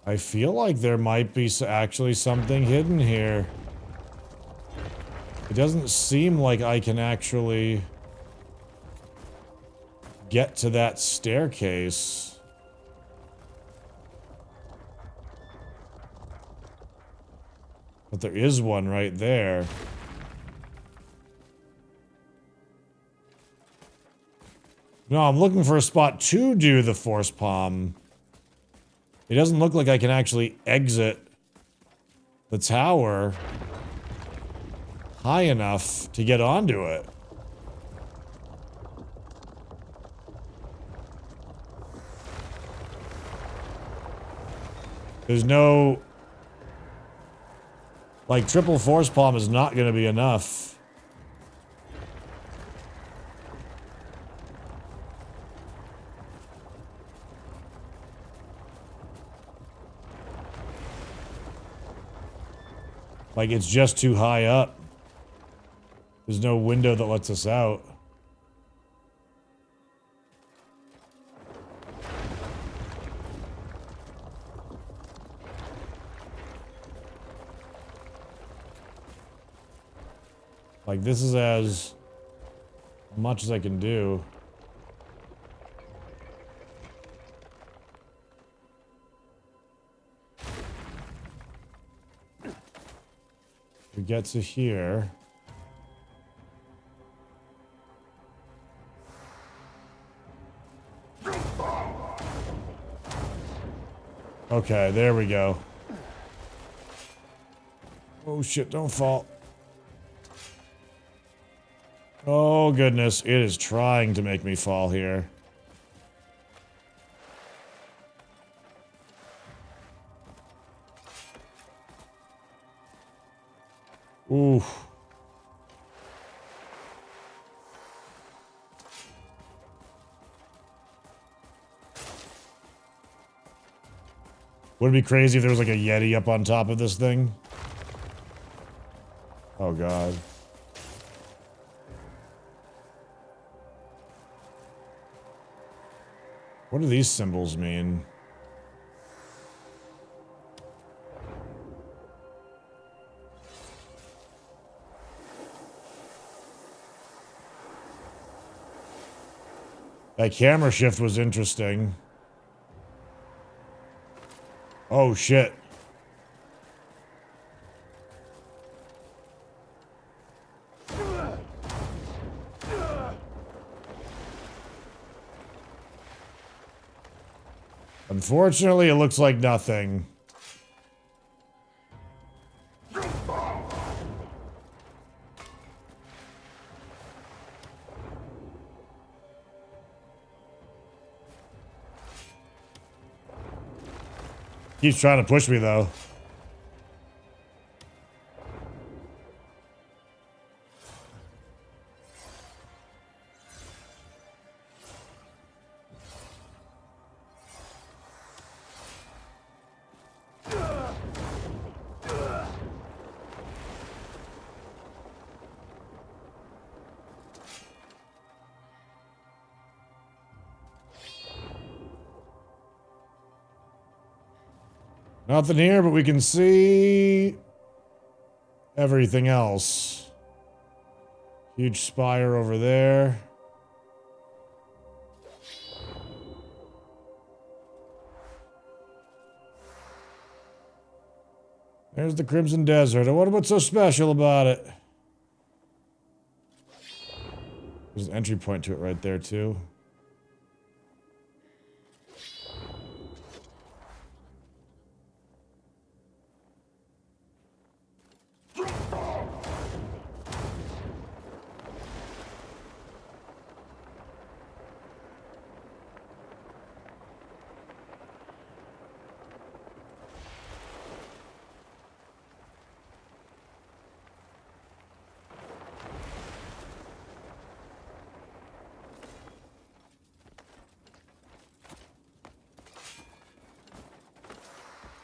I feel like there might be actually something hidden here. It doesn't seem like I can actually get to that staircase. But there is one right there. No, I'm looking for a spot to do the Force Palm. It doesn't look like I can actually exit the tower high enough to get onto it. There's no... like, triple Force Palm is not going to be enough. Like, it's just too high up. There's no window that lets us out. Like, this is as much as I can do. We get to here. Okay, there we go. Oh shit, don't fall. Oh goodness, it is trying to make me fall here. Ooh. Would it be crazy if there was like a Yeti up on top of this thing? Oh god. What do these symbols mean? That camera shift was interesting. Oh shit. Unfortunately, it looks like nothing. Keeps trying to push me, though. Nothing here, but we can see everything else. Huge spire over there. There's the Crimson Desert. And what what's so special about it? There's an entry point to it right there, too.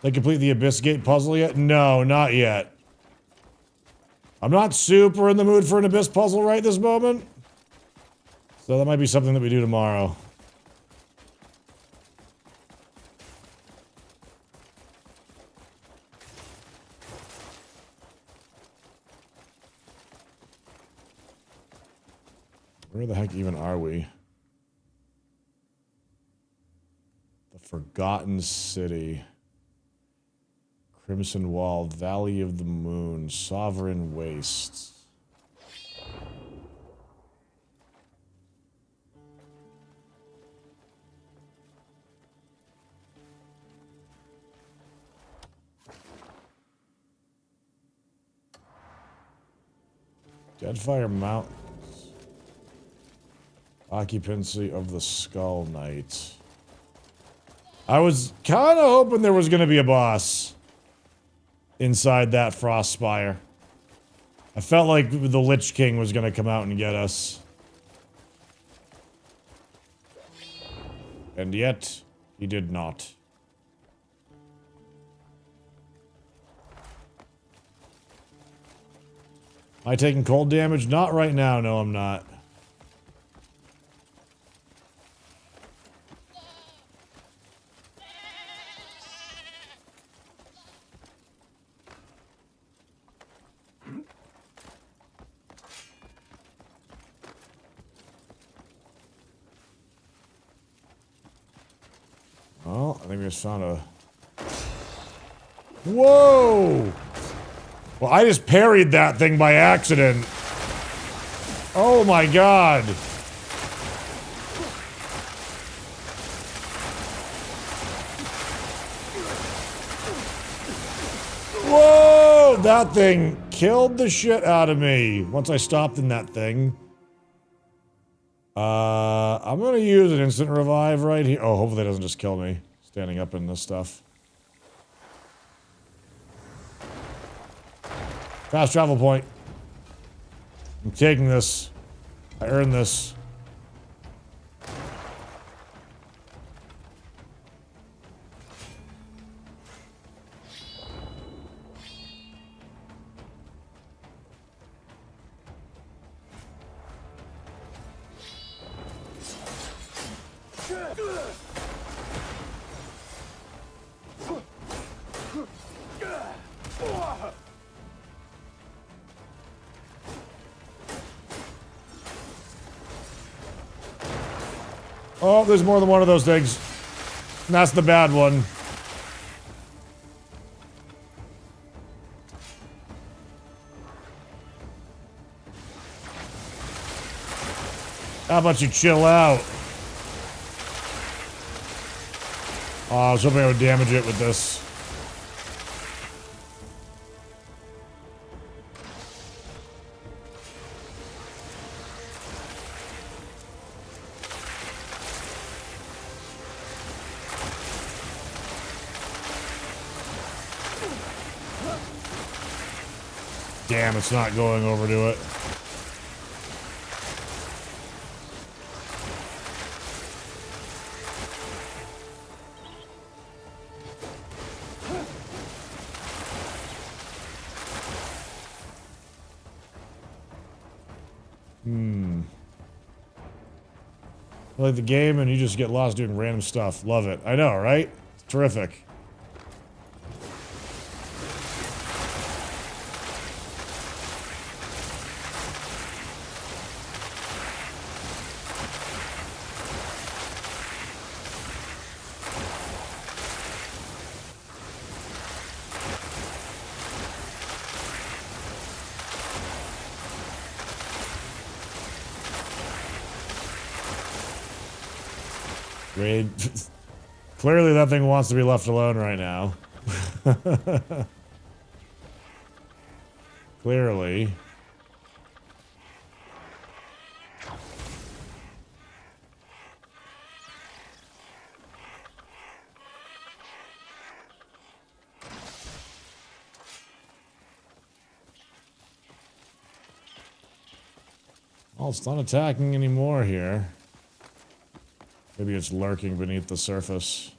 They complete the Abyss Gate puzzle yet? No, not yet. I'm not super in the mood for an Abyss puzzle right this moment. So that might be something that we do tomorrow. Where the heck even are we? The Forgotten City. Crimson Wall, Valley of the Moon, Sovereign Wastes. Deadfire Mountains. Occupancy of the Skull Knight. I was kind of hoping there was going to be a boss inside that Frost Spire. I felt like the Lich King was going to come out and get us. And yet, he did not. Am I taking cold damage? Not right now, no I'm not. Well, I think we just found a... Whoa! Well, I just parried that thing by accident. Oh my god. Whoa! That thing killed the shit out of me once I stopped in that thing. I'm gonna use an instant revive right here. Oh, hopefully it doesn't just kill me standing up in this stuff. Fast travel point. I'm taking this. I earned this. Oh, there's more than one of those things. And that's the bad one. How about you chill out? Oh, I was hoping I would damage it with this. Damn, it's not going over to it. I like the game and you just get lost doing random stuff. Love it. I know, right? It's terrific. Raid. Clearly that thing wants to be left alone right now. Clearly. Well, it's not attacking anymore here. Maybe it's lurking beneath the surface.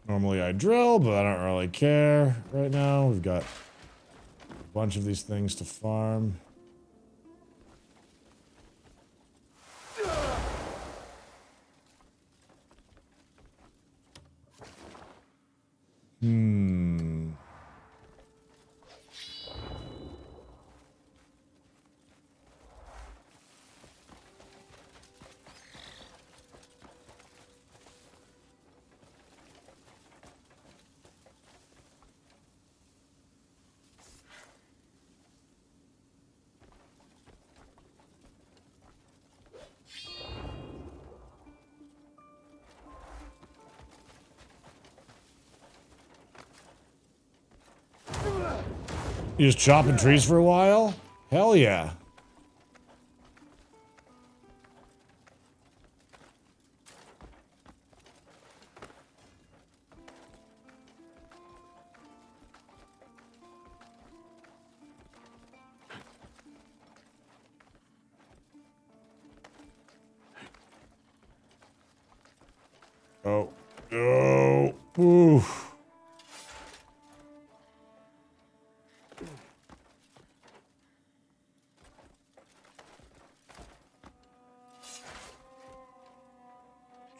Normally I drill, but I don't really care right now. We've got a bunch of these things to farm. You just chopping trees for a while? Hell yeah. Oh. Oh. Ooh.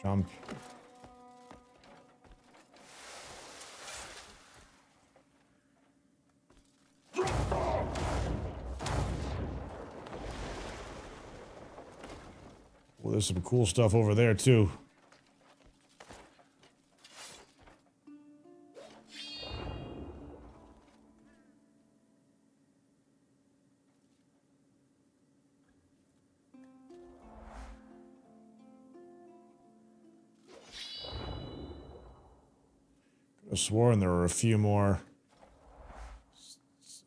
Jump. Well, there's some cool stuff over there, too. Could have sworn there were a few more.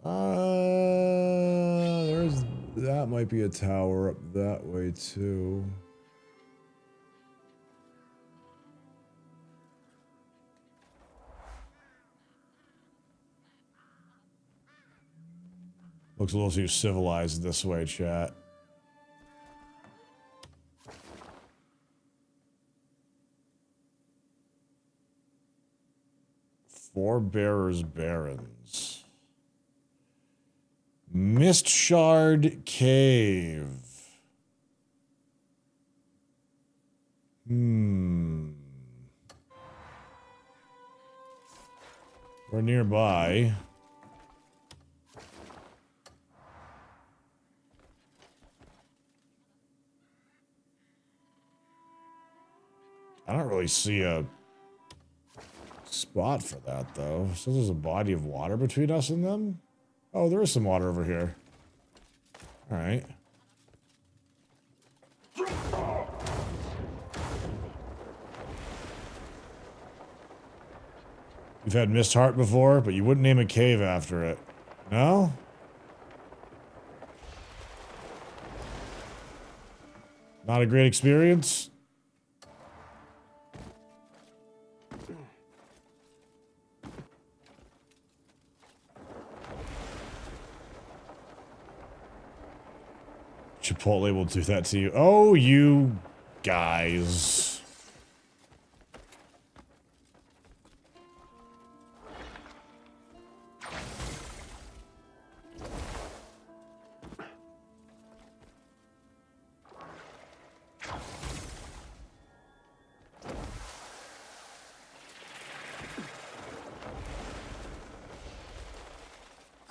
There's... That might be a tower up that way, too. Looks a little too civilized this way, chat. Forebearers Barrens. Mist Shard Cave. We're nearby. I don't really see a spot for that, though. So there's a body of water between us and them? Oh, there is some water over here. Alright. You've had Mist Heart before, but you wouldn't name a cave after it. No? Not a great experience? Chipotle will do that to you. Oh, you guys.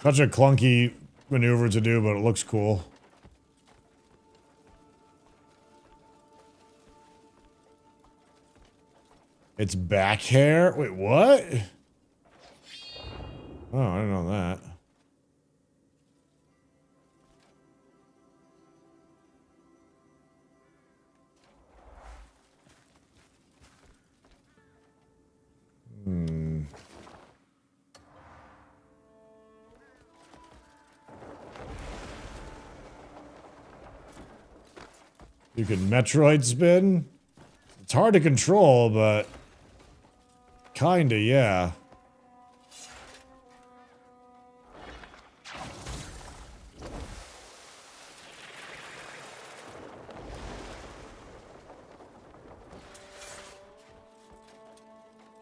Such a clunky maneuver to do, but it looks cool. It's back hair? Wait, what? Oh, I didn't know that. You can Metroid spin? It's hard to control, but... Kinda, yeah.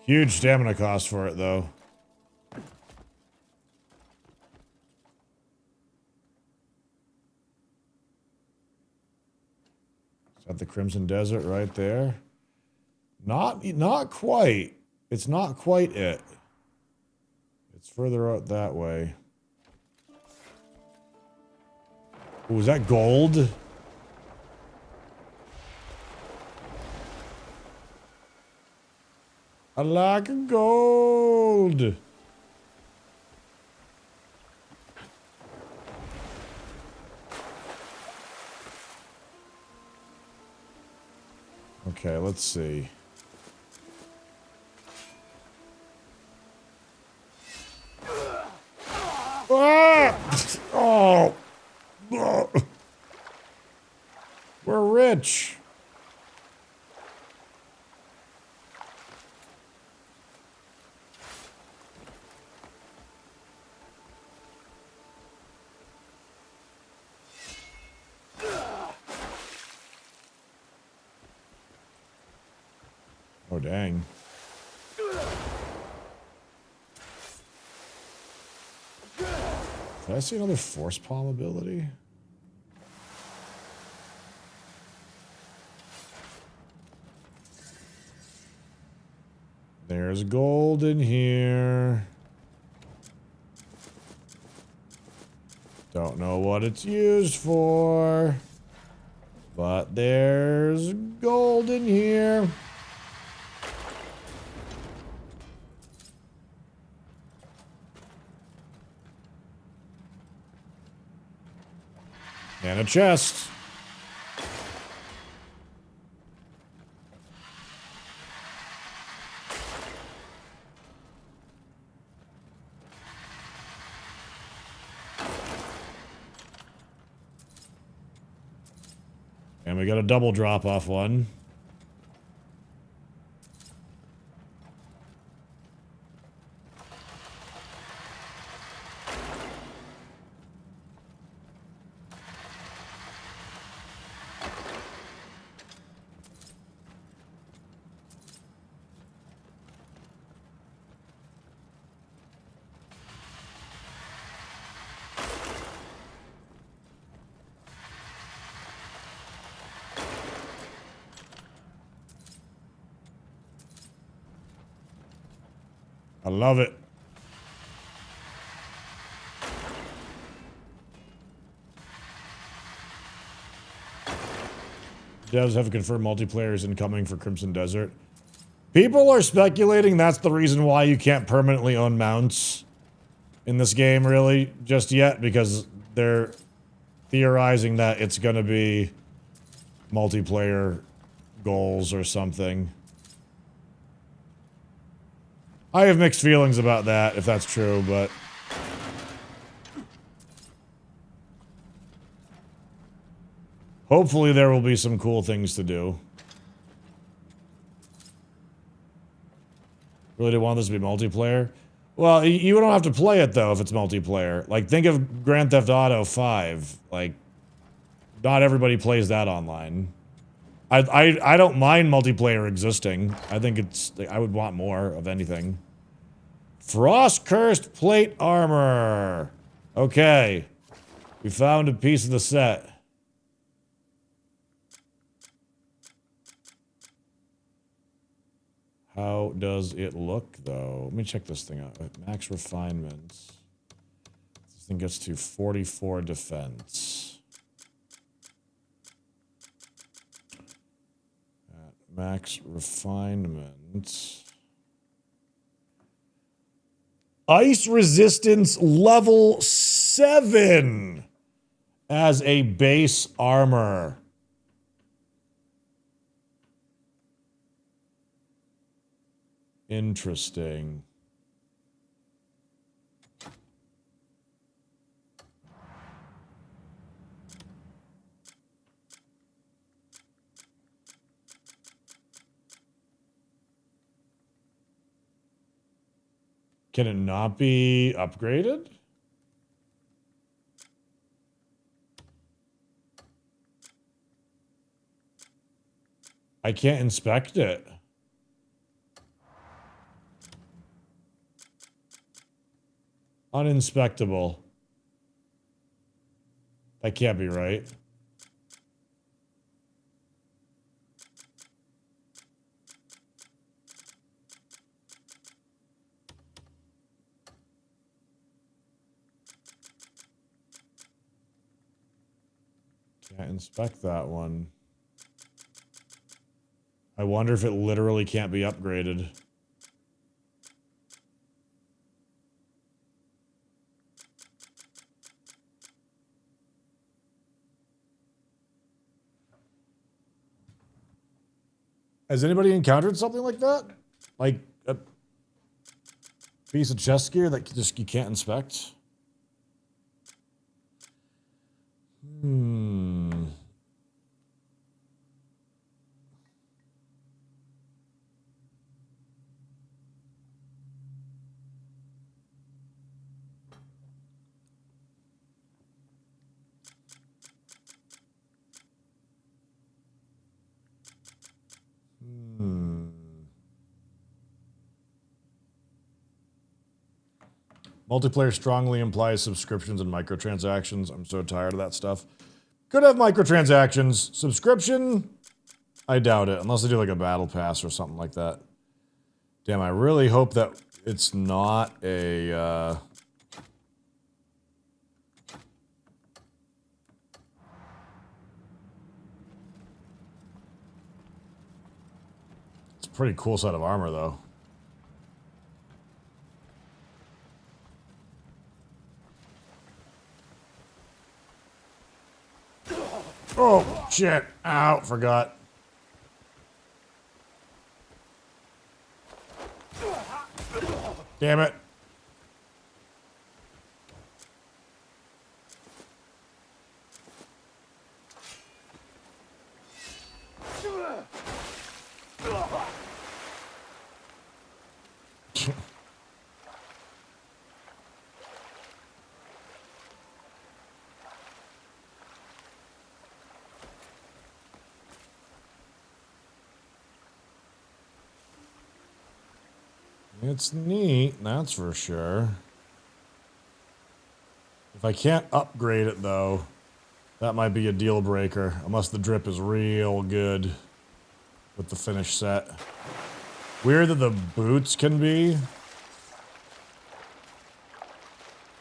Huge stamina cost for it, though. Is that the Crimson Desert right there? Not quite. It's not quite it. It's further out that way. Oh, is that gold? I like gold. Okay, let's see. Ah! Oh! We're rich. dang. Did I see another force palm ability? There's gold in here. Don't know what it's used for. But there's gold in here. And a chest. And we got a double drop off one. I love it. Devs have confirmed multiplayer is incoming for Crimson Desert. People are speculating that's the reason why you can't permanently own mounts in this game, really, just yet, because they're theorizing that it's gonna be multiplayer goals or something. I have mixed feelings about that, if that's true, but... hopefully there will be some cool things to do. Really do want this to be multiplayer? Well, you don't have to play it, though, if it's multiplayer. Like, think of Grand Theft Auto 5. Like, not everybody plays that online. I don't mind multiplayer existing. I think it's... I would want more of anything. Frost-cursed plate armor. Okay. We found a piece of the set. How does it look, though? Let me check this thing out. Max refinements. This thing gets to 44 defense. Max refinement. Ice resistance level 7 as a base armor. Interesting. Can it not be upgraded? I can't inspect it. Uninspectable. That can't be right. Can't inspect that one. I wonder if it literally can't be upgraded. Has anybody encountered something like that? Like a piece of chest gear that just you can't inspect? Multiplayer strongly implies subscriptions and microtransactions. I'm so tired of that stuff. Could have microtransactions. Subscription? I doubt it, unless they do like a battle pass or something like that. Damn, I really hope that it's not a, It's a pretty cool set of armor, though. Oh, shit. Ow, forgot. Damn it. It's neat, that's for sure. If I can't upgrade it, though, that might be a deal breaker. Unless the drip is real good with the finished set. Weird that the boots can be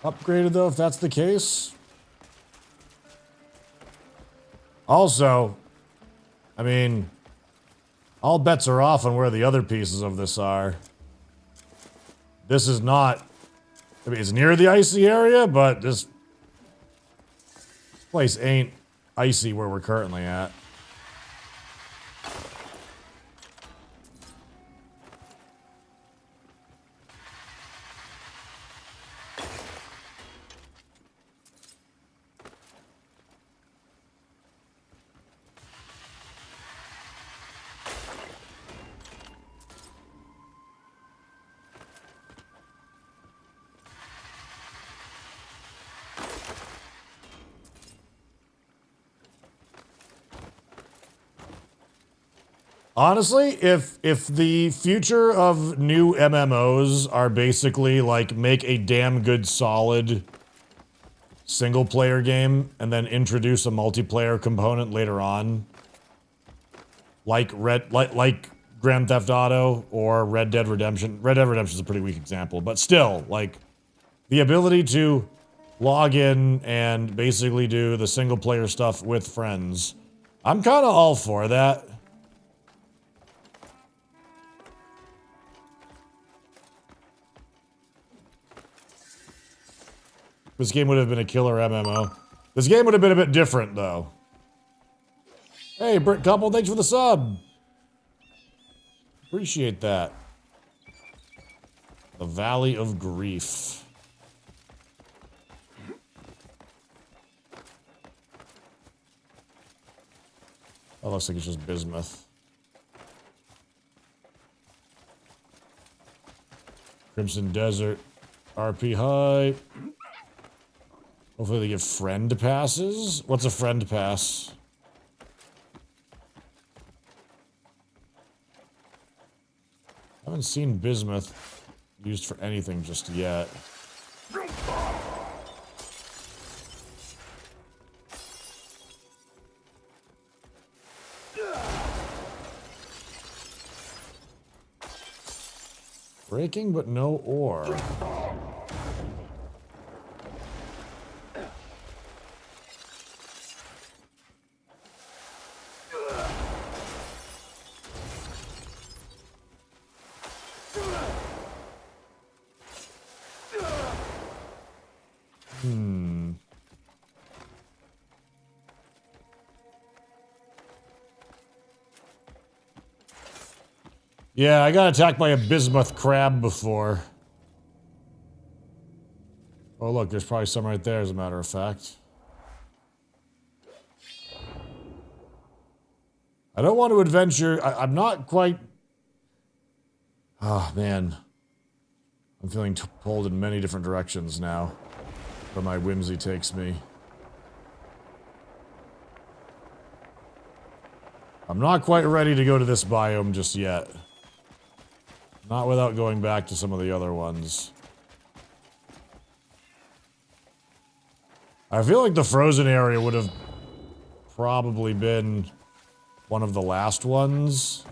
upgraded, though, if that's the case. Also, I mean, all bets are off on where the other pieces of this are. This is not, I mean, it's near the icy area, but this place ain't icy where we're currently at. Honestly, if the future of new MMOs are basically like make a damn good solid single player game and then introduce a multiplayer component later on, like Grand Theft Auto or Red Dead Redemption. Red Dead Redemption is a pretty weak example, but still, like the ability to log in and basically do the single player stuff with friends. I'm kind of all for that. This game would have been a killer MMO. This game would have been a bit different, though. Hey, Brick Couple, thanks for the sub. Appreciate that. The Valley of Grief. That looks like it's just bismuth. Crimson Desert. RP hype. Hopefully they give friend passes. What's a friend pass? I haven't seen bismuth used for anything just yet. Breaking, but no ore. Yeah, I got attacked by a bismuth crab before. Oh, look, there's probably some right there, as a matter of fact. I don't want to adventure. I'm not quite... Oh, man. I'm feeling pulled in many different directions now, where my whimsy takes me. I'm not quite ready to go to this biome just yet. Not without going back to some of the other ones. I feel like the frozen area would have probably been one of the last ones.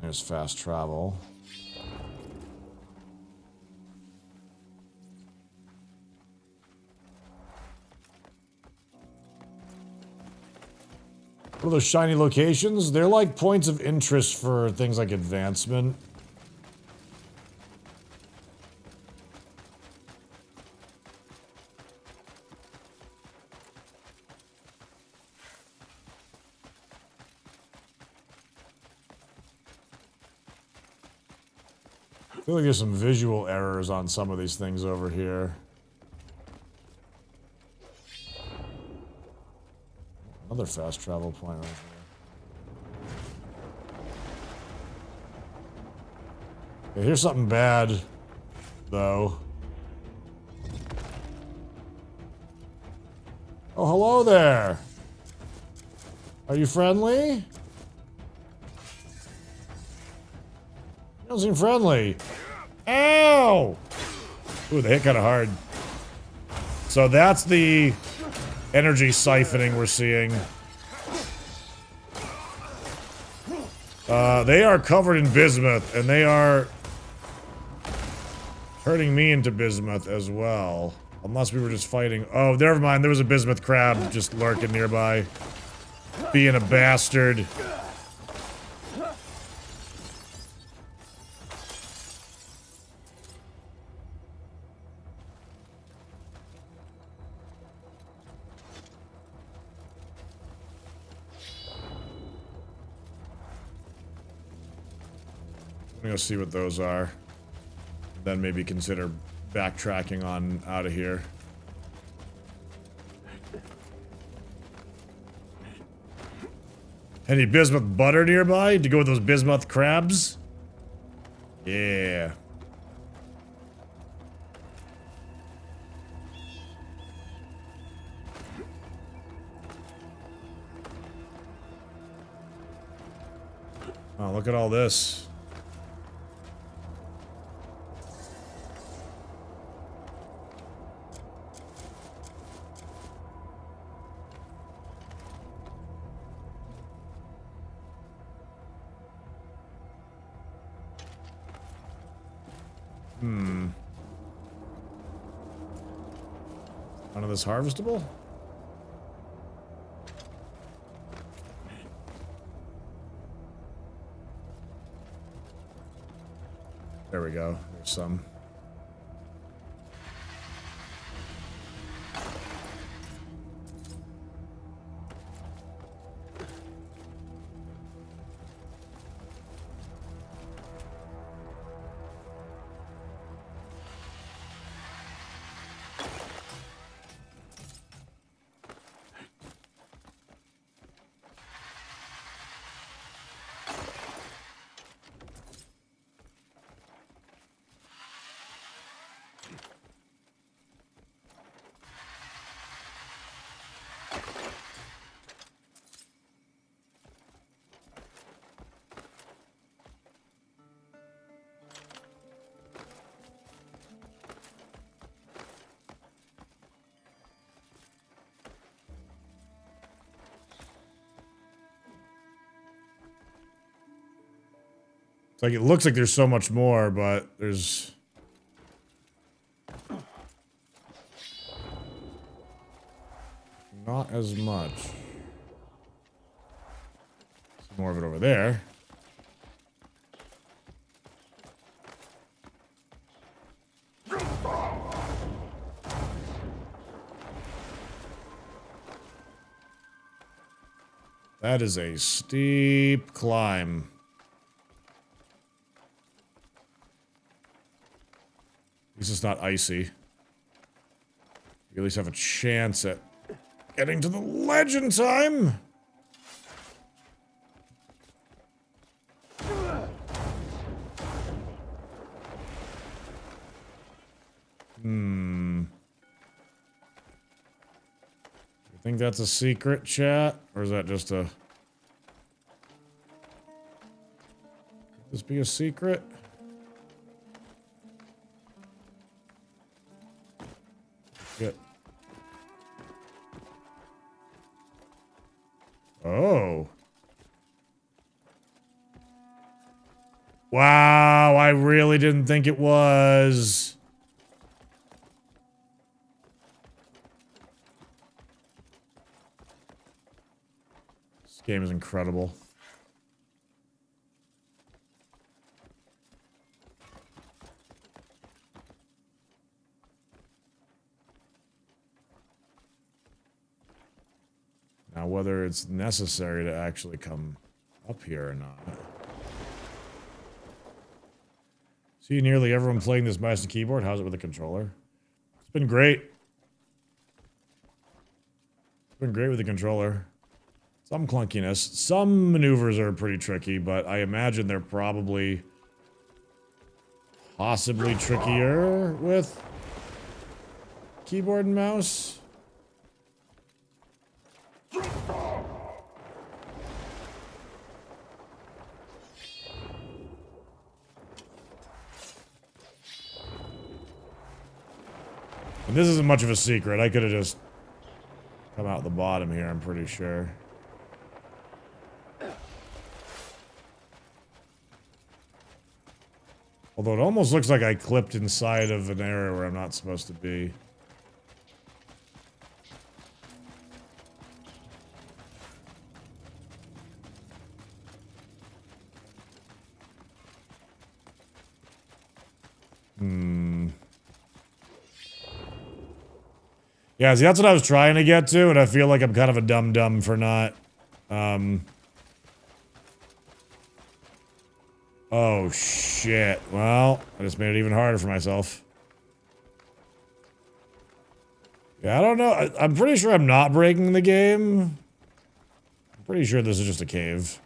There's fast travel. What are those shiny locations? They're like points of interest for things like advancement. I feel like there's some visual errors on some of these things over here. Another fast travel point right there. Okay, here's something bad, though. Oh, hello there. Are you friendly? You don't seem friendly. Ow! Ooh, they hit kind of hard. So that's the energy siphoning we're seeing. They are covered in bismuth, and they are turning me into bismuth as well. Unless we were just fighting. Oh, never mind. There was a bismuth crab just lurking nearby. Being a bastard. I'm gonna go see what those are. Then maybe consider backtracking on out of here. Any bismuth butter nearby to go with those bismuth crabs? Yeah. Oh, look at all this. None of this harvestable? There we go. There's some. It's like, it looks like there's so much more, but there's... not as much. Some more of it over there. That is a steep climb. At least it's not icy. You at least have a chance at getting to the ledge in time. You think that's a secret, chat? Or is that just a... Could this be a secret? Good. Oh. Wow, I really didn't think it was. This game is incredible. Now, whether it's necessary to actually come up here or not. See nearly everyone playing this mouse and keyboard. How's it with the controller? It's been great. It's been great with the controller. Some clunkiness. Some maneuvers are pretty tricky, but I imagine they're probably possibly trickier with keyboard and mouse. And this isn't much of a secret. I could have just come out the bottom here, I'm pretty sure. Although it almost looks like I clipped inside of an area where I'm not supposed to be. Yeah, see, that's what I was trying to get to, and I feel like I'm kind of a dum-dum for not, Oh, shit. Well, I just made it even harder for myself. Yeah, I don't know. I'm pretty sure I'm not breaking the game. I'm pretty sure this is just a cave.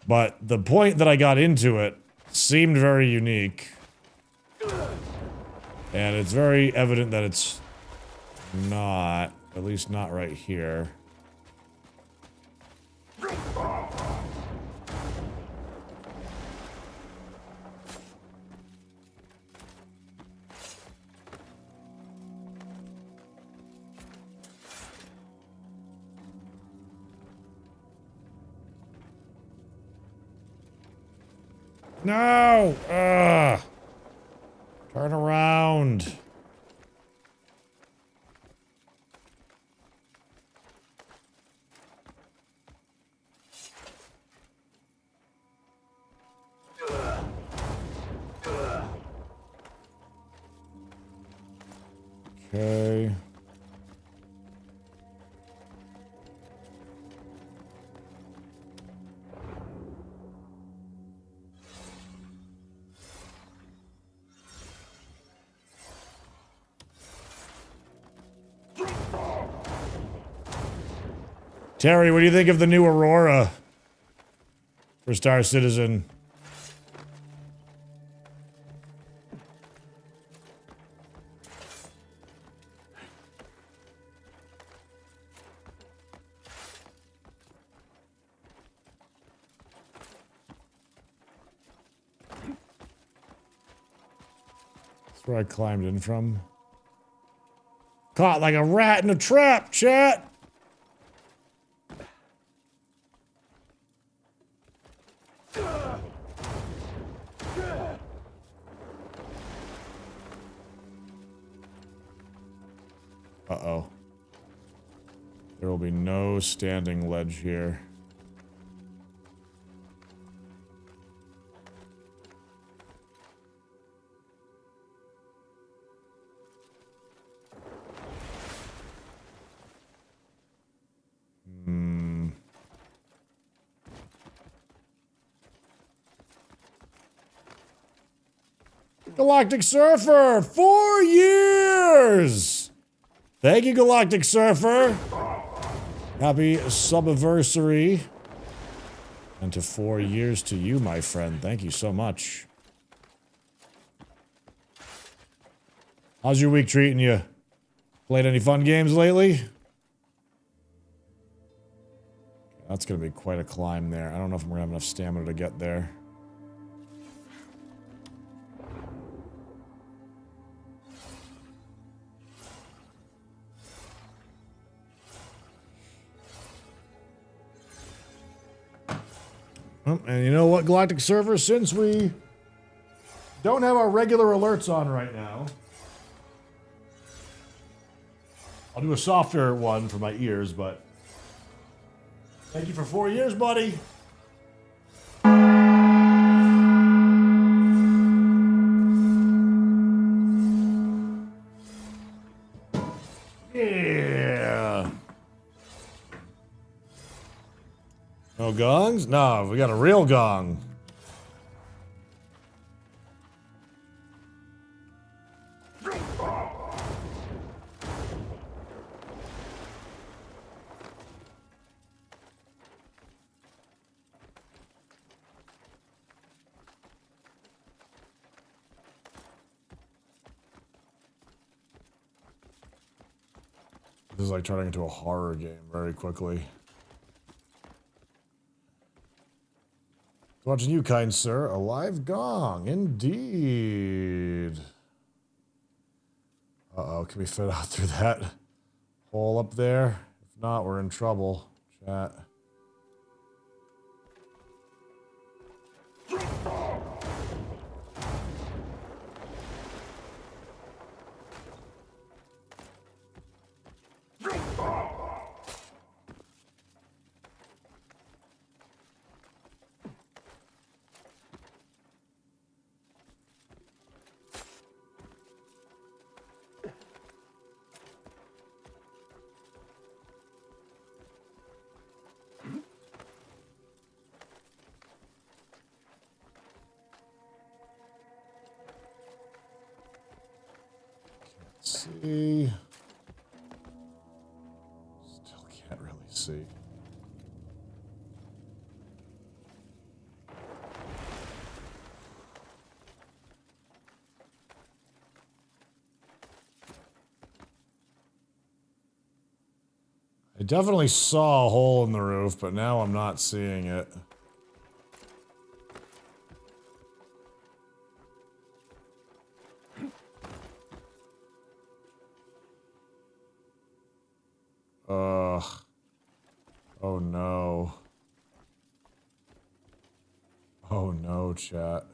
But the point that I got into it seemed very unique. And it's very evident that it's not. At least not right here. No! Ugh! Turn around. Okay. Terry, what do you think of the new Aurora for Star Citizen? That's where I climbed in from. Caught like a rat in a trap, chat! Uh-oh. There will be no standing ledge here. Galactic Surfer! 4 years! Thank you, Galactic Surfer! Happy subiversary. And to 4 years to you, my friend. Thank you so much. How's your week treating you? Played any fun games lately? That's gonna be quite a climb there. I don't know if I'm gonna have enough stamina to get there. And you know what, Galactic Server? Since we don't have our regular alerts on right now, I'll do a softer one for my ears, but thank you for 4 years, buddy. Yeah. No gongs? No, we got a real gong. This is like turning into a horror game very quickly. Watching you, kind sir. A live gong, indeed. Uh-oh, can we fit out through that hole up there? If not, we're in trouble, chat. See. Still can't really see. I definitely saw a hole in the roof, but now I'm not seeing it. Ugh. Oh no. Oh no, chat.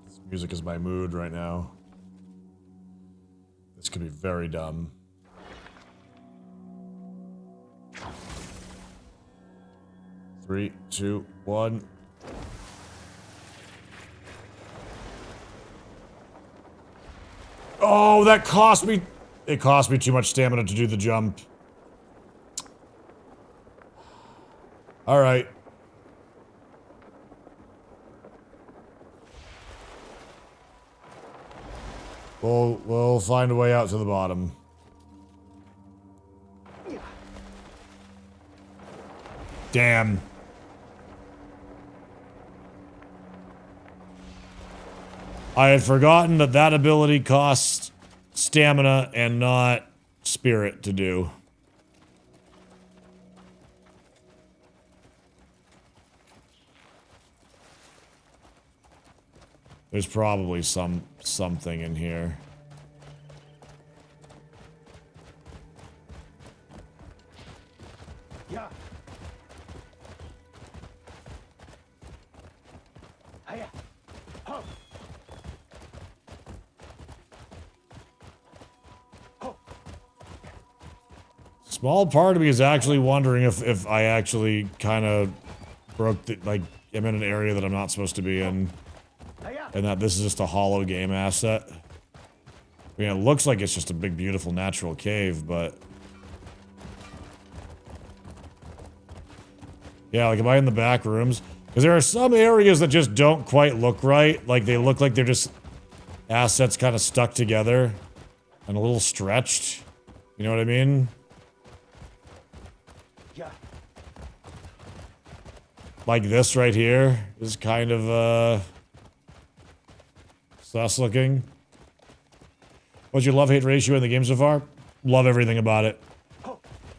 This music is my mood right now. This could be very dumb. Three, two, one. Oh, that cost me. It cost me too much stamina to do the jump. All right. We'll find a way out to the bottom. Damn. I had forgotten that that ability costs stamina and not spirit to do. There's probably something in here. Yeah. Hiya. Ho. Ho. Small part of me is actually wondering if I actually kind of broke the, like, I'm in an area that I'm not supposed to be in. And that this is just a hollow game asset. I mean, it looks like it's just a big, beautiful natural cave, but... Yeah, like, am I in the back rooms? Because there are some areas that just don't quite look right. Like, they look like they're just assets kind of stuck together. And a little stretched. You know what I mean? Yeah. Like this right here is kind of, sus looking. What's your love-hate ratio in the game so far? Love everything about it.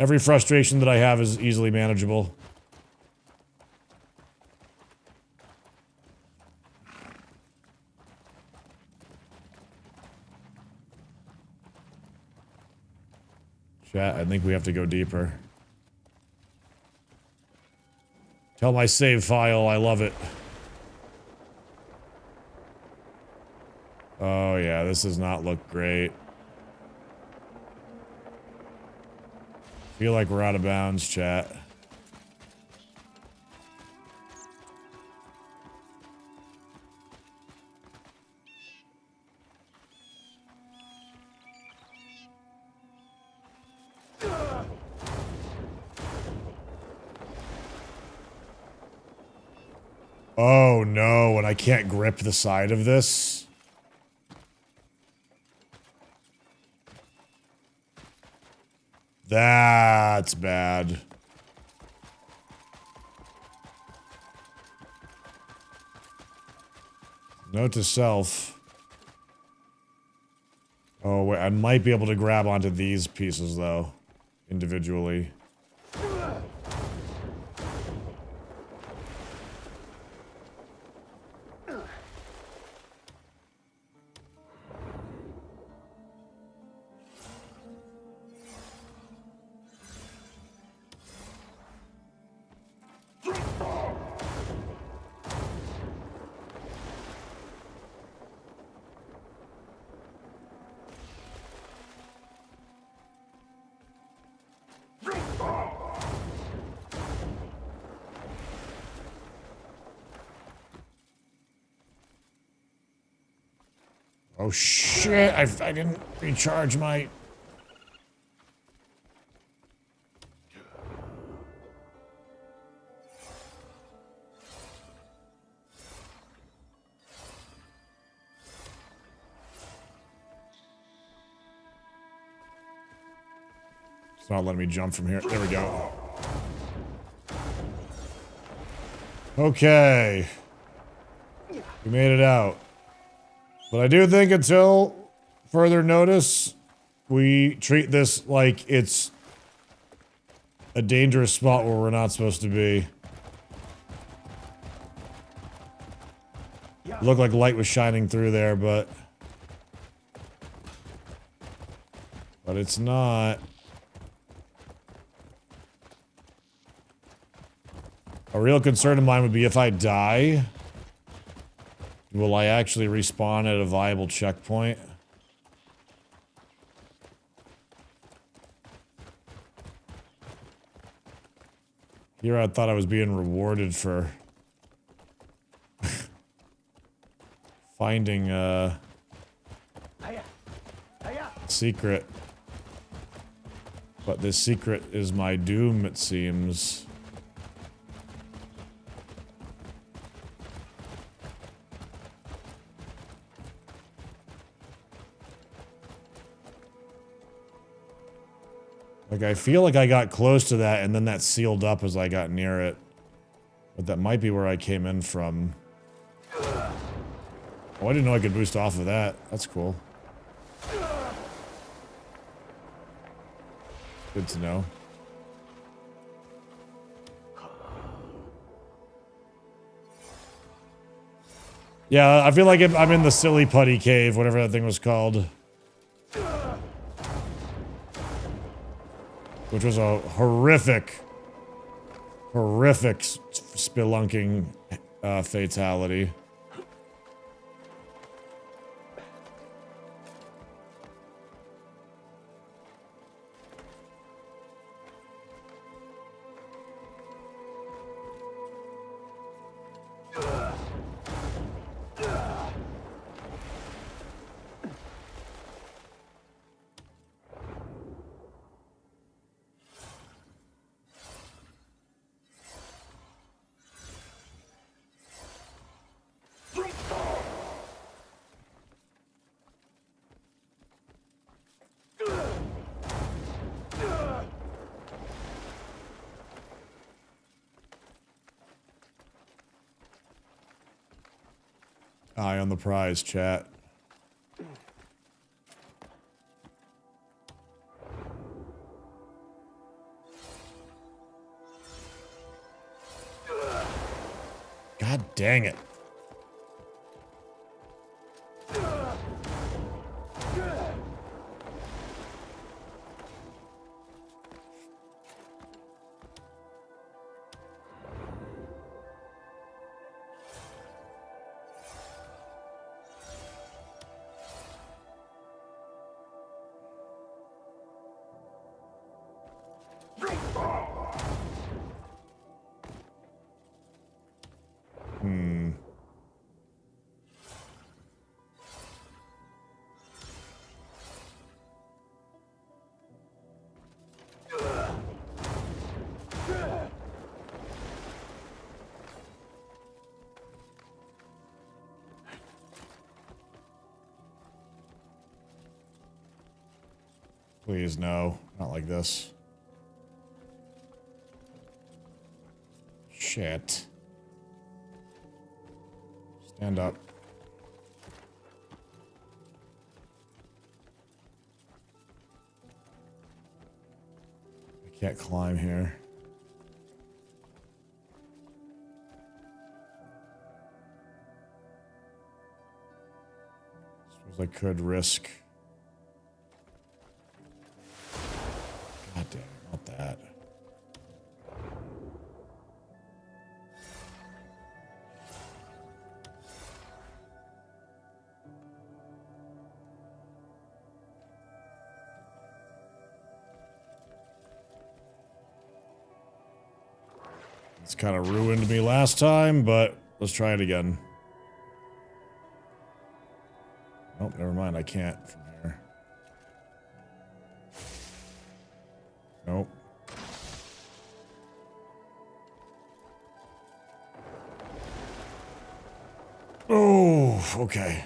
Every frustration that I have is easily manageable. Chat, I think we have to go deeper. Tell my save file, I love it. Oh yeah, this does not look great. Feel like we're out of bounds, chat. Oh no, and I can't grip the side of this. That's bad. Note to self. Oh wait, I might be able to grab onto these pieces though, individually. Oh shit, I didn't recharge my... It's not letting me jump from here. There we go. Okay. We made it out. But I do think until further notice, we treat this like it's a dangerous spot where we're not supposed to be. Looked like light was shining through there, but it's not. A real concern of mine would be if I die, will I actually respawn at a viable checkpoint? Here I thought I was being rewarded for finding a secret. But this secret is my doom, it seems. Like, I feel like I got close to that, and then that sealed up as I got near it. But that might be where I came in from. Oh, I didn't know I could boost off of that. That's cool. Good to know. Yeah, I feel like I'm in the silly putty cave, whatever that thing was called. Which was a horrific spelunking fatality. Eye on the prize, chat. God dang it. Please, no. Not like this. Shit. Stand up. I can't climb here. Suppose I could risk. God damn it, not that. It's kind of ruined me last time, but let's try it again. Nope, never mind, I can't from here. Nope. Oh, okay.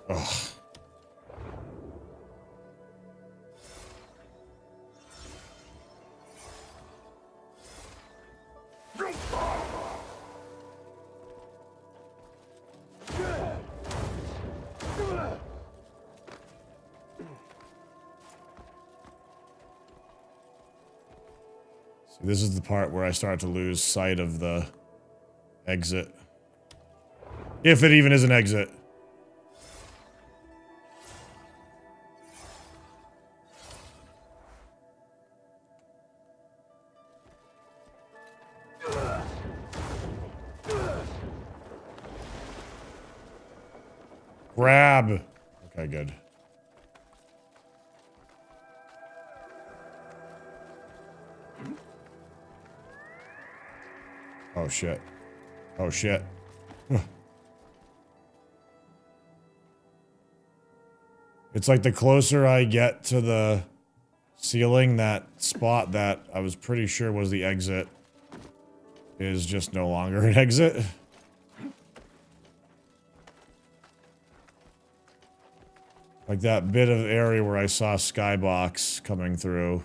Ugh. See, this is the part where I start to lose sight of the exit. If it even is an exit. Grab. Okay, good. Oh shit. Oh shit. It's like the closer I get to the ceiling, that spot that I was pretty sure was the exit is just no longer an exit. Like that bit of area where I saw Skybox coming through.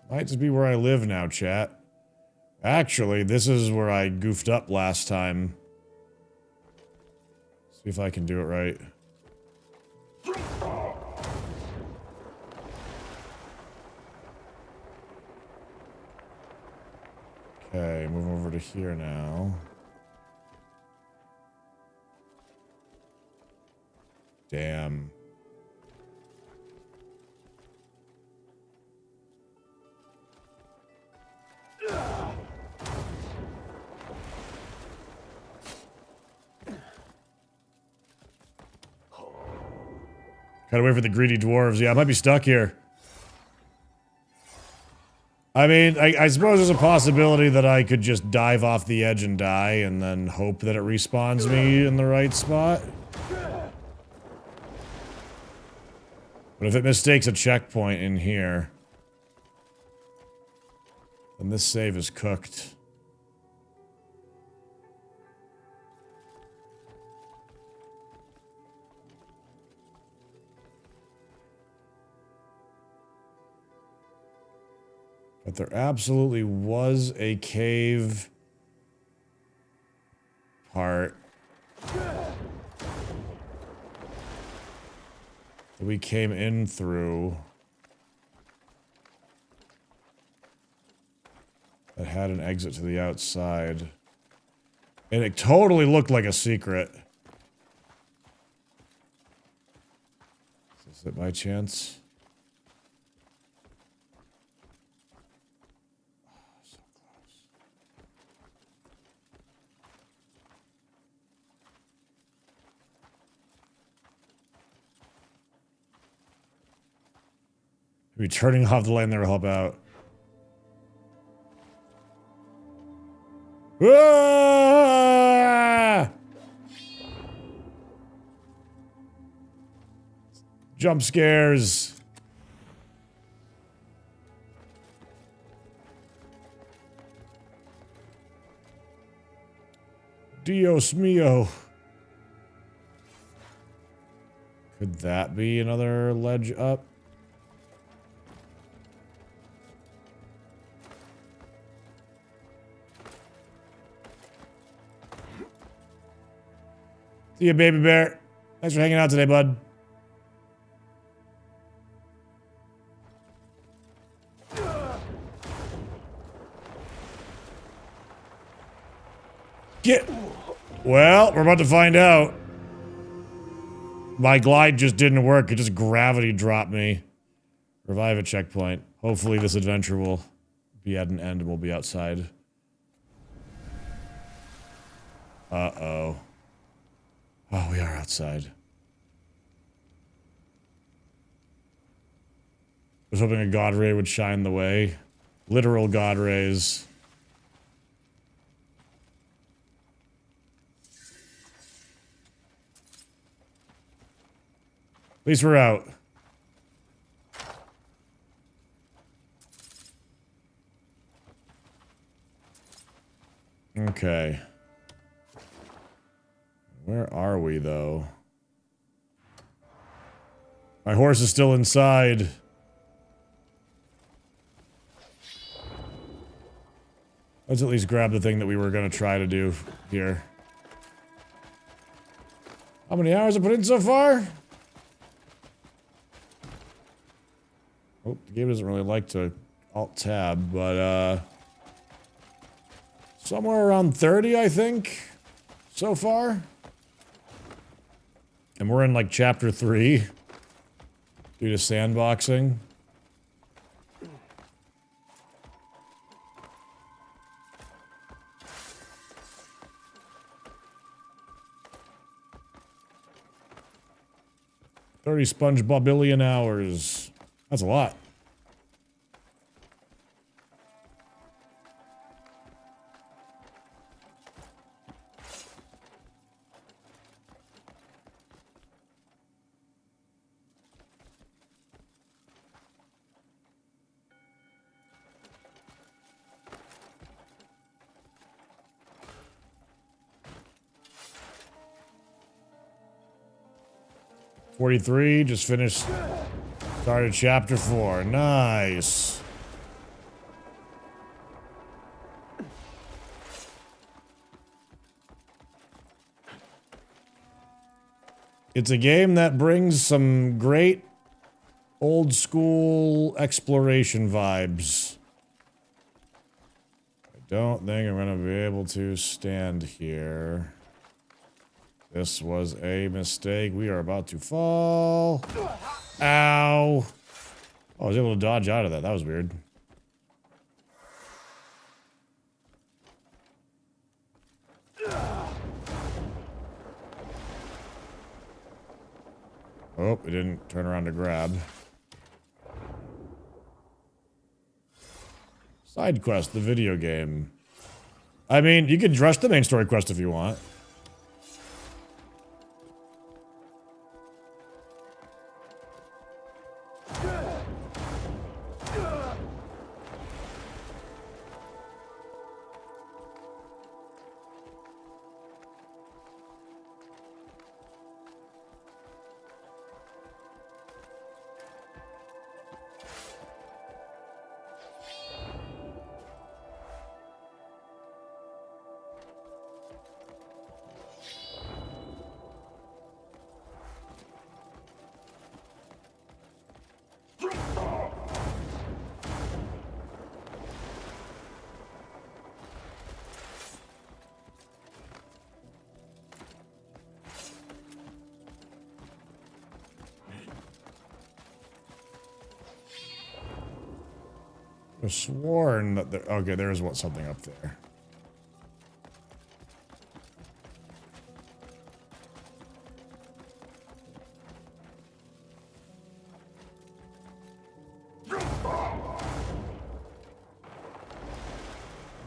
Might just be where I live now, chat. Actually, this is where I goofed up last time. See if I can do it right. Okay, move over to here now. Damn. Gotta wait for the greedy dwarves. Yeah, I might be stuck here. I mean, I suppose there's a possibility that I could just dive off the edge and die and then hope that it respawns me in the right spot. But if it mistakes a checkpoint in here, then this save is cooked. But there absolutely was a cave part that we came in through that had an exit to the outside. And it totally looked like a secret. Is this it by chance? Maybe turning off the light there will help out. Ah! Jump scares. Dios mio. Could that be another ledge up? See you, baby bear. Thanks for hanging out today, bud. Get. Well, we're about to find out. My glide just didn't work. It just gravity dropped me. Revive at checkpoint. Hopefully this adventure will be at an end and we'll be outside. Uh-oh. Oh, we are outside. I was hoping a god ray would shine the way. Literal god rays. At least we're out. Okay. Where are we, though? My horse is still inside. Let's at least grab the thing that we were going to try to do here. How many hours I put in so far? Oh, the game doesn't really like to alt-tab, but, somewhere around 30, I think, so far. And we're in, like, chapter 3. Due to sandboxing. $30 SpongeBobillion hours. That's a lot. $43, just finished. Started chapter 4. Nice. It's a game that brings some great old school exploration vibes. I don't think I'm going to be able to stand here. This was a mistake. We are about to fall. Ow. Oh, I was able to dodge out of that. That was weird. Oh, it didn't turn around to grab. Side quest, the video game. I mean, you could rush the main story quest if you want. I sworn that there, okay, there is something up there.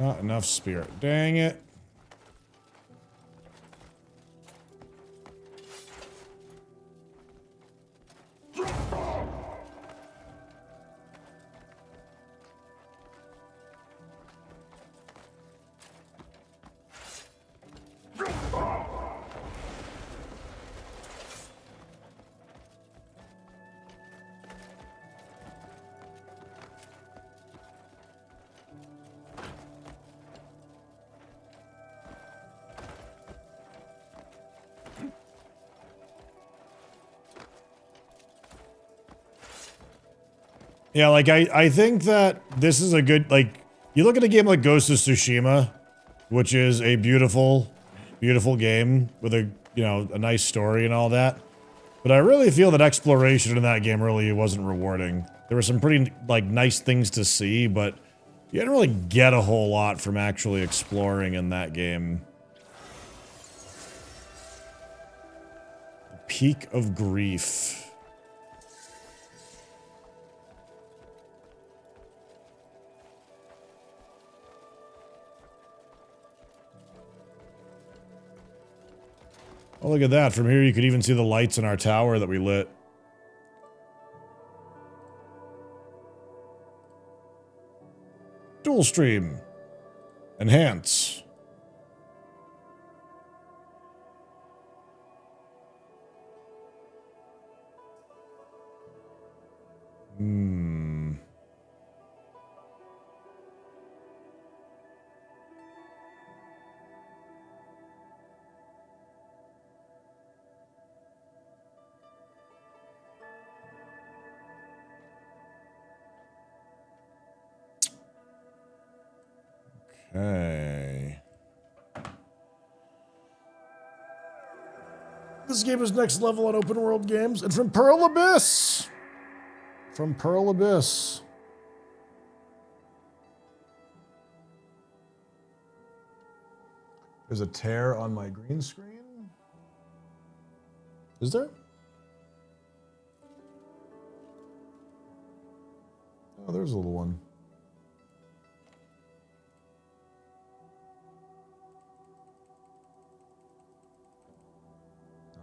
Not enough spirit. Dang it. Yeah, like, I think that this is a good, like, you look at a game like Ghost of Tsushima, which is a beautiful, beautiful game with a, you know, a nice story and all that. But I really feel that exploration in that game really wasn't rewarding. There were some pretty, like, nice things to see, but you didn't really get a whole lot from actually exploring in that game. The Peak of Grief. Oh, look at that. From here, you could even see the lights in our tower that we lit. Dual stream. Enhance. Okay. This game is next level on open world games. And from Pearl Abyss. From Pearl Abyss. There's a tear on my green screen. Is there? Oh, there's a little one.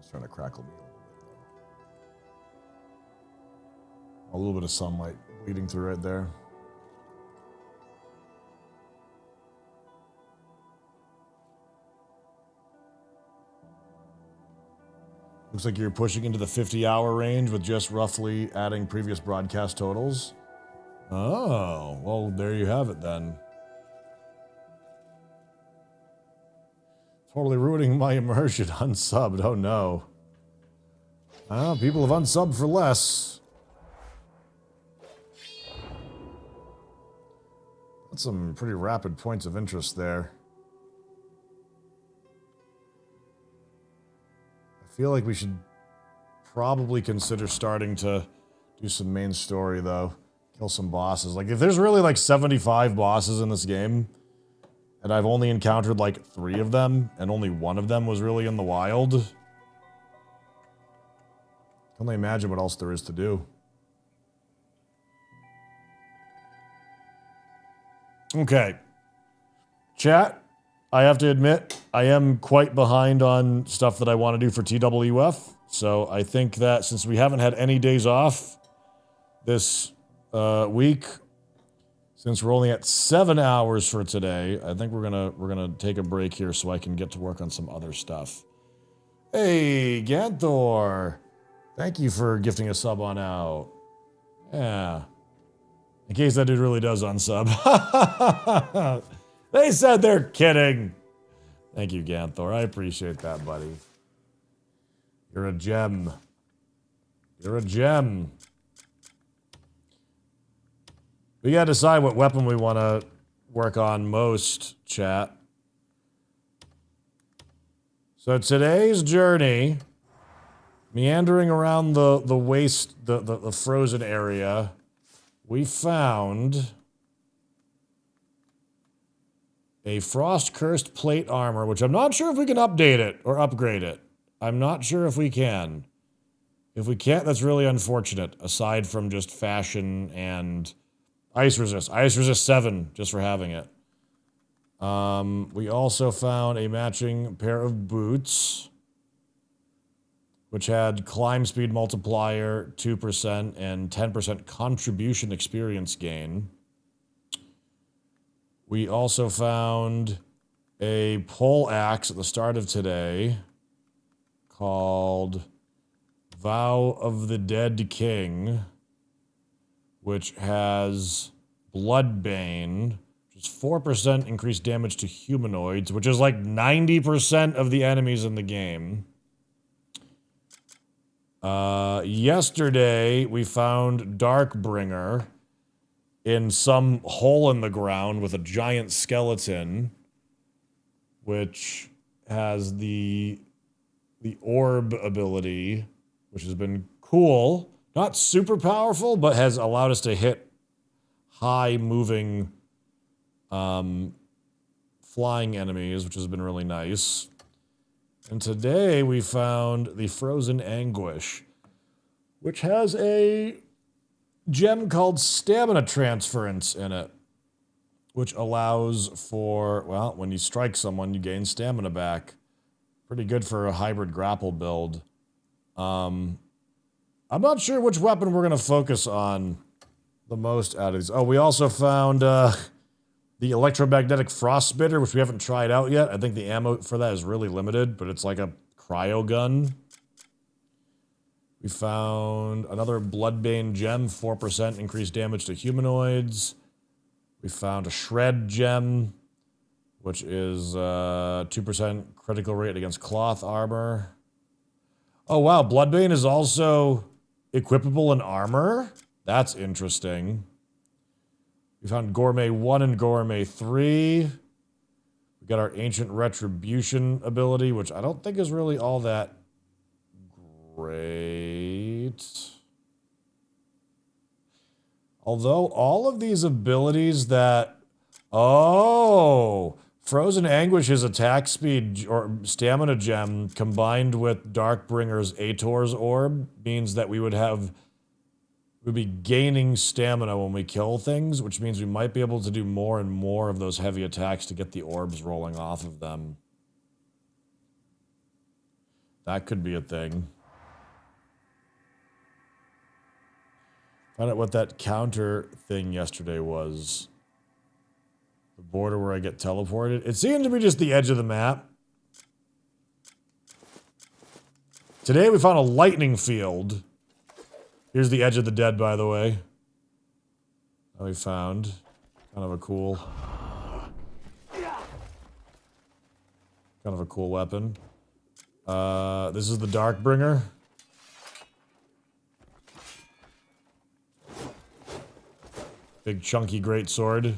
Trying to crackle me a little bit, though. A little bit of sunlight bleeding through right there. Looks like you're pushing into the 50-hour range with just roughly adding previous broadcast totals. Oh, well, there you have it then. Totally ruining my immersion. Unsubbed. Oh no. People have unsubbed for less. That's some pretty rapid points of interest there. I feel like we should probably consider starting to do some main story though. Kill some bosses. Like if there's really like 75 bosses in this game, and I've only encountered like 3 of them, and only 1 of them was really in the wild. Can only imagine what else there is to do. Okay. Chat, I have to admit, I am quite behind on stuff that I want to do for TWF. So I think that since we haven't had any days off this week, since we're only at 7 hours for today, I think we're gonna take a break here so I can get to work on some other stuff. Hey, Ganthor! Thank you for gifting a sub on out. Yeah. In case that dude really does unsub. They said they're kidding. Thank you, Ganthor. I appreciate that, buddy. You're a gem. You're a gem. We gotta decide what weapon we want to work on most, chat. So today's journey, meandering around the waste, the frozen area, we found a frost-cursed plate armor, which I'm not sure if we can update it or upgrade it. I'm not sure if we can. If we can't, that's really unfortunate, aside from just fashion and ice resist. Ice resist 7, just for having it. We also found a matching pair of boots, which had climb speed multiplier 2% and 10% contribution experience gain. We also found a pole axe at the start of today called Vow of the Dead King, which has Bloodbane, which is 4% increased damage to humanoids, which is like 90% of the enemies in the game. Yesterday, we found Darkbringer in some hole in the ground with a giant skeleton, which has the orb ability, which has been cool. Not super powerful, but has allowed us to hit high moving flying enemies, which has been really nice. And today we found the Frozen Anguish, which has a gem called Stamina Transference in it, which allows for, well, when you strike someone, you gain stamina back. Pretty good for a hybrid grapple build. I'm not sure which weapon we're going to focus on the most out of these. Oh, we also found the electromagnetic frost spitter, which we haven't tried out yet. I think the ammo for that is really limited, but it's like a cryo gun. We found another Bloodbane gem, 4% increased damage to humanoids. We found a Shred gem, which is 2% critical rate against cloth armor. Oh wow, Bloodbane is also equipable in armor? That's interesting. We found Gourmet 1 and Gourmet 3. We got our Ancient Retribution ability, which I don't think is really all that great. Although all of these abilities that... Oh! Frozen Anguish's attack speed or stamina gem combined with Darkbringer's Ator's orb means that we'd be gaining stamina when we kill things, which means we might be able to do more and more of those heavy attacks to get the orbs rolling off of them. That could be a thing. Find out what that counter thing yesterday was. The border where I get teleported. It seemed to be just the edge of the map. Today we found a lightning field. Here's the edge of the dead, by the way. That we found. Kind of a cool weapon. This is the Darkbringer. Big chunky great sword.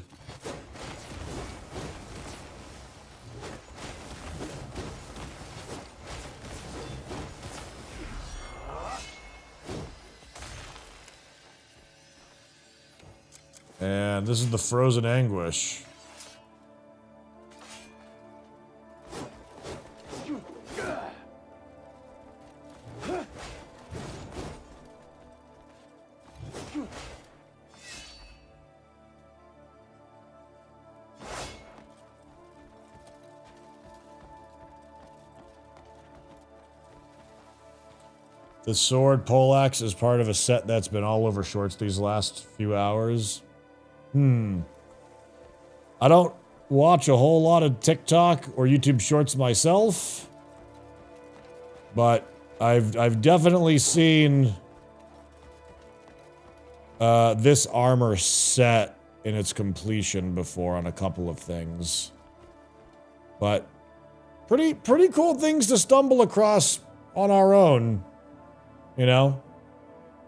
And this is the Frozen Anguish. The sword poleaxe is part of a set that's been all over shorts these last few hours. I don't watch a whole lot of TikTok or YouTube shorts myself, but I've definitely seen this armor set in its completion before on a couple of things. But pretty cool things to stumble across on our own, you know?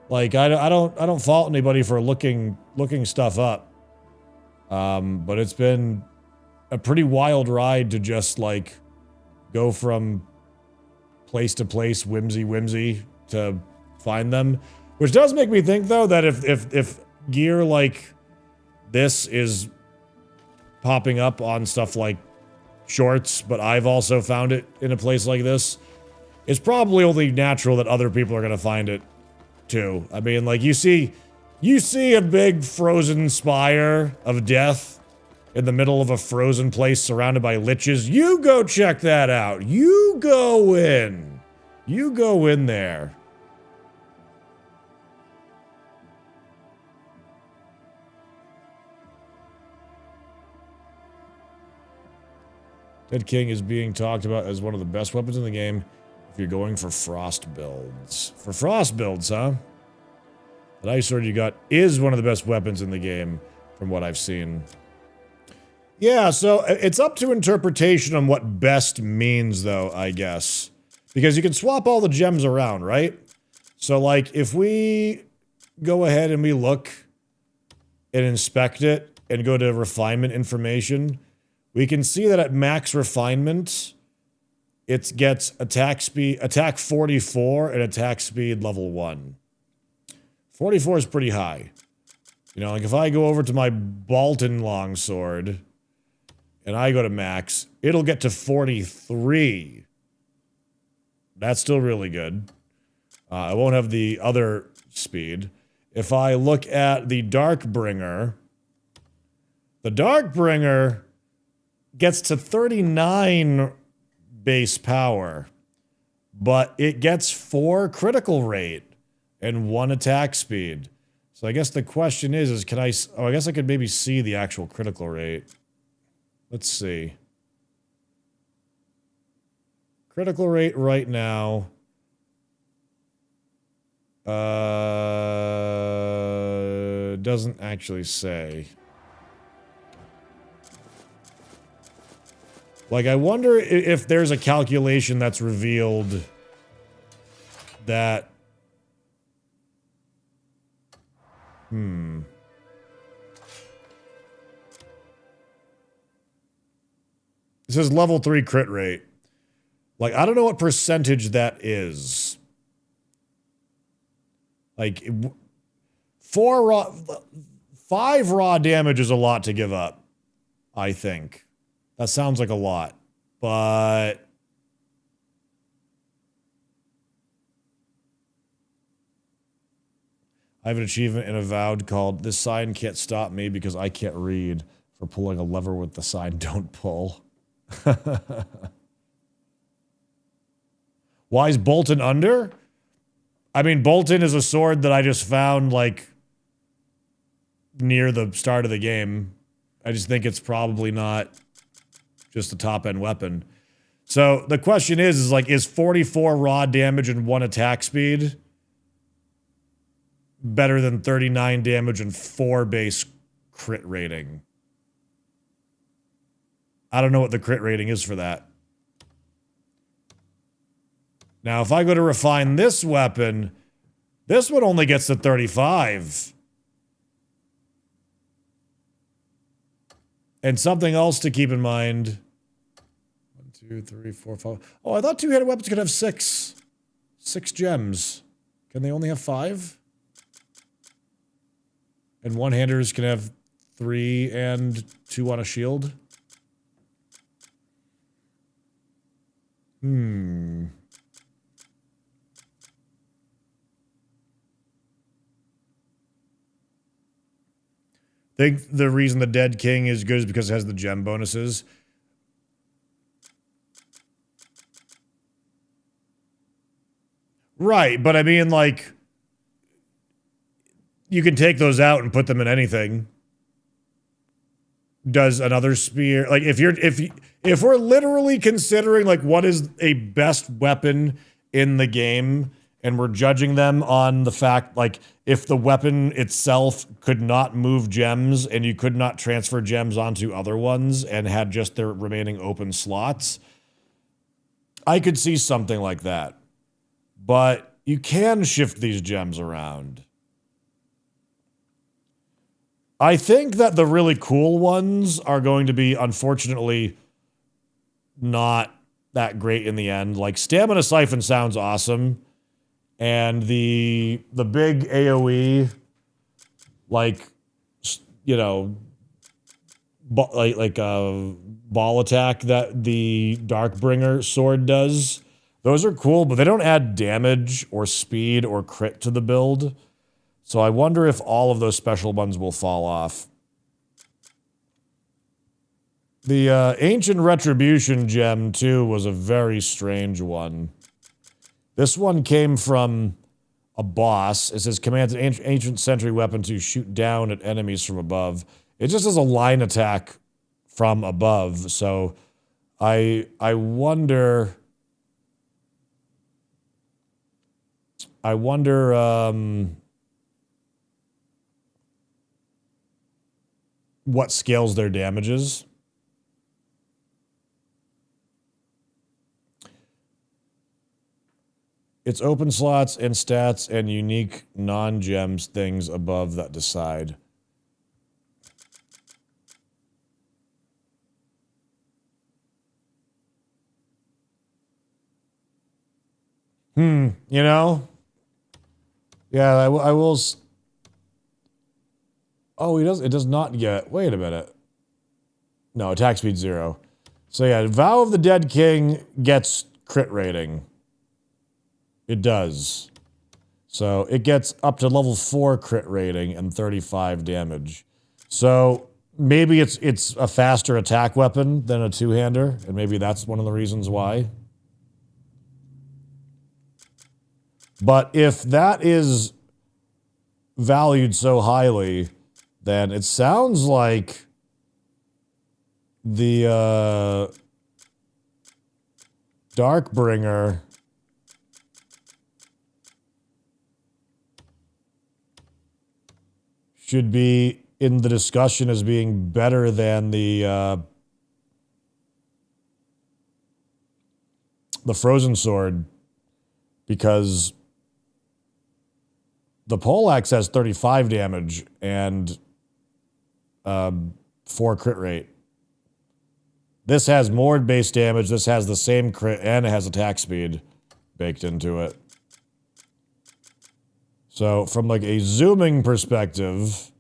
Like I don't fault anybody for looking stuff up. But it's been a pretty wild ride to just, like, go from place to place, whimsy, to find them. Which does make me think, though, that if gear like this is popping up on stuff like shorts, but I've also found it in a place like this, it's probably only natural that other people are going to find it, too. I mean, like, you see a big frozen spire of death in the middle of a frozen place surrounded by liches. You go check that out. You go in. You go in there. Dead King is being talked about as one of the best weapons in the game if you're going for frost builds. For frost builds, huh? The ice sword you got is one of the best weapons in the game, from what I've seen. Yeah, so it's up to interpretation on what best means, though, I guess. Because you can swap all the gems around, right? So, like, if we go ahead and we look and inspect it and go to refinement information, we can see that at max refinement, it gets attack 44 and attack speed level 1. 44 is pretty high. You know, like if I go over to my Bolton longsword and I go to max, it'll get to 43. That's still really good. I won't have the other speed. If I look at the Darkbringer, the Darkbringer gets to 39 base power, but it gets 4 critical rate and 1 attack speed. So I guess the question is can I... Oh, I guess I could maybe see the actual critical rate. Let's see. Critical rate right now. Doesn't actually say. Like, I wonder if there's a calculation that's revealed that... It says level 3 crit rate. Like, I don't know what percentage that is. Like, 5 raw damage is a lot to give up, I think. That sounds like a lot, but... I have an achievement in Avowed called "This sign can't stop me because I can't read" for pulling a lever with the sign "Don't pull." Why is Bolton under? I mean, Bolton is a sword that I just found, like, near the start of the game. I just think it's probably not just a top-end weapon. So the question is like, is 44 raw damage and 1 attack speed better than 39 damage and 4 base crit rating? I don't know what the crit rating is for that. Now, if I go to refine this weapon, this one only gets to 35. And something else to keep in mind. 1, 2, 3, 4, 5. Oh, I thought two-handed weapons could have 6. 6 gems. Can they only have 5? And one-handers can have 3 and 2 on a shield? I think the reason the Dead King is good is because it has the gem bonuses. Right, but I mean, like, you can take those out and put them in anything. Does another spear, like, if we're literally considering, like, what is a best weapon in the game, and we're judging them on the fact, like, if the weapon itself could not move gems and you could not transfer gems onto other ones and had just their remaining open slots, I could see something like that. But you can shift these gems around. I think that the really cool ones are going to be, unfortunately, not that great in the end. Like, Stamina Siphon sounds awesome. And the big AoE, like, you know, like a ball attack that the Darkbringer sword does, those are cool, but they don't add damage or speed or crit to the build. So I wonder if all of those special ones will fall off. The Ancient Retribution gem, too, was a very strange one. This one came from a boss. It says commands an ancient sentry weapon to shoot down at enemies from above. It just has a line attack from above, so I wonder... what scales their damages. It's open slots and stats and unique non-gems things above that decide. You know? Yeah, I will... Oh, it does not get... Wait a minute. No, attack speed 0. So yeah, Vow of the Dead King gets crit rating. It does. So it gets up to level 4 crit rating and 35 damage. So maybe it's a faster attack weapon than a two-hander, and maybe that's one of the reasons why. But if that is valued so highly, then it sounds like the Darkbringer should be in the discussion as being better than the Frozen Sword, because the poleaxe has 35 damage and 4 crit rate. This has more base damage, this has the same crit, and it has attack speed baked into it. So, from like a zooming perspective,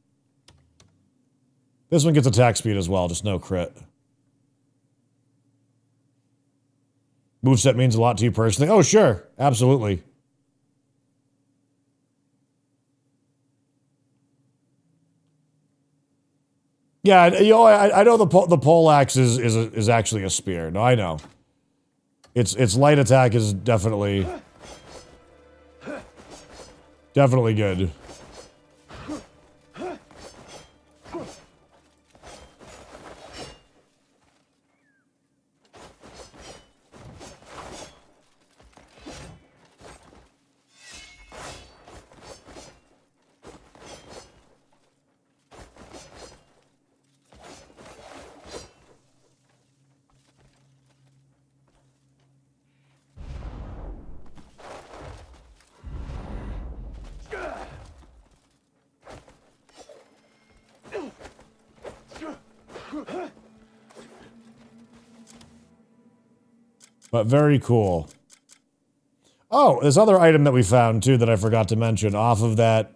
this one gets attack speed as well, just no crit. Moveset means a lot to you personally. Oh, sure. Absolutely. Yeah, you know, I know the poleaxe is actually a spear. No, I know. Its light attack is definitely good. But very cool. Oh, this other item that we found, too, that I forgot to mention, off of that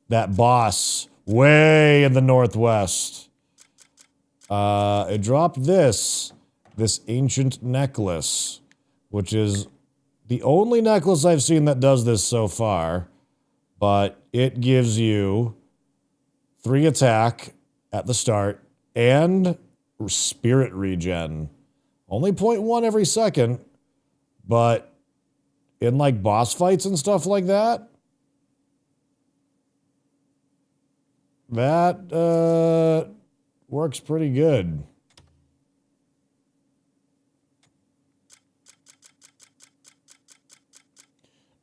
boss way in the northwest. It dropped this ancient necklace, which is the only necklace I've seen that does this so far, but it gives you 3 attack at the start and spirit regen. Only 0.1 every second, but in like boss fights and stuff like that, works pretty good.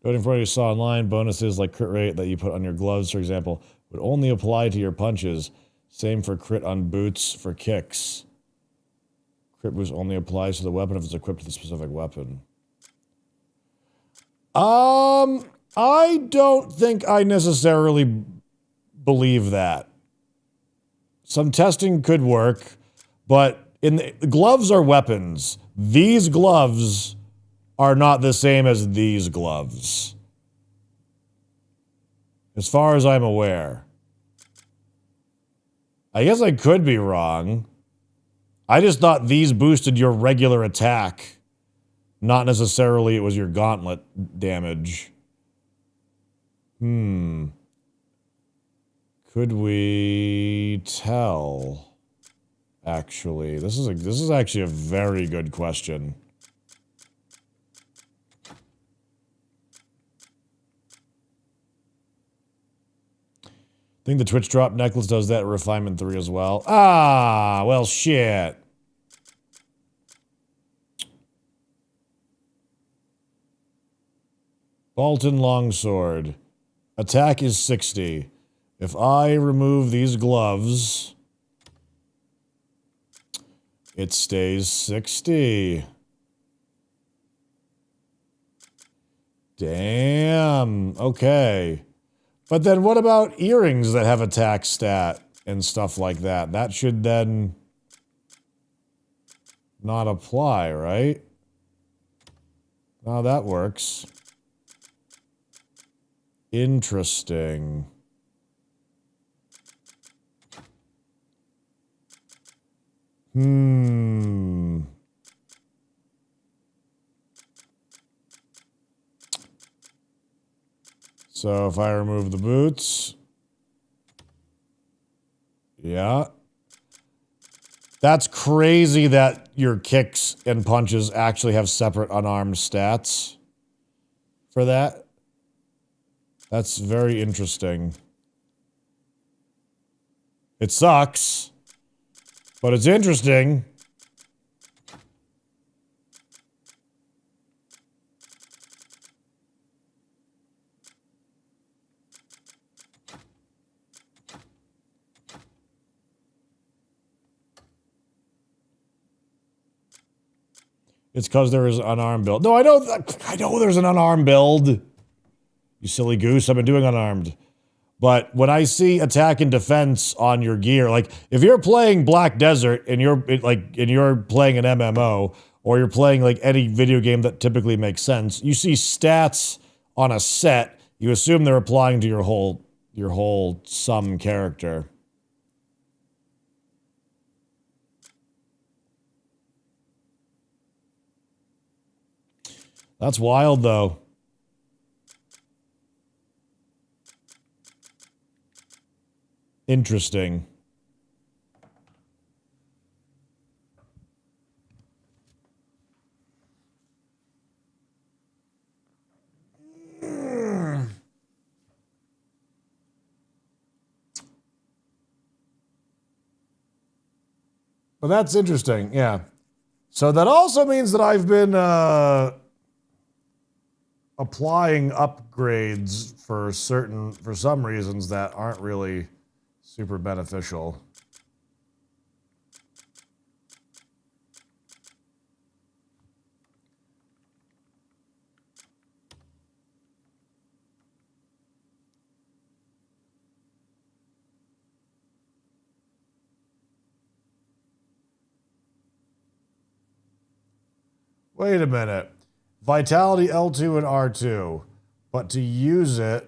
Voting for what you saw online, bonuses like crit rate that you put on your gloves, for example, would only apply to your punches. Same for crit on boots for kicks. Crit boost only applies to the weapon if it's equipped with a specific weapon. I don't think I necessarily believe that. Some testing could work, but the gloves are weapons. These gloves are not the same as these gloves, as far as I'm aware. I guess I could be wrong. I just thought these boosted your regular attack, not necessarily it was your gauntlet damage. Could we tell? actually? This is actually a very good question. I think the Twitch drop necklace does that at Refinement 3 as well. Ah, well, shit. Bolton Longsword. Attack is 60. If I remove these gloves, it stays 60. Damn. Okay. But then what about earrings that have attack stat and stuff like that? That should then not apply, right? Oh, that works. Interesting. So if I remove the boots. Yeah. That's crazy that your kicks and punches actually have separate unarmed stats for that. That's very interesting. It sucks, but it's interesting. It's because there is an unarmed build. No, I know there's an unarmed build. You silly goose, I've been doing unarmed. But when I see attack and defense on your gear, like if you're playing Black Desert and you're playing an MMO or you're playing like any video game that typically makes sense, you see stats on a set, you assume they're applying to your whole sum character. That's wild, though. Interesting. But that's interesting, yeah. So that also means that I've been applying upgrades for some reasons that aren't really super beneficial. Wait a minute. Vitality L2 and R2. But to use it...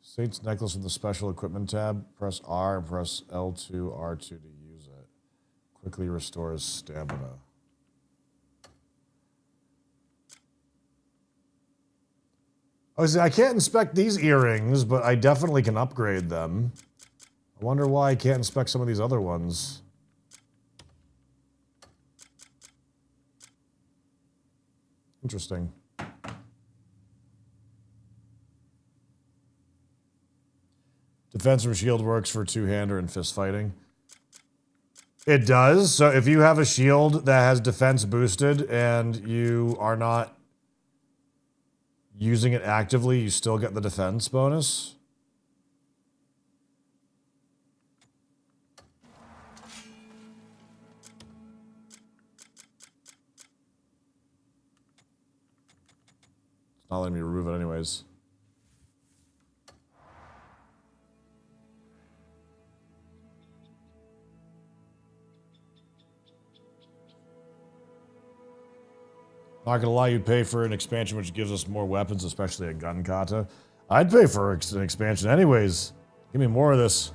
Saint's Necklace in the Special Equipment tab. Press R and press L2, R2 to use it. Quickly restores stamina. Oh, see, I can't inspect these earrings, but I definitely can upgrade them. I wonder why I can't inspect some of these other ones. Interesting. Defense from shield works for two-hander and fist fighting. It does. So if you have a shield that has defense boosted and you are not using it actively, you still get the defense bonus. It's not letting me remove it anyways. Not gonna lie, you'd pay for an expansion which gives us more weapons, especially a gun kata. I'd pay for an expansion anyways. Give me more of this.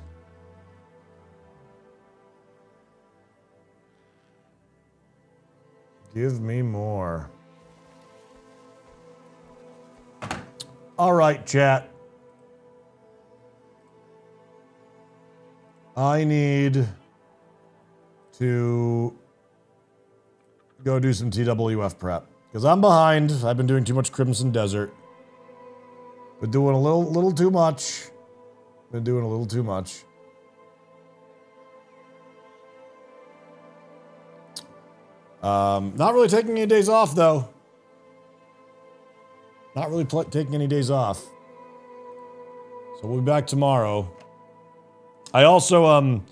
Give me more. All right, chat. I need to go do some TWF prep. Because I'm behind. I've been doing too much Crimson Desert. Been doing a little too much. Been doing a little too much. Not really taking any days off, though. Not really taking any days off. So we'll be back tomorrow. I also,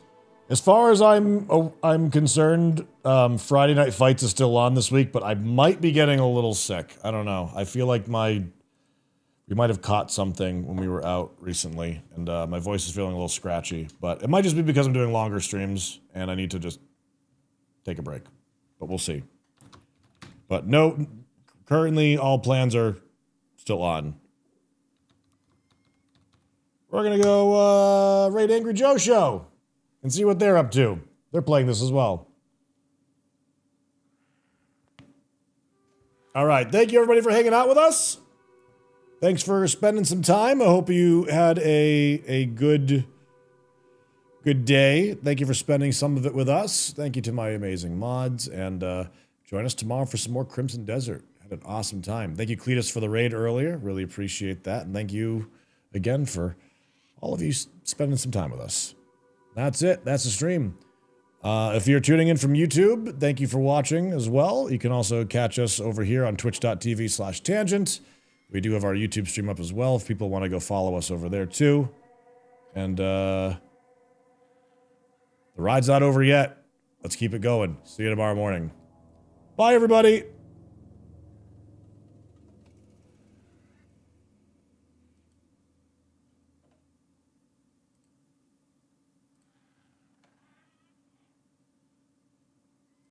as far as I'm concerned, Friday Night Fights is still on this week, but I might be getting a little sick. I don't know. I feel like we might have caught something when we were out recently, and my voice is feeling a little scratchy. But it might just be because I'm doing longer streams, and I need to just take a break. But we'll see. But no, currently all plans are still on. We're gonna go raid Angry Joe Show and see what they're up to. They're playing this as well. All right, thank you everybody for hanging out with us. Thanks for spending some time. I hope you had a good day. Thank you for spending some of it with us. Thank you to my amazing mods, and join us tomorrow for some more Crimson Desert. Had an awesome time. Thank you, Cletus, for the raid earlier. Really appreciate that, and thank you again for all of you spending some time with us. That's it. That's the stream. If you're tuning in from YouTube, thank you for watching as well. You can also catch us over here on twitch.tv/tangent. We do have our YouTube stream up as well if people want to go follow us over there too. And the ride's not over yet. Let's keep it going. See you tomorrow morning. Bye, everybody.